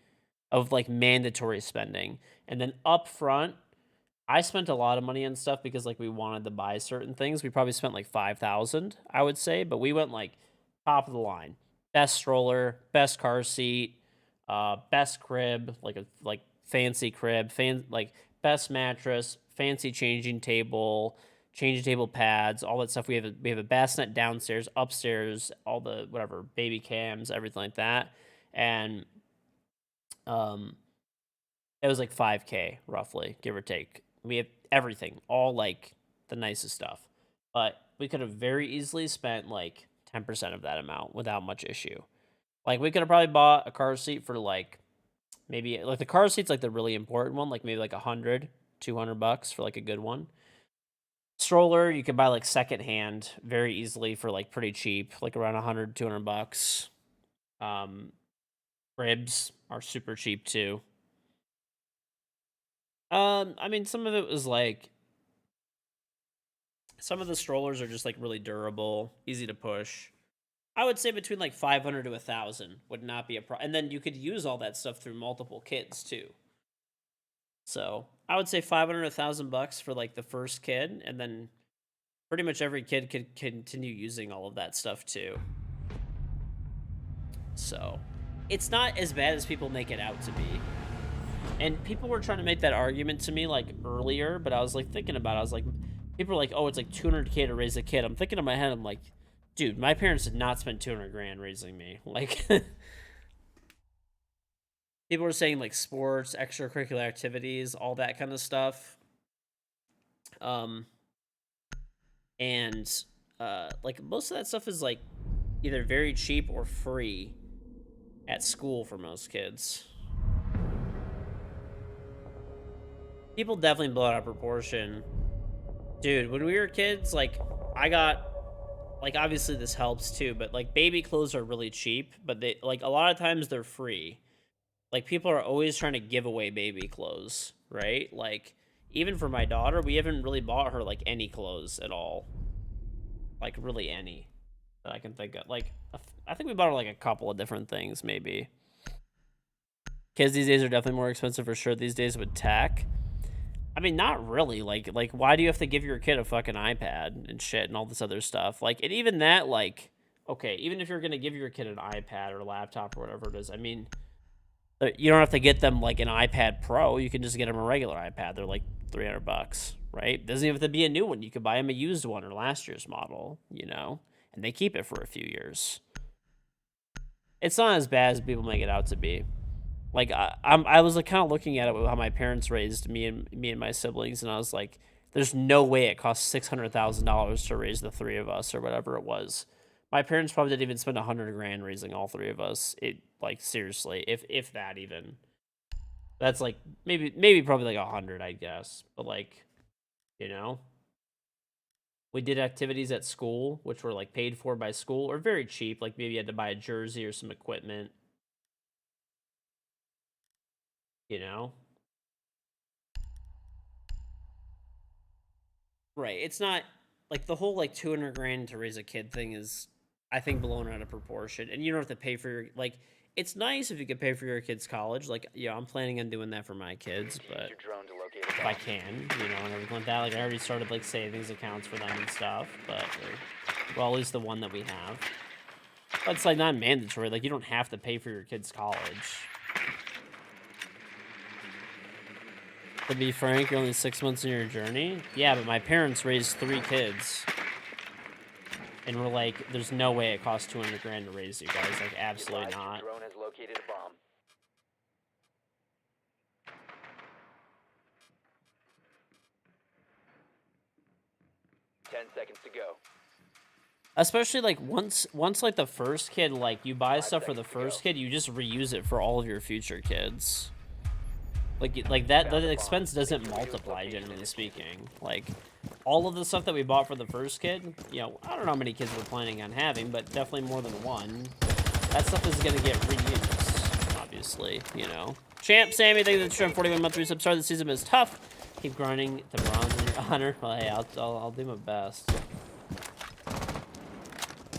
of like mandatory spending. And then up front, I spent a lot of money on stuff because like we wanted to buy certain things. We probably spent like 5,000, I would say, but we went like top of the line. Best stroller, best car seat, best crib, like a fancy crib, like best mattress, fancy changing table pads, all that stuff. We have a bassinet downstairs, upstairs, all the whatever, baby cams, everything like that. And um it was like 5K roughly, give or take. We have everything, all like the nicest stuff. But we could have very easily spent like 10% of that amount without much issue. Like we could have probably bought a car seat for like maybe like the car seat's like the really important one, like maybe like 100, $200 for like a good one. Stroller, you could buy like secondhand very easily for like pretty cheap, like around 100, $200. Um, Ribs are super cheap too. I mean, some of it was like some of the strollers are just like really durable, easy to push. I would say between like 500 to 1,000 would not be a problem, and then you could use all that stuff through multiple kids too. So I would say 500 to 1,000 bucks for like the first kid, and then pretty much every kid could continue using all of that stuff too. So it's not as bad as people make it out to be. And people were trying to make that argument to me like earlier, but I was like thinking about it. I was like, people are like, oh, it's like 200K to raise a kid. I'm thinking in my head, I'm like, dude, my parents did not spend 200 grand raising me. Like, people were saying like sports, extracurricular activities, all that kind of stuff. Um, and like most of that stuff is like either very cheap or free at school for most kids. People definitely blow it out of proportion. Dude, when we were kids, like, I got, like, obviously this helps too, but, like, baby clothes are really cheap, but they, like, a lot of times they're free. Like, people are always trying to give away baby clothes, right? Like, even for my daughter, we haven't really bought her, like, any clothes at all. Like, really any that I can think of. Like, I think we bought her, like, a couple of different things, maybe. Kids these days are definitely more expensive for sure these days with tech. I mean, not really. Like, why do you have to give your kid a fucking iPad and shit and all this other stuff? Like, and even that, like, okay, even if you're gonna give your kid an iPad or a laptop or whatever it is, I mean, you don't have to get them like an iPad Pro. You can just get them a regular iPad. They're like $300, right? Doesn't even have to be a new one. You could buy them a used one or last year's model, you know, and they keep it for a few years. It's not as bad as people make it out to be. Like I was like kind of looking at it with how my parents raised me and my siblings, and I was like, there's no way it cost $600,000 to raise the three of us or whatever it was. My parents probably didn't even spend $100,000 raising all three of us. It like seriously, if that even. That's like maybe probably like 100, I guess. But like, you know, we did activities at school which were like paid for by school or very cheap. Like maybe you had to buy a jersey or some equipment. You know. Right. It's not like the whole like $200,000 to raise a kid thing is, I think, blown out of proportion. And you don't have to pay for your like. It's nice if you could pay for your kids' college. Like, yeah, I'm planning on doing that for my kids, but Your drone to locate a if I can, you know, and everything like that. Like, I already started like savings accounts for them and stuff, but well, at least the one that we have. But it's like not mandatory. Like, you don't have to pay for your kids' college. To be frank, you're only 6 months in your journey. Yeah, but my parents raised 3 kids. And we're like, there's no way it costs $200,000 to raise you guys. Like, absolutely not. Drone has located a bomb. Ten seconds to go. Especially like once like the first kid, like you buy 5 stuff for the seconds to go. first kid, you just reuse it for all of your future kids. Like that expense doesn't multiply, generally speaking. Like all of the stuff that we bought for the first kid, you know, I don't know how many kids we're planning on having, but definitely more than one. That stuff is gonna get reused, obviously, you know. Champ Sammy, thank you for the 41-month resub. Sorry, the season is tough. Keep grinding to bronze in your honor. Well, hey, I'll do my best.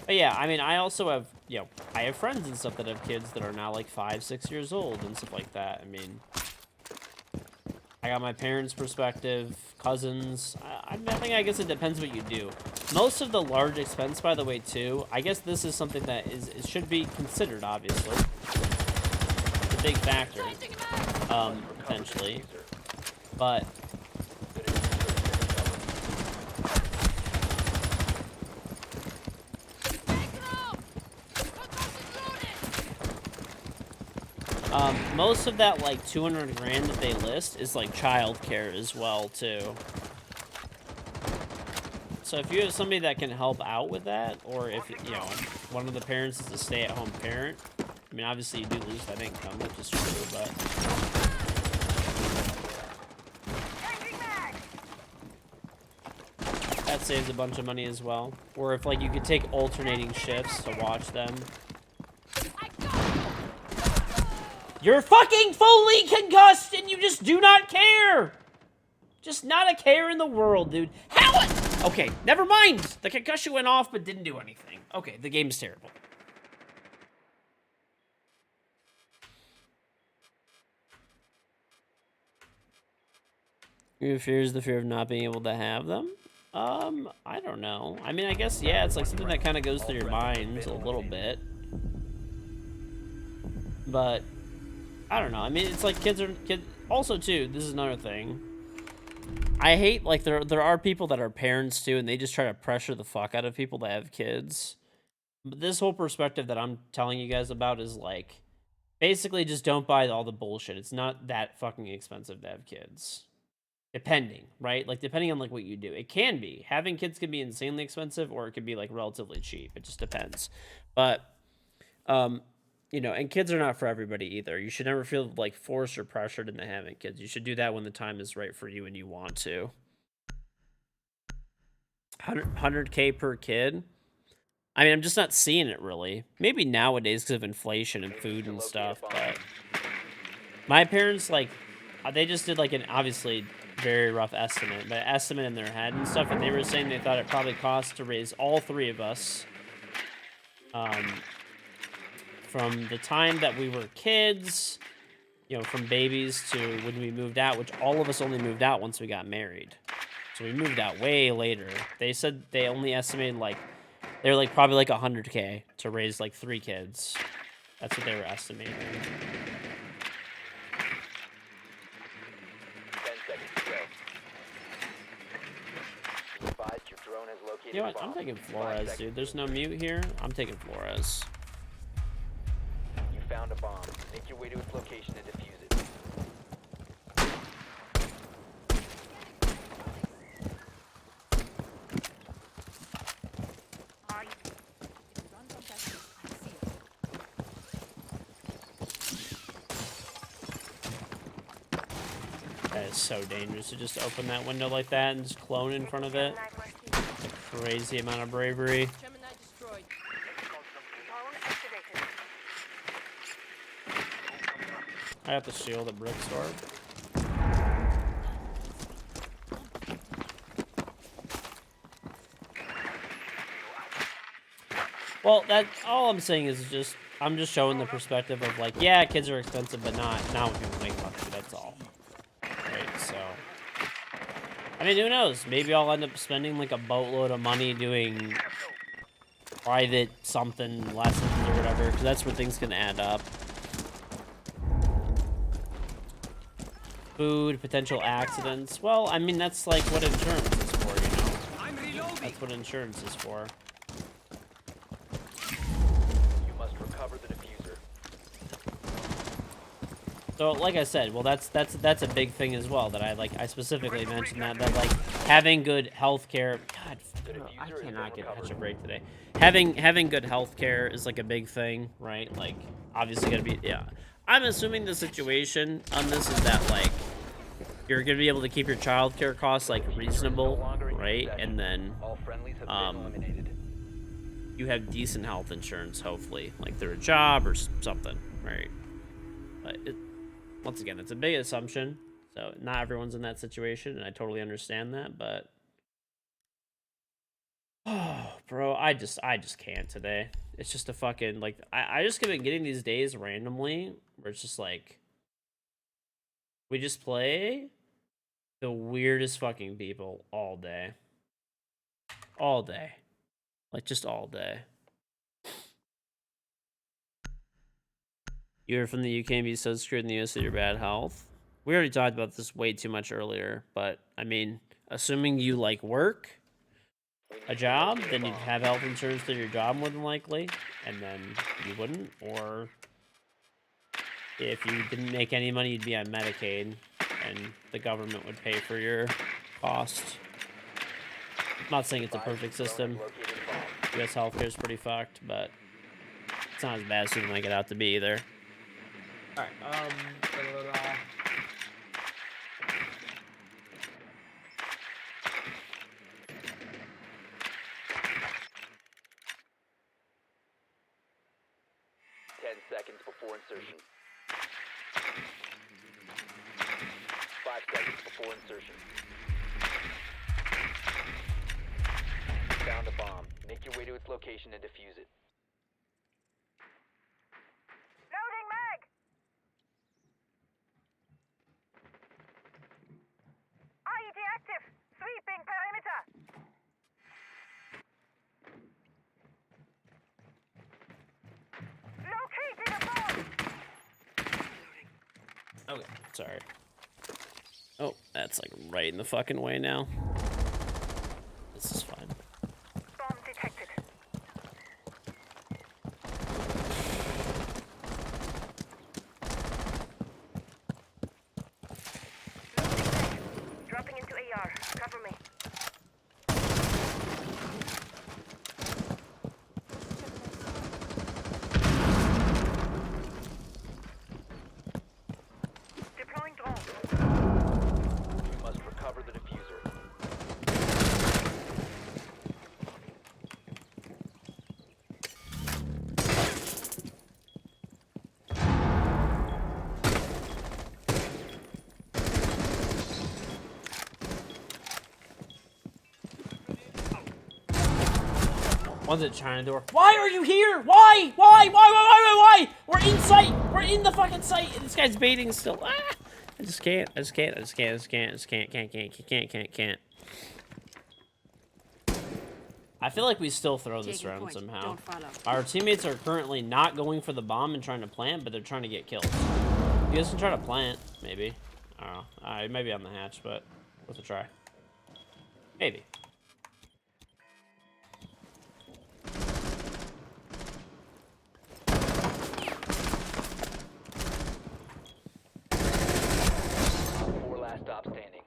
But yeah, I mean, I also have, you know, I have friends and stuff that have kids that are now like 5, 6 years old and stuff like that. I mean, I got my parents' perspective, cousins. I think, I guess it depends what you do. Most of the large expense, by the way, too, I guess this is something that it should be considered, obviously. It's a big factor, potentially. But most of that like $200,000 that they list is like childcare as well too. So if you have somebody that can help out with that, or if you know one of the parents is a stay-at-home parent, I mean obviously you do lose that income, which is true, but that saves a bunch of money as well. Or if like you could take alternating shifts to watch them. You're fucking fully concussed and you just do not care. Just not a care in the world, dude. How? Okay, never mind. The concussion went off but didn't do anything. Okay, the game's terrible. Your fear is the fear of not being able to have them? I don't know. I mean, I guess, yeah, it's like something that kind of goes through your mind a little bit. But I don't know. I mean, it's like kids. Also, too, this is another thing. I hate, like, there are people that are parents, too, and they just try to pressure the fuck out of people that have kids. But this whole perspective that I'm telling you guys about is, like, basically just don't buy all the bullshit. It's not that fucking expensive to have kids. Depending, right? Like, depending on, like, what you do. It can be. Having kids can be insanely expensive, or it could be, like, relatively cheap. It just depends. But, you know, and kids are not for everybody either. You should never feel like forced or pressured into having kids. You should do that when the time is right for you and you want to. 100K per kid? I mean, I'm just not seeing it really. Maybe nowadays because of inflation and food and stuff, but my parents, like, they just did like an obviously very rough estimate, but estimate in their head and stuff, and they were saying they thought it probably cost to raise all 3 of us. From the time that we were kids, you know, from babies to when we moved out, which all of us only moved out once we got married. So we moved out way later. They said they only estimated like they're like probably like 100K to raise like 3 kids. That's what they were estimating. 10 seconds to go. Be advised your drone has located You know a what? I'm bomb. taking 5 Flores, seconds. dude. There's no mute here. I'm taking Flores. You found a bomb. Make your way to its location and defuse it. That is so dangerous to just open that window like that and just clone in front of it. A crazy amount of bravery. Gemini destroyed. I have to shield at brick store. Well, that all I'm saying is just I'm just showing the perspective of like, yeah, kids are expensive, but not what people think about them. That's all. Right? So, I mean, who knows? Maybe I'll end up spending like a boatload of money doing private something lessons or whatever, because that's where things can add up. Food, potential accidents. Well, I mean, that's like what insurance is for, you know? That's what insurance is for. You must recover the diffuser. So, like I said, well, that's a big thing as well that I specifically mentioned that like having good health care. God, I cannot get catch a break today. Having good health care is like a big thing, right? Like, obviously, gotta be I'm assuming the situation on this is that like you're gonna be able to keep your childcare costs like reasonable, right? And then All friendlies have been eliminated. you have decent health insurance, hopefully, like through a job or something, right? But once again, it's a big assumption, so not everyone's in that situation, and I totally understand that. But oh, bro, I just can't today. It's just a fucking like I just been getting these days randomly where it's just like we just play the weirdest fucking people all day, like just all day. You're from the UK and be so screwed in the US with your bad health. We already talked about this way too much earlier, but I mean, assuming you like work a job, then you'd have health insurance through your job more than likely, and then you wouldn't. Or if you didn't make any money, you'd be on Medicaid, and the government would pay for your cost. I'm not saying it's a perfect system. US healthcare is pretty fucked, but it's not as bad as people make it out to be either. All right. 10 seconds before insertion. 5 seconds before insertion. Found a bomb. Make your way to its location and defuse it. Loading mag! IED active! Sweeping perimeter! Locating a bomb! Okay, sorry. Oh, that's like right in the fucking way now. This is fine. Bomb detected. Dropping into AR. Cover me. Deploying drone. You must recover the diffuser. One's at China door. Why are you here? Why? Why? We're in sight. We're in the fucking sight. And this guy's baiting still. Ah! I just can't. Can't. I feel like we still throw this round somehow. Our teammates are currently not going for the bomb and trying to plant, but they're trying to get kills. You guys can try to plant, maybe. I don't know. It might be on the hatch, but worth a try. Maybe. Four last stop standing.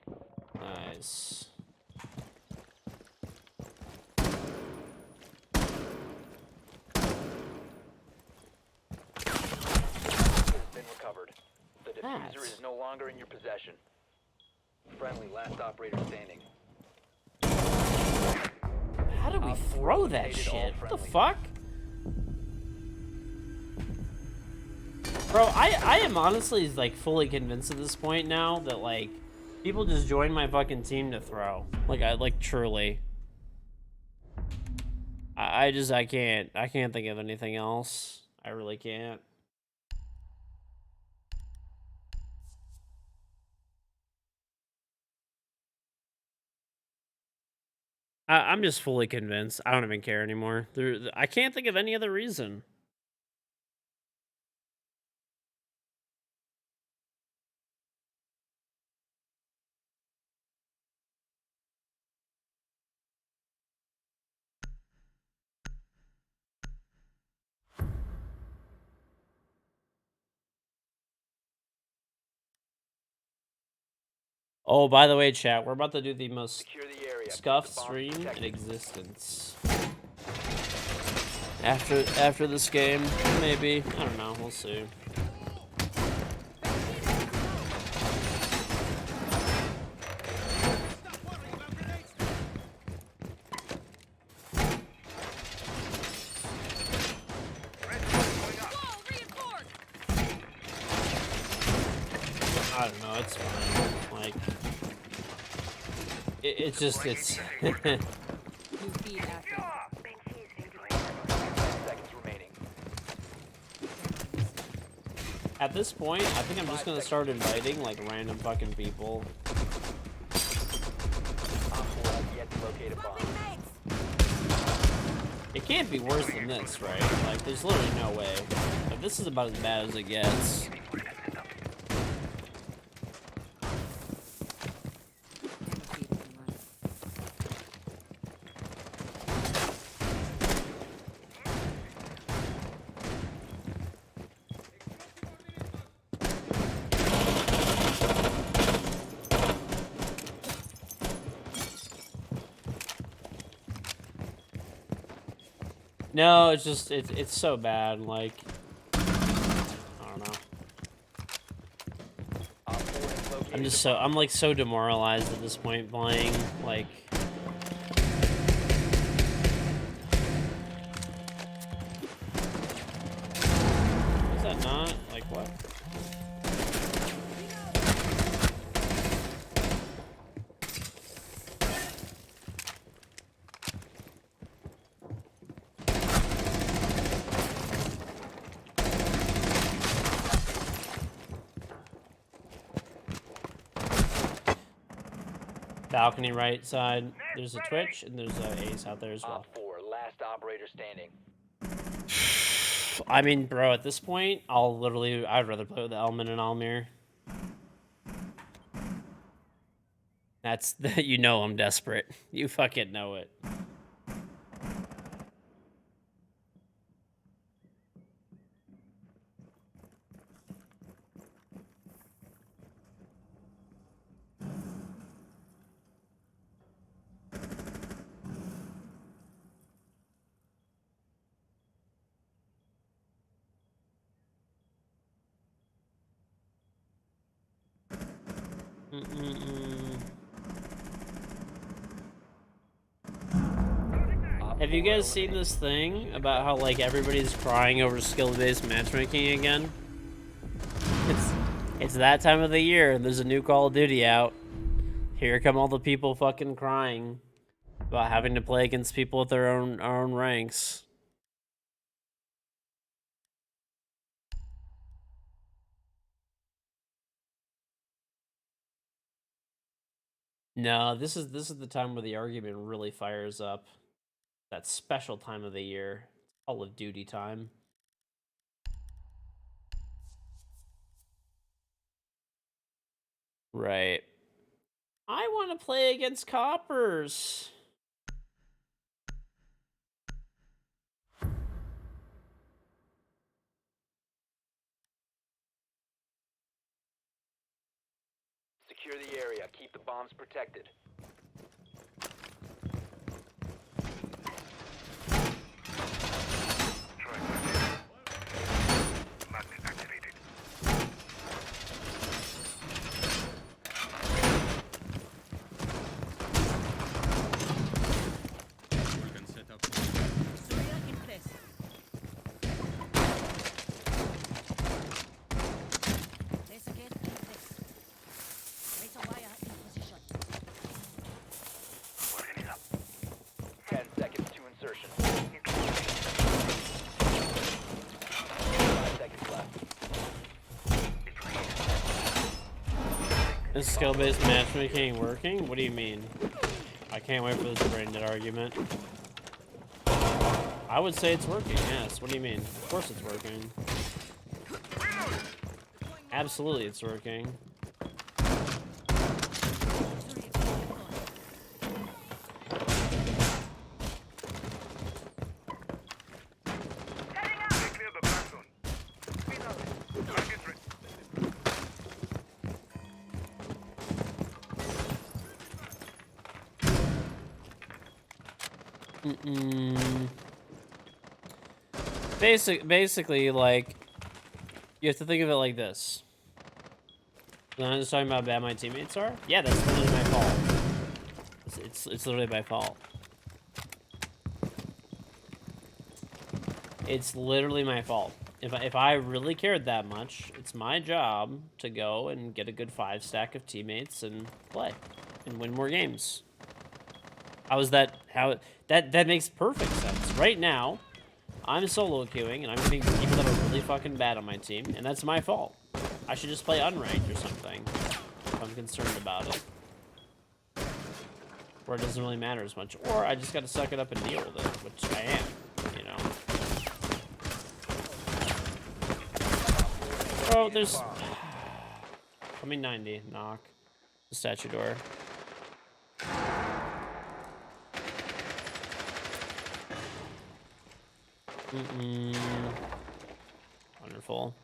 Nice. Has been recovered. The diffuser Nice. is no longer in your possession. Friendly, last operator standing. How did we throw that shit? What the fuck? Bro, I am honestly like fully convinced at this point now that like people just join my fucking team to throw. Like truly. I can't think of anything else. I really can't. I'm just fully convinced. I don't even care anymore. I can't think of any other reason. Oh, by the way, chat, we're about to do the most Secure the area. scuffed The bomb stream in protected. existence. After this game, maybe. I don't know. We'll see. I don't know. It's fine. Like, it's just it's. You feed after. 10 seconds remaining. At this point, I think I'm just gonna start inviting like random fucking people. Op 4 has yet to locate a bomb. It can't be worse than this, right? Like, there's literally no way. Like, this is about as bad as it gets. No, it's just it's so bad. Like, I don't know. Op 4 has located I'm like so demoralized at this point playing. Like, is that not like what? Balcony right side. There's a Twitch and there's a Ace out there as well. Op 4, last operator standing. I mean, bro, at this point, I'd rather play with Elman and Almir. That's you know I'm desperate. You fucking know it. Have you guys seen this thing about how like everybody's crying over skill-based matchmaking again? It's that time of the year and there's a new Call of Duty out. Here come all the people fucking crying. about having to play against people with their own ranks. No, this is the time where the argument really fires up. That special time of the year. Call of Duty time. Right. I want to play against coppers. Secure the area. Keep the bombs protected. Magnet activated. Organ set up. Surya in place. Place again in place. Razor wire in position. Working it up. 10 seconds to insertion. 5 seconds left. Is skill-based matchmaking working? What do you mean? I can't wait for this brain dead argument. I would say it's working, yes. What do you mean? Of course it's working. Absolutely it's working. Clear the blast zone. Target ready. Basically, like, you have to think of it like this. When I was talking about how bad my teammates are, yeah, that's literally my fault. It's literally my fault. It's literally my fault. If I really cared that much, it's my job to go and get a good 5 stack of teammates and play and win more games. That makes perfect sense. Right now, I'm solo queuing and I'm getting people that are really fucking bad on my team, and that's my fault. I should just play unranked or something if I'm concerned about it. Where it doesn't really matter as much. Or I just gotta suck it up and deal with it, which I am, you know. Oh, there's... Coming 90, knock. The statue door. Wonderful.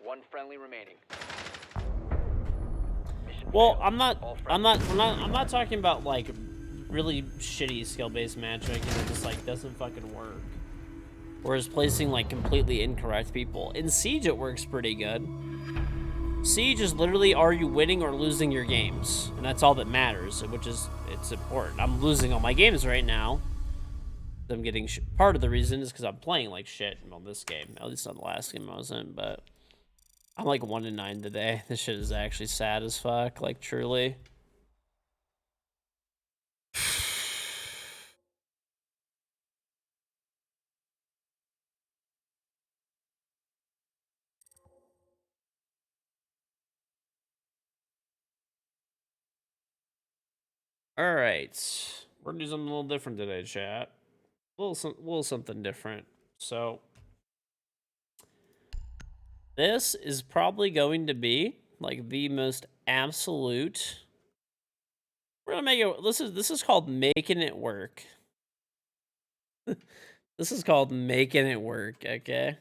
One friendly remaining. Well, I'm not talking about like really shitty skill-based matchmaking that just like doesn't fucking work. Whereas placing like completely incorrect people. In Siege it works pretty good. Siege is literally, are you winning or losing your games? And that's all that matters, which is, it's important. I'm losing all my games right now. I'm getting part of the reason is because I'm playing like shit on this game. At least on the last game I was in, but I'm like 1-9 today. This shit is actually sad as fuck, like truly. All right, we're gonna do something a little different today, chat. A little something different. So this is probably going to be like the most absolute. We're gonna make it. This is called making it work. This is called making it work. Okay.